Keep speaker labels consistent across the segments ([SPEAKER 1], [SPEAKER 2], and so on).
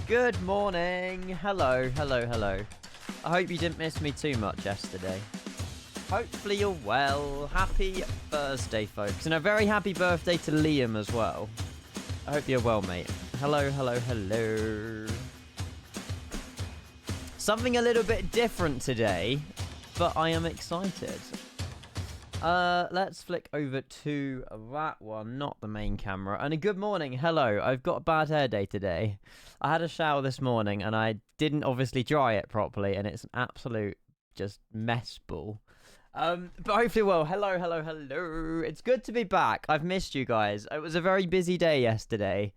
[SPEAKER 1] Good morning. Hello. I hope you didn't miss me too much yesterday. Hopefully you're well. Happy Thursday, folks. And a very happy birthday to Liam as well. I hope you're well, mate. Hello. Something a little bit different today, but I am excited. Let's flick over to that one, not the main camera. And a good morning. Hello. I've got a bad hair day today. I had a shower this morning and I didn't obviously dry it properly, and it's an absolute just mess ball. But hopefully, well, hello. It's good to be back. I've missed you guys. It was a very busy day yesterday.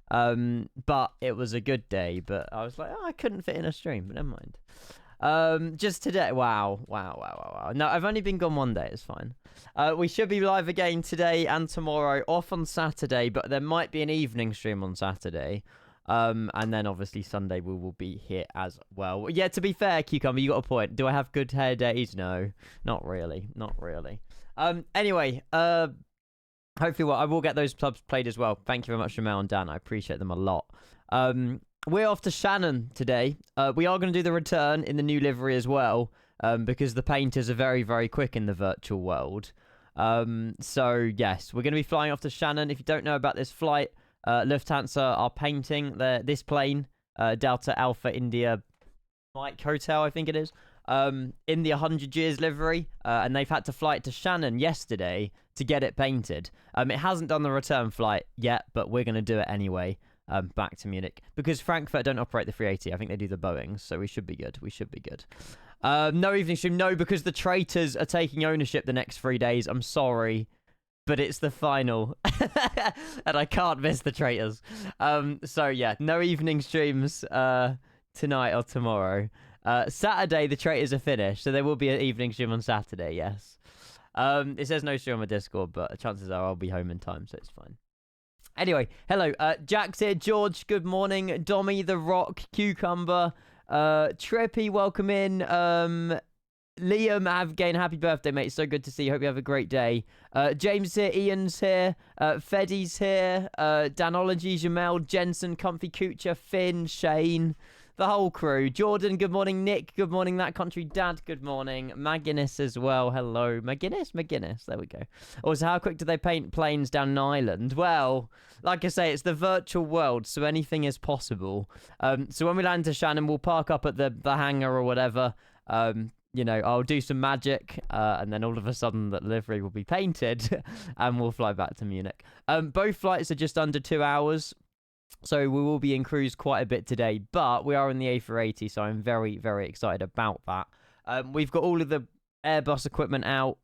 [SPEAKER 1] But it was a good day. But I was like, oh, I couldn't fit in a stream, but never mind. Just today. Wow. No, I've only been gone one day. It's fine. We should be live again today and tomorrow, off on Saturday, but there might be an evening stream on Saturday. And then obviously Sunday we will be here as well. Yeah, to be fair, Cucumber, you got a point. Do I have good hair days? No, not really. Anyway, hopefully, well, I will get those subs played as well. Thank you very much, Jamel and Dan. I appreciate them a lot. We're off to Shannon today. We are going to do the return in the new livery as well, because the painters are very, very quick in the virtual world. So, yes, we're going to be flying off to Shannon. If you don't know about this flight, Lufthansa are painting this plane, Delta Alpha India Mike Hotel, I think it is, in the 100 years livery, and they've had to fly it to Shannon yesterday to get it painted. It hasn't done the return flight yet, but we're going to do it anyway, back to Munich, because Frankfurt don't operate the 380. I think they do the Boeings, so we should be good. No evening stream, no, because the traitors are taking ownership the next 3 days. I'm sorry, but it's the final, and I can't miss the traitors. So yeah, no evening streams tonight or tomorrow. Saturday, the traitors are finished, so there will be an evening stream on Saturday, yes. It says no stream on my Discord, but chances are I'll be home in time, so it's fine. Anyway, hello. Jack's here. George, good morning. Dommy, The Rock, Cucumber, Trippy, welcome in. Liam, again, happy birthday, mate. So good to see you. Hope you have a great day. James here, Ian's here, Feddy's here, Danology, Jamel, Jensen, Comfy Coocher, Finn, Shane, the whole crew. Jordan, good morning. Nick, good morning. That Country Dad, good morning. McGuinness as well. Hello. McGuinness. There we go. Also, how quick do they paint planes down an island? Well, like I say, it's the virtual world, so anything is possible. So when we land to Shannon, we'll park up at the hangar or whatever. You know, I'll do some magic, and then all of a sudden the livery will be painted, and we'll fly back to Munich. Both flights are just under 2 hours, so we will be in cruise quite a bit today, but we are in the A380, so I'm very, very excited about that. We've got all of the Airbus equipment out.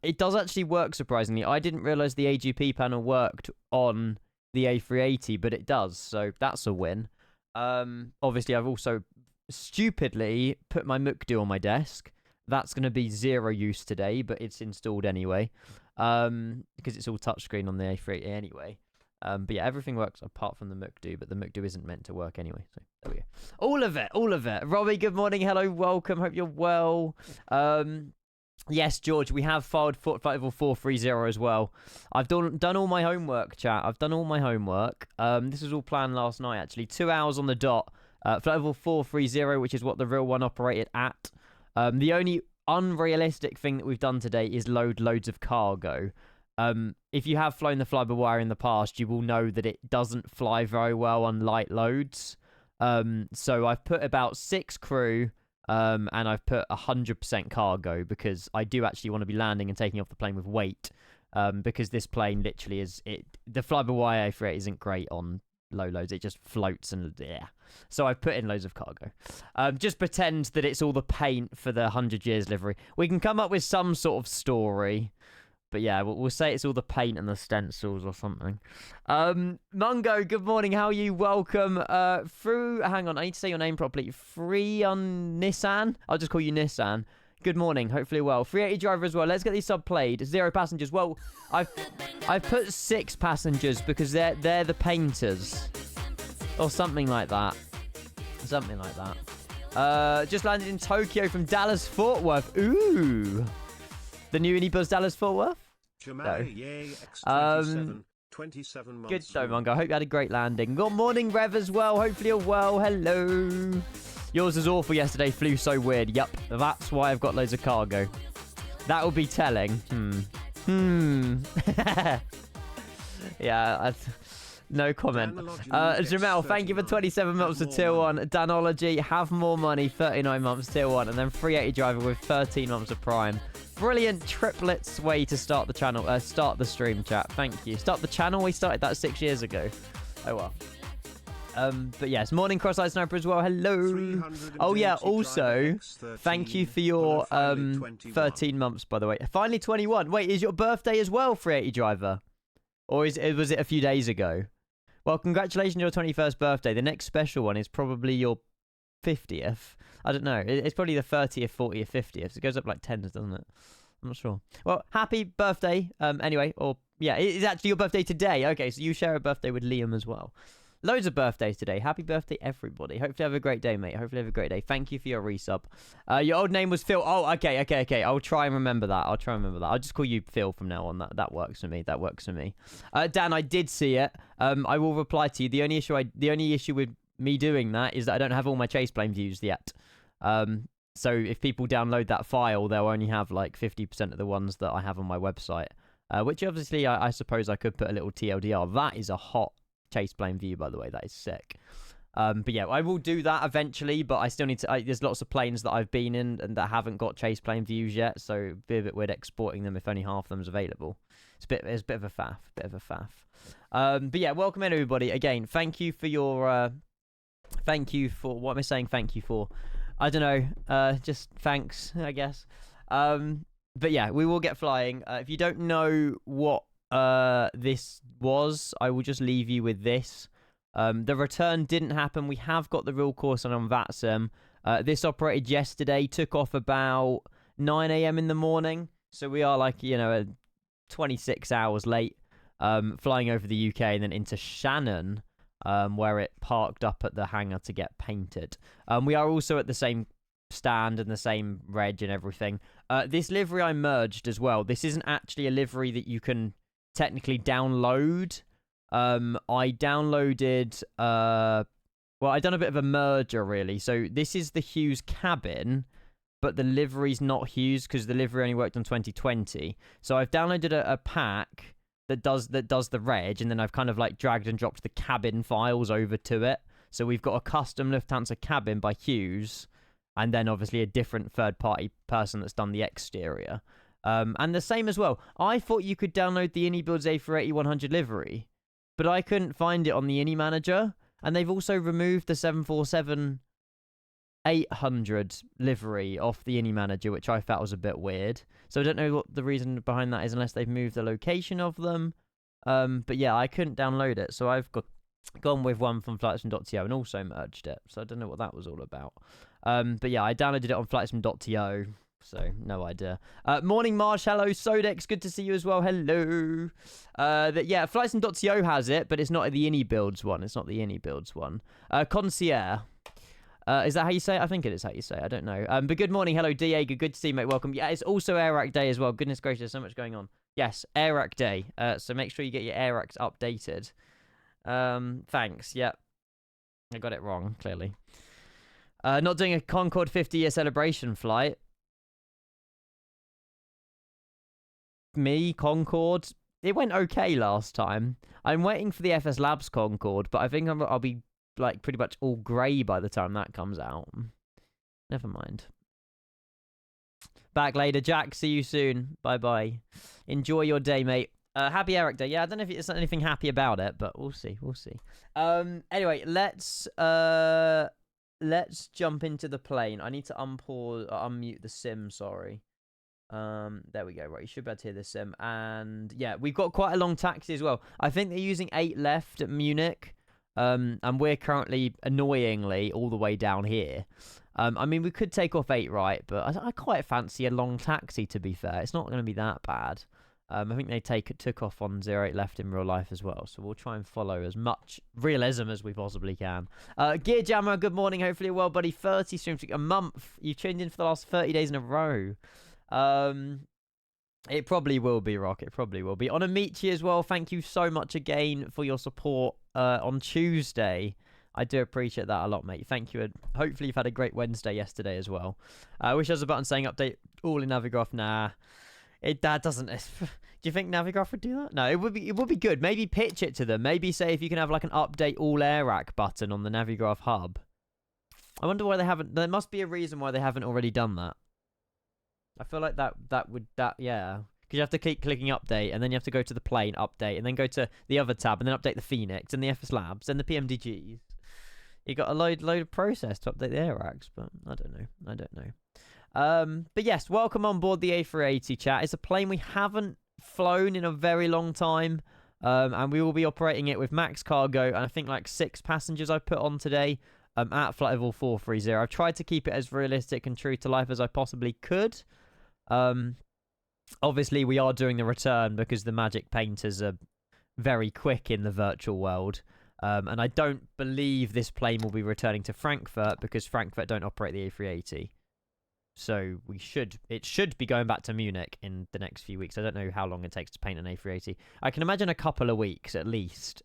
[SPEAKER 1] It does actually work, surprisingly. I didn't realise the AGP panel worked on the A380, but it does, so that's a win. Obviously, I've also stupidly put my Mukdu on my desk. That's going to be zero use today, but it's installed anyway, because it's all touchscreen on the A380 anyway. But yeah, everything works apart from the Mukdu, but the Mukdu isn't meant to work anyway, so there we go. All of it. Robbie, good morning. Hello, welcome. Hope you're well. Yes, George, we have filed flight level 430 as well. I've done all my homework, chat. I've done all my homework. This was all planned last night, actually. 2 hours on the dot. Flight level 430, which is what the real one operated at. The only unrealistic thing that we've done today is load loads of cargo. If you have flown the fly-by-wire in the past, you will know that it doesn't fly very well on light loads. So I've put about 6 crew, and I've put 100% cargo, because I do actually want to be landing and taking off the plane with weight, because this plane literally is... The fly-by-wire A380 isn't great on low loads. It just floats and yeah. So I've put in loads of cargo. Just pretend that it's all the paint for the 100 years livery. We can come up with some sort of story, but yeah, we'll say it's all the paint and the stencils or something. Mungo, good morning. How are you? Welcome. Hang on, I need to say your name properly. Free on Nissan. I'll just call you Nissan. Good morning. Hopefully well. 380 driver as well. Let's get these sub played. 0 passengers. Well, I've put 6 passengers because they're the painters. Or something like that. Just landed in Tokyo from Dallas Fort Worth. Ooh. The new Unibuzz Dallas Fort Worth?
[SPEAKER 2] X27 27 months.
[SPEAKER 1] Good though, Mongo. I hope you had a great landing. Good morning, Rev, as well. Hopefully you're well. Hello. Yours was awful yesterday. Flew so weird. Yup. That's why I've got loads of cargo. That will be telling. Yeah, no comment. Jamel, thank you for 27 months of tier 1. Danology, have more money, 39 months tier 1. And then 380 driver with 13 months of prime. Brilliant triplets way to start the channel, start the stream, chat. Thank you. Start the channel, we started that 6 years ago. Oh well. But yes, morning Cross-Eyed Sniper as well. Hello. Oh yeah, also, thank you for your 13 months, by the way. Finally 21. Wait, is your birthday as well, 380 driver? Or was it a few days ago? Well, congratulations on your 21st birthday. The next special one is probably your 50th. I don't know. It's probably the 30th, 40th, 50th. It goes up like 10s, doesn't it? I'm not sure. Well, happy birthday. Anyway, or yeah, it's actually your birthday today. Okay, so you share a birthday with Liam as well. Loads of birthdays today. Happy birthday, everybody. Hopefully have a great day, mate. Hopefully have a great day. Thank you for your resub. Your old name was Phil. Oh, okay. I'll try and remember that. I'll just call you Phil from now on. That works for me. Dan, I did see it. I will reply to you. The only issue with me doing that is that I don't have all my chase plane views yet. So if people download that file, they'll only have like 50% of the ones that I have on my website. Which obviously I suppose I could put a little TLDR. That is a hot chase plane view, by the way. That is sick. But yeah, I will do that eventually, but I still need to there's lots of planes that I've been in and that haven't got chase plane views yet, so it'd be a bit weird exporting them if only half of them's available. It's a bit of a faff. But yeah, welcome in everybody. Again, thank you for your what am I saying thank you for? I don't know, just thanks, I guess. But yeah, we will get flying. If you don't know what this was, I will just leave you with this. The return didn't happen. We have got the real course on VATSIM. This operated yesterday, took off about 9 a.m. in the morning. So we are like, 26 hours late, flying over the UK and then into Shannon, where it parked up at the hangar to get painted. We are also at the same stand and the same reg and everything. This livery I merged as well. This isn't actually a livery that you can technically download. I downloaded I done a bit of a merger really. So this is the Hughes cabin, but the livery's not Hughes because the livery only worked on 2020. So I've downloaded a pack that does the reg, and then I've kind of like dragged and dropped the cabin files over to it. So we've got a custom Lufthansa cabin by Hughes, and then obviously a different third-party person that's done the exterior. And the same as well. I thought you could download the EINN Builds A380-100 livery, but I couldn't find it on the EINN Manager. And they've also removed the 747-800 livery off the EINN Manager, which I felt was a bit weird. So I don't know what the reason behind that is, unless they've moved the location of them. But yeah, I couldn't download it, so I've gone with one from flightsim.to and also merged it. So I don't know what that was all about. But yeah, I downloaded it on flightsim.to. So, no idea. Morning, Marsh. Hello, Sodex. Good to see you as well. Hello. Yeah, flightsim.to has it, but it's not the EINN Builds one. Concierge. Is that how you say it? I think it is how you say it. I don't know. But good morning. Hello, Diego. Good to see you, mate. Welcome. Yeah, it's also AirRack Day as well. Goodness gracious, there's so much going on. Yes, AirRack Day. So make sure you get your AirRacks updated. Thanks. Yep. I got it wrong, clearly. Not doing a Concorde 50-year celebration flight. Me, Concorde, it went okay last time. I'm waiting for the FS Labs Concorde, but I think I'll be like pretty much all grey by the time that comes out. Never mind. Back later, Jack. See you soon. Bye. Enjoy your day, mate. Happy Eric Day. Yeah, I don't know if it's anything happy about it, but we'll see. Anyway, let's jump into the plane. I need to unmute the sim. Sorry. There we go. Right, you should be able to hear this sim. And yeah, we've got quite a long taxi as well. I think they're using 8 left at Munich. And we're currently annoyingly all the way down here. I mean, we could take off 8 right, but I quite fancy a long taxi, to be fair. It's not going to be that bad. I think they took off on 08 left in real life as well. So we'll try and follow as much realism as we possibly can. Gear Jammer, good morning. Hopefully you're well, buddy. 30 streams a month. You've tuned in for the last 30 days in a row. It probably will be, Rock. It probably will be. On Amici as well, thank you so much again for your support on Tuesday. I do appreciate that a lot, mate. Thank you. And hopefully you've had a great Wednesday yesterday as well. I wish there was a button saying update all in Navigraph. Nah, that doesn't. Do you think Navigraph would do that? No, it would be good. Maybe pitch it to them. Maybe say if you can have like an update all air rack button on the Navigraph hub. I wonder why they haven't. There must be a reason why they haven't already done that. I feel like that yeah. Because you have to keep clicking update, and then you have to go to the plane update, and then go to the other tab, and then update the Phoenix, and the FS Labs, and the PMDGs. You got a load of process to update the air racks, but I don't know. But yes, welcome on board the A380 chat. It's a plane we haven't flown in a very long time, and we will be operating it with max cargo, and I think like 6 passengers I put on today. At flight level 430. I've tried to keep it as realistic and true to life as I possibly could. Obviously, we are doing the return because the magic painters are very quick in the virtual world. And I don't believe this plane will be returning to Frankfurt because Frankfurt don't operate the A380. So it should be going back to Munich in the next few weeks. I don't know how long it takes to paint an A380. I can imagine a couple of weeks at least.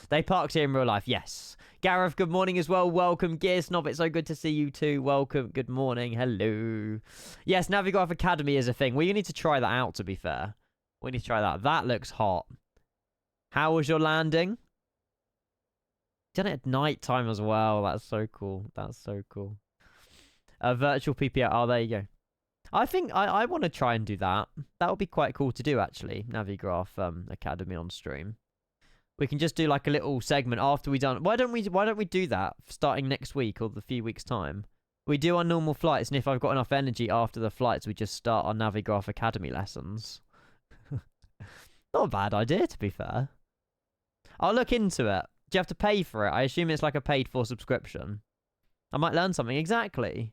[SPEAKER 1] They parked here in real life, yes. Gareth, good morning as well. Welcome, Gear Snob. It's so good to see you too. Welcome. Good morning. Hello. Yes, Navigraph Academy is a thing. We need to try that out, to be fair. We need to try that. That looks hot. How was your landing? Done it at night time as well. That's so cool. Virtual PPL. Oh, there you go. I think I want to try and do that. That would be quite cool to do, actually. Navigraph Academy on stream. We can just do like a little segment after we done. Why don't we do that starting next week or the few weeks time? We do our normal flights, and if I've got enough energy after the flights, we just start our Navigraph Academy lessons. Not a bad idea, to be fair. I'll look into it. Do you have to pay for it? I assume it's like a paid-for subscription. I might learn something. Exactly.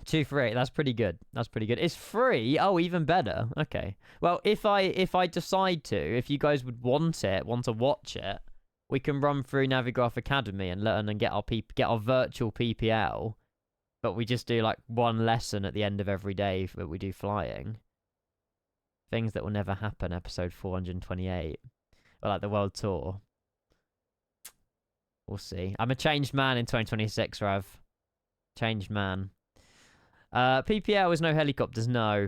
[SPEAKER 1] 2 for 8. That's pretty good. It's free. Oh, even better. Okay. Well, if I decide to, if you guys would want to watch it, we can run through Navigraph Academy and learn and get our virtual PPL. But we just do like one lesson at the end of every day that we do flying. Things that will never happen. Episode 428. Or like the world tour. We'll see. I'm a changed man in 2026, Rav. Changed man. PPL is no helicopters, no.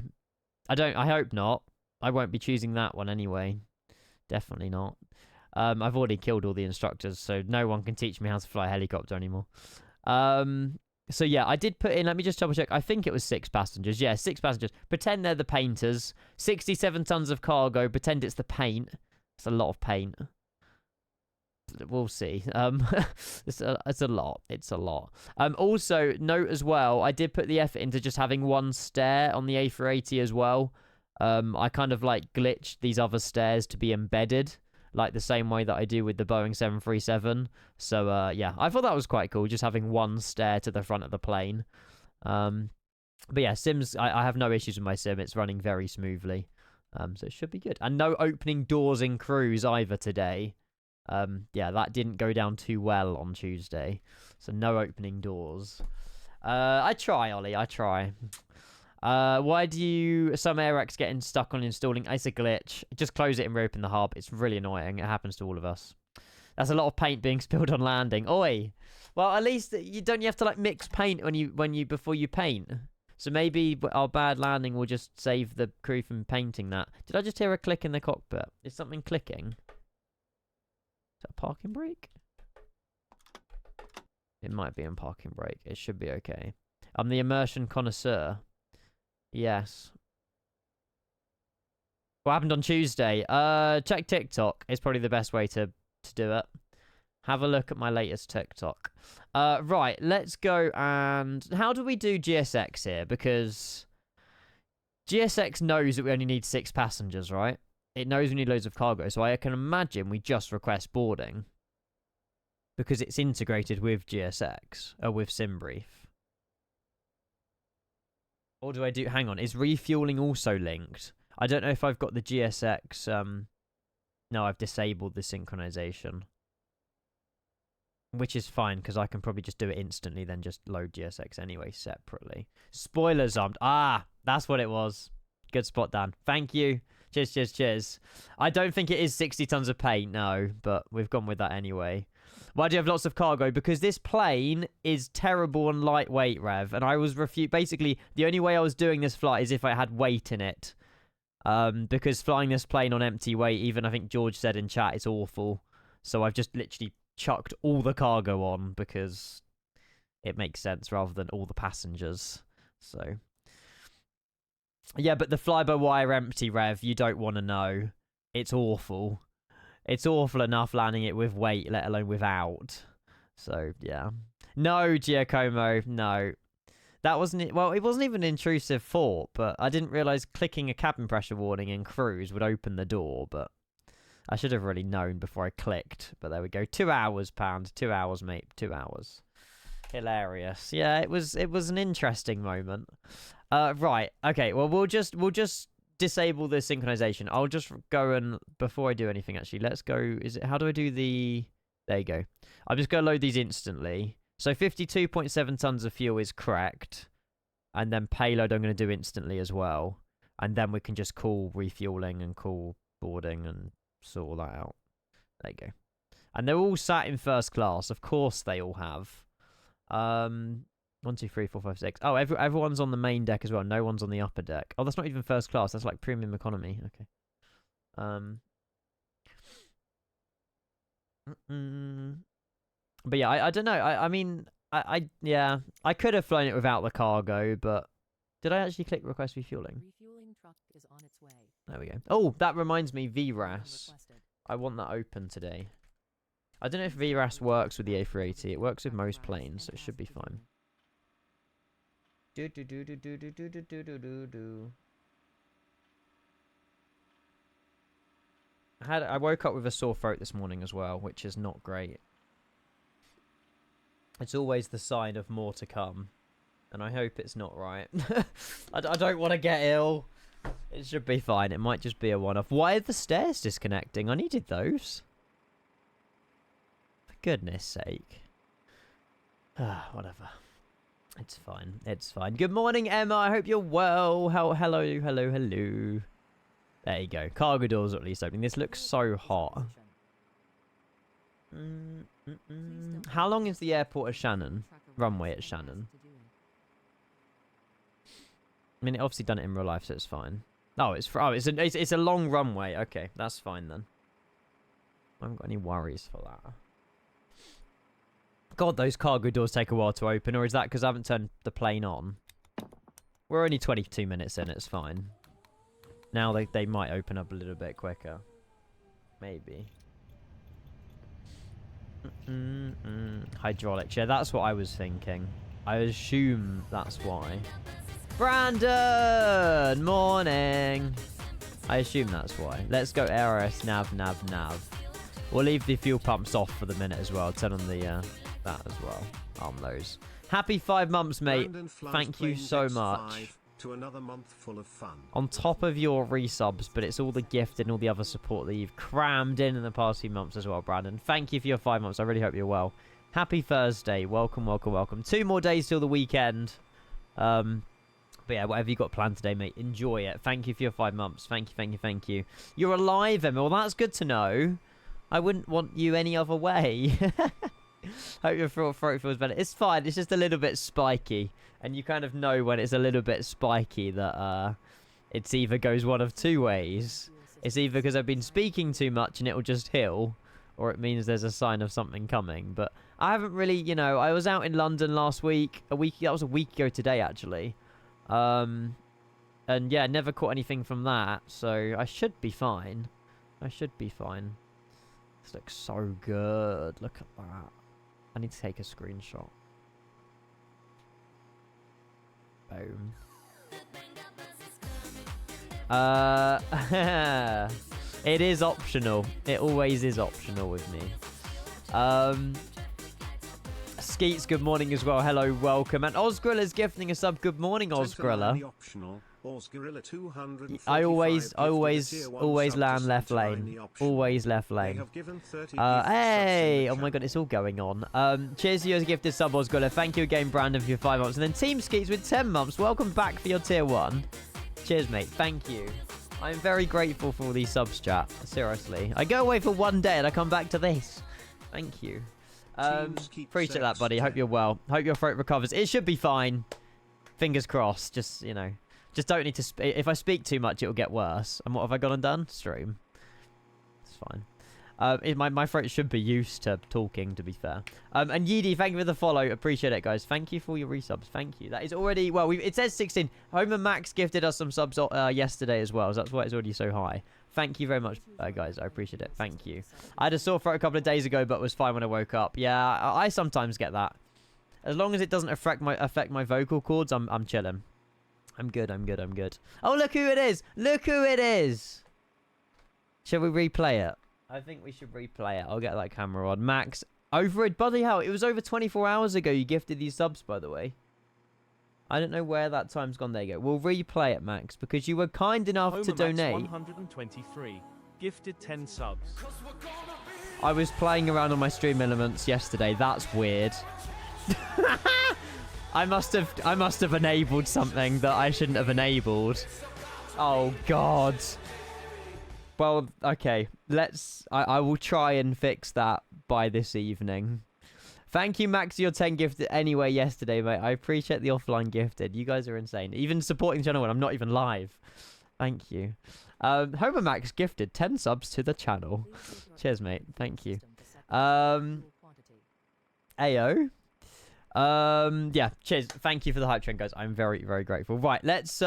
[SPEAKER 1] I hope not. I won't be choosing that one anyway. Definitely not. I've already killed all the instructors, so no one can teach me how to fly a helicopter anymore. So yeah, I did put in, let me just double check. I think it was 6 passengers. Yeah, 6 passengers. Pretend they're the painters. 67 tons of cargo. Pretend it's the paint. It's a lot of paint. We'll see. It's a lot. Also, note as well, I did put the effort into just having one stair on the A380 as well. I kind of like glitched these other stairs to be embedded, like the same way that I do with the Boeing 737. So yeah, I thought that was quite cool, just having one stair to the front of the plane. But yeah, Sims, I have no issues with my sim. It's running very smoothly. So it should be good. And no opening doors in cruise either today. Yeah, that didn't go down too well on Tuesday. So no opening doors. I try, Ollie. I try. Why do you... Some air racks getting stuck on installing... It's a glitch. Just close it and reopen the hub. It's really annoying. It happens to all of us. That's a lot of paint being spilled on landing. Oi! Well, at least you have to like mix paint before you paint. So maybe our bad landing will just save the crew from painting that. Did I just hear a click in the cockpit? Is something clicking? Is that a parking brake? It might be in parking brake. It should be okay. I'm the immersion connoisseur. Yes. What happened on Tuesday? Check TikTok. It's probably the best way to do it. Have a look at my latest TikTok. Right, let's go and... How do we do GSX here? Because GSX knows that we only need 6 passengers, right? It knows we need loads of cargo, so I can imagine we just request boarding. Because it's integrated with GSX, or with SimBrief. Or do I do... Hang on, is refueling also linked? I don't know if I've got the GSX... No, I've disabled the synchronization. Which is fine, because I can probably just do it instantly, then just load GSX anyway separately. Spoilers armed. Ah, that's what it was. Good spot, Dan. Thank you. Cheers, cheers, cheers. I don't think it is 60 tons of paint, no, but we've gone with that anyway. Why do you have lots of cargo? Because this plane is terrible and lightweight, Rev. And I was basically, the only way I was doing this flight is if I had weight in it. Because flying this plane on empty weight, even I think George said in chat, it's awful. So I've just literally chucked all the cargo on because it makes sense rather than all the passengers. So yeah, but the fly-by-wire empty, Rev, you don't want to know. It's awful. It's awful enough landing it with weight, let alone without. So yeah, no, Giacomo, no. That wasn't it. Well, it wasn't even an intrusive thought, but I didn't realize clicking a cabin pressure warning in cruise would open the door, but I should have really known before I clicked. But there we go. 2 hours, pound. 2 hours, mate. 2 hours. Hilarious. Yeah, it was an interesting moment. Right. Okay. Well, we'll just disable the synchronization. I'll just go and before I do anything, actually, let's go. How do I do the? There you go. I'm just gonna load these instantly. So 52.7 tons of fuel is correct, and then payload I'm gonna do instantly as well, and then we can just call refueling and call boarding and sort all that out. There you go. And they're all sat in first class. Of course they all have. 1, 2, 3, 4, 5, 6. Oh, everyone's on the main deck as well. No one's on the upper deck. Oh, that's not even first class. That's like premium economy. Okay. But yeah, I don't know. I mean, yeah, I could have flown it without the cargo, but did I actually click request refueling?
[SPEAKER 2] Refueling truck is on its way.
[SPEAKER 1] There we go. Oh, that reminds me, VRAS. I want that open today. I don't know if VRAS works with the A380. It works with most planes, so it should be fine. I woke up with a sore throat this morning as well, which is not great. It's always the sign of more to come, and I hope it's not right. I don't want to get ill. It should be fine. It might just be a one-off. Why are the stairs disconnecting? I needed those. For goodness sake. Whatever. It's fine. It's fine. Good morning, Emma. I hope you're well. Hello. There you go. Cargo doors are at least opening. This looks so hot. How long is the airport at Shannon? Runway at Shannon? I mean, it obviously done it in real life, so it's fine. Oh, it's a long runway. Okay, that's fine then. I haven't got any worries for that. God, those cargo doors take a while to open, or is that because I haven't turned the plane on? We're only 22 minutes in, it's fine. Now they might open up a little bit quicker. Maybe. Hydraulics. Yeah, that's what I was thinking. I assume that's why. Brandon! Morning! I assume that's why. Let's go ARS, nav. We'll leave the fuel pumps off for the minute as well. Turn on the that as well. Arm those. Happy 5 months, mate. Thank you so much.
[SPEAKER 3] To another month full of fun.
[SPEAKER 1] On top of your resubs, but it's all the gift and all the other support that you've crammed in the past few months as well, Brandon. Thank you for your 5 months. I really hope you're well. Happy Thursday. Welcome. 2 more days till the weekend. But yeah, whatever you got planned today, mate, enjoy it. Thank you for your 5 months. Thank you. You're alive, Emma. Well, that's good to know. I wouldn't want you any other way. Hope your throat feels better. It's fine. It's just a little bit spiky. And you kind of know when it's a little bit spiky that it's either goes one of two ways. It's either because I've been speaking too much and it'll just heal, or it means there's a sign of something coming. But I haven't really, you know, I was out in London last week. That was a week ago today, actually. And yeah, never caught anything from that. So I should be fine. This looks so good. Look at that. I need to take a screenshot. Boom. It is optional. It always is optional with me. Skeets, good morning as well. Hello, welcome. And Ozgrilla's gifting a sub. Good morning, Ozgrilla.
[SPEAKER 3] Optional, Gorilla 245
[SPEAKER 1] I always
[SPEAKER 3] gifted a tier 1
[SPEAKER 1] always
[SPEAKER 3] sub to
[SPEAKER 1] land left
[SPEAKER 3] center
[SPEAKER 1] lane.
[SPEAKER 3] line the option.
[SPEAKER 1] Always left
[SPEAKER 3] They
[SPEAKER 1] lane.
[SPEAKER 3] have given 30 gift
[SPEAKER 1] Hey!
[SPEAKER 3] subs
[SPEAKER 1] Oh
[SPEAKER 3] in
[SPEAKER 1] my
[SPEAKER 3] the
[SPEAKER 1] god, it's all going on. Cheers to you as a gifted sub, Osgola. Thank you again, Brandon, for your 5 months. And then Team Skeets with 10 months. Welcome back for your tier 1. Cheers, mate. Thank you. I'm very grateful for all these subs, chat. Seriously. I go away for one day and I come back to this. Thank you. Appreciate that, buddy. Hope you're well. Hope your throat recovers. It should be fine. Fingers crossed. Just, you know. Just don't need to... If I speak too much, it'll get worse. And what have I gone and done? Stream. It's fine. My throat should be used to talking, to be fair. And Yeedy, thank you for the follow. Appreciate it, guys. Thank you for your resubs. Thank you. That is already... Well, it says 16. Homer Max gifted us some subs yesterday as well. So that's why it's already so high. Thank you very much, guys. I appreciate it. Thank you. I had a sore throat a couple of days ago, but was fine when I woke up. Yeah, I sometimes get that. As long as it doesn't affect my vocal cords, I'm chilling. I'm good. Oh, look who it is. Look who it is. Shall we replay it? I think we should replay it. I'll get that camera on. Max, over it. Bloody hell. It was over 24 hours ago you gifted these subs, by the way. I don't know where that time's gone. There you go. We'll replay it, Max, because you were kind enough
[SPEAKER 4] Homer
[SPEAKER 1] to donate.
[SPEAKER 4] 123. Gifted 10 subs.
[SPEAKER 1] I was playing around on my stream elements yesterday. That's weird. I must have enabled something that I shouldn't have enabled. Oh, God. Well, okay. I will try and fix that by this evening. Thank you, Max, for your 10 gifted anyway yesterday, mate. I appreciate the offline gifted. You guys are insane. Even supporting the channel when I'm not even live. Thank you. Homer Max gifted 10 subs to the channel. Cheers, mate. Thank you. Ayo. Yeah, cheers. Thank you for the hype train, guys. I'm very, very grateful. Right, let's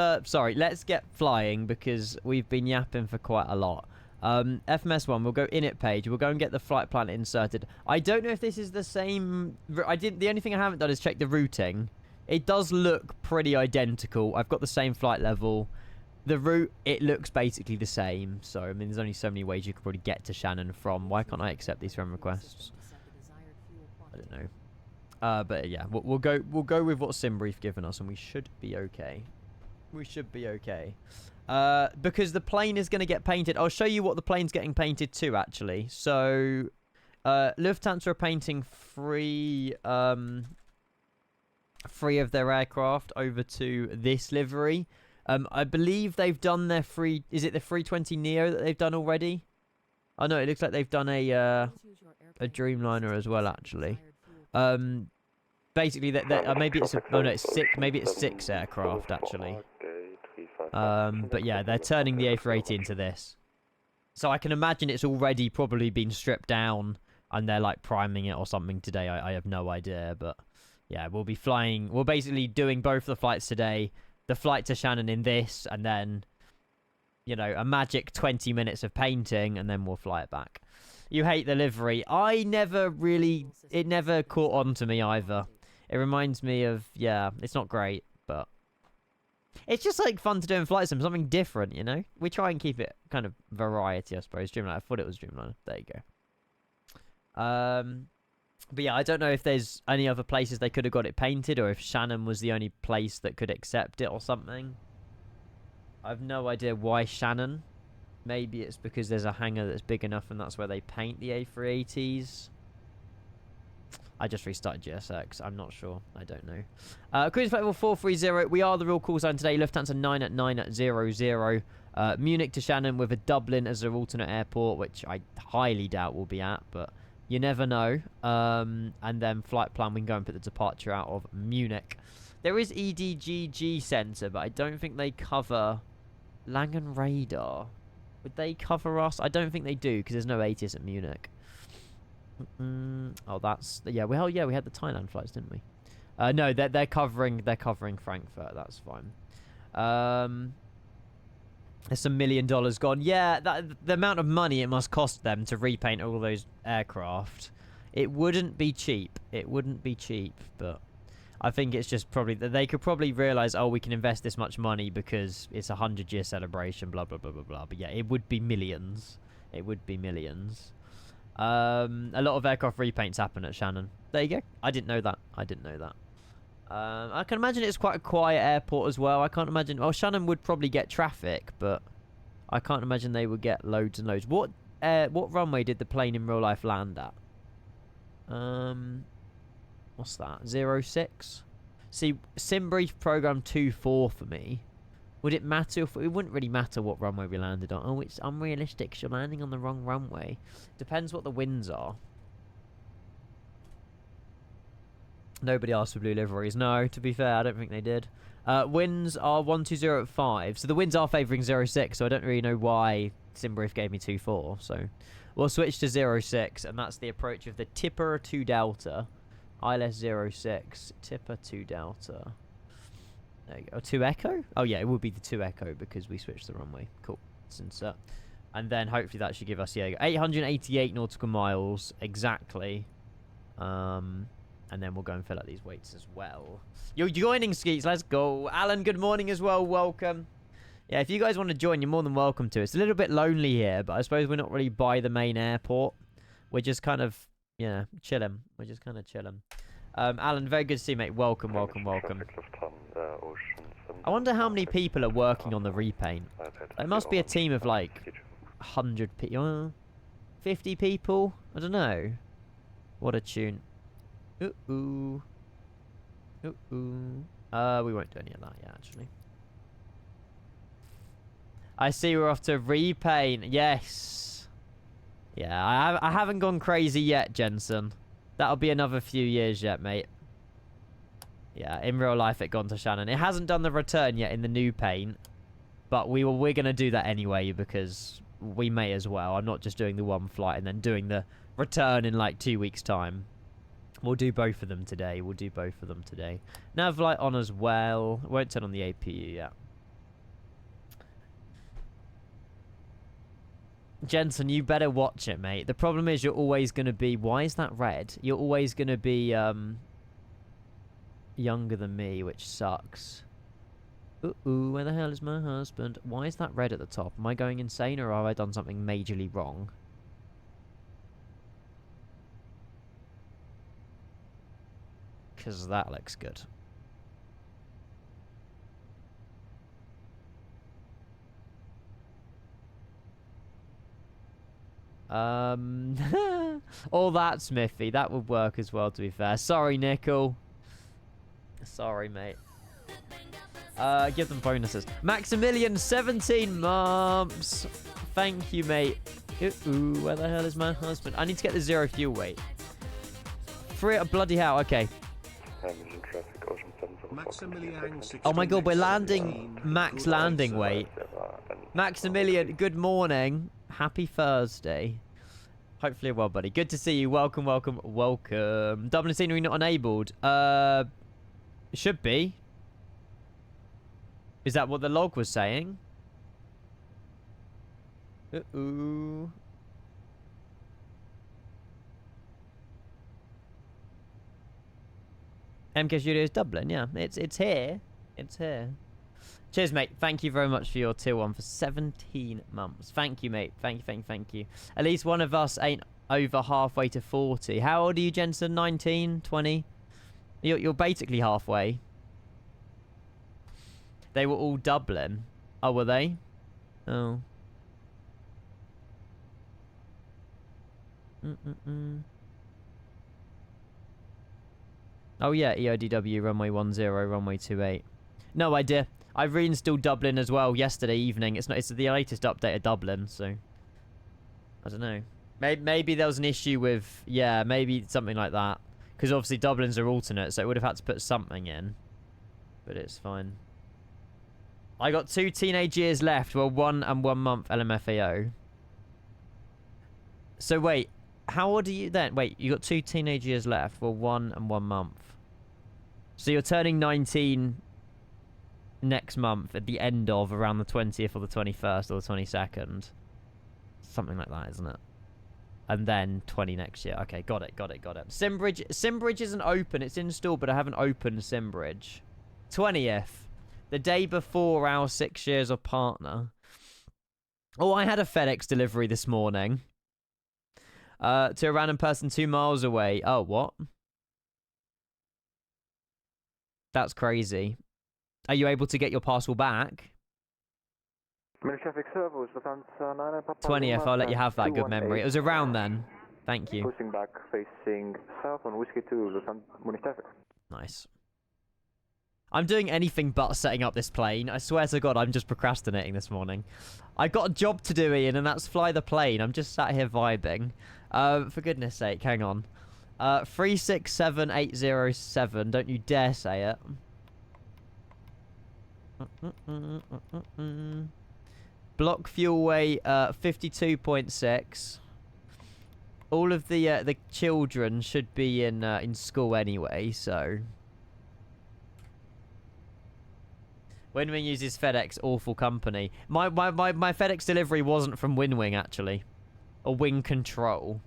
[SPEAKER 1] get flying because we've been yapping for quite a lot. FMS1, we'll go init page. We'll go and get the flight plan inserted. I don't know if this is the same. The only thing I haven't done is check the routing. It does look pretty identical. I've got the same flight level. The route, it looks basically the same. So, I mean, there's only so many ways you could probably get to Shannon from. Why can't I accept these friend requests? I don't know. But yeah, we'll go with what SimBrief given us, and we should be okay. We should be okay. Because the plane is going to get painted. I'll show you what the plane's getting painted to, actually. So, Lufthansa are painting three of their aircraft over to this livery. I believe they've done their is it the 320 Neo that they've done already? Oh no, it looks like they've done a Dreamliner as well, actually. Basically, maybe it's maybe it's 6 aircraft actually. But yeah, they're turning the A380 into this. So I can imagine it's already probably been stripped down and they're like priming it or something today. I have no idea, but yeah, we'll be flying. We're basically doing both the flights today. The flight to Shannon in this, and then, you know, a magic 20 minutes of painting, and then we'll fly it back. You hate the livery. It never caught on to me either. It reminds me of, yeah, it's not great, but it's just like fun to do in flight sim, something different, you know? We try and keep it kind of variety, I suppose. Dreamliner, I thought it was Dreamliner. There you go. But yeah, I don't know if there's any other places they could have got it painted, or if Shannon was the only place that could accept it or something. I have no idea why Shannon. Maybe it's because there's a hangar that's big enough and that's where they paint the A380s. I just restarted GSX. I'm not sure. I don't know. Cruise flight level 430. We are the real call sign today. Lufthansa 9@900. Munich to Shannon with a Dublin as their alternate airport, which I highly doubt we'll be at, but you never know. And then flight plan, we can go and put the departure out of Munich. There is EDDM Centre, but I don't think they cover Langen Radar. Would they cover us? I don't think they do, because there's no ATIS at Munich. Oh, that's... Yeah, well, yeah, we had the Thailand flights, didn't we? No, they're covering Frankfurt. That's fine. There's some $1 million gone. Yeah, the amount of money it must cost them to repaint all those aircraft. It wouldn't be cheap. It wouldn't be cheap, but I think it's just probably that they could probably realize, oh, we can invest this much money because it's a 100-year celebration, blah, blah, blah, blah, blah. But yeah, it would be millions. It would be millions. A lot of aircraft repaints happen at Shannon. There you go. I didn't know that. I didn't know that. I can imagine it's quite a quiet airport as well. I can't imagine... Well, Shannon would probably get traffic, but I can't imagine they would get loads and loads. What runway did the plane in real life land at? What's that? 06? See, SimBrief program 24 for me. Would it matter if... It wouldn't really matter what runway we landed on. Oh, it's unrealistic 'cause you're landing on the wrong runway. Depends what the winds are. Nobody asked for blue liveries. No, to be fair, I don't think they did. Winds are 120 at 5. So the winds are favouring 06, so I don't really know why SimBrief gave me 24. So we'll switch to 06, and that's the approach of the Tipper 2 Delta. ILS 06, Tipper 2 Delta. There you go. 2 Echo? Oh, yeah, it would be the 2 Echo because we switched the runway. Cool. Let's insert. And then hopefully that should give us, yeah, 888 nautical miles exactly. And then we'll go and fill out these weights as well. You're joining, Skeets. Let's go. Alan, good morning as well. Welcome. Yeah, if you guys want to join, you're more than welcome to. It's a little bit lonely here, but I suppose we're not really by the main airport. We're just kind of, yeah, chilling. We're just kind of chilling. Alan, very good to see you, mate. Welcome, welcome, welcome. I wonder how many people are working on the repaint. It must be a team of like 100 people. 50 people? I don't know. What a tune. Ooh. We won't do any of that yet, actually. I see we're off to repaint. Yes. Yeah, I haven't gone crazy yet, Jensen. That'll be another few years yet, mate. Yeah, in real life it gone to Shannon. It hasn't done the return yet in the new paint. But we're going to do that anyway because we may as well. I'm not just doing the one flight and then doing the return in like 2 weeks' time. We'll do both of them today. Nav light on as well. Won't turn on the APU yet. Jensen, you better watch it, mate. The problem is you're always going to be... Why is that red? You're always going to be younger than me, which sucks. Ooh, where the hell is my husband? Why is that red at the top? Am I going insane or have I done something majorly wrong? Because that looks good. All that, Smithy. That would work as well, to be fair. Sorry, Nickel. Sorry, mate. Give them bonuses. Maximilian, 17 months. Thank you, mate. Ooh, where the hell is my husband? I need to get the 0 fuel weight. Free a bloody hell. Okay. Oh my god, we're landing max landing weight. Maximilian, good morning. Happy Thursday. Hopefully well, buddy. Good to see you. Welcome, welcome, welcome. Dublin scenery not enabled. Should be. Is that what the log was saying? Uh-oh. MK Studios Dublin, yeah. It's here. It's here. Cheers, mate. Thank you very much for your tier 1 for 17 months. Thank you, mate. Thank you. At least one of us ain't over halfway to 40. How old are you, Jensen? 19? 20? You're basically halfway. They were all Dublin. Oh, were they? Oh. Oh, yeah. EODW, runway 10, runway 28. No idea. I reinstalled Dublin as well yesterday evening. It's the latest update of Dublin, so I don't know. Maybe there was an issue with, yeah, maybe something like that. Because obviously Dublin's are alternate, so it would have had to put something in. But it's fine. I got 2 teenage years left. Well, 1 and 1 month LMFAO. So wait, how old are you then? Wait, you got 2 teenage years left. Well, 1 and 1 month. So you're turning 19 next month at the end of around the 20th or the 21st or the 22nd. Something like that, isn't it? And then 20 next year. Okay, got it. SimBridge isn't open. It's installed, but I haven't opened SimBridge. 20th. The day before our 6 years of partner. Oh, I had a FedEx delivery this morning. To a random person 2 miles away. Oh, what? That's crazy. Are you able to get your parcel back?
[SPEAKER 5] Munich traffic servos, Lufthansa 9 Papa
[SPEAKER 1] 20th, I'll let you have that good
[SPEAKER 5] 218.
[SPEAKER 1] memory. It was around then. Thank you.
[SPEAKER 5] Pushing back, facing south on Whiskey 2, Lufthansa Munich traffic.
[SPEAKER 1] Nice. I'm doing anything but setting up this plane. I swear to God, I'm just procrastinating this morning. I've got a job to do, Ian, and that's fly the plane. I'm just sat here vibing. For goodness sake, hang on. 367807. Don't you dare say it. Block fuel weight 52.6. All of the children should be in school anyway, so. Winwing uses FedEx, awful company. My FedEx delivery wasn't from Winwing actually, or Wing Control.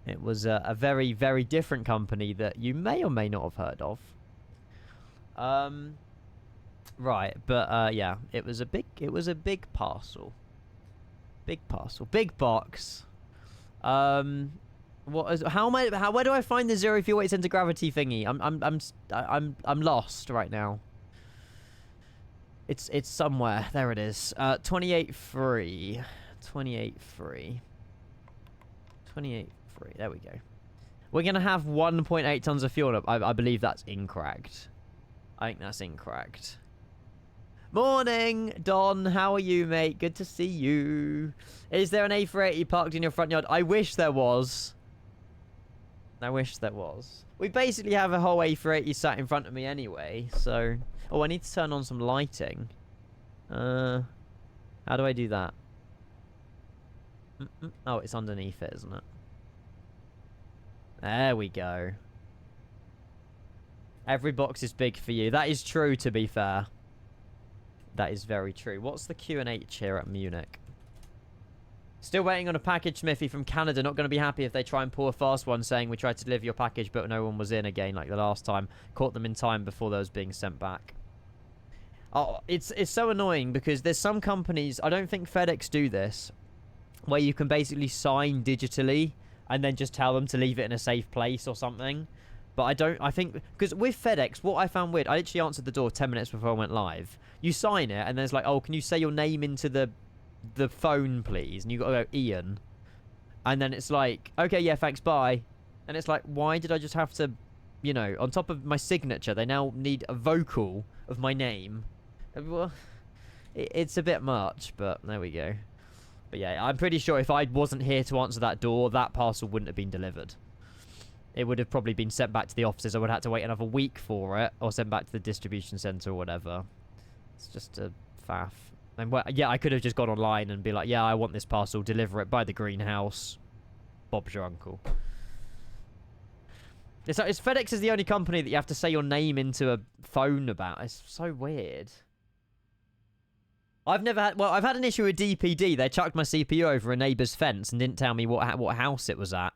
[SPEAKER 1] It was a very, very different company that you may or may not have heard of. Right, but yeah, it was a big parcel. Big parcel, big box. Where do I find the zero fuel weight center gravity thingy? I'm lost right now. It's somewhere. There it is. 28.3. 28.3. 28.3. There we go. We're gonna have 1.8 tons of fuel. I believe that's incorrect. I think that's incorrect. Morning, Don. How are you, mate? Good to see you. Is there an A380 parked in your front yard? I wish there was. I wish there was. We basically have a whole A380 sat in front of me anyway, so... Oh, I need to turn on some lighting. How do I do that? Oh, it's underneath it, isn't it? There we go. Every box is big for you. That is true, to be fair. That is very true. What's the Q&H here at Munich? Still waiting on a package, Smithy, from Canada. Not going to be happy if they try and pull a fast one saying we tried to deliver your package but no one was in again like the last time. Caught them in time before those being sent back. Oh, it's so annoying because there's some companies, I don't think FedEx do this, where you can basically sign digitally and then just tell them to leave it in a safe place or something. But I think, because with FedEx, what I found weird, I literally answered the door 10 minutes before I went live. You sign it and then it's like, oh, can you say your name into the phone, please? And you got to go, Ian. And then it's like, okay, yeah, thanks, bye. And it's like, why did I just have to, you know, on top of my signature, they now need a vocal of my name. Well, it's a bit much, but there we go. But yeah, I'm pretty sure if I wasn't here to answer that door, that parcel wouldn't have been delivered. It would have probably been sent back to the offices. I would have had to wait another week for it, or sent back to the distribution centre or whatever. It's just a faff. And yeah, I could have just gone online and be like, yeah, I want this parcel, deliver it by the greenhouse. Bob's your uncle. It's FedEx is the only company that you have to say your name into a phone about. It's so weird. I've never had... Well, I've had an issue with DPD. They chucked my CPU over a neighbour's fence and didn't tell me what house it was at.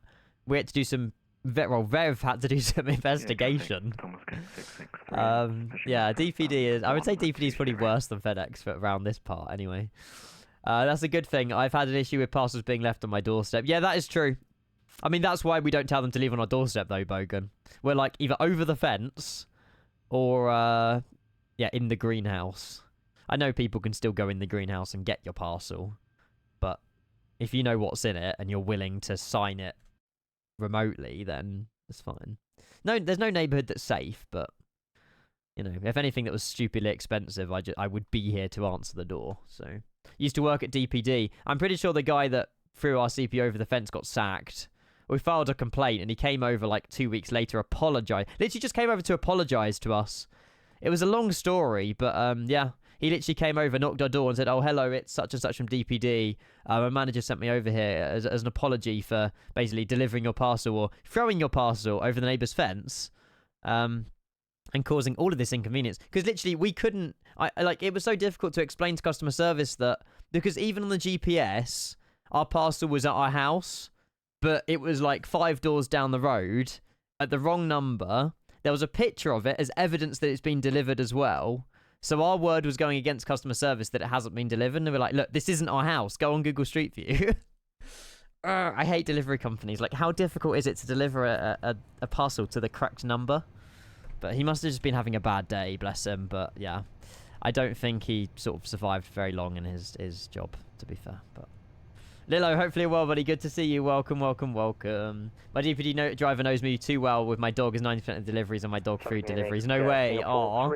[SPEAKER 1] We had to do some... Well, Rev had to do some investigation. Yeah, DPD is... I would say DPD is probably worse than FedEx for around this part, anyway. That's a good thing. I've had an issue with parcels being left on my doorstep. Yeah, that is true. I mean, that's why we don't tell them to leave on our doorstep, though, Bogan. We're, like, either over the fence or, yeah, in the greenhouse. I know people can still go in the greenhouse and get your parcel, but if you know what's in it and you're willing to sign it remotely, then it's fine. No, there's no neighborhood that's safe, but, you know, if anything that was stupidly expensive, I would be here to answer the door. So, used to work at DPD. I'm pretty sure the guy that threw our CPU over the fence got sacked. We filed a complaint, and he came over like 2 weeks later, apologized. Literally just came over to apologize to us. It was a long story, but yeah. He literally came over, knocked our door and said, oh, hello, it's such and such from DPD. My manager sent me over here as an apology for basically delivering your parcel or throwing your parcel over the neighbour's fence and causing all of this inconvenience. Because literally we couldn't... it was so difficult to explain to customer service that... Because even on the GPS, our parcel was at our house, but it was like 5 doors down the road at the wrong number. There was a picture of it as evidence that it's been delivered as well. So our word was going against customer service that it hasn't been delivered. And they were like, look, this isn't our house. Go on Google Street View. I hate delivery companies. Like, how difficult is it to deliver a parcel to the correct number? But he must have just been having a bad day, bless him. But yeah, I don't think he sort of survived very long in his job, to be fair. But Lilo, hopefully you're well, buddy. Good to see you. Welcome, welcome, welcome. My DPD driver knows me too well with my dog is 90% of deliveries and my dog food deliveries. No way. Aw.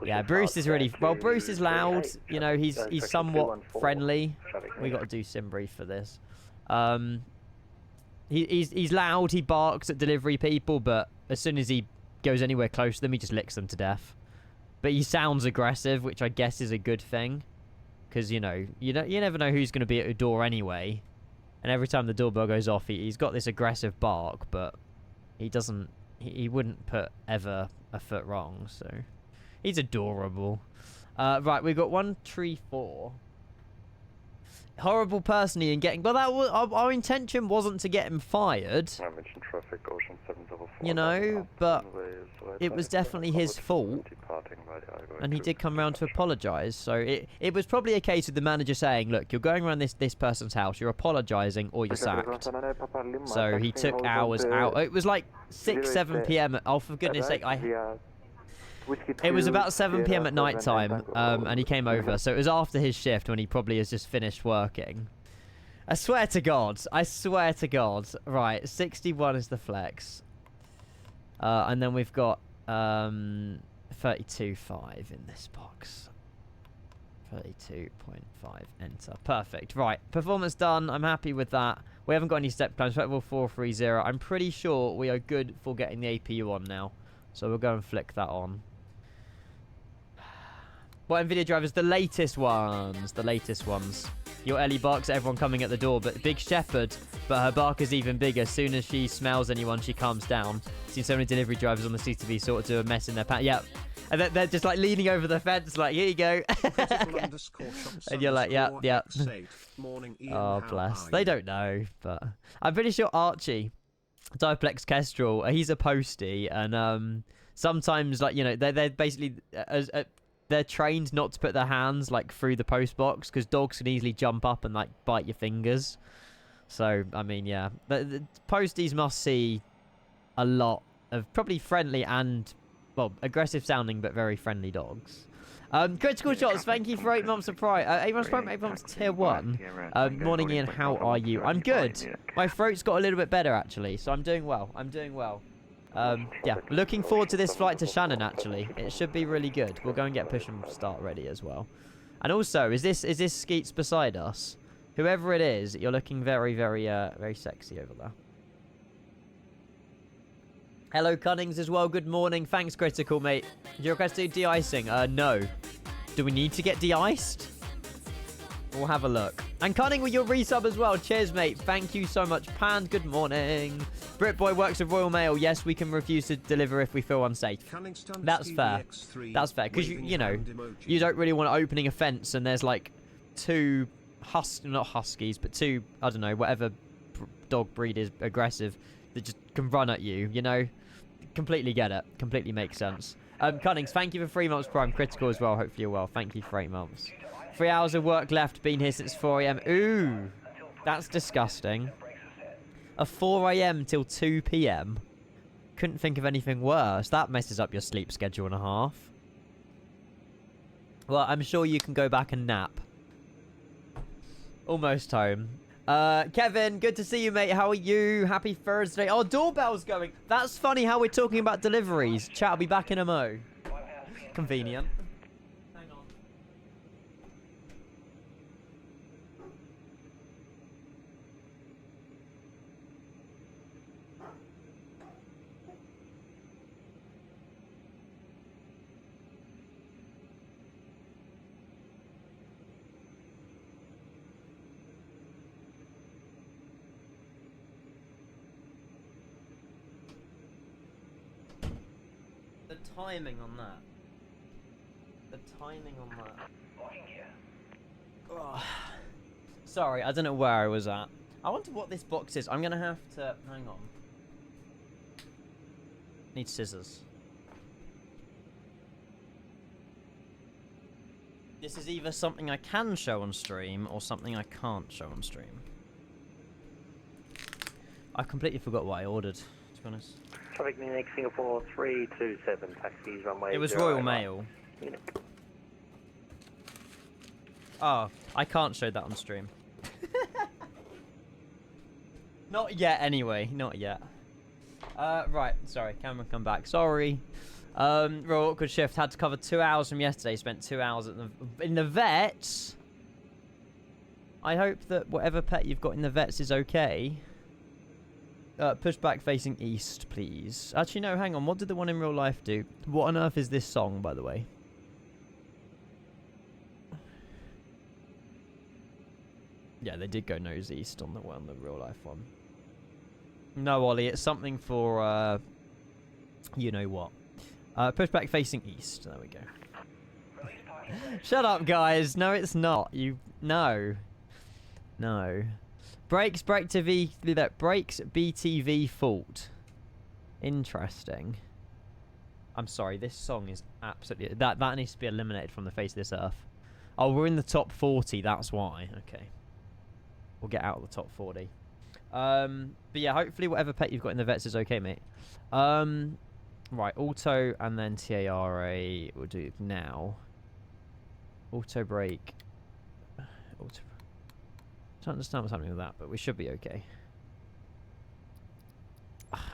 [SPEAKER 1] Yeah, Bruce is really... Well, Bruce is loud. You know, he's somewhat friendly. We got to do sim brief for this. He's loud. He barks at delivery people, but as soon as he goes anywhere close to them, he just licks them to death. But he sounds aggressive, which I guess is a good thing. Because, you know, you never know who's going to be at your door anyway. And every time the doorbell goes off, he's got this aggressive bark, but he doesn't... He wouldn't put ever a foot wrong, so... He's adorable. Right, we've got 134. Horrible person and getting... Well, that was, our intention wasn't to get him fired. You know, but it was definitely his fault. And he did come round to apologise. So it was probably a case of the manager saying, look, you're going around this person's house, you're apologising, or you're sacked. So he took hours out. It was like 6, 7 p.m. Oh, for goodness sake, it was about 7 p.m. at night time, and he came over. So it was after his shift when he probably has just finished working. I swear to God. I swear to God. Right, 61 is the flex. And then we've got 32.5 in this box. 32.5, enter. Perfect. Right, performance done. I'm happy with that. We haven't got any step plans. Level 430. I'm pretty sure we are good for getting the APU on now. So we'll go and flick that on. What NVIDIA drivers? The latest ones. The latest ones. Your Ellie barks at everyone coming at the door, but Big Shepherd, but her bark is even bigger. As soon as she smells anyone, she calms down. Seen so many delivery drivers on the CTV sort of do a mess in their pants. Yep. And they're just like leaning over the fence, like, here you go. And you're like, yep, yep. Oh, bless. They don't know, but I'm pretty sure Archie, Diplex Kestrel, he's a postie, and sometimes, like, you know, they're basically they're trained not to put their hands like through the post box because dogs can easily jump up and like bite your fingers. So I mean, yeah, the posties must see a lot of probably friendly and, well, aggressive sounding but very friendly dogs. Critical shots, thank you for 8 months of Prime. 8 months Prime, 8 months tier 1. Morning Ian, how are you? I'm good. My throat's got a little bit better actually, so I'm doing well. I'm doing well. Yeah, looking forward to this flight to Shannon actually. It should be really good. We'll go and get push and start ready as well. And also, is this Skeets beside us? Whoever it is, you're looking very, very, very sexy over there. Hello, Cunnings as well. Good morning. Thanks, Critical, mate. Do you request to do de-icing? No. Do we need to get de-iced? We'll have a look. And Cunning with your resub as well. Cheers, mate. Thank you so much. Pan, good morning. Britboy works with Royal Mail. Yes, we can refuse to deliver if we feel unsafe. That's fair. That's fair. Because, you know, you don't really want opening a fence and there's like two, not huskies, but two, I don't know, whatever dog breed is aggressive that just can run at you, you know? Completely get it. Completely makes sense. Cunnings, thank you for 3 months Prime. Critical as well. Hopefully you're well. Thank you for 8 months. 3 hours of work left. Been here since 4 a.m. Ooh, that's disgusting. A 4 a.m. till 2 p.m. Couldn't think of anything worse. That messes up your sleep schedule and a half. Well, I'm sure you can go back and nap. Almost home. Kevin, good to see you, mate. How are you? Happy Thursday. Oh, doorbell's going. That's funny how we're talking about deliveries. Chat, I'll be back in a mo. Convenient. Hang on. The timing on that. The timing on that. Oh. Sorry, I don't know where I was at. I wonder what this box is. I'm gonna have to... Hang on. Need scissors. This is either something I can show on stream or something I can't show on stream. I completely forgot what I ordered, to be honest.
[SPEAKER 5] Traffic Munich, Singapore 327, taxis runway.
[SPEAKER 1] It was
[SPEAKER 5] 0
[SPEAKER 1] Royal
[SPEAKER 5] over.
[SPEAKER 1] Mail.
[SPEAKER 5] Munich.
[SPEAKER 1] Oh, I can't show that on stream. Not yet, anyway. Not yet. Right. Sorry, camera, come back. Sorry. Real awkward shift. Had to cover 2 hours from yesterday. Spent 2 hours at in the vets. I hope that whatever pet you've got in the vets is okay. Push back facing east, please. Actually, no, hang on. What did the one in real life do? What on earth is this song, by the way? Yeah, they did go nose east on the real life one. No, Ollie, it's something for, you know what. Push back facing east. There we go. Shut up, guys. No, it's not. No. No. Brakes BTV fault. Interesting. I'm sorry, this song is absolutely... That needs to be eliminated from the face of this earth. Oh, we're in the top 40, that's why. Okay. We'll get out of the top 40. But yeah, hopefully whatever pet you've got in the vets is okay, mate. Right, auto and then TARA we'll do now. Auto brake. Auto. Don't understand what's happening with that, but we should be okay.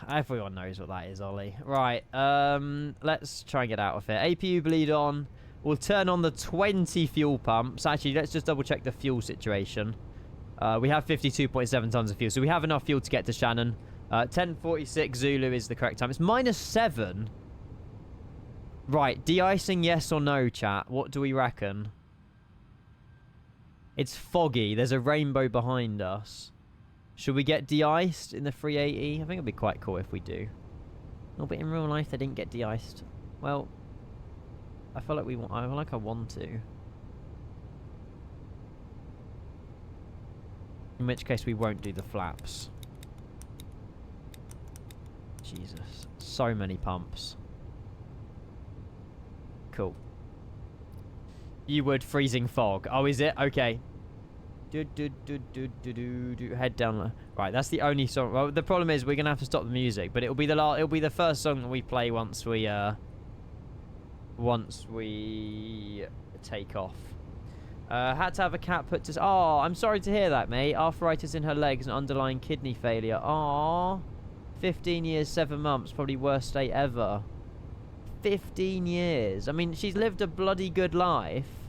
[SPEAKER 1] Everyone knows what that is, Ollie. Right, let's try and get out of here. APU bleed on. We'll turn on the 20 fuel pumps. Actually, let's just double check the fuel situation. We have 52.7 tons of fuel, so we have enough fuel to get to Shannon. 10:46 Zulu is the correct time. It's -7. Right, de-icing yes or no, chat? What do we reckon? It's foggy. There's a rainbow behind us. Should we get de-iced in the 380? I think it'd be quite cool if we do. No, but in real life they didn't get de-iced. Well, I feel like I feel like I want to. In which case we won't do the flaps. Jesus. So many pumps. Cool. You would freezing fog. Oh, is it? Okay. Head down. Right, that's the only song. Well, the problem is we're gonna have to stop the music, but it'll be the first song that we play once we take off. Had to have a cat put to... Oh, I'm sorry to hear that, mate. Arthritis in her legs and underlying kidney failure. Aww. 15 years, 7 months. Probably worst state ever. 15 years. I mean, she's lived a bloody good life.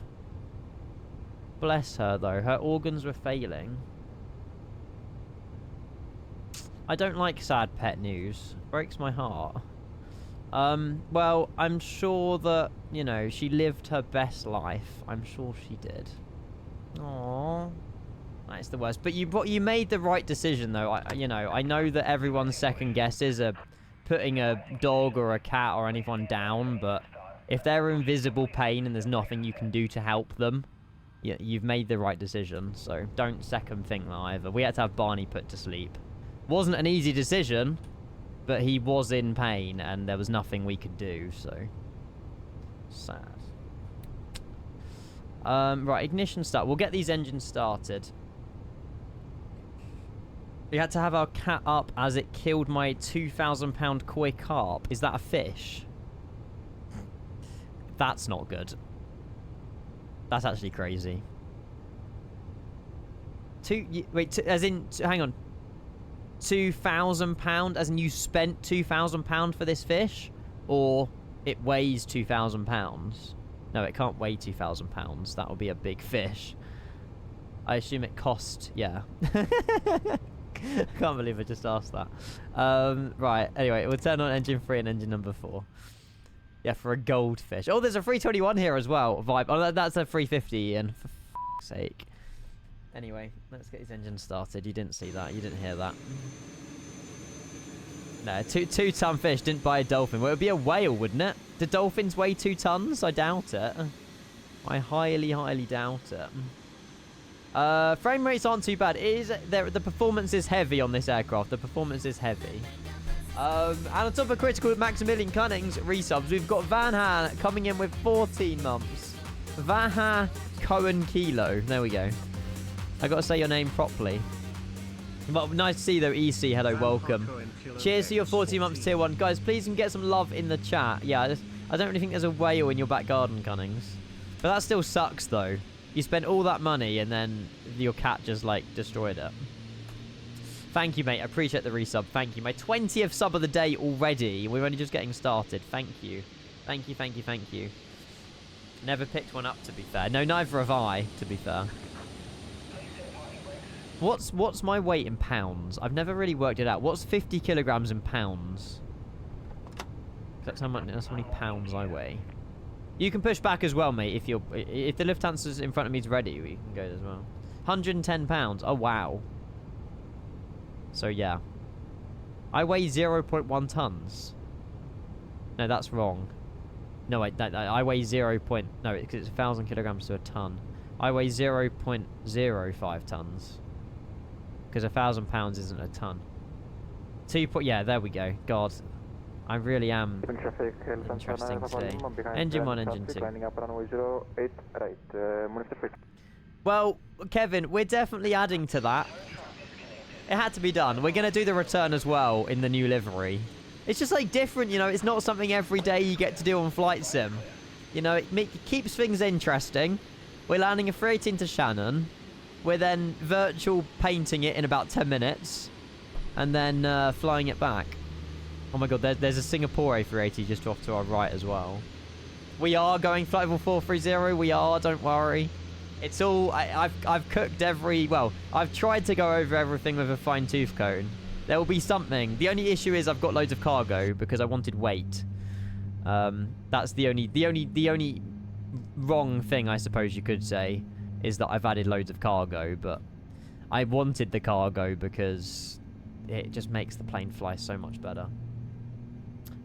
[SPEAKER 1] Bless her, though. Her organs were failing. I don't like sad pet news. Breaks my heart. Well, I'm sure that, you know, she lived her best life. I'm sure she did. Aww. That's the worst. But you made the right decision, though. I know that everyone's second guesses are putting a dog or a cat or anyone down, but if they're in visible pain and there's nothing you can do to help them, you've made the right decision. So don't second think that either. We had to have Barney put to sleep. Wasn't an easy decision, but he was in pain and there was nothing we could do, so sad. Right, ignition start. We'll get these engines started. We had to have our cat up as it killed my 2,000-pound koi carp. Is that a fish? That's not good. That's actually crazy. As in, hang on. 2,000 pound, as in you spent 2,000 pound for this fish, or it weighs 2,000 pounds? No, it can't weigh 2,000 pounds. That would be a big fish. I assume it cost, yeah. I can't believe I just asked that. Right, anyway, we'll turn on engine 3 and engine number 4. Yeah, for a goldfish. Oh, there's a 321 here as well. Vibe. Oh, that's a 350, Ian. For f***'s sake. Anyway, let's get his engine started. You didn't see that. You didn't hear that. No, two-ton fish didn't buy a dolphin. Well, it would be a whale, wouldn't it? Do dolphins weigh 2 tons? I doubt it. I highly, highly doubt it. Frame rates aren't too bad. The performance is heavy on this aircraft. The performance is heavy. And on top of critical Maximilian Cunning's resubs, we've got Van Ha coming in with 14 months. Van Ha Cohen Kilo. There we go. I got to say your name properly. Well, nice to see you though, EC. Hello, welcome. Cheers to your 40 months tier 1. Guys, please can get some love in the chat. Yeah, I don't really think there's a whale in your back garden, Cunnings. But that still sucks, though. You spent all that money and then your cat just, like, destroyed it. Thank you, mate. I appreciate the resub. Thank you. My 20th sub of the day already. We're only just getting started. Thank you. Thank you, thank you, thank you. Never picked one up, to be fair. No, neither have I, to be fair. What's my weight in pounds? I've never really worked it out. What's 50 kilograms in pounds? That's how many pounds I weigh. You can push back as well, mate. If the Lufthansa's in front of me is ready, we can go as well. 110 pounds. Oh wow. So yeah, I weigh 0.1 tons. No, that's wrong. No, wait, I weigh 0. No, because it's 1,000 kilograms to a ton. I weigh 0.05 tons. Because 1,000 pounds isn't a ton. Yeah, there we go. God, I really am interesting today. Engine 1, engine 2. Well, Kevin, we're definitely adding to that. It had to be done. We're going to do the return as well in the new livery. It's just like different, you know. It's not something every day you get to do on Flight Sim. You know, it keeps things interesting. We're landing a 380 into Shannon. We're then virtual painting it in about 10 minutes. And then flying it back. Oh my god, there's a Singapore A380 just off to our right as well. We are going flight level 430. We are, don't worry. It's all... I've cooked every... Well, I've tried to go over everything with a fine-tooth comb. There will be something. The only issue is I've got loads of cargo because I wanted weight. That's the only wrong thing, I suppose you could say, is that I've added loads of cargo, but I wanted the cargo because it just makes the plane fly so much better.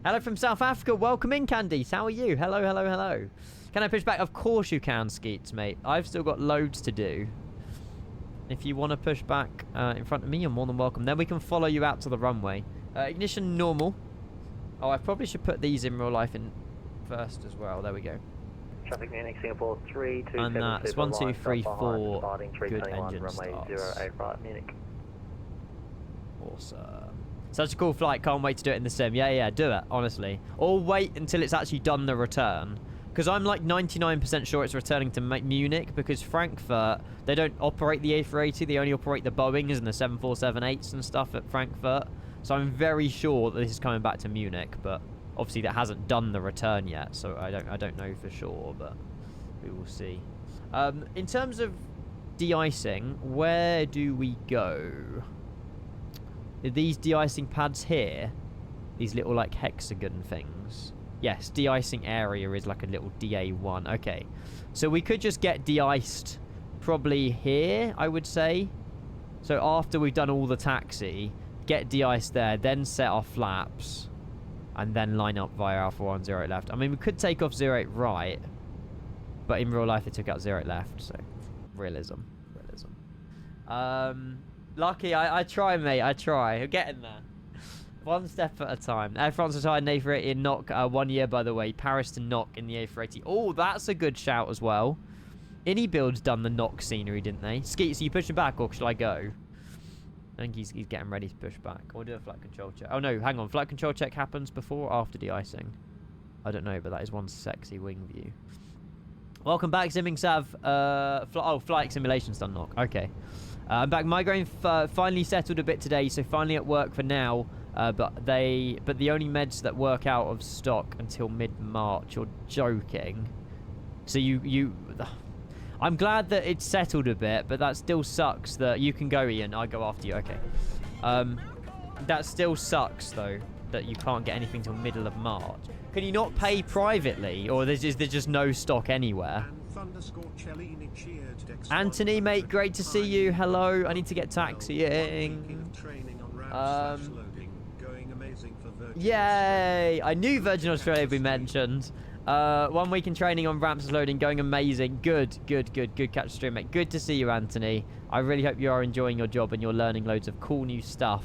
[SPEAKER 1] Hello from South Africa. Welcome in, Candice. How are you? Hello, hello, hello. Can I push back? Of course you can, Skeets, mate. I've still got loads to do. If you want to push back in front of me, you're more than welcome. Then we can follow you out to the runway. Ignition normal. Oh, I probably should put these in real life in first as well. There we go.
[SPEAKER 5] Traffic Munich, Singapore 327.
[SPEAKER 1] And that's 1, 2, 3, 4. Good engine
[SPEAKER 5] runway
[SPEAKER 1] starts.
[SPEAKER 5] 085 Munich.
[SPEAKER 1] Awesome. Such a cool flight. Can't wait to do it in the sim. Yeah, do it, honestly. Or wait until it's actually done the return. Because I'm like 99% sure it's returning to Munich, because Frankfurt, they don't operate the A380, they only operate the Boeings and the 747-8s and stuff at Frankfurt. So I'm very sure that this is coming back to Munich, but obviously that hasn't done the return yet, so I don't know for sure, but we will see. In terms of de-icing, where do we go? Are these de-icing pads here? These little like hexagon things? Yes, de-icing area is like a little DA1. Okay. So we could just get de-iced probably here, I would say. So after we've done all the taxi, get de-iced there, then set our flaps, and then line up via Alpha 1, 08 left. I mean, we could take off 08 right, but in real life it took out 08 left, so realism. Lucky, I try, mate, I try. We're getting there. One step at a time. Air France retired an A380 in knock 1 year, by the way. Paris to knock in the A380. Oh, that's a good shout as well. Any build's done the knock scenery, didn't they? Skeet, so you pushing back or shall I go? I think he's getting ready to push back. We'll do a flight control check. Oh no, hang on. Flight control check happens before or after de-icing? I don't know, but that is one sexy wing view. Welcome back, Zimming Sav. Flight simulation's done knock. Okay. I'm back. Migraine finally settled a bit today, so finally at work for now. But the only meds that work out of stock until mid-March. You're joking. So I'm glad that it's settled a bit, but that still sucks that you can go, Ian. I'll go after you. Okay. That still sucks though that you can't get anything till middle of March. Can you not pay privately, or is there just no stock anywhere? Anthony, mate, great to see you. Hello. I need to get taxiing. Yay! I knew Virgin Australia would be mentioned. 1 week in training on ramps loading, going amazing. Good catch stream, mate. Good to see you, Anthony. I really hope you are enjoying your job and you're learning loads of cool new stuff.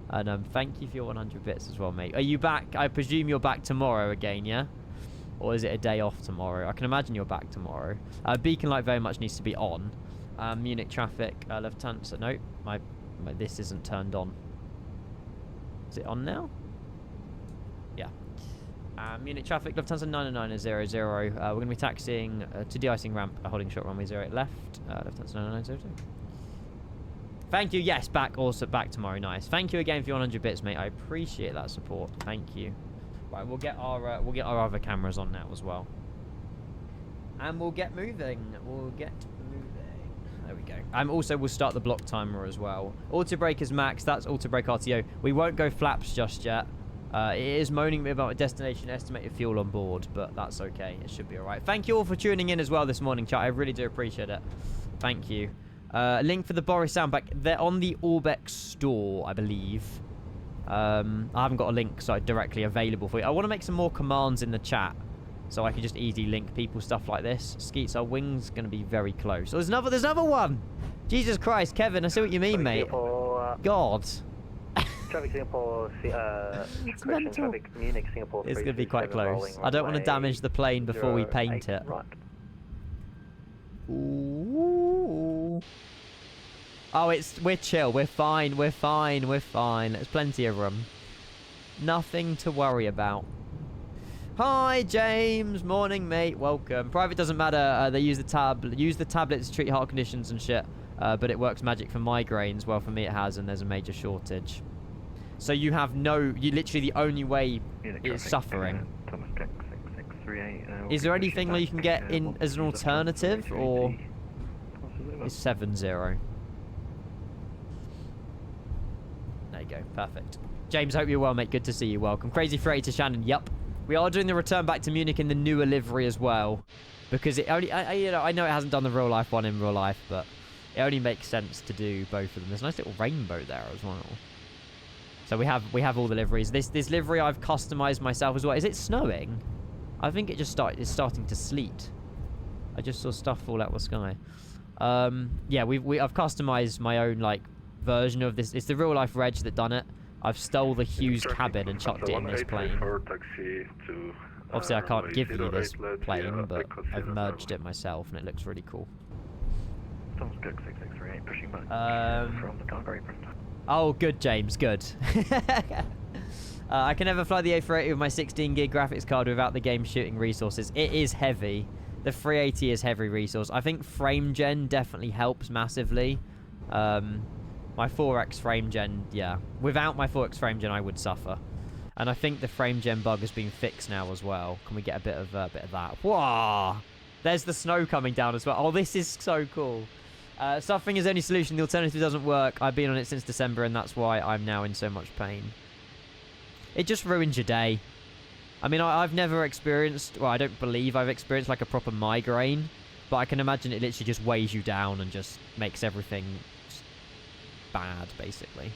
[SPEAKER 1] And thank you for your 100 bits as well, mate. Are you back? I presume you're back tomorrow again, yeah? Or is it a day off tomorrow? I can imagine you're back tomorrow. Beacon light very much needs to be on. Munich traffic, Lufthansa. No, my this isn't turned on. Is it on now? Yeah. Munich traffic, Lufthansa 90900. We're going to be taxiing to de-icing ramp, holding short runway 08 left. Lufthansa 90902. Thank you. Yes, back tomorrow. Nice. Thank you again for your 100 bits, mate. I appreciate that support. Thank you. Right, we'll get our other cameras on now as well, and we'll get moving. There we go. Also, we'll start the block timer as well. Auto brake is max. That's auto brake RTO. We won't go flaps just yet. It is moaning me about destination estimated fuel on board, but that's okay. It should be all right. Thank you all for tuning in as well this morning, chat. I really do appreciate it. Thank you. Link for the Boris soundback. They're on the Orbex store, I believe. I haven't got a link directly available for you. I want to make some more commands in the chat so I can just easily link people, stuff like this. Skeets, our wing's going to be very close. Oh, there's another one. Jesus Christ, Kevin, I see what you mean, mate. God.
[SPEAKER 5] Traffic Singapore, traffic Munich, Singapore.
[SPEAKER 1] It's going to be quite close. I don't want to damage the plane before we paint it.
[SPEAKER 5] Right.
[SPEAKER 1] Ooh. Oh, we're chill. We're fine. There's plenty of room. Nothing to worry about. Hi, James. Morning, mate. Welcome. Private doesn't matter. They use the tablets to treat heart conditions and shit. But it works magic for migraines. Well, for me it has, and there's a major shortage. So you literally the only way is suffering. Is there anything that you can get in as an alternative, or is 7-0? There you go, perfect. James, hope you're well, mate. Good to see you. Welcome. Crazy Freddy to Shannon. Yup. We are doing the return back to Munich in the newer livery as well, because it only, I know it hasn't done the real life one in real life, but it only makes sense to do both of them. There's a nice little rainbow there as well. So we have all the liveries. This livery I've customized myself as well. Is it snowing? I think it just it's starting to sleet. I just saw stuff fall out of the sky. Yeah, I've customized my own like version of this. It's the real life reg that done it. I've stole the Hughes cabin and chucked it in this plane. Obviously, I can't give you this plane, but I've merged it myself, and it looks really cool. Oh, good, James, good. I can never fly the A380 with my 16 gig graphics card without the game shooting resources. It is heavy. The 380 is heavy resource. I think frame gen definitely helps massively. My 4X frame gen, yeah. Without my 4X frame gen, I would suffer. And I think the frame gen bug has been fixed now as well. Can we get a bit of that? Whoa! There's the snow coming down as well. Oh, this is so cool. Suffering is the only solution. The alternative doesn't work. I've been on it since December, and that's why I'm now in so much pain. It just ruins your day. I mean, I've never experienced... Well, I don't believe I've experienced like a proper migraine. But I can imagine it literally just weighs you down and just makes everything just bad, basically.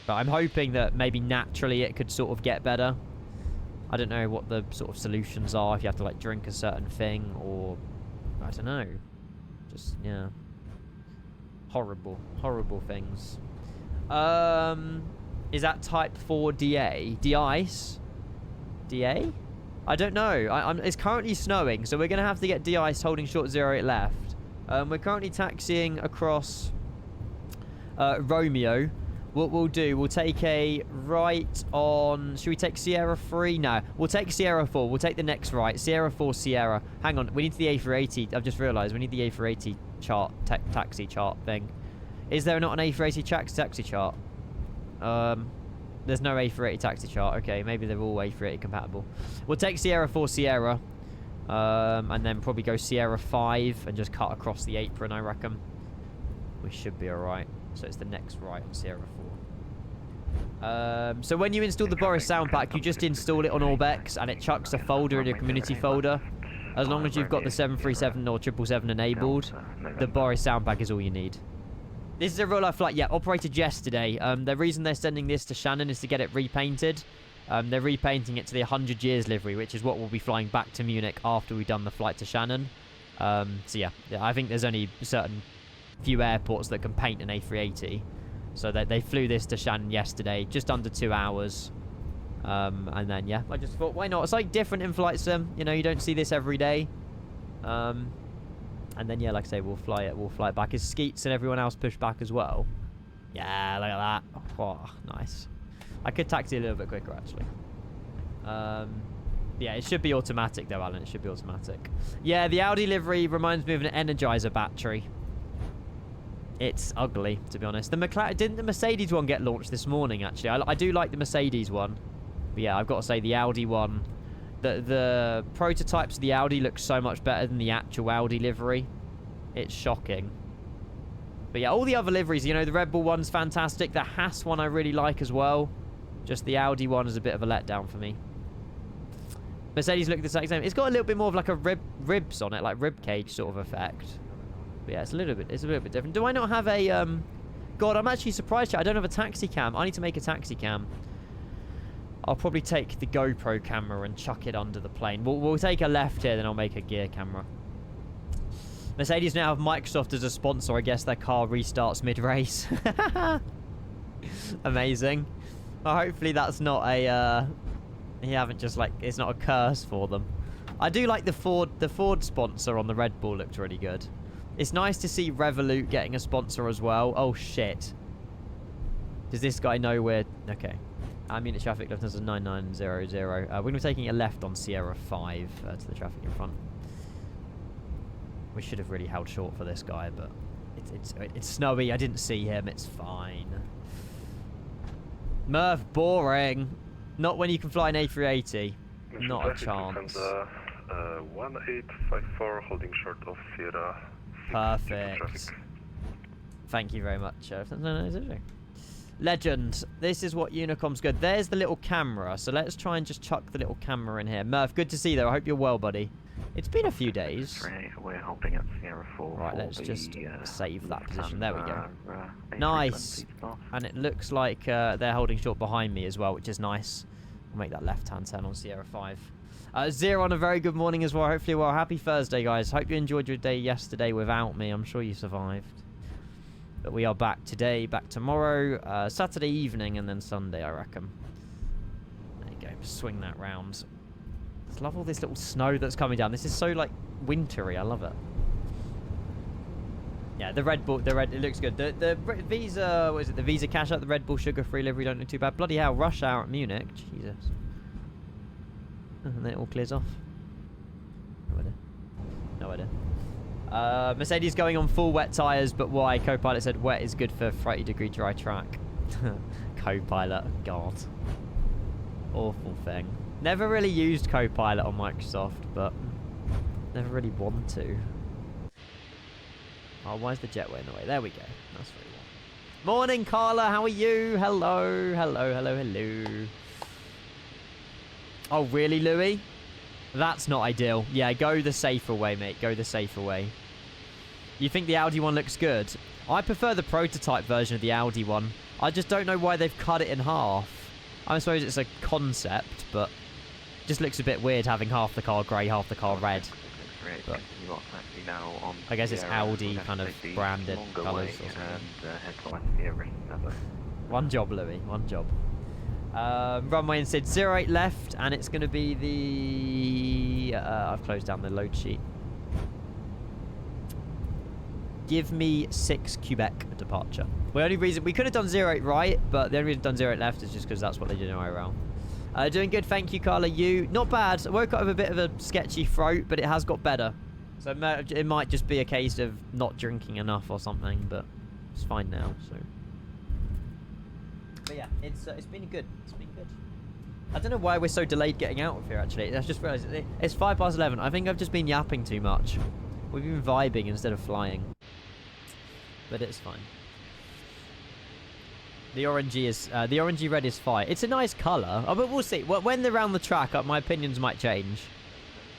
[SPEAKER 1] But I'm hoping that maybe naturally it could sort of get better. I don't know what the sort of solutions are. If you have to like drink a certain thing, or... I don't know. Just, yeah. Horrible things. Is that type 4 DA? De-ice? DA? I don't know. It's currently snowing, so we're going to have to get de-iced holding short 08 left. We're currently taxiing across Romeo. What we'll do, we'll take a right on... Should we take Sierra 3? No. We'll take Sierra 4. We'll take the next right. Sierra 4, Sierra. Hang on. We need the A380. I've just realised. We need the A380 chart, taxi chart thing. Is there not an A380 taxi chart? There's no A380 taxi chart. Okay, maybe they're all A380 compatible. We'll take Sierra 4, Sierra. And then probably go Sierra 5 and just cut across the apron, I reckon. We should be alright. So it's the next right on Sierra 4. So when you install the Boris sound pack, you just install it on Orbex and it chucks a folder in your community folder. As long as you've got the 737 or 777 enabled, the Boris sound pack is all you need. This is a real life flight. Yeah, operated yesterday. The reason they're sending this to Shannon is to get it repainted. They're repainting it to the 100 years livery, which is what we'll be flying back to Munich after we've done the flight to Shannon. So yeah, I think there's only certain few airports that can paint an A380. So they flew this to Shannon yesterday, just under 2 hours. And then, yeah, I just thought, why not? It's like different in flight sim. You know, you don't see this every day. And then, yeah, like I say, we'll fly it back. Is Skeets and everyone else pushed back as well? Yeah, look at that. Oh, nice. I could taxi a little bit quicker, actually. Yeah, it should be automatic, though, Alan. It should be automatic. Yeah, the Audi livery reminds me of an Energizer battery. It's ugly, to be honest. Didn't the Mercedes one get launched this morning, actually? I do like the Mercedes one. But yeah, I've got to say, the Audi one... The prototypes of the Audi look so much better than the actual Audi livery. It's shocking. But yeah, all the other liveries, you know, the Red Bull one's fantastic. The Haas one I really like as well. Just the Audi one is a bit of a letdown for me. Mercedes look the same. It's got a little bit more of like a ribs on it, like rib cage sort of effect. But yeah, it's a little bit different. Do I not have a God, I'm actually surprised. I don't have a taxi cam. I need to make a taxi cam. I'll probably take the GoPro camera and chuck it under the plane. We'll take a left here, then I'll make a gear camera. Mercedes now have Microsoft as a sponsor. I guess their car restarts mid-race. Amazing. Well, hopefully that's not a... you haven't just like... It's not a curse for them. I do like the Ford sponsor on the Red Bull looked really good. It's nice to see Revolut getting a sponsor as well. Oh, shit. Does this guy know where... Okay. Munich traffic, Lufthansa 9900. We're going to be taking a left on Sierra 5 to the traffic in front. We should have really held short for this guy, but it's snowy. I didn't see him. It's fine. Murph, boring. Not when you can fly an A380. Not a chance.
[SPEAKER 6] 1854 holding short of Sierra.
[SPEAKER 1] Perfect. Thank you very much. Legend. This is what Unicom's good. There's the little camera. So let's try and just chuck the little camera in here. Murph, good to see you though. I hope you're well, buddy. It's been a few days.
[SPEAKER 5] We're holding at Sierra 4.
[SPEAKER 1] Right, let's just save that position. There we go. Nice. And it looks like they're holding short behind me as well, which is nice. We'll make that left-hand turn on Sierra 5. Zero on a very good morning as well. Hopefully, well, happy Thursday, guys. Hope you enjoyed your day yesterday without me. I'm sure you survived. But we are back today, back tomorrow, Saturday evening, and then Sunday, I reckon. There you go. Swing that round. I love all this little snow that's coming down. This is so, like, wintry. I love it. Yeah, the Red Bull, it looks good. The Visa, what is it? The Visa Cash Out, the Red Bull sugar-free livery don't look too bad. Bloody hell, rush hour at Munich. Jesus. And then it all clears off. No idea. No idea. Mercedes going on full wet tyres, but why? Copilot said wet is good for 30-degree dry track. Copilot, God. Awful thing. Never really used Copilot on Microsoft, but never really want to. Oh, why is the jetway in the way? There we go. That's really well. Morning, Carla. How are you? Hello. Hello, hello, hello. Oh, really, Louis? That's not ideal. Yeah, go the safer way, mate. Go the safer way. You think the Audi one looks good? I prefer the prototype version of the Audi one. I just don't know why they've cut it in half. I suppose it's a concept, but it just looks a bit weird having half the car grey, half the car red. But I guess it's Audi kind of branded colours or something. One job, Louis. One job. Runway and Sid 08 left, and it's going to be the... I've closed down the load sheet. Give me 6 Quebec departure. The only reason... We could have done 08 right, but the only reason we've done 08 left is just because that's what they did in IRL. Doing good, thank you, Carla. You, not bad. I woke up with a bit of a sketchy throat, but it has got better. So it might just be a case of not drinking enough or something, but it's fine now. So, but yeah, it's been good. It's been good. I don't know why we're so delayed getting out of here. Actually, I just realised it's 11:05. I think I've just been yapping too much. We've been vibing instead of flying, but it's fine. The orangey red is fire. It's a nice colour. Oh, but we'll see. When they're around the track, my opinions might change.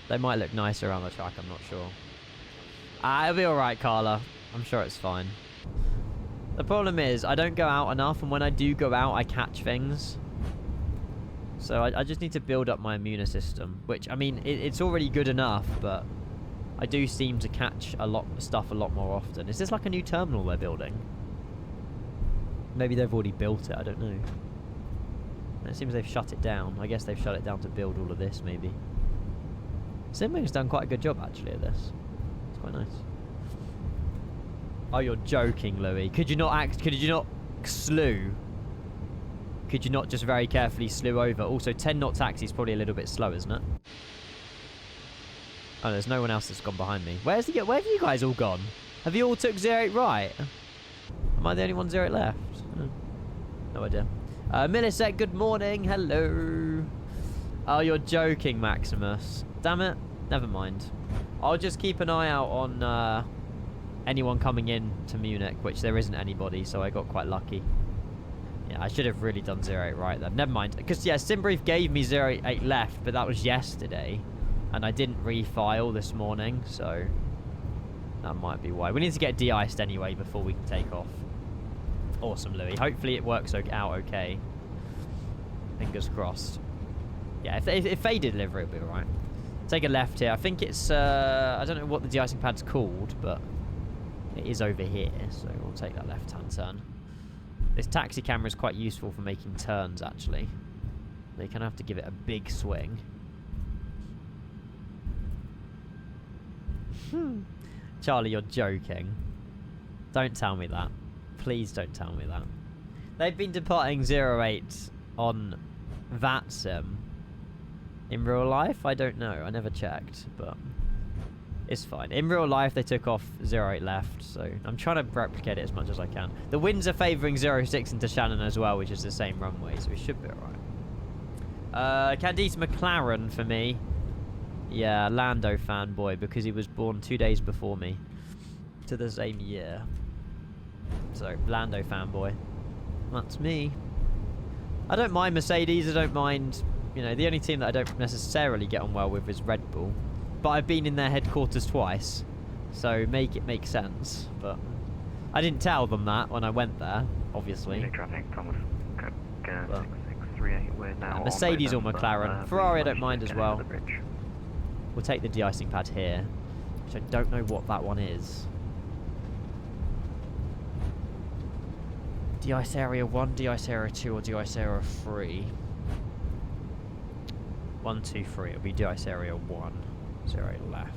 [SPEAKER 1] They might look nicer around the track. I'm not sure. It'll be all right, Carla. I'm sure it's fine. The problem is I don't go out enough, and when I do go out, I catch things. So I just need to build up my immune system, which I mean it's already good enough, but I do seem to catch a lot of stuff a lot more often. Is this like a new terminal they're building? Maybe they've already built it, I don't know. It seems they've shut it down. I guess they've shut it down to build all of this, maybe. Simwing's done quite a good job, actually, at this. It's quite nice. Oh, you're joking, Louis. Could you not slew, could you not just very carefully slew over? Also, 10 knot taxi is probably a little bit slow, isn't it? Oh, there's no one else that's gone behind me. Where have you guys all gone? Have you all took 08 right? Am I the only one 08 left? No idea. Millisec, good morning. Hello. Oh, you're joking, Maximus. Damn it. Never mind. I'll just keep an eye out on anyone coming in to Munich, which there isn't anybody, so I got quite lucky. Yeah, I should have really done 08 right then. Never mind. Because, yeah, SimBrief gave me 08 left, but that was yesterday. And I didn't refile this morning, so that might be why. We need to get de-iced anyway before we can take off. Awesome, Louis. Hopefully it works out okay. Fingers crossed. Yeah, if they deliver, it'll be alright. Take a left here. I think it's, I don't know what the de-icing pad's called, but it is over here, so we'll take that left-hand turn. This taxi camera is quite useful for making turns, actually. You kind of have to give it a big swing. Charlie, you're joking. Don't tell me that. Please don't tell me that. They've been departing 08 on that sim. In real life? I don't know. I never checked, but it's fine. In real life, they took off 08 left, so I'm trying to replicate it as much as I can. The winds are favouring 06 into Shannon as well, which is the same runway, so it should be alright. Candice McLaren for me. Yeah, Lando fanboy, because he was born 2 days before me. To the same year. So, Lando fanboy. That's me. I don't mind Mercedes, I don't mind... You know, the only team that I don't necessarily get on well with is Red Bull. But I've been in their headquarters twice. So, make it make sense. But I didn't tell them that when I went there, obviously.
[SPEAKER 6] Traffic, Thomas. But, 6638, we're now
[SPEAKER 1] Mercedes or
[SPEAKER 6] November,
[SPEAKER 1] McLaren. Ferrari I don't mind as well. We'll take the de-icing pad here, which I don't know what that one is. De-ice area 1, de-ice area 2, or de-ice area 3? 1, 2, 3. It'll be de-ice area 1. 0 left.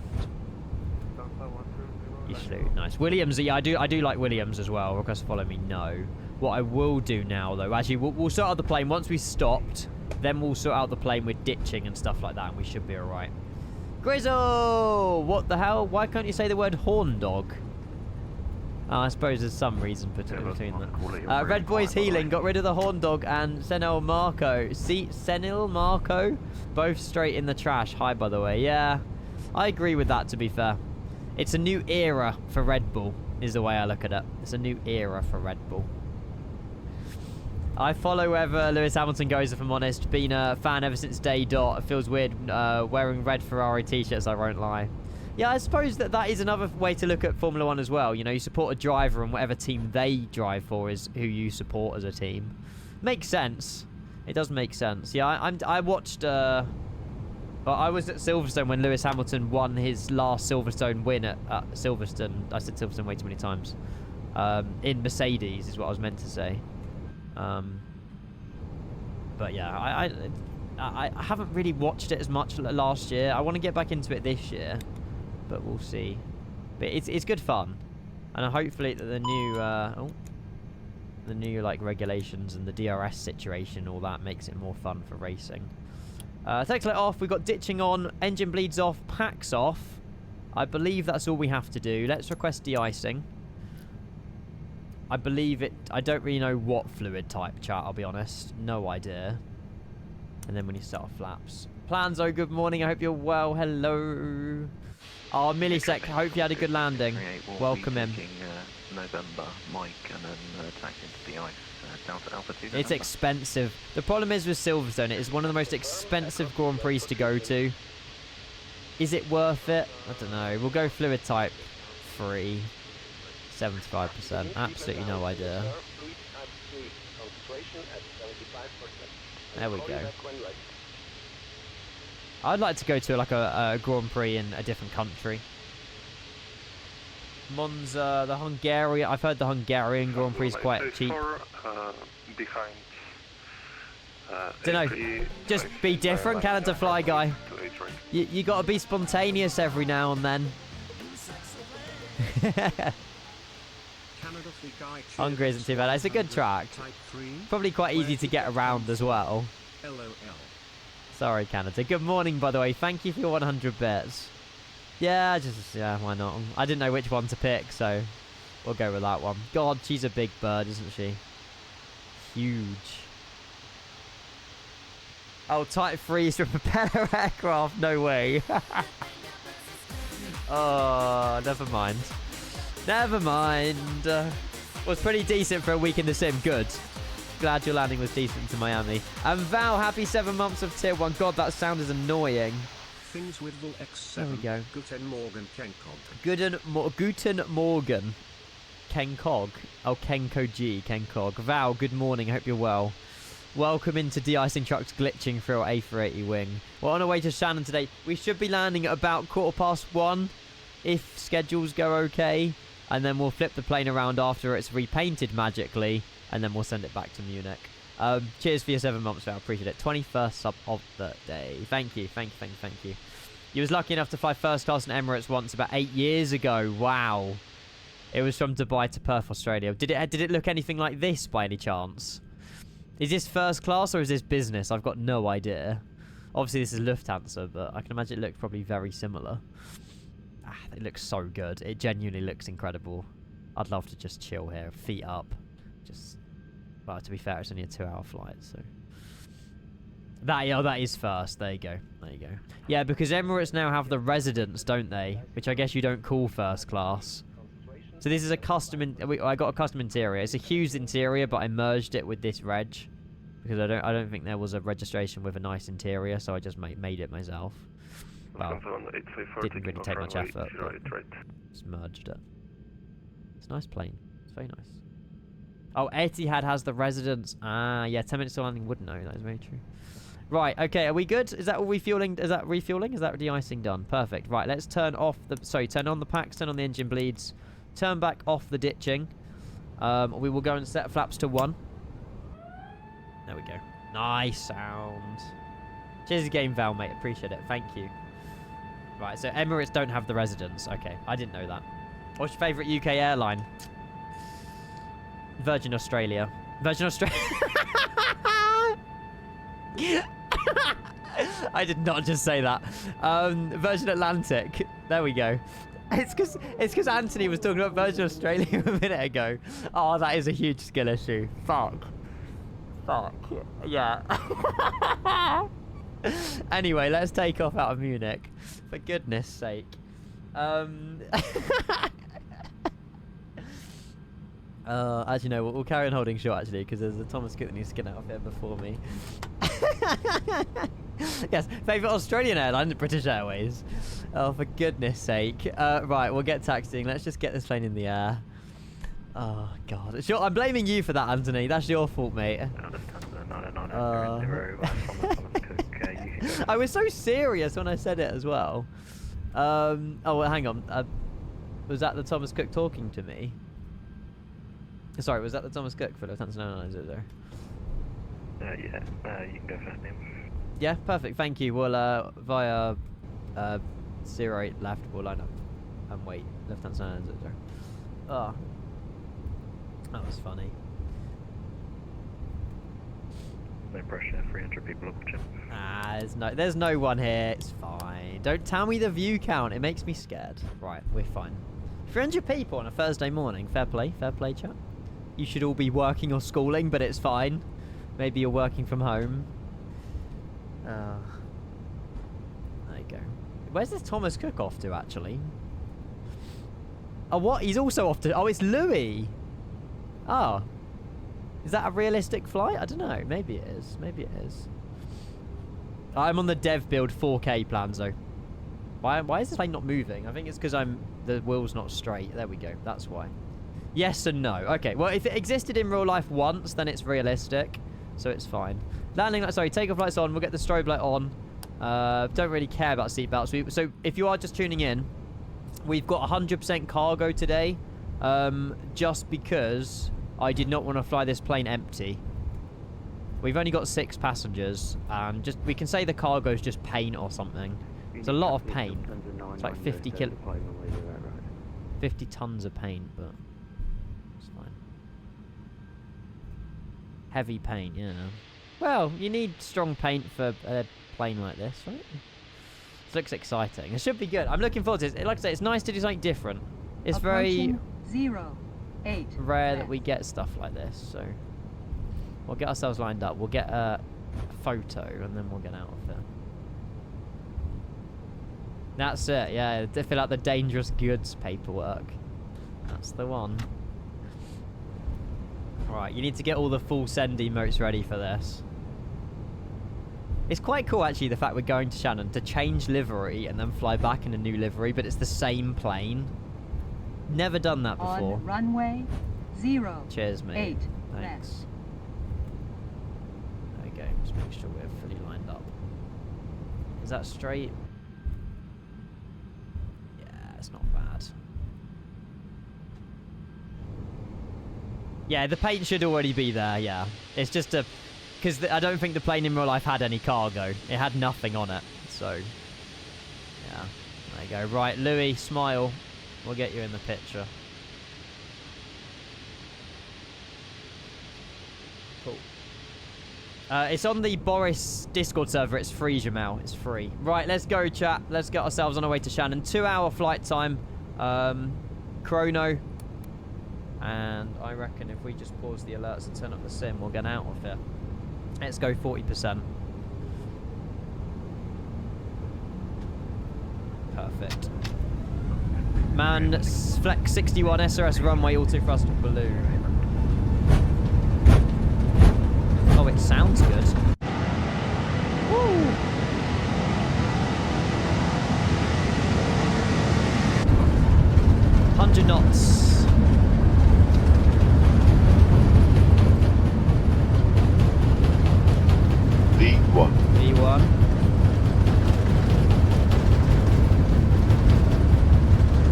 [SPEAKER 1] You slew. Nice. Williams, yeah, I do like Williams as well. Request to follow me, no. What I will do now, though, actually, we'll sort out the plane once we've stopped. Then we'll sort out the plane with ditching and stuff like that, and we should be alright. Grizzle! What the hell? Why can't you say the word horn dog? I suppose there's some reason between them. Red Boy's healing, got rid of the horn dog, and Senil Marco. Senil Marco? Both straight in the trash. Hi, by the way. Yeah, I agree with that, to be fair. It's a new era for Red Bull, is the way I look at it. It's a new era for Red Bull. I follow wherever Lewis Hamilton goes, if I'm honest. Been a fan ever since day dot. It feels weird wearing red Ferrari t-shirts, I won't lie. Yeah, I suppose that is another way to look at Formula 1 as well. You know, you support a driver and whatever team they drive for is who you support as a team. Makes sense. It does make sense. Yeah, I watched... well, I was at Silverstone when Lewis Hamilton won his last Silverstone win at Silverstone. I said Silverstone way too many times. In Mercedes is what I was meant to say. But yeah, I haven't really watched it as much last year. I want to get back into it this year, but we'll see. But it's good fun, and hopefully the new like regulations and the DRS situation, all that makes it more fun for racing. Takes it off. We've got ditching on, engine bleeds off, packs off. I believe that's all we have to do. Let's request de-icing. I believe it... I don't really know what fluid type, chat, I'll be honest. No idea. And then when you set off flaps. Planzo, good morning. I hope you're well. Hello. Oh, Millisec, I hope you had a good landing. Welcome in.
[SPEAKER 6] November, Mike, and then tack into the ice down to altitude.
[SPEAKER 1] It's expensive. The problem is with Silverstone, it is one of the most expensive Grand Prix to go to. Is it worth it? I don't know. We'll go fluid type 3. 75%. Absolutely no idea. There we go. I'd like to go to like a Grand Prix in a different country. Monza, the Hungarian. I've heard the Hungarian Grand Prix is quite cheap.
[SPEAKER 6] Behind.
[SPEAKER 1] Don't know. Just be different, Canada Fly Guy. You got to be spontaneous every now and then.
[SPEAKER 3] Canada
[SPEAKER 1] Hungary isn't too bad. It's a good track. Probably quite easy to get around as well. Sorry, Canada. Good morning, by the way. Thank you for your 100 bits. Yeah, why not? I didn't know which one to pick, so we'll go with that one. God, she's a big bird, isn't she? Huge. Oh, Type 3 is for propeller aircraft. No way. Oh, never mind. Never mind. Was pretty decent for a week in the sim. Good. Glad your landing was decent to Miami. And Val, happy 7 months of tier 1. God, that sound is annoying.
[SPEAKER 3] Things with X7.
[SPEAKER 1] There we go.
[SPEAKER 3] Guten Morgen, Kenkog.
[SPEAKER 1] Guten Morgen. Kenkog. Oh, Kenko G. Kenkog. Val, good morning. I hope you're well. Welcome into de-icing trucks glitching through our A380 wing. We're on our way to Shannon today. We should be landing at about 1:15 if schedules go okay. And then we'll flip the plane around after it's repainted magically. And then we'll send it back to Munich. Cheers for your 7 months, Val. Appreciate it. 21st sub of the day. Thank you. Thank you. You was lucky enough to fly first class in Emirates once about 8 years ago. Wow. It was from Dubai to Perth, Australia. Did it look anything like this by any chance? Is this first class or is this business? I've got no idea. Obviously, this is Lufthansa, but I can imagine it looked probably very similar. It looks so good. It genuinely looks incredible. I'd love to just chill here, feet up. Just, well, to be fair, it's only a 2-hour flight, so... That is first. There you go. Yeah, because Emirates now have the residence, don't they? Which I guess you don't call first class. So this is a custom... I got a custom interior. It's a huge interior, but I merged it with this reg. Because I don't think there was a registration with a nice interior, so I just made it myself. Well, didn't really take much effort, but just merged it. It's a nice plane. It's very nice. Oh, Etihad has the residence. Ah, yeah, 10 minutes to landing wouldn't know. That is very true. Right, okay, are we good? Is that all refueling? Is that refueling? Is that de-icing done? Perfect. Right, let's turn off the... Sorry, turn on the packs, turn on the engine bleeds. Turn back off the ditching. We will go and set flaps to 1. There we go. Nice sound. Cheers again, Val, mate. Appreciate it. Thank you. Right, so Emirates don't have the residence. Okay, I didn't know that. What's your favourite UK airline? Virgin Australia. Virgin Australia. I did not just say that. Virgin Atlantic. There we go. It's because Anthony was talking about Virgin Australia a minute ago. Oh, that is a huge skill issue. Fuck. Yeah. Anyway, let's take off out of Munich. For goodness sake. Actually, no, we'll carry on holding short, actually, because there's a Thomas Cook that needs to get out of here before me. Yes, favourite Australian airline, British Airways. Oh, for goodness sake. Right, we'll get taxiing. Let's just get this plane in the air. Oh, God. Sure, I'm blaming you for that, Anthony. That's your fault, mate. I was so serious when I said it as well. Oh, well, hang on. Was that the Thomas Cook talking to me? Sorry, was that the Thomas Cook for Lufthansa 990?
[SPEAKER 6] Yeah, you can go first, Neil.
[SPEAKER 1] Yeah, perfect. Thank you. We'll, via 08 left, we'll line up and wait. Lufthansa 990. Oh. That was funny.
[SPEAKER 6] No pressure, 300 people up, Jim.
[SPEAKER 1] There's no one here. It's fine. Don't tell me the view count. It makes me scared. Right, we're fine. 300 people on a Thursday morning. Fair play, chat. You should all be working or schooling, but it's fine. Maybe you're working from home. There you go. Where's this Thomas Cook off to, actually? Oh, what? He's also off to... Oh, it's Louis. Oh. Is that a realistic flight? I don't know. Maybe it is. I'm on the dev build 4K plans, though. Why is this plane not moving? I think it's because the wheel's not straight. There we go. That's why. Yes and no. Okay, well, if it existed in real life once, then it's realistic. So it's fine. Takeoff lights on. We'll get the strobe light on. Don't really care about seatbelts. So if you are just tuning in, we've got 100% cargo today. Just because I did not want to fly this plane empty. We've only got 6 passengers. We can say the cargo's just paint or something. It's a lot of paint. It's like 50 tons of paint, but it's fine. Heavy paint, yeah. Well, you need strong paint for a plane like this, right? This looks exciting. It should be good. I'm looking forward to this. Like I say, it's nice to do something different. It's very
[SPEAKER 7] 08
[SPEAKER 1] rare that we get stuff like this, so we'll get ourselves lined up. We'll get a photo and then we'll get out of there. That's it, yeah. To fill out the dangerous goods paperwork. That's the one. Right, you need to get all the full send emotes ready for this. It's quite cool, actually, the fact we're going to Shannon to change livery and then fly back in a new livery, but it's the same plane. Never done that before.
[SPEAKER 7] On runway 08.
[SPEAKER 1] Cheers, mate. Thanks.
[SPEAKER 7] Left.
[SPEAKER 1] There we go. Just make sure we're fully lined up. Is that straight? Yeah, it's not bad. Yeah, the paint should already be there, yeah. It's just a... Because I don't think the plane in real life had any cargo. It had nothing on it, so... Yeah, there you go. Right, Louis, smile. We'll get you in the picture. Cool. It's on the Boris Discord server. It's free, Jamal. It's free. Right, let's go, chat. Let's get ourselves on our way to Shannon. 2-hour flight time. Chrono. And I reckon if we just pause the alerts and turn up the sim, we'll get out of here. Let's go 40%. Perfect. Man, Flex 61 SRS runway auto thrust balloon. Oh, it sounds good. Woo! $100 knots.
[SPEAKER 8] V1.
[SPEAKER 1] V1.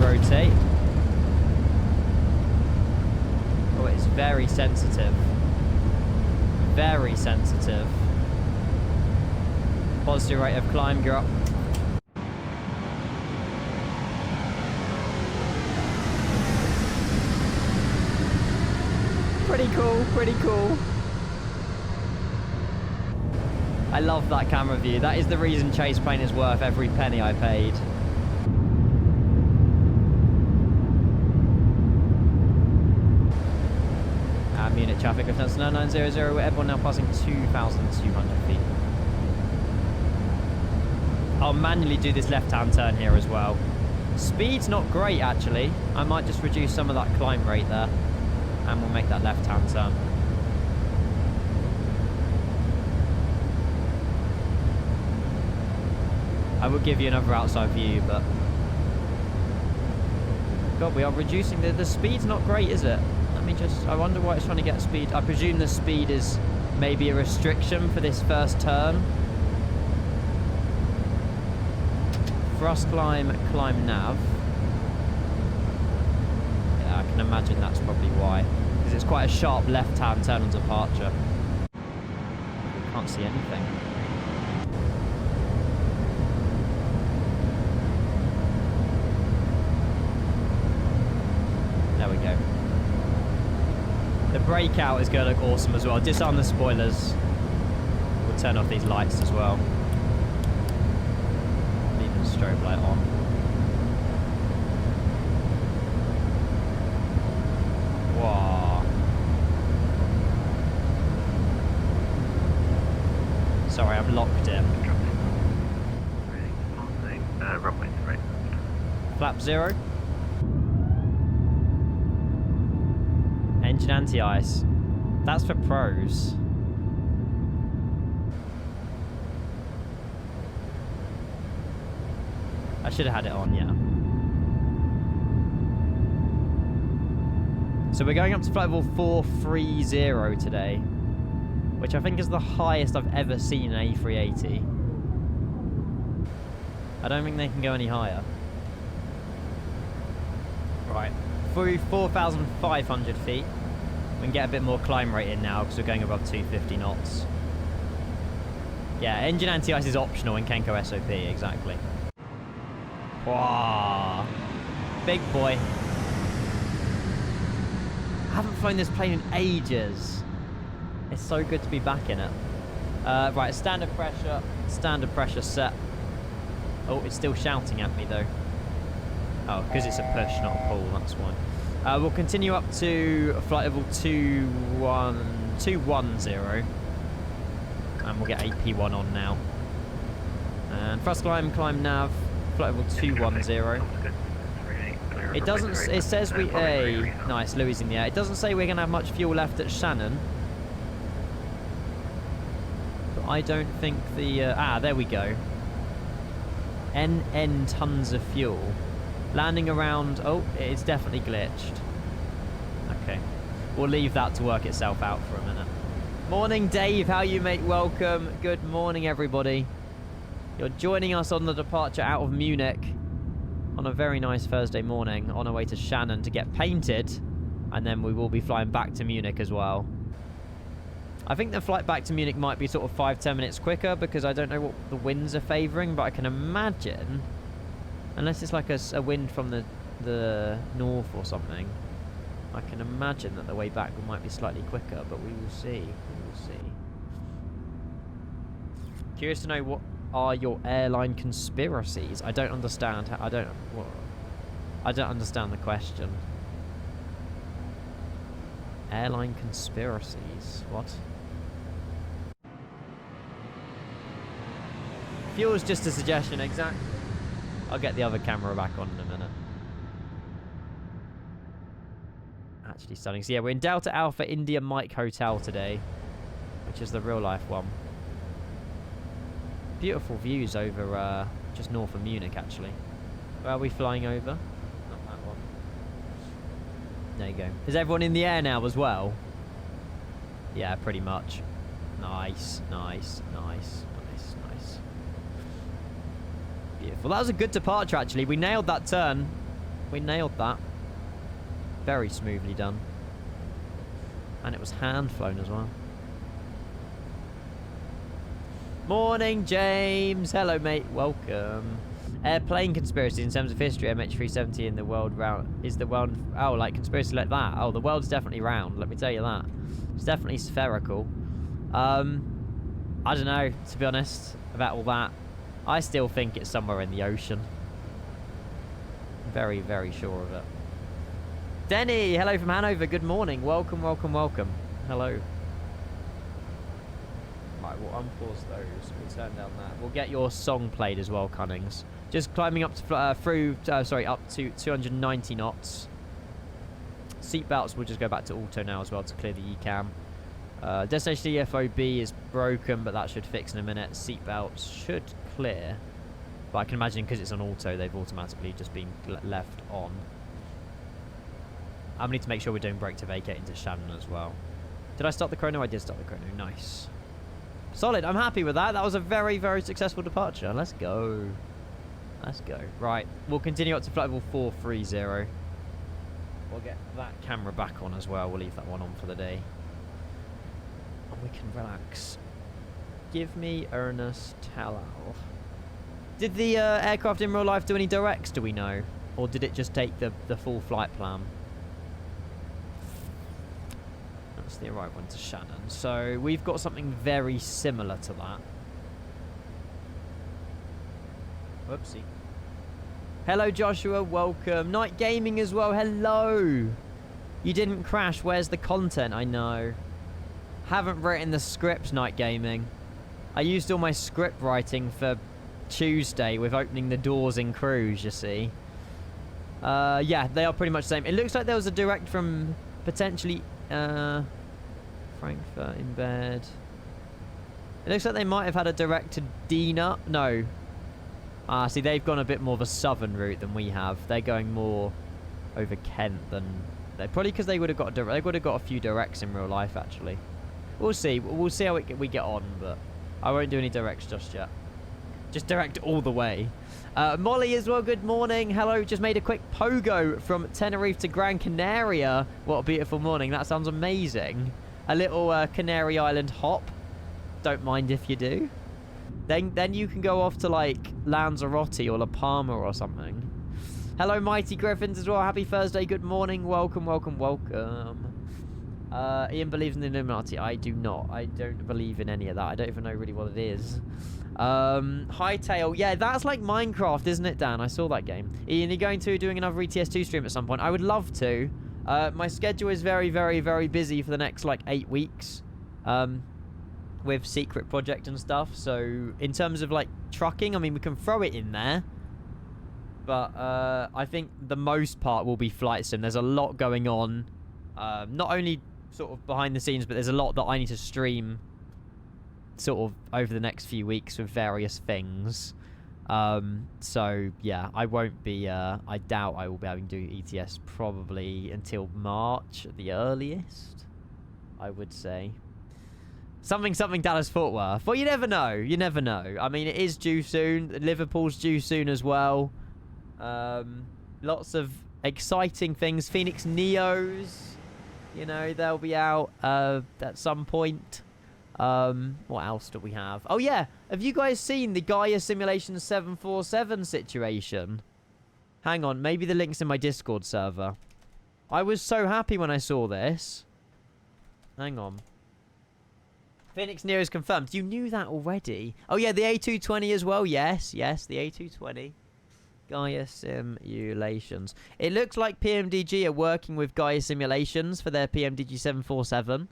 [SPEAKER 1] Rotate. Oh, it's very sensitive. Very sensitive. Positive rate of climb, go up. Pretty cool, pretty cool. I love that camera view. That is the reason Chase Plane is worth every penny I paid. Munich traffic, Lufthansa 9900, everyone now passing 2,200 feet. I'll manually do this left-hand turn here as well. Speed's not great, actually. I might just reduce some of that climb rate there, and we'll make that left-hand turn. I will give you another outside view, but... God, we are reducing the speed's not great, is it? Let me just... I wonder why it's trying to get speed. I presume the speed is maybe a restriction for this first turn. Thrust climb, climb nav. Yeah, I can imagine that's probably why. Because it's quite a sharp left-hand turn on departure. We can't see anything. There we go. The breakout is going to look awesome as well. Disarm the spoilers. We'll turn off these lights as well. Leave the strobe light on. Wow. Sorry, I'm locked in.
[SPEAKER 6] Runway 3.
[SPEAKER 1] Flap 0. Engine anti-ice. That's for pros. I should have had it on, yeah. So we're going up to flight level 430 today, which I think is the highest I've ever seen an A380. I don't think they can go any higher. Right, through 4,500 feet. We can get a bit more climb rate in now because we're going above 250 knots. Yeah, engine anti-ice is optional in Kenko SOP, exactly. Wow. Big boy. I haven't flown this plane in ages. It's so good to be back in it. Right, standard pressure set. Oh, it's still shouting at me though. Oh, because it's a push, not a pull, that's why. We'll continue up to flight level 210. And we'll get AP1 on now. And first climb nav, flight level 210. It doesn't, it says we, nice, Louis in the air. It doesn't say we're going to have much fuel left at Shannon. But I don't think the, there we go. EINN tons of fuel. Landing around, oh, it's definitely glitched. Okay, we'll leave that to work itself out for a minute. Morning, Dave, how you, mate? Welcome. Good morning, everybody. You're joining us on the departure out of Munich on a very nice Thursday morning on our way to Shannon to get painted, and then we will be flying back to Munich as well. I think the flight back to Munich might be sort of 5-10 minutes quicker because I don't know what the winds are favouring, but I can imagine, unless it's like a wind from the north or something, I can imagine that the way back might be slightly quicker, but we will see. We will see. Curious to know what are your airline conspiracies? I don't understand. I don't understand the question. Airline conspiracies. What? Fuel's just a suggestion, exactly. I'll get the other camera back on in a minute. Actually stunning. So yeah, we're in Delta Alpha India Mike Hotel today, which is the real life one. Beautiful views over just north of Munich, actually. Where are we flying over? Not that one. There you go. Is everyone in the air now as well? Yeah, pretty much. Nice, nice, nice, nice, nice. Beautiful. That was a good departure, actually. We nailed that turn. We nailed that. Very smoothly done. And it was hand flown as well. Morning, James. Hello, mate. Welcome. Airplane conspiracy in terms of history. MH370 in the world round is the world. Oh, like conspiracy like that. Oh, the world's definitely round. Let me tell you that. It's definitely spherical. I don't know, to be honest, about all that. I still think it's somewhere in the ocean. Very, very sure of it. Denny, hello from Hanover. Good morning. Welcome, welcome, welcome. Hello. Right, we'll unpause those. We'll turn down that. We'll get your song played as well, Cunnings. Just climbing up to up to 290 knots. Seatbelts, we'll just go back to auto now as well to clear the ECAM. Destination EFOB is broken, but that should fix in a minute. Seatbelts should clear. But I can imagine because it's on auto, they've automatically just been left on. I need to make sure we're doing brake to vacate into Shannon as well. Did I start the chrono? I did start the chrono. Nice. Solid. I'm happy with that. That was a very, very successful departure. Let's go. Let's go. Right. We'll continue up to flight level 430. We'll get that camera back on as well. We'll leave that one on for the day. And we can relax. Give me Ernest Talal. Did the aircraft in real life do any directs, do we know? Or did it just take the full flight plan? That's the arrival into Shannon. So we've got something very similar to that. Whoopsie. Hello, Joshua. Welcome. Night Gaming as well. Hello. You didn't crash. Where's the content? I know. Haven't written the script, Night Gaming. I used all my script writing for Tuesday with opening the doors in Cruise, you see. Yeah, they are pretty much the same. It looks like there was a direct from potentially Frankfurt in bed. It looks like they might have had a direct to Dina. No. See, they've gone a bit more of a southern route than we have. They're going more over Kent than... Probably because they would have got a few directs in real life, actually. We'll see. We'll see how we get on, but I won't do any directs just yet. Just direct all the way. Molly as well, good morning. Hello, just made a quick pogo from Tenerife to Gran Canaria. What a beautiful morning. That sounds amazing. A little Canary Island hop. Don't mind if you do. Then you can go off to like Lanzarote or La Palma or something. Hello, Mighty Griffins as well. Happy Thursday. Good morning. Welcome, welcome, welcome. Ian believes in the Illuminati. I do not. I don't believe in any of that. I don't even know really what it is. Hightail. Yeah, that's like Minecraft, isn't it, Dan? I saw that game. Ian, are you going to doing another ETS2 stream at some point? I would love to. My schedule is very, very, very busy for the next, like, 8 weeks. With secret project and stuff. So, in terms of, like, trucking, I mean, we can throw it in there. But, I think the most part will be flight sim. There's a lot going on. Not only sort of behind the scenes, but there's a lot that I need to stream sort of over the next few weeks with various things. So yeah, I won't be I doubt I will be able to do ETS probably until March at the earliest, I would say. Something Dallas Fort Worth. Well, you never know. You never know. I mean, it is due soon. Liverpool's due soon as well. Lots of exciting things. Phoenix Neos. You know, they'll be out at some point. What else do we have? Oh, yeah. Have you guys seen the Gaia Simulation 747 situation? Hang on. Maybe the link's in my Discord server. I was so happy when I saw this. Hang on. Phoenix Neo is confirmed. You knew that already. Oh, yeah. The A220 as well. Yes. Yes. The A220. Gaia Simulations. It looks like PMDG are working with Gaia Simulations for their PMDG 747.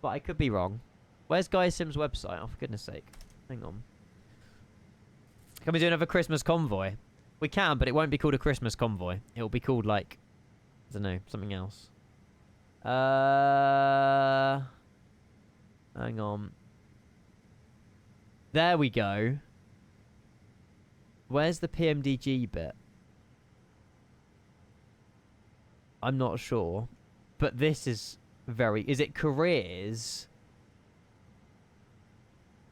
[SPEAKER 1] But I could be wrong. Where's Gaia Sim's website? Oh, for goodness sake. Hang on. Can we do another Christmas convoy? We can, but it won't be called a Christmas convoy. It'll be called, like, I don't know, something else. Hang on. There we go. Where's the PMDG bit? I'm not sure. But this is very... Is it careers?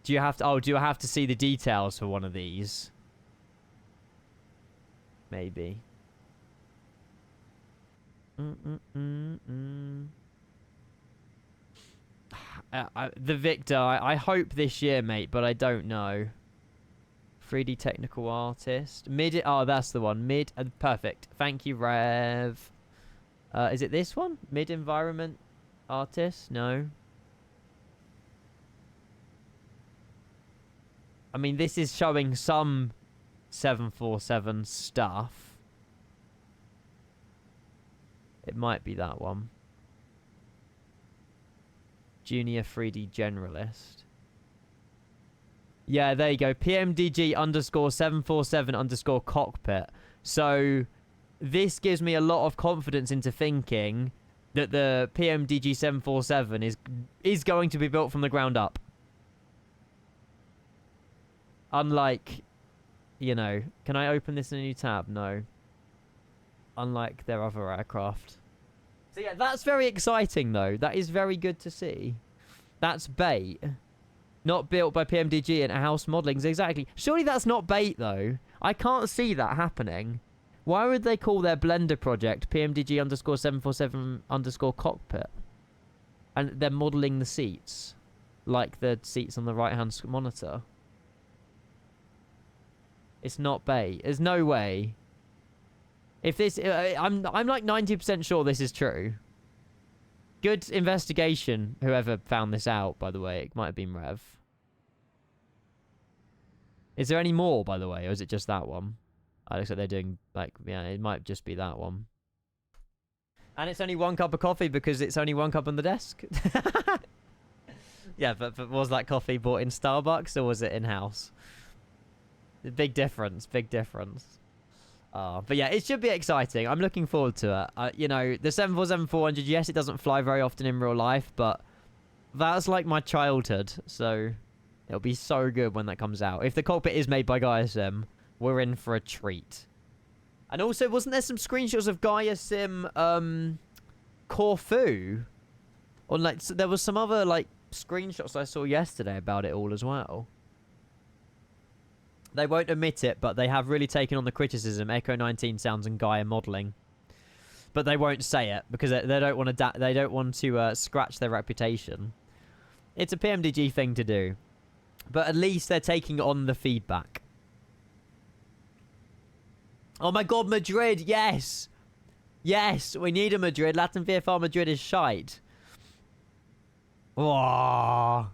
[SPEAKER 1] Do you have to... Oh, do I have to see the details for one of these? Maybe. The Victor, I hope this year, mate, but I don't know. 3D technical artist. Mid... Oh, that's the one. Mid... perfect. Thank you, Rev. Is it this one? Mid environment artist? No. I mean, this is showing some 747 stuff. It might be that one. Junior 3D generalist. Yeah, there you go. PMDG _ 747 _ cockpit. So this gives me a lot of confidence into thinking that the PMDG 747 is going to be built from the ground up. Unlike, you know, can I open this in a new tab? No. Unlike their other aircraft. So yeah, that's very exciting though. That is very good to see. That's bait. Not built by PMDG and house modelings. Exactly. Surely that's not bait though. I can't see that happening. Why would they call their Blender project PMDG _ 747 _ cockpit? And they're modelling the seats. Like the seats on the right hand monitor. It's not bait. There's no way. If this... I'm like 90% sure this is true. Good investigation, whoever found this out, by the way. It might have been Rev. Is there any more, by the way, or is it just that one? It looks like they're doing, like, yeah, it might just be that one. And it's only 1 cup of coffee because it's only 1 cup on the desk. Yeah, but was that coffee bought in Starbucks or was it in-house? Big difference, big difference. But yeah, it should be exciting. I'm looking forward to it. You know, the 747-400, yes, it doesn't fly very often in real life, but that's like my childhood. So it'll be so good when that comes out. If the cockpit is made by Gaia Sim, we're in for a treat. And also, wasn't there some screenshots of Gaia Sim Corfu? Or like, so there was some other like screenshots I saw yesterday about it all as well. They won't admit it, but they have really taken on the criticism. Echo 19 sounds and Gaia modelling, but they won't say it because they don't want to. They don't want to scratch their reputation. It's a PMDG thing to do, but at least they're taking on the feedback. Oh my God, Madrid! Yes, Yes, we need a Madrid. Latin VFR Madrid is shite. Whoa.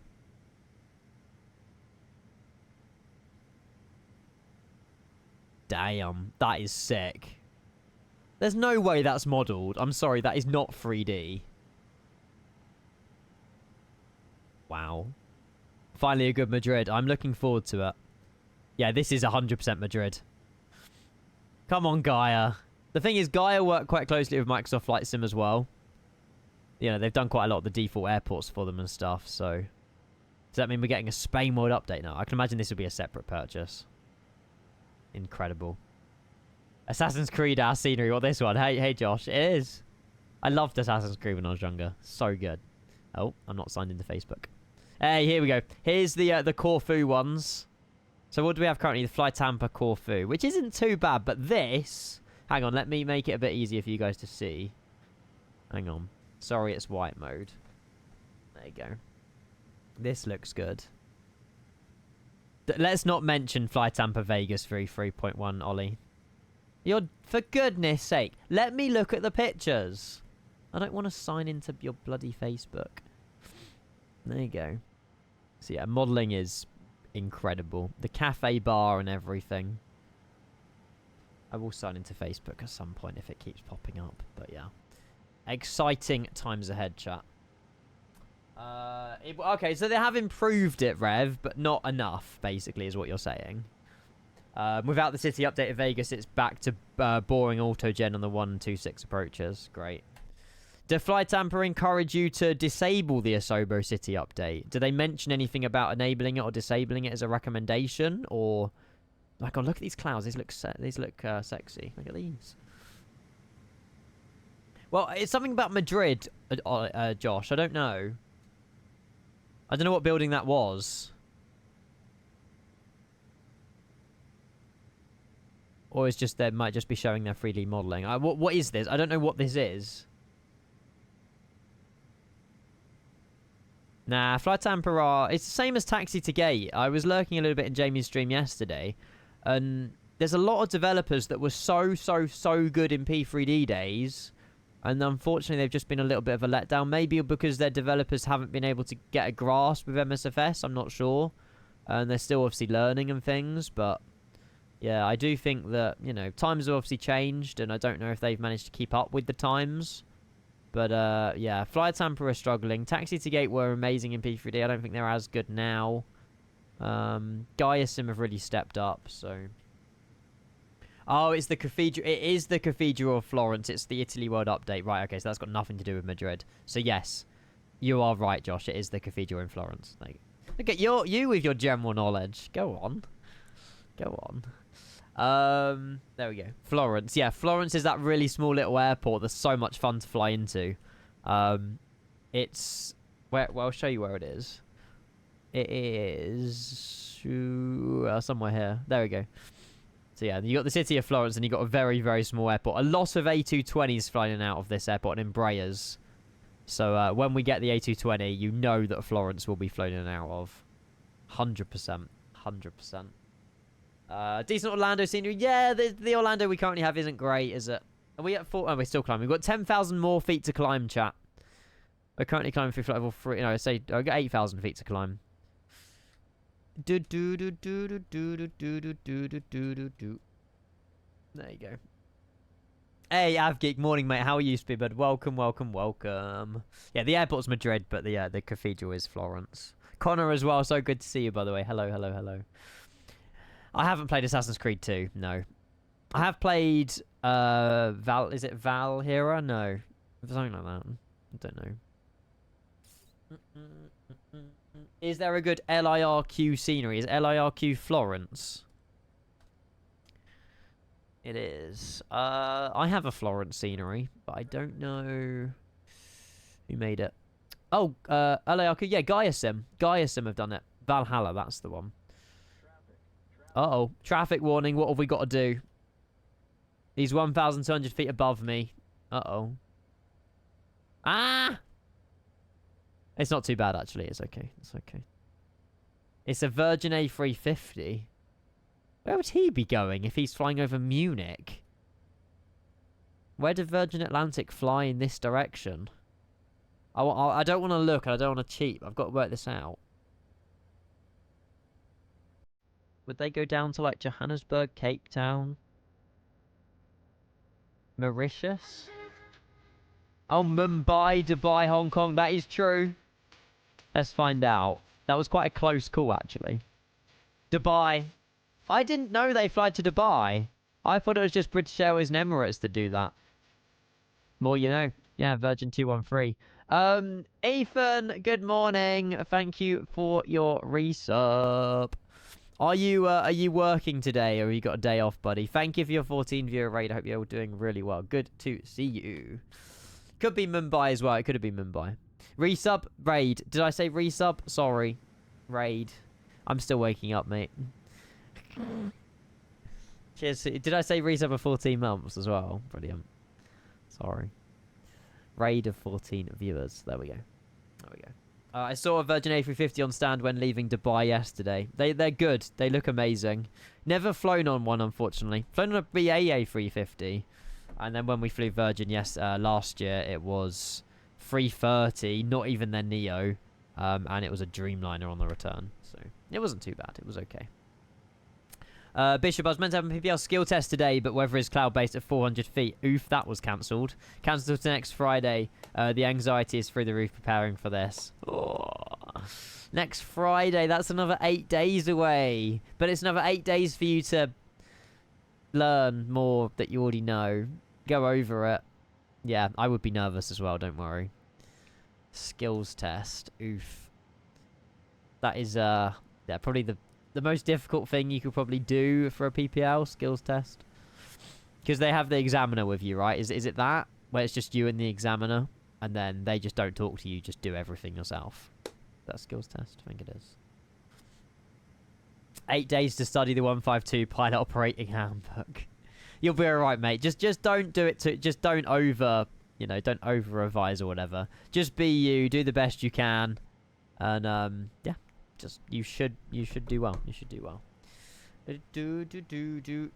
[SPEAKER 1] Damn, that is sick. There's no way that's modelled. I'm sorry, that is not 3D. Wow. Finally a good Madrid. I'm looking forward to it. Yeah, this is 100% Madrid. Come on, Gaia. The thing is, Gaia work quite closely with Microsoft Flight Sim as well. You know, they've done quite a lot of the default airports for them and stuff, so... Does that mean we're getting a Spain World update now? I can imagine this would be a separate purchase. Incredible. Assassin's Creed, our scenery. What, this one? Hey, Josh. It is. I loved Assassin's Creed when I was younger. So good. Oh, I'm not signed into Facebook. Hey, here we go. Here's the Corfu ones. So what do we have currently? The Fly Tampa Corfu, which isn't too bad, but this... Hang on, let me make it a bit easier for you guys to see. Hang on. Sorry, it's white mode. There you go. This looks good. Let's not mention Fly Tampa Vegas 3.1, Ollie. You're... For goodness sake, let me look at the pictures. I don't want to sign into your bloody Facebook. There you go. So yeah, modelling is incredible. The cafe bar and everything. I will sign into Facebook at some point if it keeps popping up. But yeah. Exciting times ahead, chat. Okay, so they have improved it, Rev, but not enough, basically, is what you're saying. Without the city update of Vegas, it's back to boring auto-gen on the 126 approaches. Great. Do Fly Tampa encourage you to disable the Asobo City update? Do they mention anything about enabling it or disabling it as a recommendation? Or, my God, look at these clouds. These look sexy. Look at these. Well, it's something about Madrid, Josh. I don't know. I don't know what building that was. Or it's just they might just be showing their 3D modelling. What is this? I don't know what this is. Nah, Fly Tampa are... It's the same as Taxi to Gate. I was lurking a little bit in Jamie's stream yesterday. And there's a lot of developers that were so good in P3D days. And unfortunately, they've just been a little bit of a letdown. Maybe because their developers haven't been able to get a grasp with MSFS. I'm not sure. And they're still obviously learning and things. But yeah, I do think that, you know, times have obviously changed. And I don't know if they've managed to keep up with the times. But yeah, Fly Tampa are struggling. Taxi to Gate were amazing in P3D. I don't think they're as good now. Gaia Sim have really stepped up, so... Oh, it's the Cathedral. It is the Cathedral of Florence. It's the Italy World update. Right, okay, so that's got nothing to do with Madrid. So yes, you are right, Josh. It is the Cathedral in Florence. Like, look at you with your general knowledge. Go on. Go on. There we go. Florence. Yeah, Florence is that really small little airport that's so much fun to fly into. It's... Well, I'll show you where it is. It is... somewhere here. There we go. So yeah, you got the city of Florence and you got a very small airport. A lot of A220s flying in and out of this airport and Embraers. So when we get the A220, you know that Florence will be flown in and out of. 100%. 100%. Decent Orlando scenery. Yeah, the Orlando we currently have isn't great, is it? Are we at 4? Oh, we're still climbing. We've got 10,000 more feet to climb, chat. We're currently climbing through level 3. No, I say I've got 8,000 feet to climb. There you go. Hey, Avgeek, morning, mate. How are you, Speedbird? Welcome. Yeah, the airport's Madrid, but the cathedral is Florence. Connor as well. So good to see you, by the way. Hello. I haven't played Assassin's Creed 2, no. I have played, is it Valhera? No. Something like that. I don't know. Is there a good LIRQ scenery? Is LIRQ Florence? It is. I have a Florence scenery, but I don't know who made it. Oh, LIRQ, yeah, Gaia Sim. Gaia Sim have done it. Valhalla, that's the one. Uh-oh. Traffic warning. What have we got to do? He's 1,200 feet above me. Uh-oh. Ah! It's not too bad, actually. It's okay. It's okay. It's a Virgin A350. Where would he be going if he's flying over Munich? Where did Virgin Atlantic fly in this direction? I don't want to look, and I don't want to cheat. I've got to work this out. Would they go down to, like, Johannesburg, Cape Town? Mauritius? Oh, Mumbai, Dubai, Hong Kong. That is true. Let's find out. That was quite a close call, actually. Dubai. I didn't know they fly to Dubai. I thought it was just British Airways and Emirates that do that. More you know. Yeah, Virgin 213. Ethan, good morning. Thank you for your resub. Are you working today, or you got a day off, buddy? Thank you for your 14 viewer raid. I hope you're all doing really well. Good to see you. Could be Mumbai as well. It could have been Mumbai. Resub, raid. Did I say resub? Sorry. Raid. I'm still waking up, mate. Cheers. Did I say resub of 14 months as well? Brilliant. Sorry. Raid of 14 viewers. There we go. There we go. I saw a Virgin A350 on stand when leaving Dubai yesterday. They're good. They look amazing. Never flown on one, unfortunately. Flown on a BA A350. And then when we flew Virgin last year, it was 330, not even their Neo. And it was a Dreamliner on the return. So it wasn't too bad. It was okay. Bishop, I was meant to have a PPL skill test today, but weather is cloud-based at 400 feet. Oof, that was cancelled. Cancelled to next Friday. The anxiety is through the roof preparing for this. Oh. Next Friday, that's another 8 days away. But it's another 8 days for you to learn more that you already know. Go over it. Yeah, I would be nervous as well, don't worry. Skills test. Oof. That is, yeah, probably the most difficult thing you could probably do for a PPL skills test. Because they have the examiner with you, right? Is it that? Where it's just you and the examiner, and then they just don't talk to you, just do everything yourself. That skills test, I think it is. 8 days to study the 152 pilot operating handbook. You'll be alright, mate. Just don't do it just don't over, don't over revise or whatever. Just be you, do the best you can. And yeah. Just you should do well. You should do well.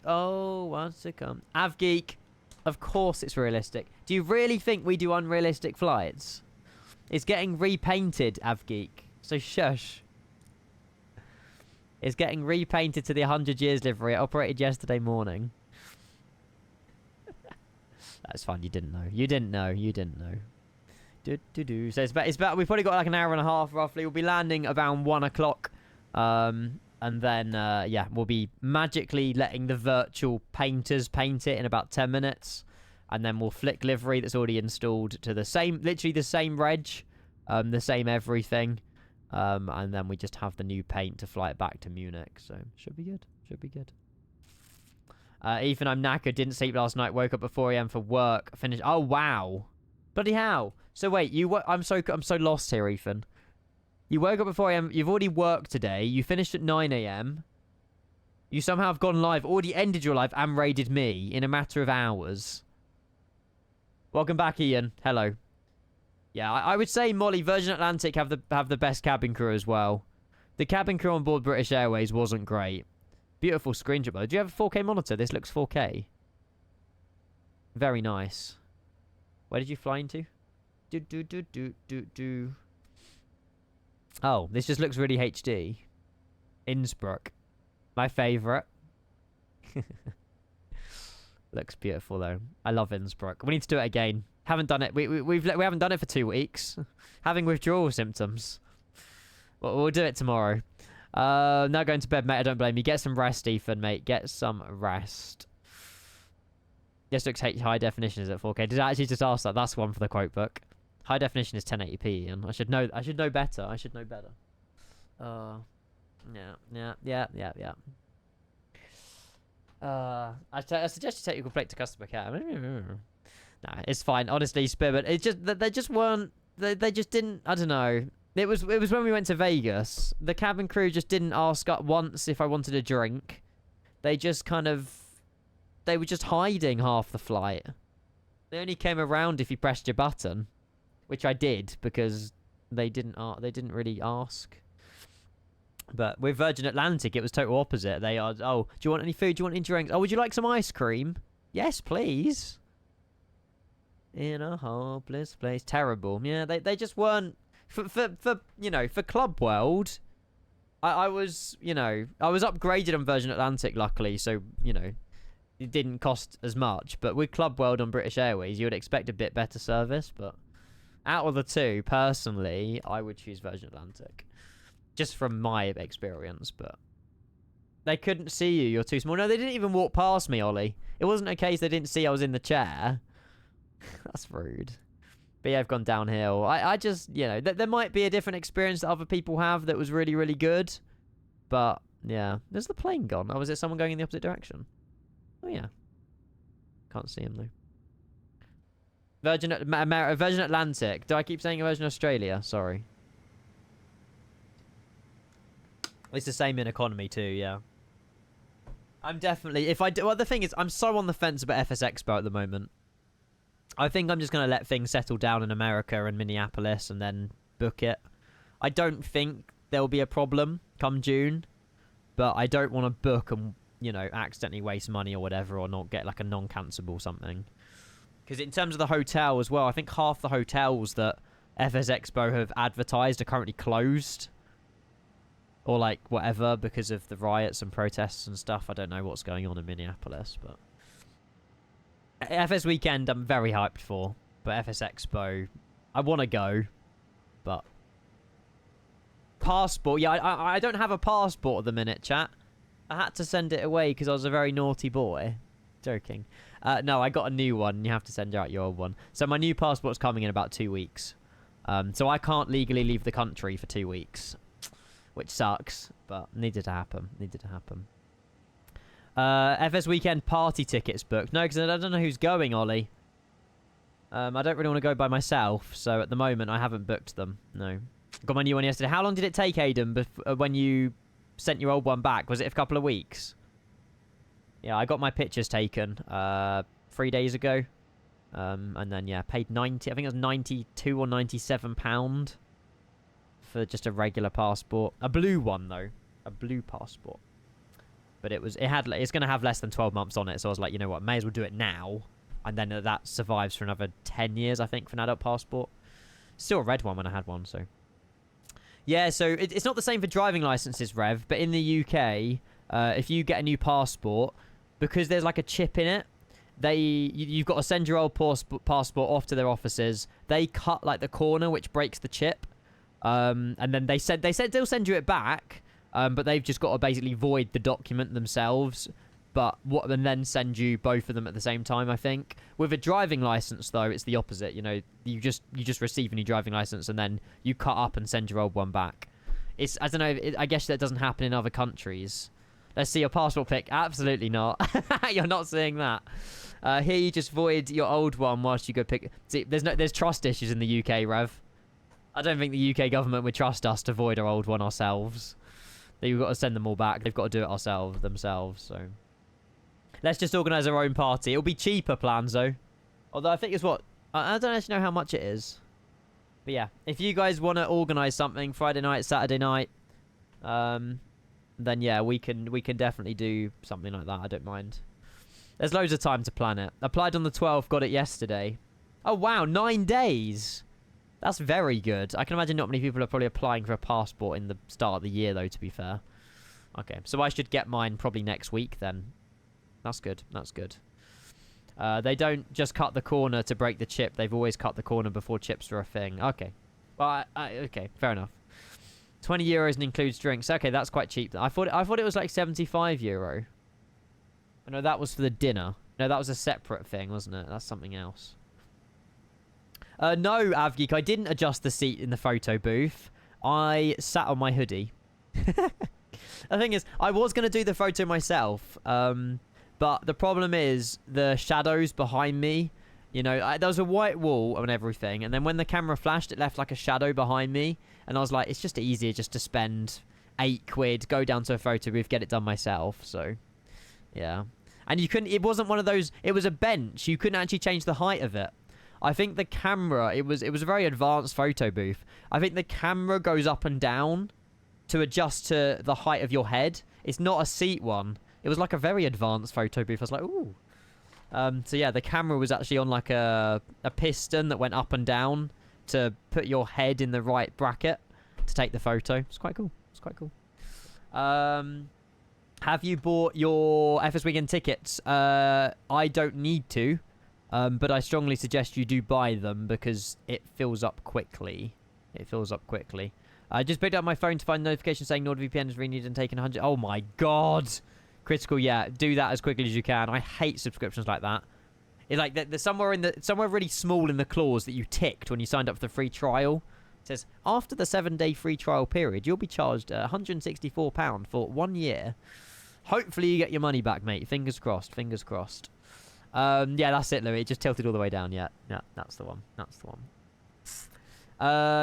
[SPEAKER 1] Oh, wants to come. Avgeek. Of course it's realistic. Do you really think we do unrealistic flights? It's getting repainted, Avgeek. So shush. It's getting repainted to the 100 years livery. It operated yesterday morning. That's fine. You didn't know. You didn't know. You didn't know. So it's about we've probably got like an hour and a half roughly. We'll be landing around 1 o'clock. And then yeah, we'll be magically letting the virtual painters paint it in about 10 minutes. And then we'll flick livery that's already installed to the same, literally the same reg, the same everything. And then we just have the new paint to fly it back to Munich. So should be good. Should be good. Ethan, I'm knackered. Didn't sleep last night. Woke up at 4 AM for work. Finished. Oh wow. Bloody hell. So wait, I'm so lost here, Ethan. You woke up at 4 AM, you've already worked today, you finished at 9 AM. You somehow have gone live, already ended your live and raided me in a matter of hours. Welcome back, Ian. Hello. Yeah, I would say, Molly, Virgin Atlantic have the best cabin crew as well. The cabin crew on board British Airways wasn't great. Beautiful screenshot, though. Do you have a 4K monitor? This looks 4K. Very nice. Where did you fly into? Oh, this just looks really HD. Innsbruck. My favourite. Looks beautiful, though. I love Innsbruck. We need to do it again. Haven't done it. We haven't done it for 2 weeks. Having withdrawal symptoms. We'll do it tomorrow. Now going to bed, mate. I don't blame you. Get some rest, Ethan, mate. Get some rest. This looks high definition. Is it 4K? Did I actually just ask that? That's one for the quote book. High definition is 1080p, and I should know better. I should know better. Yeah. I suggest you take your complaint to customer care. Nah, it's fine. Honestly, Spirit. It's just that they just weren't. They just didn't. I don't know. It was when we went to Vegas. The cabin crew just didn't ask up once if I wanted a drink. They just they were just hiding half the flight. They only came around if you pressed your button, which I did because they didn't really ask. But with Virgin Atlantic, it was total opposite. They are, oh, do you want any food? Do you want any drinks? Oh, would you like some ice cream? Yes, please. In a hopeless place. Terrible. Yeah, they just weren't... For you know, for Club World, I was, you know, I was upgraded on Virgin Atlantic, luckily, so, you know, it didn't cost as much. But with Club World on British Airways, you would expect a bit better service, but out of the two, personally, I would choose Virgin Atlantic. Just from my experience, but... They couldn't see you, you're too small. No, they didn't even walk past me, Ollie. It wasn't a case they didn't see I was in the chair. That's rude. But yeah, I've gone downhill. I just, you know, there might be a different experience that other people have that was really, really good. But, yeah. There's the plane gone. Oh, was it someone going in the opposite direction? Oh, yeah. Can't see him, though. Virgin Atlantic. Do I keep saying Virgin Australia? Sorry. It's the same in economy, too, yeah. I'm definitely... If I do... Well, the thing is, I'm so on the fence about FS Expo at the moment. I think I'm just going to let things settle down in America and Minneapolis and then book it. I don't think there'll be a problem come June, but I don't want to book and, you know, accidentally waste money or whatever, or not get like a non-cancelable something. Because in terms of the hotel as well, I think half the hotels that FS Expo have advertised are currently closed. Or like whatever, because of the riots and protests and stuff. I don't know what's going on in Minneapolis, but... FS Weekend, I'm very hyped for. But FS Expo, I want to go. But... Passport. Yeah, I don't have a passport at the minute, chat. I had to send it away because I was a very naughty boy. Joking. No, I got a new one. You have to send out your old one. So my new passport's coming in about 2 weeks. So I can't legally leave the country for 2 weeks. Which sucks, but needed to happen. Needed to happen. FS Weekend party tickets booked. No, because I don't know who's going, Ollie. I don't really want to go by myself, so at the moment I haven't booked them. No. Got my new one yesterday. How long did it take, Aiden, when you sent your old one back? Was it a couple of weeks? Yeah, I got my pictures taken 3 days ago. And then, yeah, paid 90... I think it was 92 or 97 pound for just a regular passport. A blue one, though. A blue passport. But it's going to have less than 12 months on it, so I was like, you know what, may as well do it now. And then that survives for another 10 years, I think, for an adult passport. Still a red one when I had one, so... Yeah, so it's not the same for driving licenses, Rev, but in the UK, if you get a new passport, because there's like a chip in it, you've got to send your old passport off to their offices. They cut like the corner, which breaks the chip. And then they said they'll send you it back, but they've just got to basically void the document themselves. And then send you both of them at the same time, I think. With a driving license, though, it's the opposite. You know, you just receive a new driving license and then you cut up and send your old one back. I don't know. I guess that doesn't happen in other countries. Let's see your passport pic. Absolutely not. You're not seeing that. Here you just void your old one whilst you go pick. See, there's trust issues in the UK, Rev. I don't think the UK government would trust us to void our old one ourselves. They've got to send them all back. They've got to do it themselves. So let's just organise our own party. It'll be cheaper, Planzo. Although I think it's what... I don't actually know how much it is. But yeah, if you guys want to organise something Friday night, Saturday night, then yeah, we can definitely do something like that. I don't mind. There's loads of time to plan it. Applied on the 12th, got it yesterday. Oh wow, 9 days. That's very good. I can imagine not many people are probably applying for a passport in the start of the year, though, to be fair. Okay, so I should get mine probably next week, then. That's good. That's good. They don't just cut the corner to break the chip. They've always cut the corner before chips were a thing. Okay. Well, okay, fair enough. 20 euros and includes drinks. Okay, that's quite cheap. I thought it was like 75 euro. Oh, no, that was for the dinner. No, that was a separate thing, wasn't it? That's something else. No, Avgeek, I didn't adjust the seat in the photo booth. I sat on my hoodie. The thing is, I was going to do the photo myself, but the problem is the shadows behind me. You know, there was a white wall and everything, and then when the camera flashed, it left like a shadow behind me, and I was like, it's just easier just to spend £8, go down to a photo booth, get it done myself, so, yeah. And you couldn't, it wasn't one of those, it was a bench, you couldn't actually change the height of it. I think the camera, it was a very advanced photo booth. I think the camera goes up and down to adjust to the height of your head. It's not a seat one. It was like a very advanced photo booth. I was like, ooh. So yeah, the camera was actually on like a piston that went up and down to put your head in the right bracket to take the photo. It's quite cool. It's quite cool. Have you bought your FS Weekend tickets? I don't need to, but I strongly suggest you do buy them because it fills up quickly. It fills up quickly. I just picked up my phone to find a notification saying NordVPN is renewed and taken 100. Oh my god! Critical, yeah. Do that as quickly as you can. I hate subscriptions like that. It's like there's somewhere really small in the clause that you ticked when you signed up for the free trial. It says after the 7-day free trial period, you'll be charged £164 for 1 year. Hopefully you get your money back, mate. Fingers crossed. Fingers crossed. Yeah, that's it, Louis. It just tilted all the way down. Yeah, that's the one. That's the one.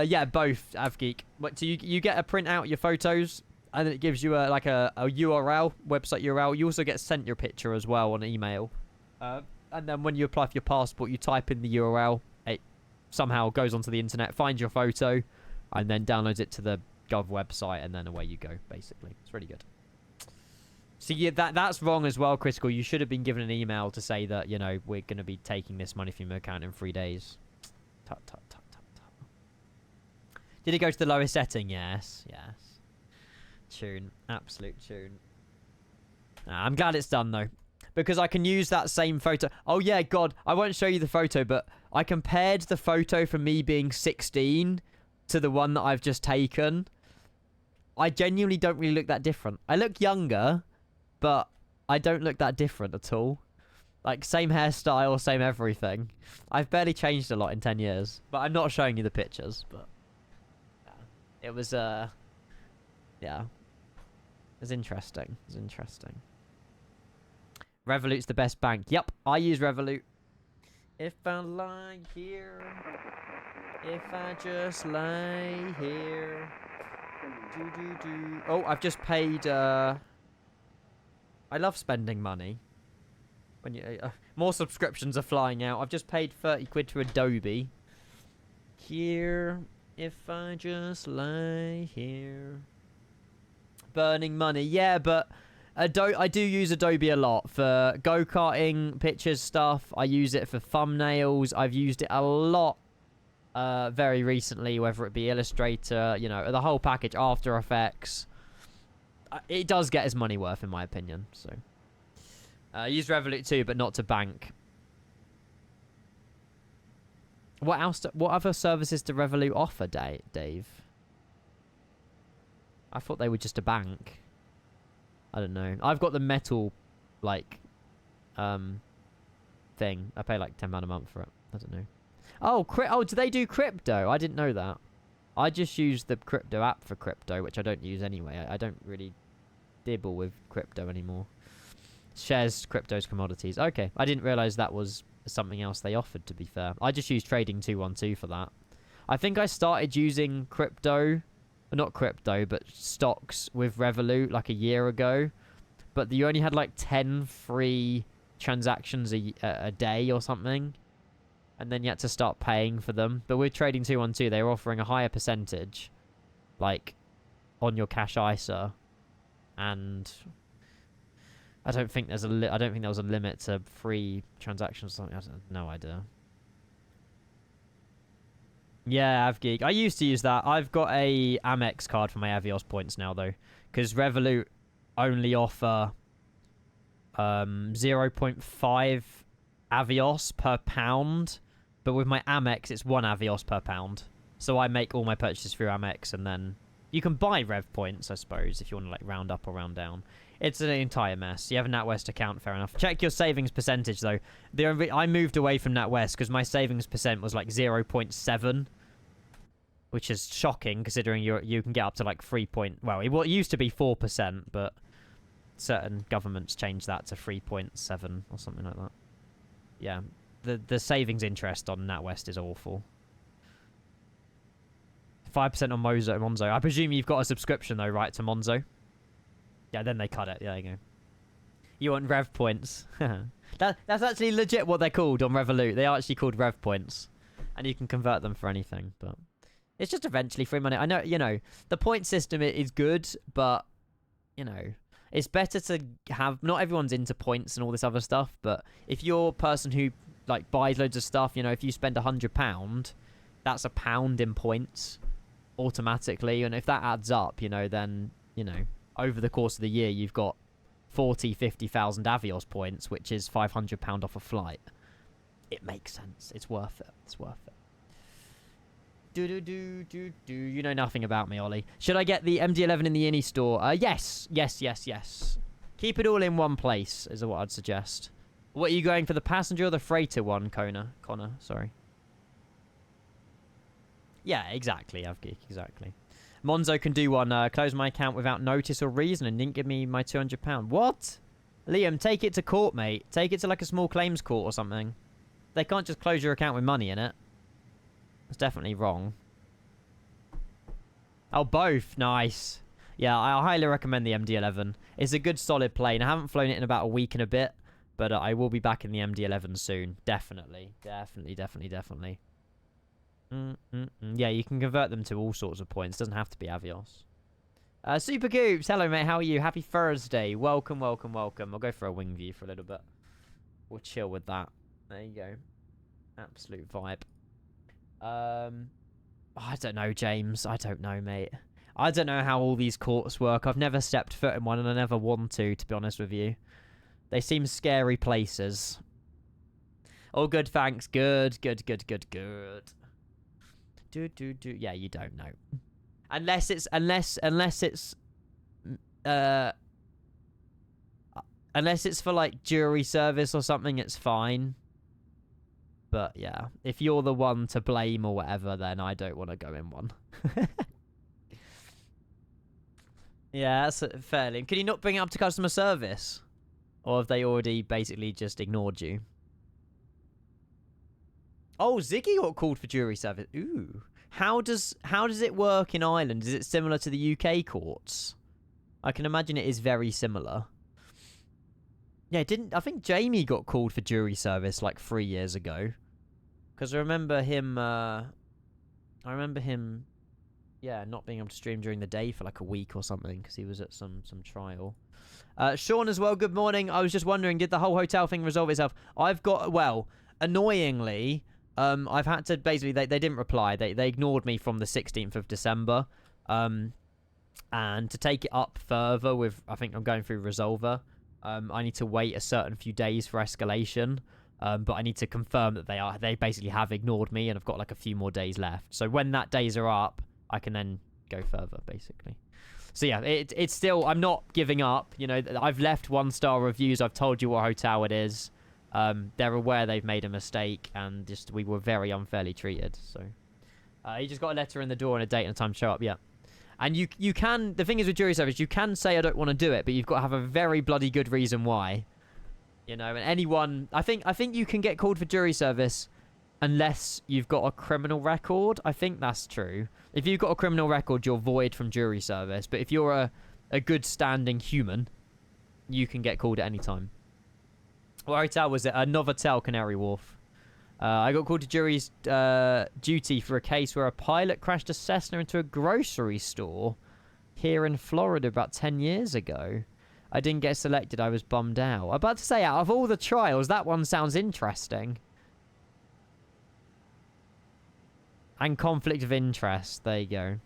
[SPEAKER 1] Yeah, both, Avgeek. What, so you get a print out your photos, and then it gives you a URL, website URL. You also get sent your picture as well on email. And then when you apply for your passport, you type in the URL. It somehow goes onto the internet, finds your photo, and then downloads it to the Gov website, and then away you go, basically. It's really good. So yeah, that's wrong as well, Critical. You should have been given an email to say that, you know, we're going to be taking this money from your account in 3 days. Tut, tut, tut, tut, tut. Did it go to the lowest setting? Yes, yes. Tune. Absolute tune. I'm glad it's done, though. Because I can use that same photo. Oh, yeah, God. I won't show you the photo, but I compared the photo from me being 16 to the one that I've just taken. I genuinely don't really look that different. I look younger, but I don't look that different at all. Like, same hairstyle, same everything. I've barely changed a lot in 10 years. But I'm not showing you the pictures, but... yeah. It was, yeah. It was interesting. It was interesting. Revolut's the best bank. Yep, I use Revolut. If I lie here... if I just lie here... Oh, I've just paid, I love spending money. When you more subscriptions are flying out. I've just paid 30 quid to Adobe. Here, if I just lie here. Burning money. Yeah, but I do use Adobe a lot for go-karting, pictures, stuff. I use it for thumbnails. I've used it a lot. Very recently, whether it be Illustrator, you know, the whole package, After Effects. It does get its money worth, in my opinion. So, use Revolut too, but not to bank. What else? What other services do Revolut offer, Dave? I thought they were just a bank. I don't know. I've got the metal, like, thing. I pay like £10 a month for it. I don't know. Oh, do they do crypto? I didn't know that. I just use the crypto app for crypto, which I don't use anyway. I don't really dibble with crypto anymore. Shares, cryptos, commodities. Okay, I didn't realise that was something else they offered, to be fair. I just use Trading 212 for that. I think I started using crypto, not crypto, but stocks with Revolut like a year ago. But you only had like 10 free transactions a day or something. And then you had to start paying for them. But with Trading 212, they were offering a higher percentage, like, on your cash ISA. And I don't think there's I don't think there was a limit to free transactions or something. I have no idea. Yeah, Avgeek. I used to use that. I've got a Amex card for my Avios points now, though, because Revolut only offer 0.5 Avios per pound. But with my Amex, it's 1 Avios per pound. So I make all my purchases through Amex, and then you can buy Rev points, I suppose, if you want to like round up or round down. It's an entire mess. You have a NatWest account, fair enough. Check your savings percentage, though. I moved away from NatWest because my savings percent was like 0.7, which is shocking considering you can get up to like 3. Well, it used to be 4%, but certain governments changed that to 3.7 or something like that. Yeah. The savings interest on NatWest is awful. 5% on Monzo. I presume you've got a subscription, though, right, to Monzo? Yeah, then they cut it. Yeah, there you go. You want Rev points. That's actually legit what they're called on Revolut. They are actually called Rev points. And you can convert them for anything, but... it's just eventually free money. I know, you know, the point system is good, but, you know... It's better to have... Not everyone's into points and all this other stuff, but if you're a person who, like, buys loads of stuff, you know, if you spend £100, that's £1 in points automatically. And if that adds up, you know, then, you know, over the course of the year, you've got 50,000 Avios points, which is £500 off a flight. It makes sense. It's worth it. It's worth it. You know nothing about me, Ollie. Should I get the MD11 in the INI store? Yes. Keep it all in one place is what I'd suggest. What are you going for, the passenger or the freighter one, Connor? Sorry. Yeah, exactly, Avgeek, exactly. Monzo can do one. Close my account without notice or reason and didn't give me my £200. What? Liam, take it to court, mate. Take it to like a small claims court or something. They can't just close your account with money in it. That's definitely wrong. Oh, both. Nice. Yeah, I highly recommend the MD-11. It's a good, solid plane. I haven't flown it in about a week and a bit, but I will be back in the MD-11 soon. Definitely. Definitely. Yeah, you can convert them to all sorts of points. Doesn't have to be Avios. Super Goops. Hello, mate. How are you? Happy Thursday. Welcome. I'll go for a wing view for a little bit. We'll chill with that. There you go. Absolute vibe. I don't know, James. I don't know, mate. I don't know how all these courts work. I've never stepped foot in one and I never want to be honest with you. They seem scary places. All good, thanks. Good. Yeah, you don't know. Unless it's for like jury service or something, it's fine. But yeah, if you're the one to blame or whatever, then I don't want to go in one. Yeah, that's fairly. Can you not bring it up to customer service? Or have they already basically just ignored you? Oh, Ziggy got called for jury service. Ooh. How does it work in Ireland? Is it similar to the UK courts? I can imagine it is very similar. Yeah, I think Jamie got called for jury service like 3 years ago. Because I remember him, yeah, not being able to stream during the day for like a week or something because he was at some trial. Sean as well, good morning. I was just wondering, did the whole hotel thing resolve itself? Well, annoyingly, I've had to basically, they didn't reply. They ignored me from the 16th of December. And to take it up further with, I think I'm going through Resolver. I need to wait a certain few days for escalation. But I need to confirm that they basically have ignored me and I've got like a few more days left. So when that days are up, I can then go further, basically. So yeah, it's still, I'm not giving up. You know, I've left 1-star reviews. I've told you what hotel it is. They're aware they've made a mistake and just we were very unfairly treated. So you just got a letter in the door and a date and a time to show up. Yeah. And you can, the thing is with jury service, you can say I don't want to do it, but you've got to have a very bloody good reason why. You know, and anyone, I think you can get called for jury service unless you've got a criminal record. I think that's true. If you've got a criminal record, you're void from jury service. But if you're a good standing human, you can get called at any time. What hotel was it? Novotel, Canary Wharf. I got called to jury's duty for a case where a pilot crashed a Cessna into a grocery store here in Florida about 10 years ago. I didn't get selected. I was bummed out. I'm about to say, out of all the trials, that one sounds interesting. And conflict of interest. There you go.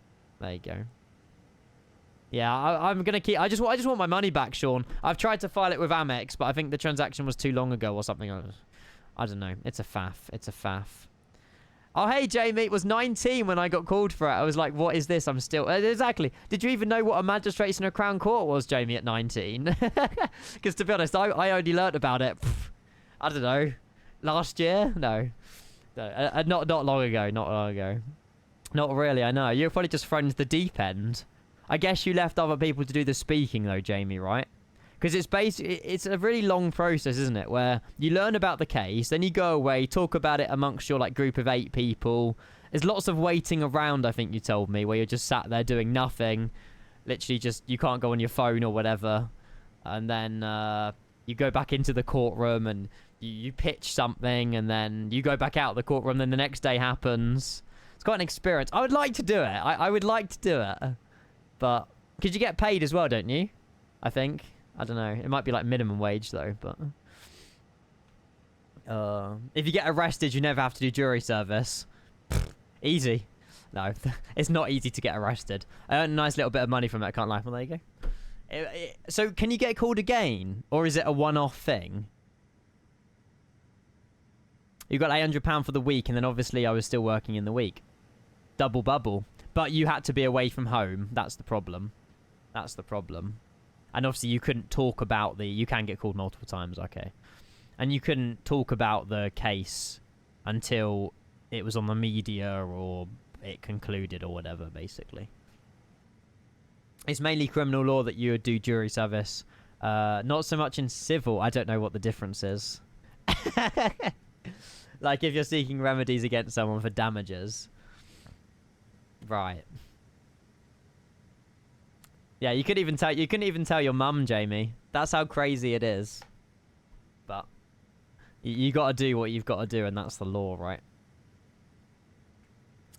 [SPEAKER 1] Yeah, I'm going to keep... I just want my money back, Sean. I've tried to file it with Amex, but I think the transaction was too long ago or something. I don't know. It's a faff. Oh, hey, Jamie. It was 19 when I got called for it. I was like, what is this? I'm still... Exactly. Did you even know what a magistrates in a Crown Court was, Jamie, at 19? Because, to be honest, I only learnt about it, I don't know, last year? No. Not long ago. Not really, I know. You're probably just thrown into the deep end. I guess you left other people to do the speaking, though, Jamie, right? Because it's a really long process, isn't it? Where you learn about the case, then you go away, talk about it amongst your like group of 8 people. There's lots of waiting around, I think you told me, where you're just sat there doing nothing. Literally just, you can't go on your phone or whatever. And then you go back into the courtroom and you pitch something and then you go back out of the courtroom, then the next day happens. It's quite an experience. I would like to do it. I would like to do it. But, because you get paid as well, don't you? I think. I don't know. It might be like minimum wage though, but if you get arrested, you never have to do jury service. Easy. No, it's not easy to get arrested. I earned a nice little bit of money from it. I can't lie. Well, there you go. So can you get called again, or is it a one-off thing? You got £800 for the week, and then obviously I was still working in the week. Double bubble. But you had to be away from home. That's the problem. That's the problem. And obviously you couldn't talk about the... You can get called multiple times, okay. And you couldn't talk about the case until it was on the media or it concluded or whatever, basically. It's mainly criminal law that you would do jury service. Not so much in civil. I don't know what the difference is. Like if you're seeking remedies against someone for damages. Right. Yeah, you couldn't even tell your mum, Jamie. That's how crazy it is. But you got to do what you've got to do, and that's the law, right?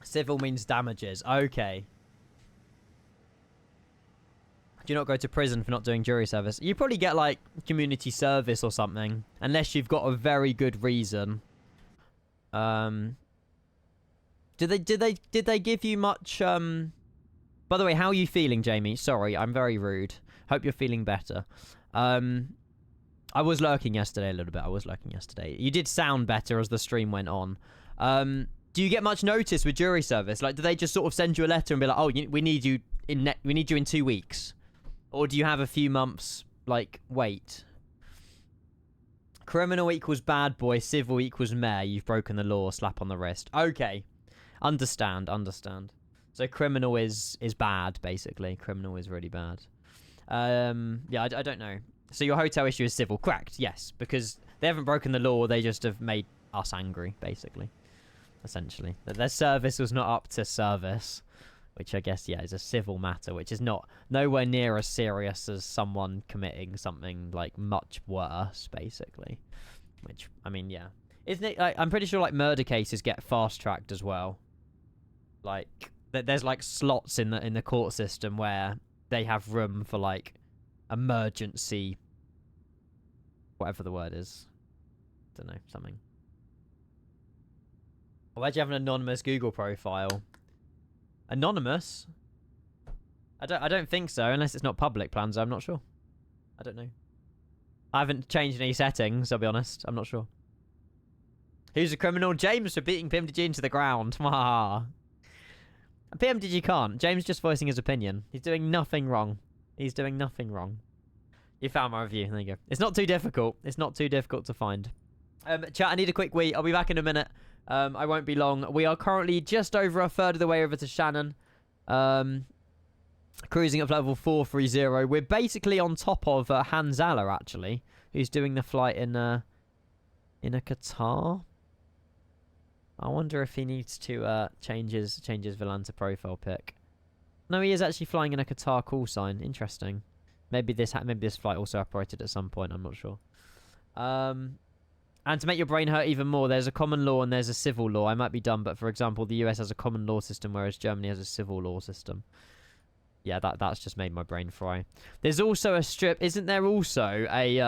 [SPEAKER 1] Civil means damages. Okay. Do you not go to prison for not doing jury service? You probably get like community service or something, unless you've got a very good reason. Did they give you much by the way, how are you feeling, Jamie? Sorry, I'm very rude. Hope you're feeling better. I was lurking yesterday a little bit. You did sound better as the stream went on. Do you get much notice with jury service? Like, do they just sort of send you a letter and be like, "Oh, we need you in 2 weeks," or do you have a few months like wait? Criminal equals bad boy, civil equals mayor. You've broken the law. Slap on the wrist. Okay, understand. So criminal is bad, basically. Criminal is really bad. Yeah, I don't know. So your hotel issue is civil, correct? Yes, because they haven't broken the law. They just have made us angry, basically. Essentially, their service was not up to service, which I guess, yeah, is a civil matter, which is nowhere near as serious as someone committing something like much worse, basically. Which, I mean, yeah, isn't it? Like, I'm pretty sure like murder cases get fast tracked as well. Like, there's like slots in the court system where they have room for like emergency, whatever the word is. Don't know, something. Why'd you have an anonymous Google profile? Anonymous? I don't think so, unless it's not public plans. I'm not sure. I don't know. I haven't changed any settings, I'll be honest. I'm not sure. Who's a criminal? James for beating PMDG into the ground. PMDG can't. James just voicing his opinion. He's doing nothing wrong. You found my review. There you go. It's not too difficult. It's not too difficult to find. Chat, I need a quick wee. I'll be back in a minute. I won't be long. We are currently just over a third of the way over to Shannon. Cruising at level 430. We're basically on top of Hanzala, actually, who's doing the flight in a Qatar. I wonder if he needs to change his Volanta profile pic. No, he is actually flying in a Qatar call sign. Interesting. Maybe this flight also operated at some point. I'm not sure. And to make your brain hurt even more, there's a common law and there's a civil law. I might be dumb, but for example, the US has a common law system, whereas Germany has a civil law system. Yeah, that's just made my brain fry. There's also a strip. Isn't there also a...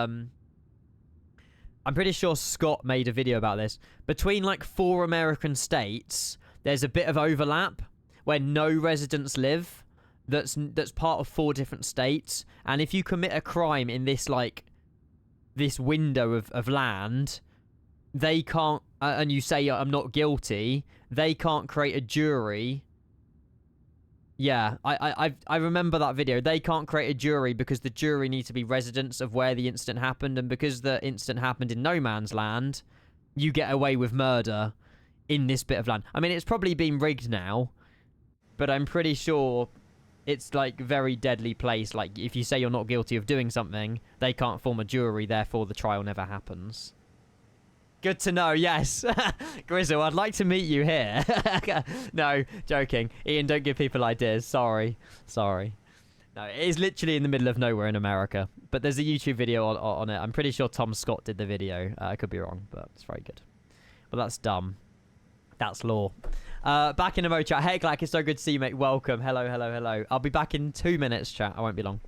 [SPEAKER 1] I'm pretty sure Scott made a video about this. Between like 4 American states, there's a bit of overlap where no residents live. That's part of 4 different states. And if you commit a crime in this like... this window of land, they can't, and you say I'm not guilty, they can't create a jury. Yeah, I remember that video. They can't create a jury because the jury needs to be residents of where the incident happened, and because the incident happened in no man's land, you get away with murder in this bit of land. I mean, it's probably been rigged now, but I'm pretty sure it's like very deadly place. Like if you say you're not guilty of doing something, they can't form a jury, therefore the trial never happens. Good to know, yes. Grizzle, I'd like to meet you here. No, joking. Ian, don't give people ideas. Sorry. No, it is literally in the middle of nowhere in America. But there's a YouTube video on it. I'm pretty sure Tom Scott did the video. I could be wrong, but it's very good. But that's dumb. That's law. Back in the mode chat. Hey, Glack, it's so good to see you, mate. Welcome. Hello. I'll be back in 2 minutes, chat. I won't be long.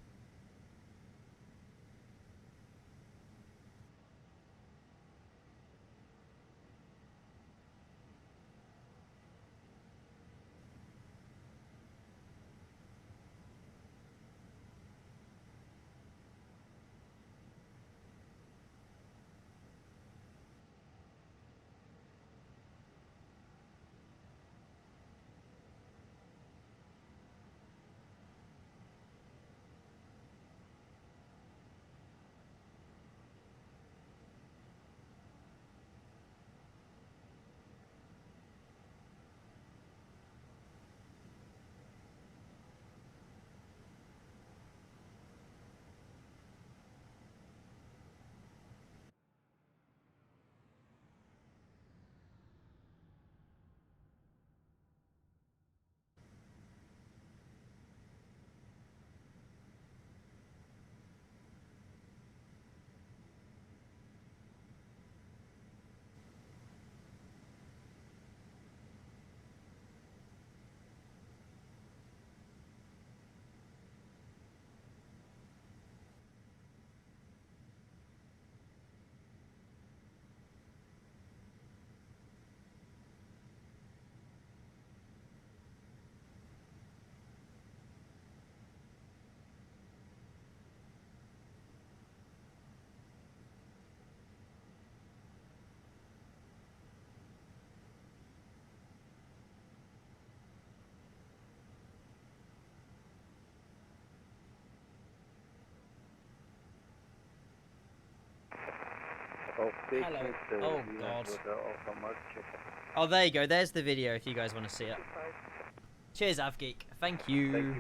[SPEAKER 1] Hello. Oh, God. Oh, there you go. There's the video if you guys want to see it. Cheers, Avgeek. Thank you.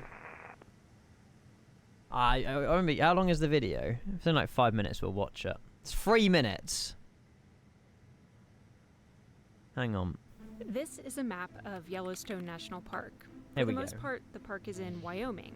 [SPEAKER 1] I remember, how long is the video? If it's in like 5 minutes, we'll watch it. It's 3 minutes. Hang on.
[SPEAKER 8] This is a map of Yellowstone National Park.
[SPEAKER 1] Here
[SPEAKER 8] For
[SPEAKER 1] we
[SPEAKER 8] the
[SPEAKER 1] go.
[SPEAKER 8] most part, the park is in Wyoming,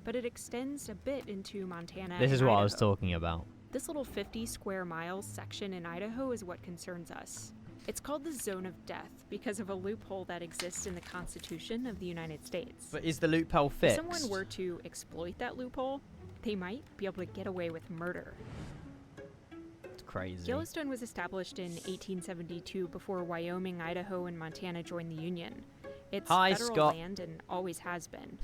[SPEAKER 8] but it extends a bit into Montana
[SPEAKER 1] This
[SPEAKER 8] and
[SPEAKER 1] is what I was
[SPEAKER 8] Idaho.
[SPEAKER 1] talking about.
[SPEAKER 8] This little 50 square miles section in Idaho is what concerns us. It's called the Zone of Death because of a loophole that exists in the Constitution of the United States.
[SPEAKER 1] But is the loophole
[SPEAKER 8] If
[SPEAKER 1] fixed?
[SPEAKER 8] someone were to exploit that loophole, they might be able to get away with murder.
[SPEAKER 1] It's crazy.
[SPEAKER 8] Yellowstone was established in 1872 before Wyoming, Idaho, and Montana joined the Union. It's
[SPEAKER 1] Hi,
[SPEAKER 8] federal
[SPEAKER 1] Scott.
[SPEAKER 8] land and always has been.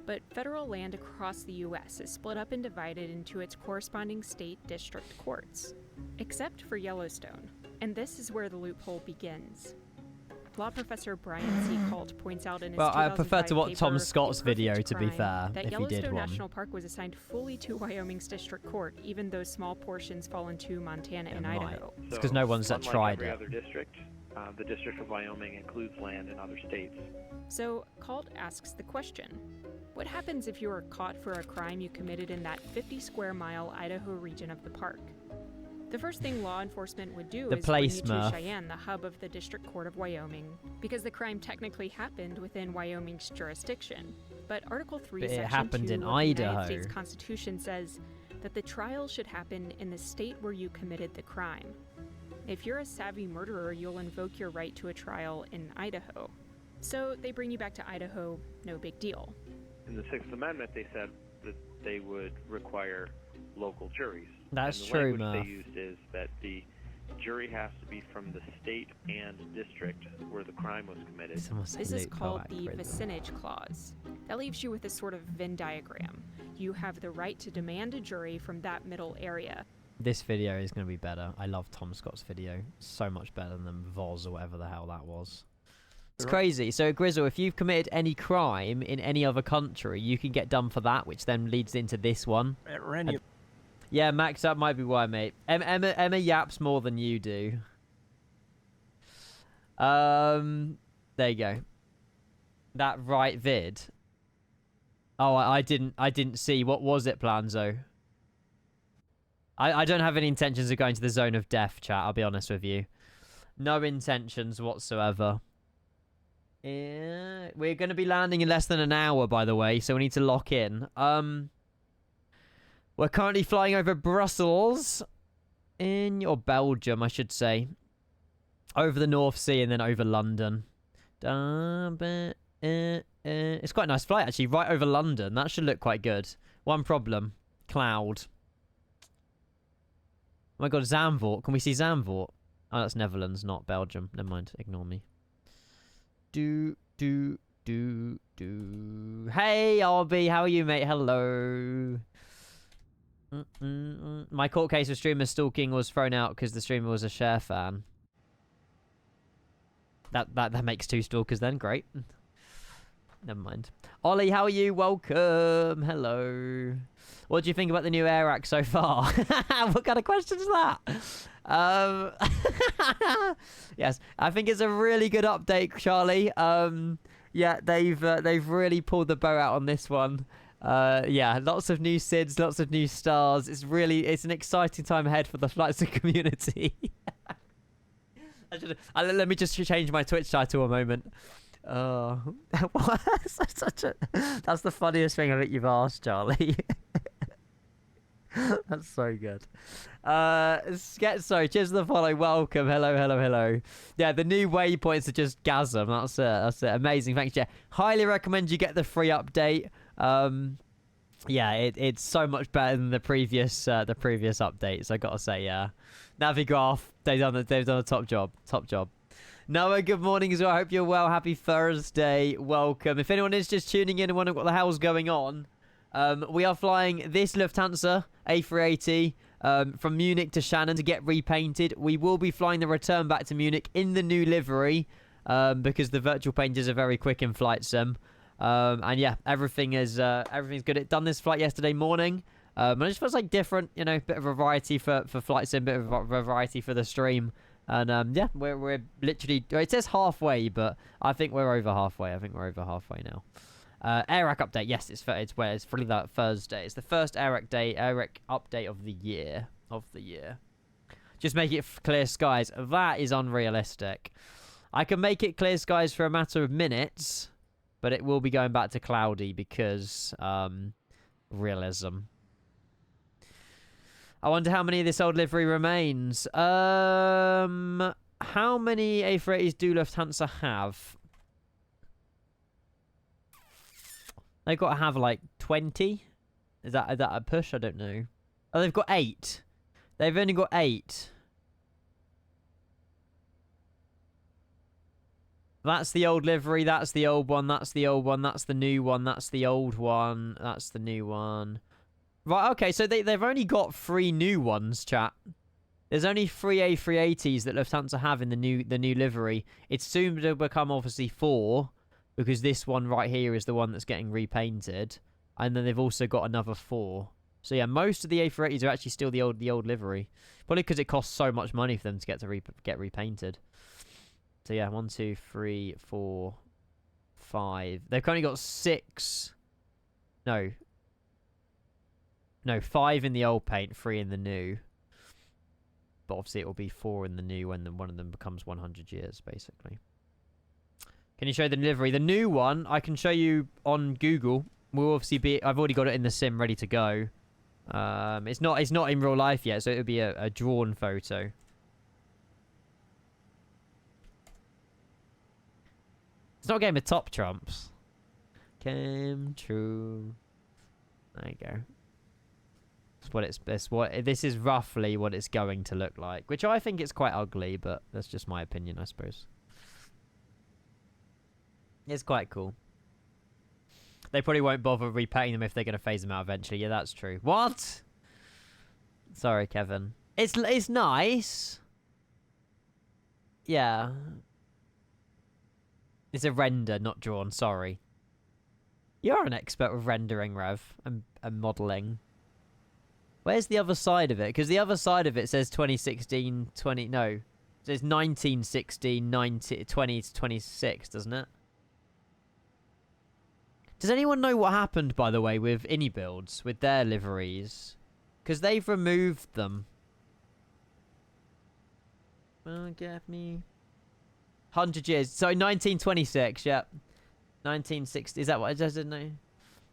[SPEAKER 8] But federal land across the U.S. is split up and divided into its corresponding state district courts, except for Yellowstone. And this is where the loophole begins. Law professor Brian Seacolt points out in his
[SPEAKER 1] Well, I prefer to
[SPEAKER 8] 2005
[SPEAKER 1] watch Tom
[SPEAKER 8] paper,
[SPEAKER 1] Scott's
[SPEAKER 8] Imperfect
[SPEAKER 1] video, to be
[SPEAKER 8] Crime,
[SPEAKER 1] fair,
[SPEAKER 8] that
[SPEAKER 1] if he
[SPEAKER 8] Yellowstone
[SPEAKER 1] did one.
[SPEAKER 8] National Park was assigned fully to Wyoming's district court, even though small portions fall into Montana and
[SPEAKER 1] Right.
[SPEAKER 8] Idaho.
[SPEAKER 1] It's because no one's
[SPEAKER 9] unlike
[SPEAKER 1] tried
[SPEAKER 9] every
[SPEAKER 1] it.
[SPEAKER 9] other district, the District of Wyoming includes land in other states.
[SPEAKER 8] So, Colt asks the question, what happens if you are caught for a crime you committed in that 50 square mile Idaho region of the park? The first thing law enforcement would do
[SPEAKER 1] The
[SPEAKER 8] is bring you
[SPEAKER 1] place,
[SPEAKER 8] to
[SPEAKER 1] Murph.
[SPEAKER 8] Cheyenne, the hub of the District Court of Wyoming, because the crime technically happened within Wyoming's jurisdiction. But Article 3,
[SPEAKER 1] But it
[SPEAKER 8] Section
[SPEAKER 1] happened
[SPEAKER 8] 2
[SPEAKER 1] in
[SPEAKER 8] of the United
[SPEAKER 1] Idaho.
[SPEAKER 8] States Constitution says that the trial should happen in the state where you committed the crime. If you're a savvy murderer, you'll invoke your right to a trial in Idaho. So they bring you back to Idaho, no big deal.
[SPEAKER 9] In the Sixth Amendment, they said that they would require local juries.
[SPEAKER 1] That's
[SPEAKER 9] and the
[SPEAKER 1] true,
[SPEAKER 9] language
[SPEAKER 1] Murph.
[SPEAKER 9] they used is that the jury has to be from the state and district where the crime was committed.
[SPEAKER 1] Someone say
[SPEAKER 8] This is
[SPEAKER 1] loophole
[SPEAKER 8] called the
[SPEAKER 1] acquittal.
[SPEAKER 8] vicinage clause. That leaves you with a sort of Venn diagram. You have the right to demand a jury from that middle area.
[SPEAKER 1] This video is going to be better. I love Tom Scott's video. So much better than Voz or whatever the hell that was. It's crazy. So, Grizzle, if you've committed any crime in any other country, you can get done for that, which then leads into this one. Yeah, Max, that might be why, mate. Emma yaps more than you do. There you go. That right vid. Oh, I didn't see. What was it, Planzo? I don't have any intentions of going to the zone of death, chat. I'll be honest with you. No intentions whatsoever. Yeah, we're going to be landing in less than an hour, by the way, so we need to lock in. We're currently flying over Brussels, or Belgium, I should say. Over the North Sea and then over London. It's quite a nice flight, actually, right over London. That should look quite good. One problem. Cloud. Oh my god, Zandvoort. Can we see Zandvoort? Oh, that's Netherlands, not Belgium. Never mind. Ignore me. Hey, RB, how are you, mate? Hello. My court case with streamer stalking was thrown out because the streamer was a Cher fan. That makes 2 stalkers then. Great. Never mind. Ollie, how are you? Welcome. Hello. What do you think about the new Airac so far? What kind of question is that? Yes, I think it's a really good update, Charlie. Yeah, they've really pulled the bow out on this one. Yeah, lots of new SIDs, lots of new stars. It's an exciting time ahead for the flight sim community. Let me just change my Twitch title a moment. That's the funniest thing I think you've asked, Charlie. That's so good. Sorry, cheers to the follow. Welcome. Hello. Yeah, the new waypoints are just gasm. That's it. Amazing. Thanks, Jeff. Highly recommend you get the free update. Yeah, it's so much better than the previous updates. I gotta say, yeah. Navigraph, they've done a top job. Noah, good morning as well. I hope you're well. Happy Thursday. Welcome. If anyone is just tuning in and wondering what the hell's going on, we are flying this Lufthansa A380 from Munich to Shannon to get repainted. We will be flying the return back to Munich in the new livery because the virtual painters are very quick in flight sim. And yeah, everything's good. It done this flight yesterday morning. And it just feels like different, you know, bit of a variety for Flight Sim, bit of a variety for the stream. And yeah, we're literally, it says halfway, but I think we're over halfway. I think we're over halfway now. AirRack update, yes, it's probably that Thursday. It's the first AirRack update of the year. Just make it clear skies. That is unrealistic. I can make it clear skies for a matter of minutes, but it will be going back to cloudy because realism. I wonder how many of this old livery remains. How many A380s do Lufthansa have? They've got to have like 20. Is that a push? I don't know. Oh, they've got 8. They've only got 8. That's the old livery. That's the old one. That's the old one. That's the new one. That's the old one. That's the new one. Right, okay, so they've only got 3 new ones, chat. There's only 3 A380s that Lufthansa have in the new livery. It's soon to become obviously 4, because this one right here is the one that's getting repainted, and then they've also got another 4. So yeah, most of the A380s are actually still the old livery, probably because it costs so much money for them to get repainted. So yeah, 1, 2, 3, 4, 5. They've currently got 6. No, 5 in the old paint, 3 in the new. But obviously it will be 4 in the new when one of them becomes 100 years, basically. Can you show the livery? The new one, I can show you on Google. Will obviously be... I've already got it in the sim ready to go. It's not in real life yet, so it'll be a drawn photo. It's not a game of top trumps. Came true. There you go. This is roughly what it's going to look like, which I think it's quite ugly, but that's just my opinion, I suppose. It's quite cool. They probably won't bother repainting them if they're going to phase them out eventually. Yeah, that's true. What? Sorry, Kevin. It's nice. Yeah. It's a render, not drawn. Sorry. You're an expert with rendering, Rev, and modelling. Where's the other side of it? Because the other side of it says 2016, 20... No. It says 1916, 20 to 26, doesn't it? Does anyone know what happened, by the way, with Innie builds, with their liveries? Because they've removed them. Get me... 100 years. So 1926, yep. 1960... Is that what... I don't know.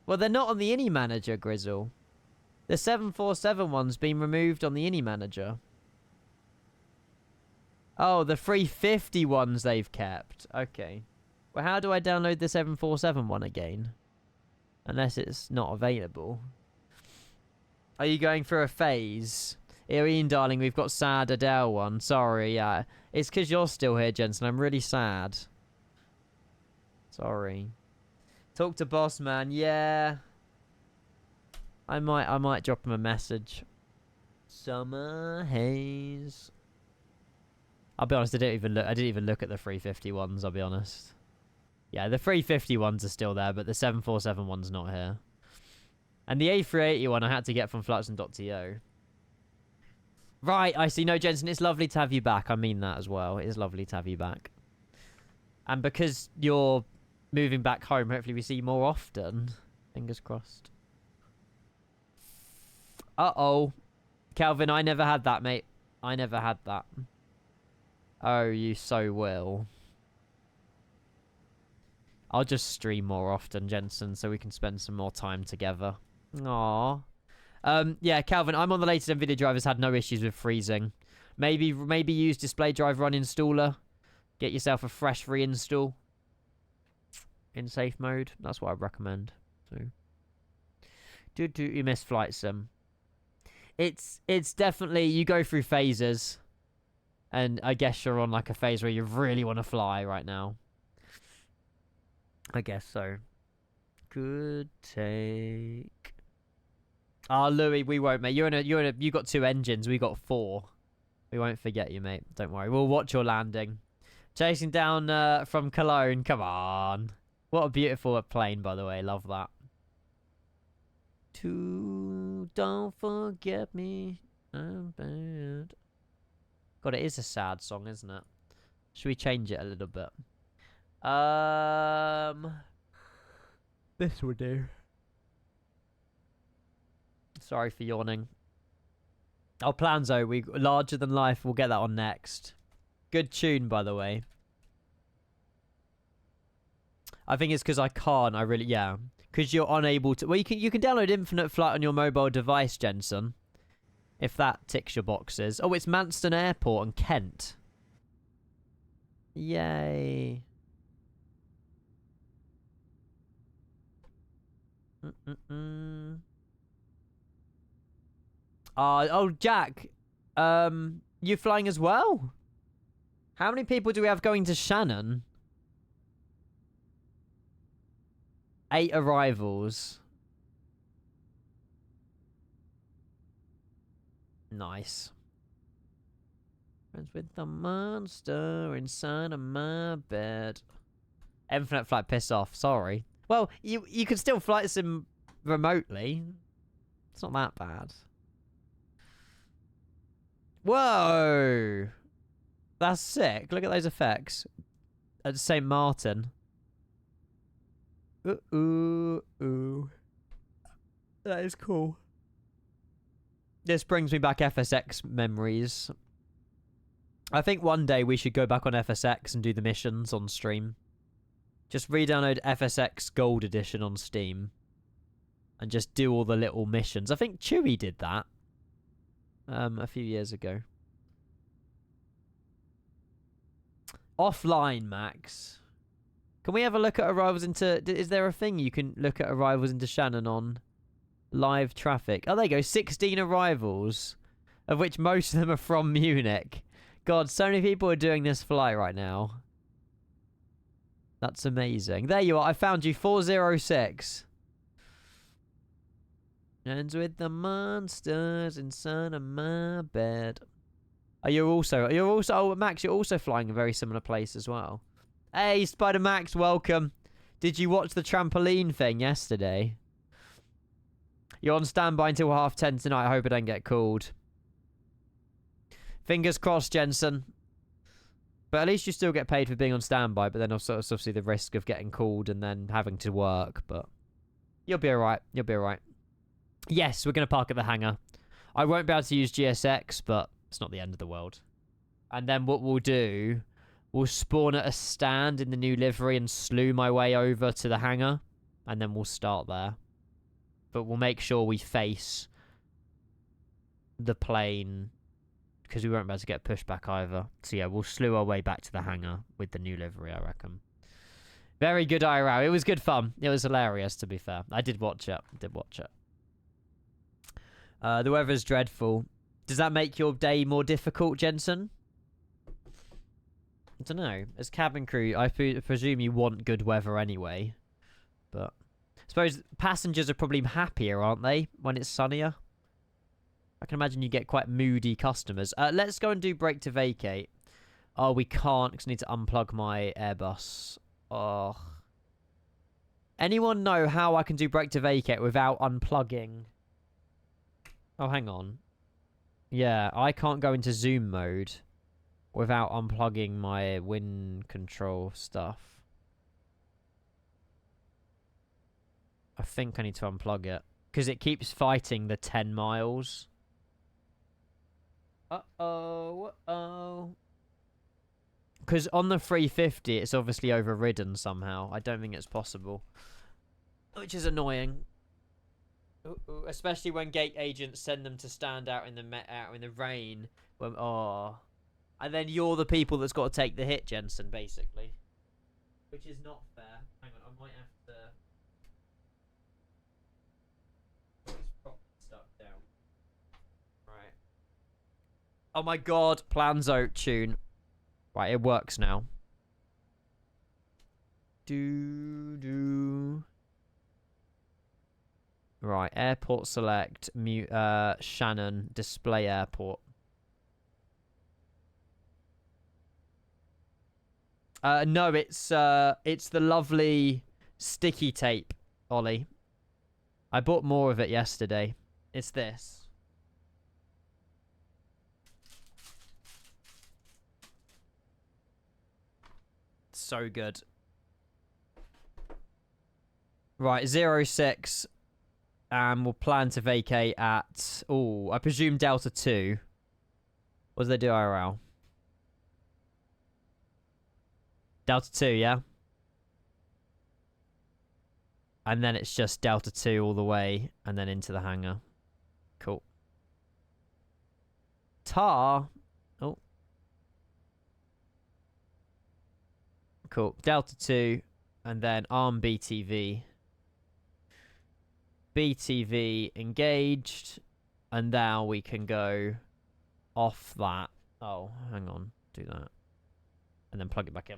[SPEAKER 1] Well, they're not on the Innie manager, Grizzle. The 747 one's been removed on the Innie manager. Oh, the 350 ones they've kept. Okay. Well, how do I download the 747 one again? Unless it's not available. Are you going through a phase? Irene, darling, we've got sad Adele one. Sorry, yeah. It's because you're still here, Jensen. I'm really sad. Sorry. Talk to boss, man. Yeah. I might drop him a message. Summer haze. I'll be honest, I didn't even look at the 350 ones, I'll be honest. Yeah, the 350 ones are still there, but the 747 one's not here. And the A380 one I had to get from Fluxon.to. Right, I see. No, Jensen, it's lovely to have you back. I mean that as well. It is lovely to have you back. And because you're moving back home, hopefully we see you more often. Fingers crossed. Uh-oh. Calvin, I never had that, mate. I never had that. Oh, you so will. I'll just stream more often, Jensen, so we can spend some more time together. Aww. Yeah, Calvin, I'm on the latest NVIDIA drivers, had no issues with freezing. Maybe use display driver uninstaller. Get yourself a fresh reinstall. In safe mode. That's what I recommend. So. You miss Flight Sim. It's definitely, you go through phases. And I guess you're on like a phase where you really want to fly right now. I guess so. Good take. Ah, Louis, we won't, mate. You got 2 engines. We got 4. We won't forget you, mate. Don't worry. We'll watch your landing. Chasing down from Cologne. Come on. What a beautiful plane, by the way. Love that. don't forget me. I'm bad. God, it is a sad song, isn't it? Should we change it a little bit? This will do. Sorry for yawning. Oh, Planzo, we larger than life. We'll get that on next. Good tune, by the way. I think it's because I can't. Yeah, because you're unable to. Well, you can download Infinite Flight on your mobile device, Jensen, if that ticks your boxes. Oh, it's Manston Airport and Kent. Yay. Oh, Jack. You flying as well? How many people do we have going to Shannon? 8 arrivals. Nice. Friends with the monster inside of my bed. Infinite Flight, piss off. Sorry. Well, you could still flight sim remotely. It's not that bad. Whoa! That's sick. Look at those effects. At St. Martin. Ooh. That is cool. This brings me back FSX memories. I think one day we should go back on FSX and do the missions on stream. Just re-download FSX Gold Edition on Steam. And just do all the little missions. I think Chewy did that. A few years ago. Offline, Max. Can we have a look at arrivals into... Is there a thing you can look at arrivals into Shannon on live traffic? Oh, there you go. 16 arrivals. Of which most of them are from Munich. God, so many people are doing this flight right now. That's amazing. There you are. I found you. 406. Ends with the monsters inside of my bed. You're also... Oh, Max, you're also flying a very similar place as well. Hey, Spider Max, welcome. Did you watch the trampoline thing yesterday? You're on standby until 10:30 tonight. I hope I don't get called. Fingers crossed, Jensen. But at least you still get paid for being on standby. But then also, it's obviously the risk of getting called and then having to work. But you'll be alright. You'll be alright. Yes, we're going to park at the hangar. I won't be able to use GSX, but it's not the end of the world. And then what we'll do... We'll spawn at a stand in the new livery and slew my way over to the hangar. And then we'll start there. But we'll make sure we face the plane. Because we won't be able to get pushed back either. So yeah, we'll slew our way back to the hangar with the new livery, I reckon. Very good IRL. It was good fun. It was hilarious, to be fair. I did watch it. The weather's dreadful. Does that make your day more difficult, Jensen? I don't know. As cabin crew, I presume you want good weather anyway. But I suppose passengers are probably happier, aren't they, when it's sunnier? I can imagine you get quite moody customers. Let's go and do break to vacate. Oh, we can't because I need to unplug my Airbus. Oh. Anyone know how I can do break to vacate without unplugging? Oh, hang on. Yeah, I can't go into zoom mode without unplugging my wind control stuff. I think I need to unplug it. Because it keeps fighting the 10 miles. Uh-oh. Because on the 350, it's obviously overridden somehow. I don't think it's possible. Which is annoying. Especially when gate agents send them to stand out in the rain. When, and then you're the people that's got to take the hit, Jensen, basically. Which is not fair. Hang on, I might have to... It's properly stuck down. Right. Oh my god, Planzo tune. Right, it works now. Right, airport select, Shannon, display airport. No, it's the lovely sticky tape, Ollie. I bought more of it yesterday. It's this. So good. Right, 06. We'll plan to vacate at... Oh, I presume Delta 2. What do they do IRL? Delta 2, yeah? And then it's just Delta 2 all the way, and then into the hangar. Cool. Tar. Oh. Cool. Delta 2, and then ARM BTV. BTV engaged, and now we can go off that. Oh, hang on. Do that. And then plug it back in.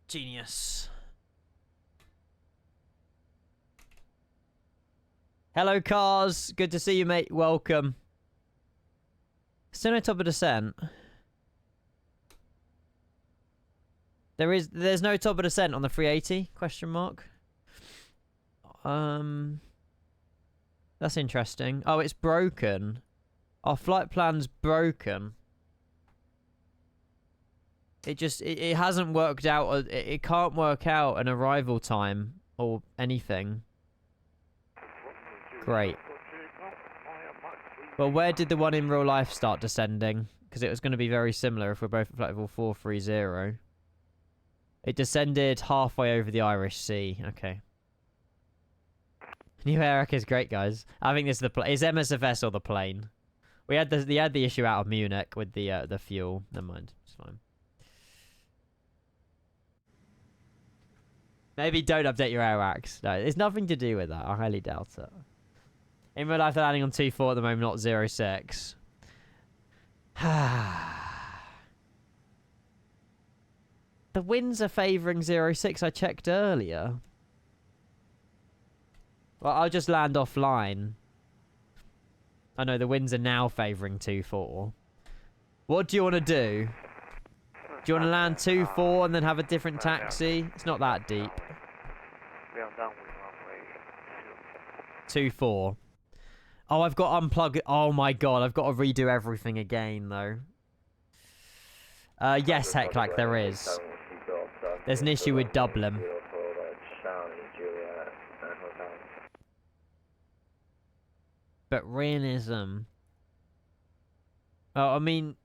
[SPEAKER 1] Genius. Hello, Cars. Good to see you, mate. Welcome. Still no top of descent. There's no top of descent on the 380? Question mark. That's interesting. Oh, it's broken. Our flight plan's broken. It hasn't worked out. It can't work out an arrival time or anything. Great. Well, where did the one in real life start descending? Because it was going to be very similar if we're both at flight level 430. It descended halfway over the Irish Sea. Okay. New Eric is great, guys. I think this is the it's MSFS or the plane. We had the issue out of Munich with the fuel. Never mind. It's fine. Maybe don't update your AirAx. No, it's nothing to do with that. I highly doubt it. In real life, they're landing on 2-4 at the moment, not 0-6. The winds are favouring 0-6. I checked earlier. Well, I'll just land offline. I know the winds are now favouring 2-4. What do you want to do? Do you want to land 2-4 and then have a different taxi? It's not that deep. 2-4. Oh, I've got to unplug it. Oh my god, I've got to redo everything again, though. Yes, Hecklack, there is. There's an issue with Dublin. But realism... Oh, I mean...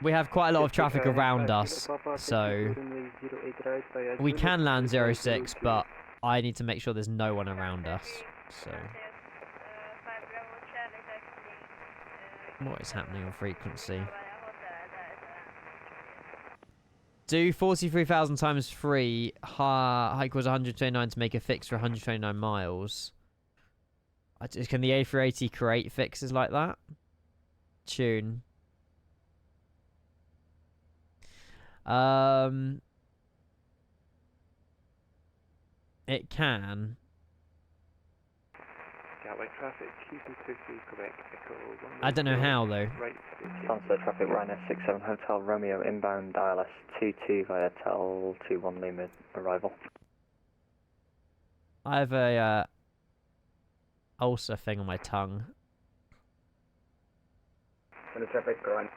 [SPEAKER 1] We have quite a lot of traffic around us, so... We can land 06, but I need to make sure there's no one around us, so... What is happening on frequency? Do 43,000 times 3 equals 129 to make a fix for 129 miles. Can the A380 create fixes like that? Tune. It can. I don't know how though.
[SPEAKER 10] Transfer traffic Ryanair 67 Hotel Romeo inbound ILS 22 via Tel 21 Lima arrival.
[SPEAKER 1] I have a ulcer thing on my tongue.
[SPEAKER 10] Traffic Ryanair.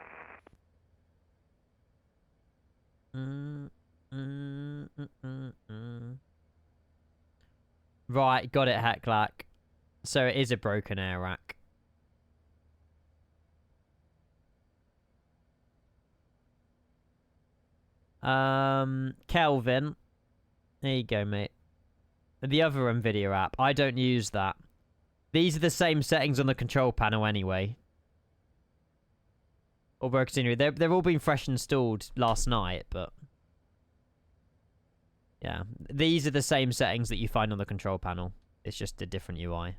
[SPEAKER 1] Right, got it, Hecklack. So it is a broken air rack. Kelvin. There you go, mate. The other NVIDIA app. I don't use that. These are the same settings on the control panel anyway. Or continuing. They're all been fresh installed last night, but... Yeah. These are the same settings that you find on the control panel. It's just a different UI.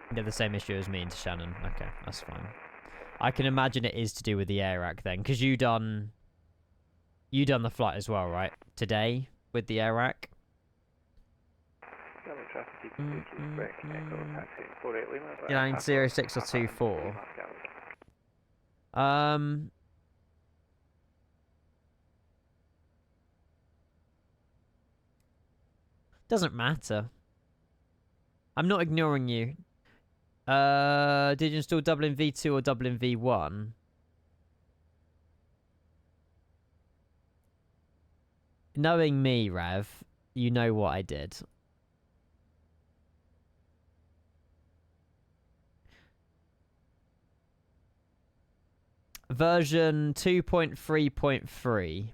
[SPEAKER 1] You have the same issue as me and Shannon. Okay, that's fine. I can imagine it is to do with the air rack then, because you done the flight as well, right? Today with the air rack. You landing 06 or 24? Doesn't matter. I'm not ignoring you. Did you install Dublin V2 or Dublin V1? Knowing me, Rev, you know what I did. Version 2.3.3.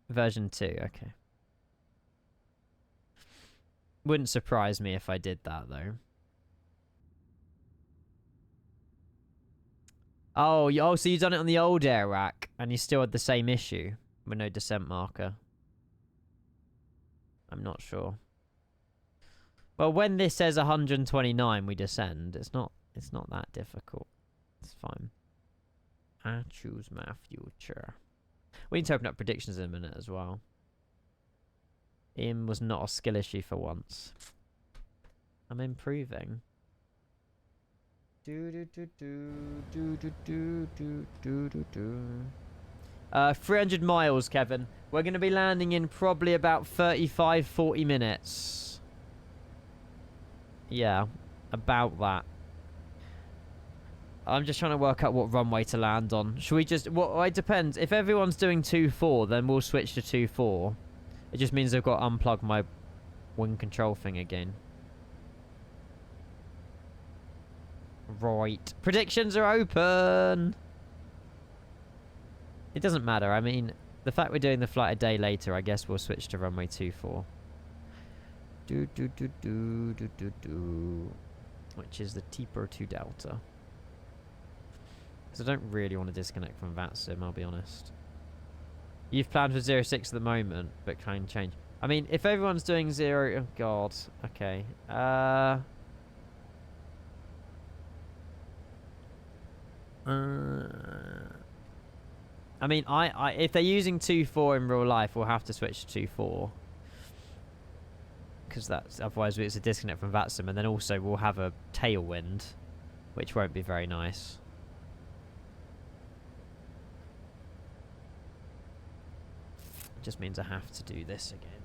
[SPEAKER 1] Version 2, okay. Wouldn't surprise me if I did that, though. Oh, so you've done it on the old air rack, and you still had the same issue with no descent marker. I'm not sure. Well, when this says 129, we descend. It's not that difficult. It's fine. I choose my future. We need to open up predictions in a minute as well. Ian was not a skill issue for once. I'm improving. 300 miles, Kevin. We're going to be landing in probably about 35-40 minutes. Yeah, about that. I'm just trying to work out what runway to land on. Should we just... Well, it depends. If everyone's doing 2-4, then we'll switch to 2-4. It just means I've got to unplug my wing control thing again. Right. Predictions are open! It doesn't matter. I mean, the fact we're doing the flight a day later, I guess we'll switch to runway 24. Which is the Teeper to Delta. Because I don't really want to disconnect from VATSIM, I'll be honest. You've planned for 06 at the moment, but can change. I mean, if everyone's doing 0... Oh, God. Okay. I mean, if they're using 2-4 in real life, we'll have to switch to 2-4. Because that's... Otherwise, it's a disconnect from VATSIM. And then also, we'll have a tailwind, which won't be very nice. Just means I have to do this again.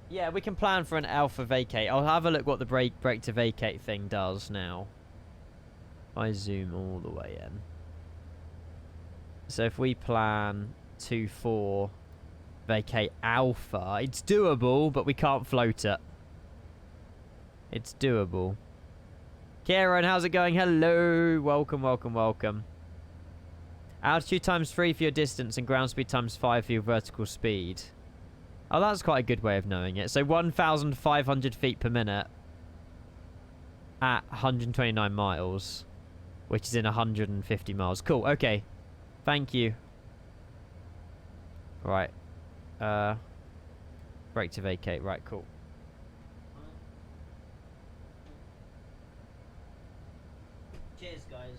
[SPEAKER 1] Yeah, we can plan for an alpha vacate. I'll have a look what the brake to vacate thing does now. I zoom all the way in. So if we plan 2-4 vacate alpha, it's doable, but we can't float it. It's doable. Kieran, how's it going? Hello. Welcome, welcome, welcome. Altitude times 3 for your distance and ground speed times 5 for your vertical speed. Oh, that's quite a good way of knowing it. So 1,500 feet per minute at 129 miles, which is in 150 miles. Cool, okay. Thank you. Right. Brake to vacate. Right, cool. Cheers, guys.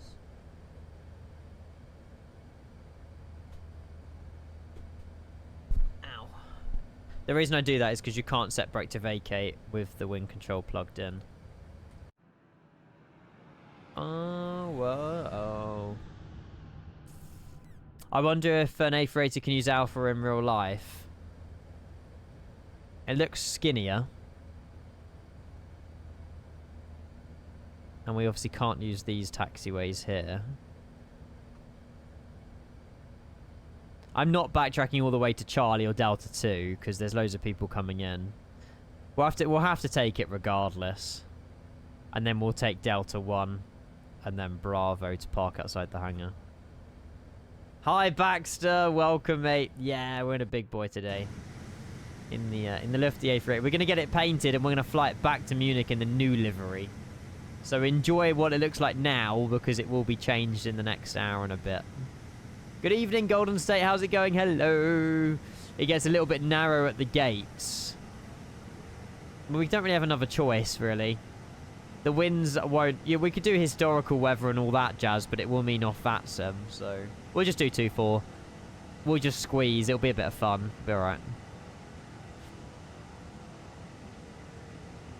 [SPEAKER 1] Ow. The reason I do that is because you can't set brake to vacate with the wing control plugged in. Oh, whoa. I wonder if an A380 can use alpha in real life. It looks skinnier. And we obviously can't use these taxiways here. I'm not backtracking all the way to Charlie or Delta 2 because there's loads of people coming in. We'll have to take it regardless. And then we'll take Delta 1 and then Bravo to park outside the hangar. Hi Baxter, welcome mate. Yeah, we're in a big boy today. In the Lufty A380. We're going to get it painted and we're going to fly it back to Munich in the new livery. So enjoy what it looks like now because it will be changed in the next hour and a bit. Good evening, Golden State. How's it going? Hello. It gets a little bit narrow at the gates. But we don't really have another choice, really. The winds won't... Yeah, we could do historical weather and all that jazz, but it will mean off VATSIM, so... We'll just do 2-4. We'll just squeeze. It'll be a bit of fun. Be alright.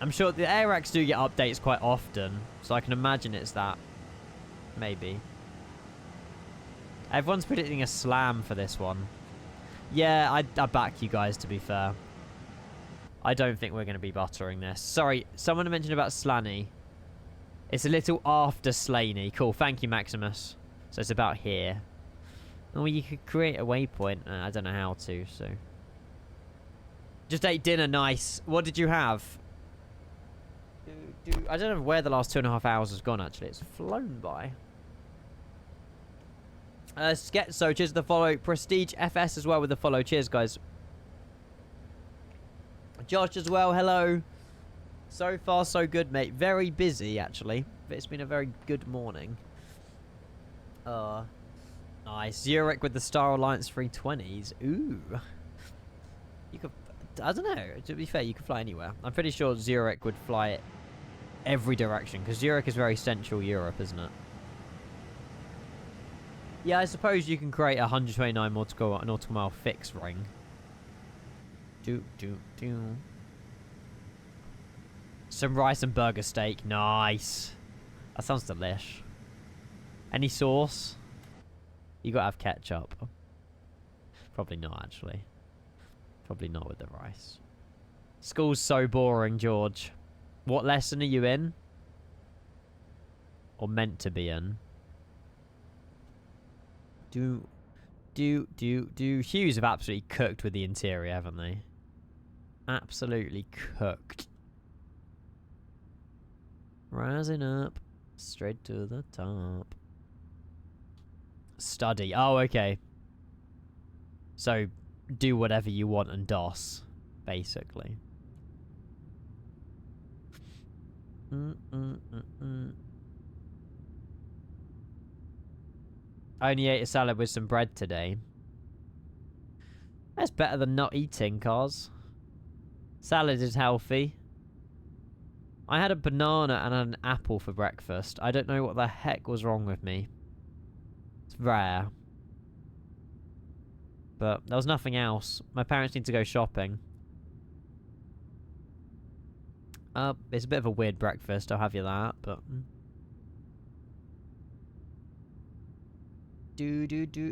[SPEAKER 1] I'm sure the AirX do get updates quite often, so I can imagine it's that. Maybe. Everyone's predicting a slam for this one. Yeah, I back you guys, to be fair. I don't think we're going to be buttering this. Sorry, someone mentioned about Slaney. It's a little after Slaney. Cool, thank you, Maximus. So it's about here. Oh, you could create a waypoint. I don't know how to, so... Just ate dinner, nice. What did you have? I don't know where the last 2.5 hours has gone, actually. It's flown by. Schizo, cheers the follow. Prestige FS as well with the follow. Cheers, guys. Josh as well, hello. So far, so good, mate. Very busy, actually. But it's been a very good morning. Nice. Zurich with the Star Alliance 320s. Ooh. You could... I don't know. To be fair, you could fly anywhere. I'm pretty sure Zurich would fly it every direction, because Zurich is very central Europe, isn't it? Yeah, I suppose you can create a 129 nautical mile fixed ring. Some rice and burger steak. Nice. That sounds delish. Any sauce? You gotta have ketchup. Probably not, actually. Probably not with the rice. School's so boring, George. What lesson are you in? Or meant to be in? Hughes have absolutely cooked with the interior, haven't they? Absolutely cooked. Rising up. Straight to the top. Study. Oh, okay. So, do whatever you want and DOS, basically. I only ate a salad with some bread today. That's better than not eating, cause salad is healthy. I had a banana and an apple for breakfast. I don't know what the heck was wrong with me. It's rare. But there was nothing else. My parents need to go shopping. It's a bit of a weird breakfast, I'll have you that, but...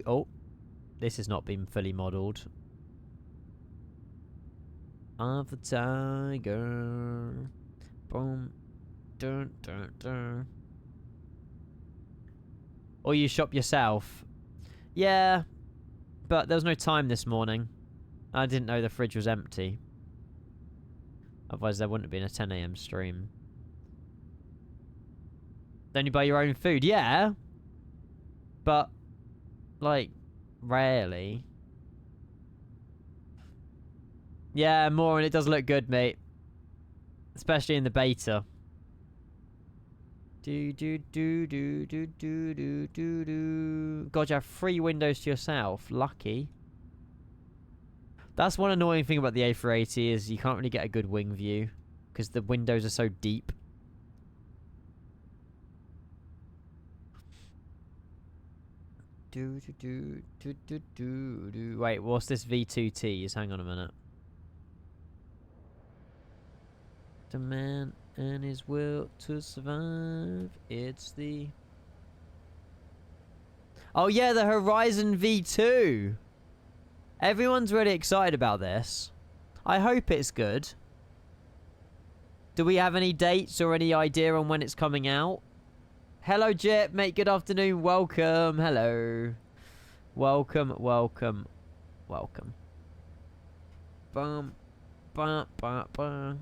[SPEAKER 1] Oh. This has not been fully modelled. Of the tiger. Boom. Dun, dun, dun. Or you shop yourself. Yeah. But there was no time this morning. I didn't know the fridge was empty. Otherwise there wouldn't have been a 10 AM stream. Don't you buy your own food? Yeah. But, like, rarely. Yeah, more, and it does look good, mate. Especially in the beta. God, you have 3 windows to yourself. Lucky. That's one annoying thing about the A380 is you can't really get a good wing view because the windows are so deep. Wait, what's this V2T's? Hang on a minute. The man and his will to survive. It's the... Oh yeah, the Horizon V2. Everyone's really excited about this. I hope it's good. Do we have any dates or any idea on when it's coming out? Hello, Jip, mate. Good afternoon. Welcome. Hello. Welcome, welcome, welcome. Bum, bum, bum, bum.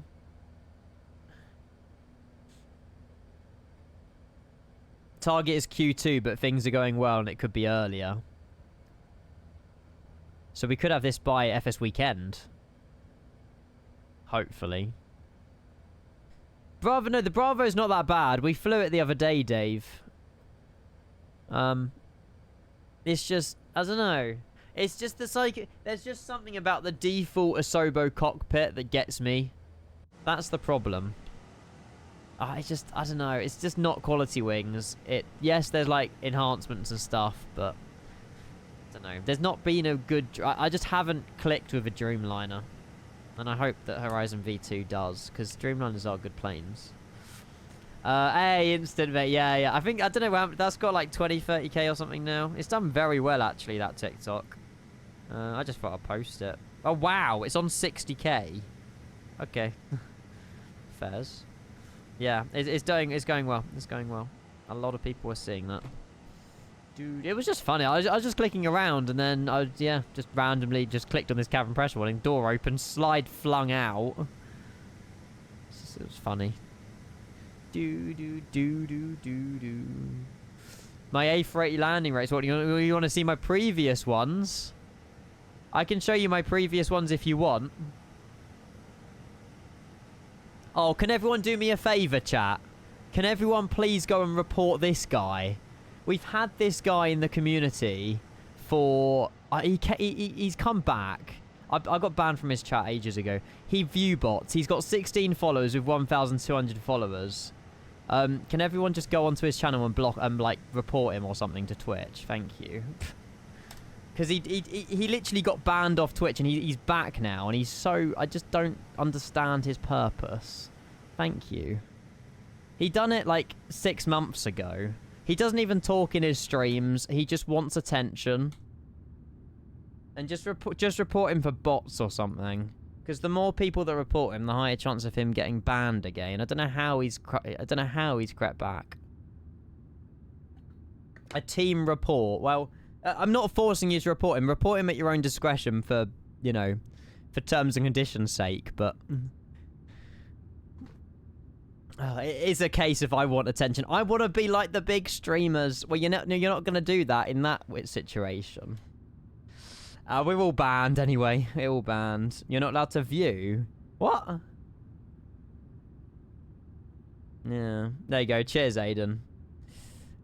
[SPEAKER 1] Target is Q2, but things are going well and it could be earlier. So we could have this by FS weekend. Hopefully. Bravo, no, the Bravo's not that bad. We flew it the other day, Dave. It's just, I don't know. It's just the there's just something about the default Asobo cockpit that gets me. That's the problem. I don't know. It's just not quality wings. Yes, there's like enhancements and stuff, but don't know. There's not been a good... I just haven't clicked with a Dreamliner. And I hope that Horizon V2 does, because Dreamliners are good planes. Hey, instant mate. Yeah. I don't know how... That's got like 20, 30k or something now. It's done very well, actually, that TikTok. I just thought I'd post it. Oh, wow. It's on 60k. Okay. Fairs. Yeah, it's going well. It's going well. A lot of people are seeing that. Dude, it was just funny. I was just clicking around, and then just randomly just clicked on this cabin pressure warning. Door open, slide flung out. It was funny. Do. My A380 landing rates. What you want to see my previous ones? I can show you my previous ones if you want. Oh, can everyone do me a favour, chat? Can everyone please go and report this guy? We've had this guy in the community for... he's come back. I got banned from his chat ages ago. He view bots. He's got 16 followers with 1,200 followers. Can everyone just go onto his channel and block and like report him or something to Twitch? Thank you. Because he literally got banned off Twitch and he's back now and he's so... I just don't understand his purpose. Thank you. He done it like 6 months ago. He doesn't even talk in his streams. He just wants attention. And just report him for bots or something. Because the more people that report him, the higher chance of him getting banned again. I don't know how he's crept back. A team report. Well, I'm not forcing you to report him. Report him at your own discretion for, you know, for terms and conditions' sake. But it is a case if I want attention. I want to be like the big streamers. Well, you're not going to do that in that situation. We're all banned anyway. We're all banned. You're not allowed to view. What? Yeah. There you go. Cheers, Aiden.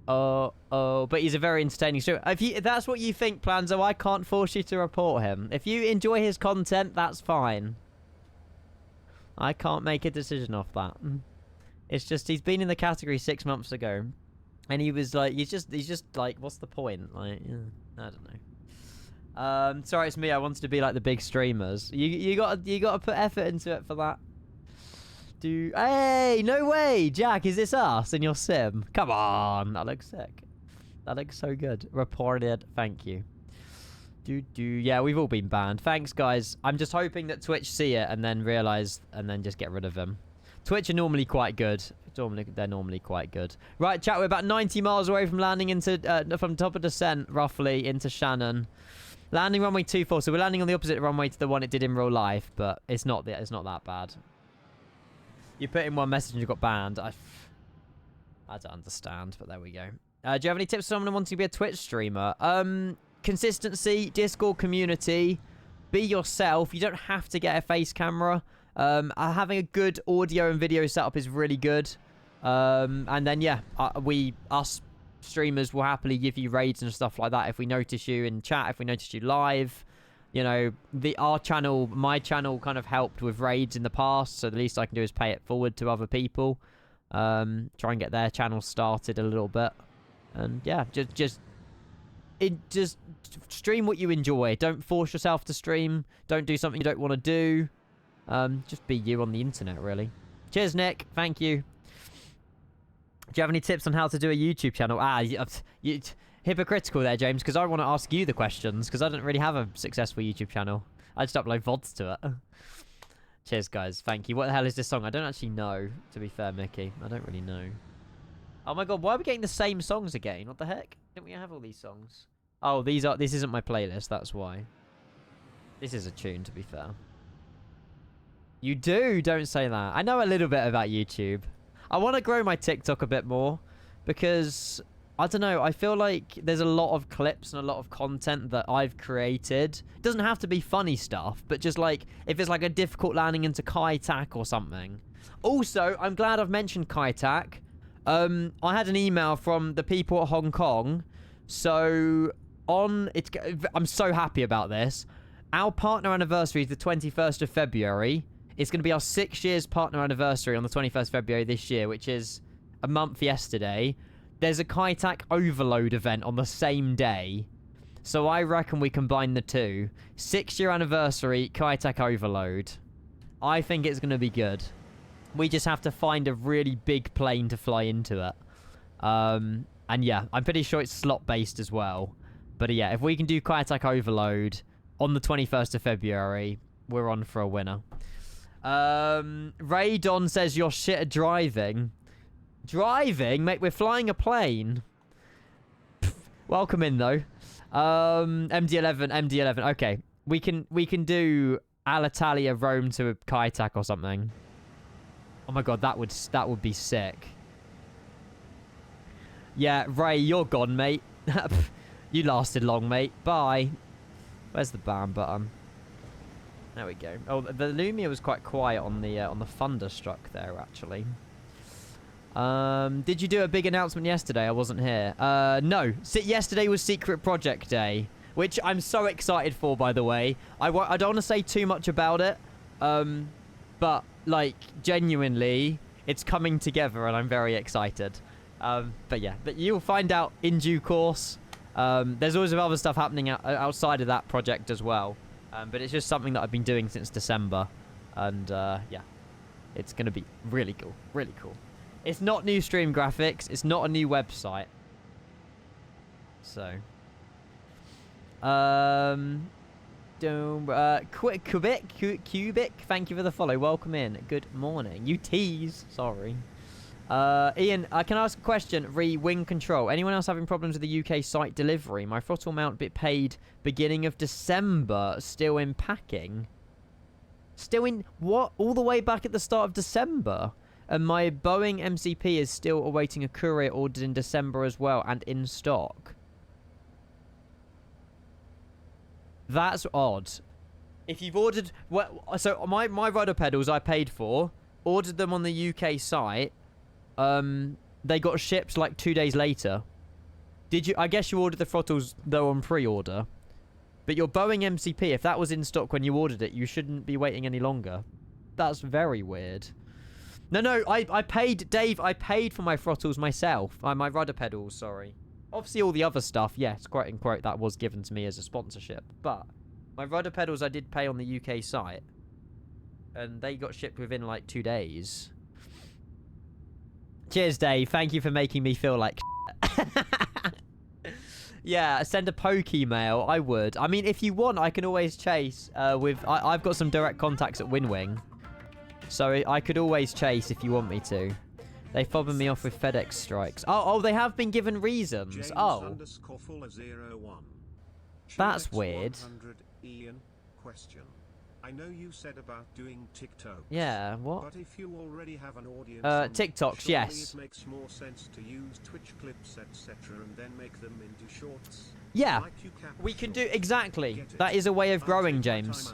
[SPEAKER 1] Oh, but he's a very entertaining streamer. If that's what you think, Planzo, I can't force you to report him. If you enjoy his content, that's fine. I can't make a decision off that. It's just he's been in the category 6 months ago, and he was like, he's just like, what's the point? Like, yeah, I don't know. Sorry, it's me. I wanted to be like the big streamers. You got to put effort into it for that. Hey, no way, Jack. Is this us in your sim? Come on, that looks sick. That looks so good. Reported. Thank you. Yeah, we've all been banned. Thanks, guys. I'm just hoping that Twitch see it and then realize and then just get rid of him. Twitch are normally quite good. They're normally quite good. Right, chat. We're about 90 miles away from landing into from top of descent, roughly into Shannon. Landing runway 24, so we're landing on the opposite runway to the one it did in real life, but it's not that bad. You put in one message and you got banned. I don't understand, but there we go. Do you have any tips for someone wanting to be a Twitch streamer? Consistency, Discord community, be yourself. You don't have to get a face camera. Having a good audio and video setup is really good. And then, yeah, us streamers will happily give you raids and stuff like that if we notice you in chat, if we notice you live. You know, my channel kind of helped with raids in the past, so the least I can do is pay it forward to other people. Try and get their channel started a little bit. And yeah, just stream what you enjoy. Don't force yourself to stream. Don't do something you don't want to do. Just be you on the internet, really. Cheers, Nick. Thank you. Do you have any tips on how to do a YouTube channel? Hypocritical there, James, because I want to ask you the questions, because I don't really have a successful YouTube channel. I just upload VODs to it. Cheers, guys. Thank you. What the hell is this song? I don't actually know, to be fair, Mickey. I don't really know. Oh my god, why are we getting the same songs again? What the heck? Didn't we have all these songs? Oh, this isn't my playlist, that's why. This is a tune, to be fair. You do? Don't say that. I know a little bit about YouTube. I want to grow my TikTok a bit more, because... I don't know, I feel like there's a lot of clips and a lot of content that I've created. It doesn't have to be funny stuff, but just like, if it's like a difficult landing into Kai-Tak or something. Also, I'm glad I've mentioned Kai-Tak. I had an email from the people at Hong Kong. So, I'm so happy about this. Our partner anniversary is the 21st of February. It's going to be our 6 years partner anniversary on the 21st of February this year, which is a month yesterday. There's a Kai-Tak overload event on the same day. So I reckon we combine the two. 6-year anniversary, Kitech Overload. I think it's going to be good. We just have to find a really big plane to fly into it. And yeah, I'm pretty sure it's slot-based as well. But yeah, if we can do Kitech Overload on the 21st of February, we're on for a winner. Ray Don says you're shit at driving. Driving? Mate, we're flying a plane. Pff, welcome in, though. MD11. Okay, we can do Alitalia Rome to Kitech or something. Oh my god, that would be sick. Yeah, Ray, you're gone, mate. You lasted long, mate. Bye. Where's the ban button? There we go. Oh, the Lumia was quite quiet on the Thunderstruck there, actually. Did you do a big announcement yesterday? I wasn't here. No. Yesterday was Secret Project Day, which I'm so excited for, by the way. I don't want to say too much about it, but, like, genuinely, it's coming together, and I'm very excited. But yeah, but you'll find out in due course. There's always other stuff happening outside of that project as well. But it's just something that I've been doing since December. And, yeah. It's going to be really cool. Really cool. It's not new stream graphics. It's not a new website. So. Cubic. Thank you for the follow. Welcome in. Good morning. You tease. Sorry. Ian, I can ask a question. Wing control. Anyone else having problems with the UK site delivery? My throttle mount bit paid beginning of December. Still in packing. Still in what? All the way back at the start of December. And my Boeing MCP is still awaiting a courier ordered in December as well and in stock. That's odd. If you've ordered... Well, so my rudder pedals I paid for, ordered them on the UK site. They got shipped like 2 days later. Did you? I guess you ordered the throttles though on pre-order. But your Boeing MCP, if that was in stock when you ordered it, you shouldn't be waiting any longer. That's very weird. No, I paid, Dave, I paid for my throttles myself. My rudder pedals, sorry. Obviously all the other stuff, yes, quote unquote, that was given to me as a sponsorship. But my rudder pedals I did pay on the UK site. And they got shipped within like 2 days. Cheers, Dave. Thank you for making me feel like yeah, send a poke email. I would. I mean, if you want, I can always chase I've got some direct contacts at WinWing. So I could always chase if you want me to. They fobbing me off with FedEx strikes. Oh, they have been given reasons.
[SPEAKER 3] James
[SPEAKER 1] oh.
[SPEAKER 3] _Fuller01.
[SPEAKER 1] That's weird.
[SPEAKER 3] Ian, question. I know you said about doing TikToks.
[SPEAKER 1] Yeah, what?
[SPEAKER 3] But if you already have an audience on
[SPEAKER 1] TikToks,
[SPEAKER 3] surely
[SPEAKER 1] yes.
[SPEAKER 3] It makes more sense to use Twitch clips, etc., and then make them into shorts.
[SPEAKER 1] Yeah,
[SPEAKER 3] like you
[SPEAKER 1] we can do exactly. That is a way of growing, James.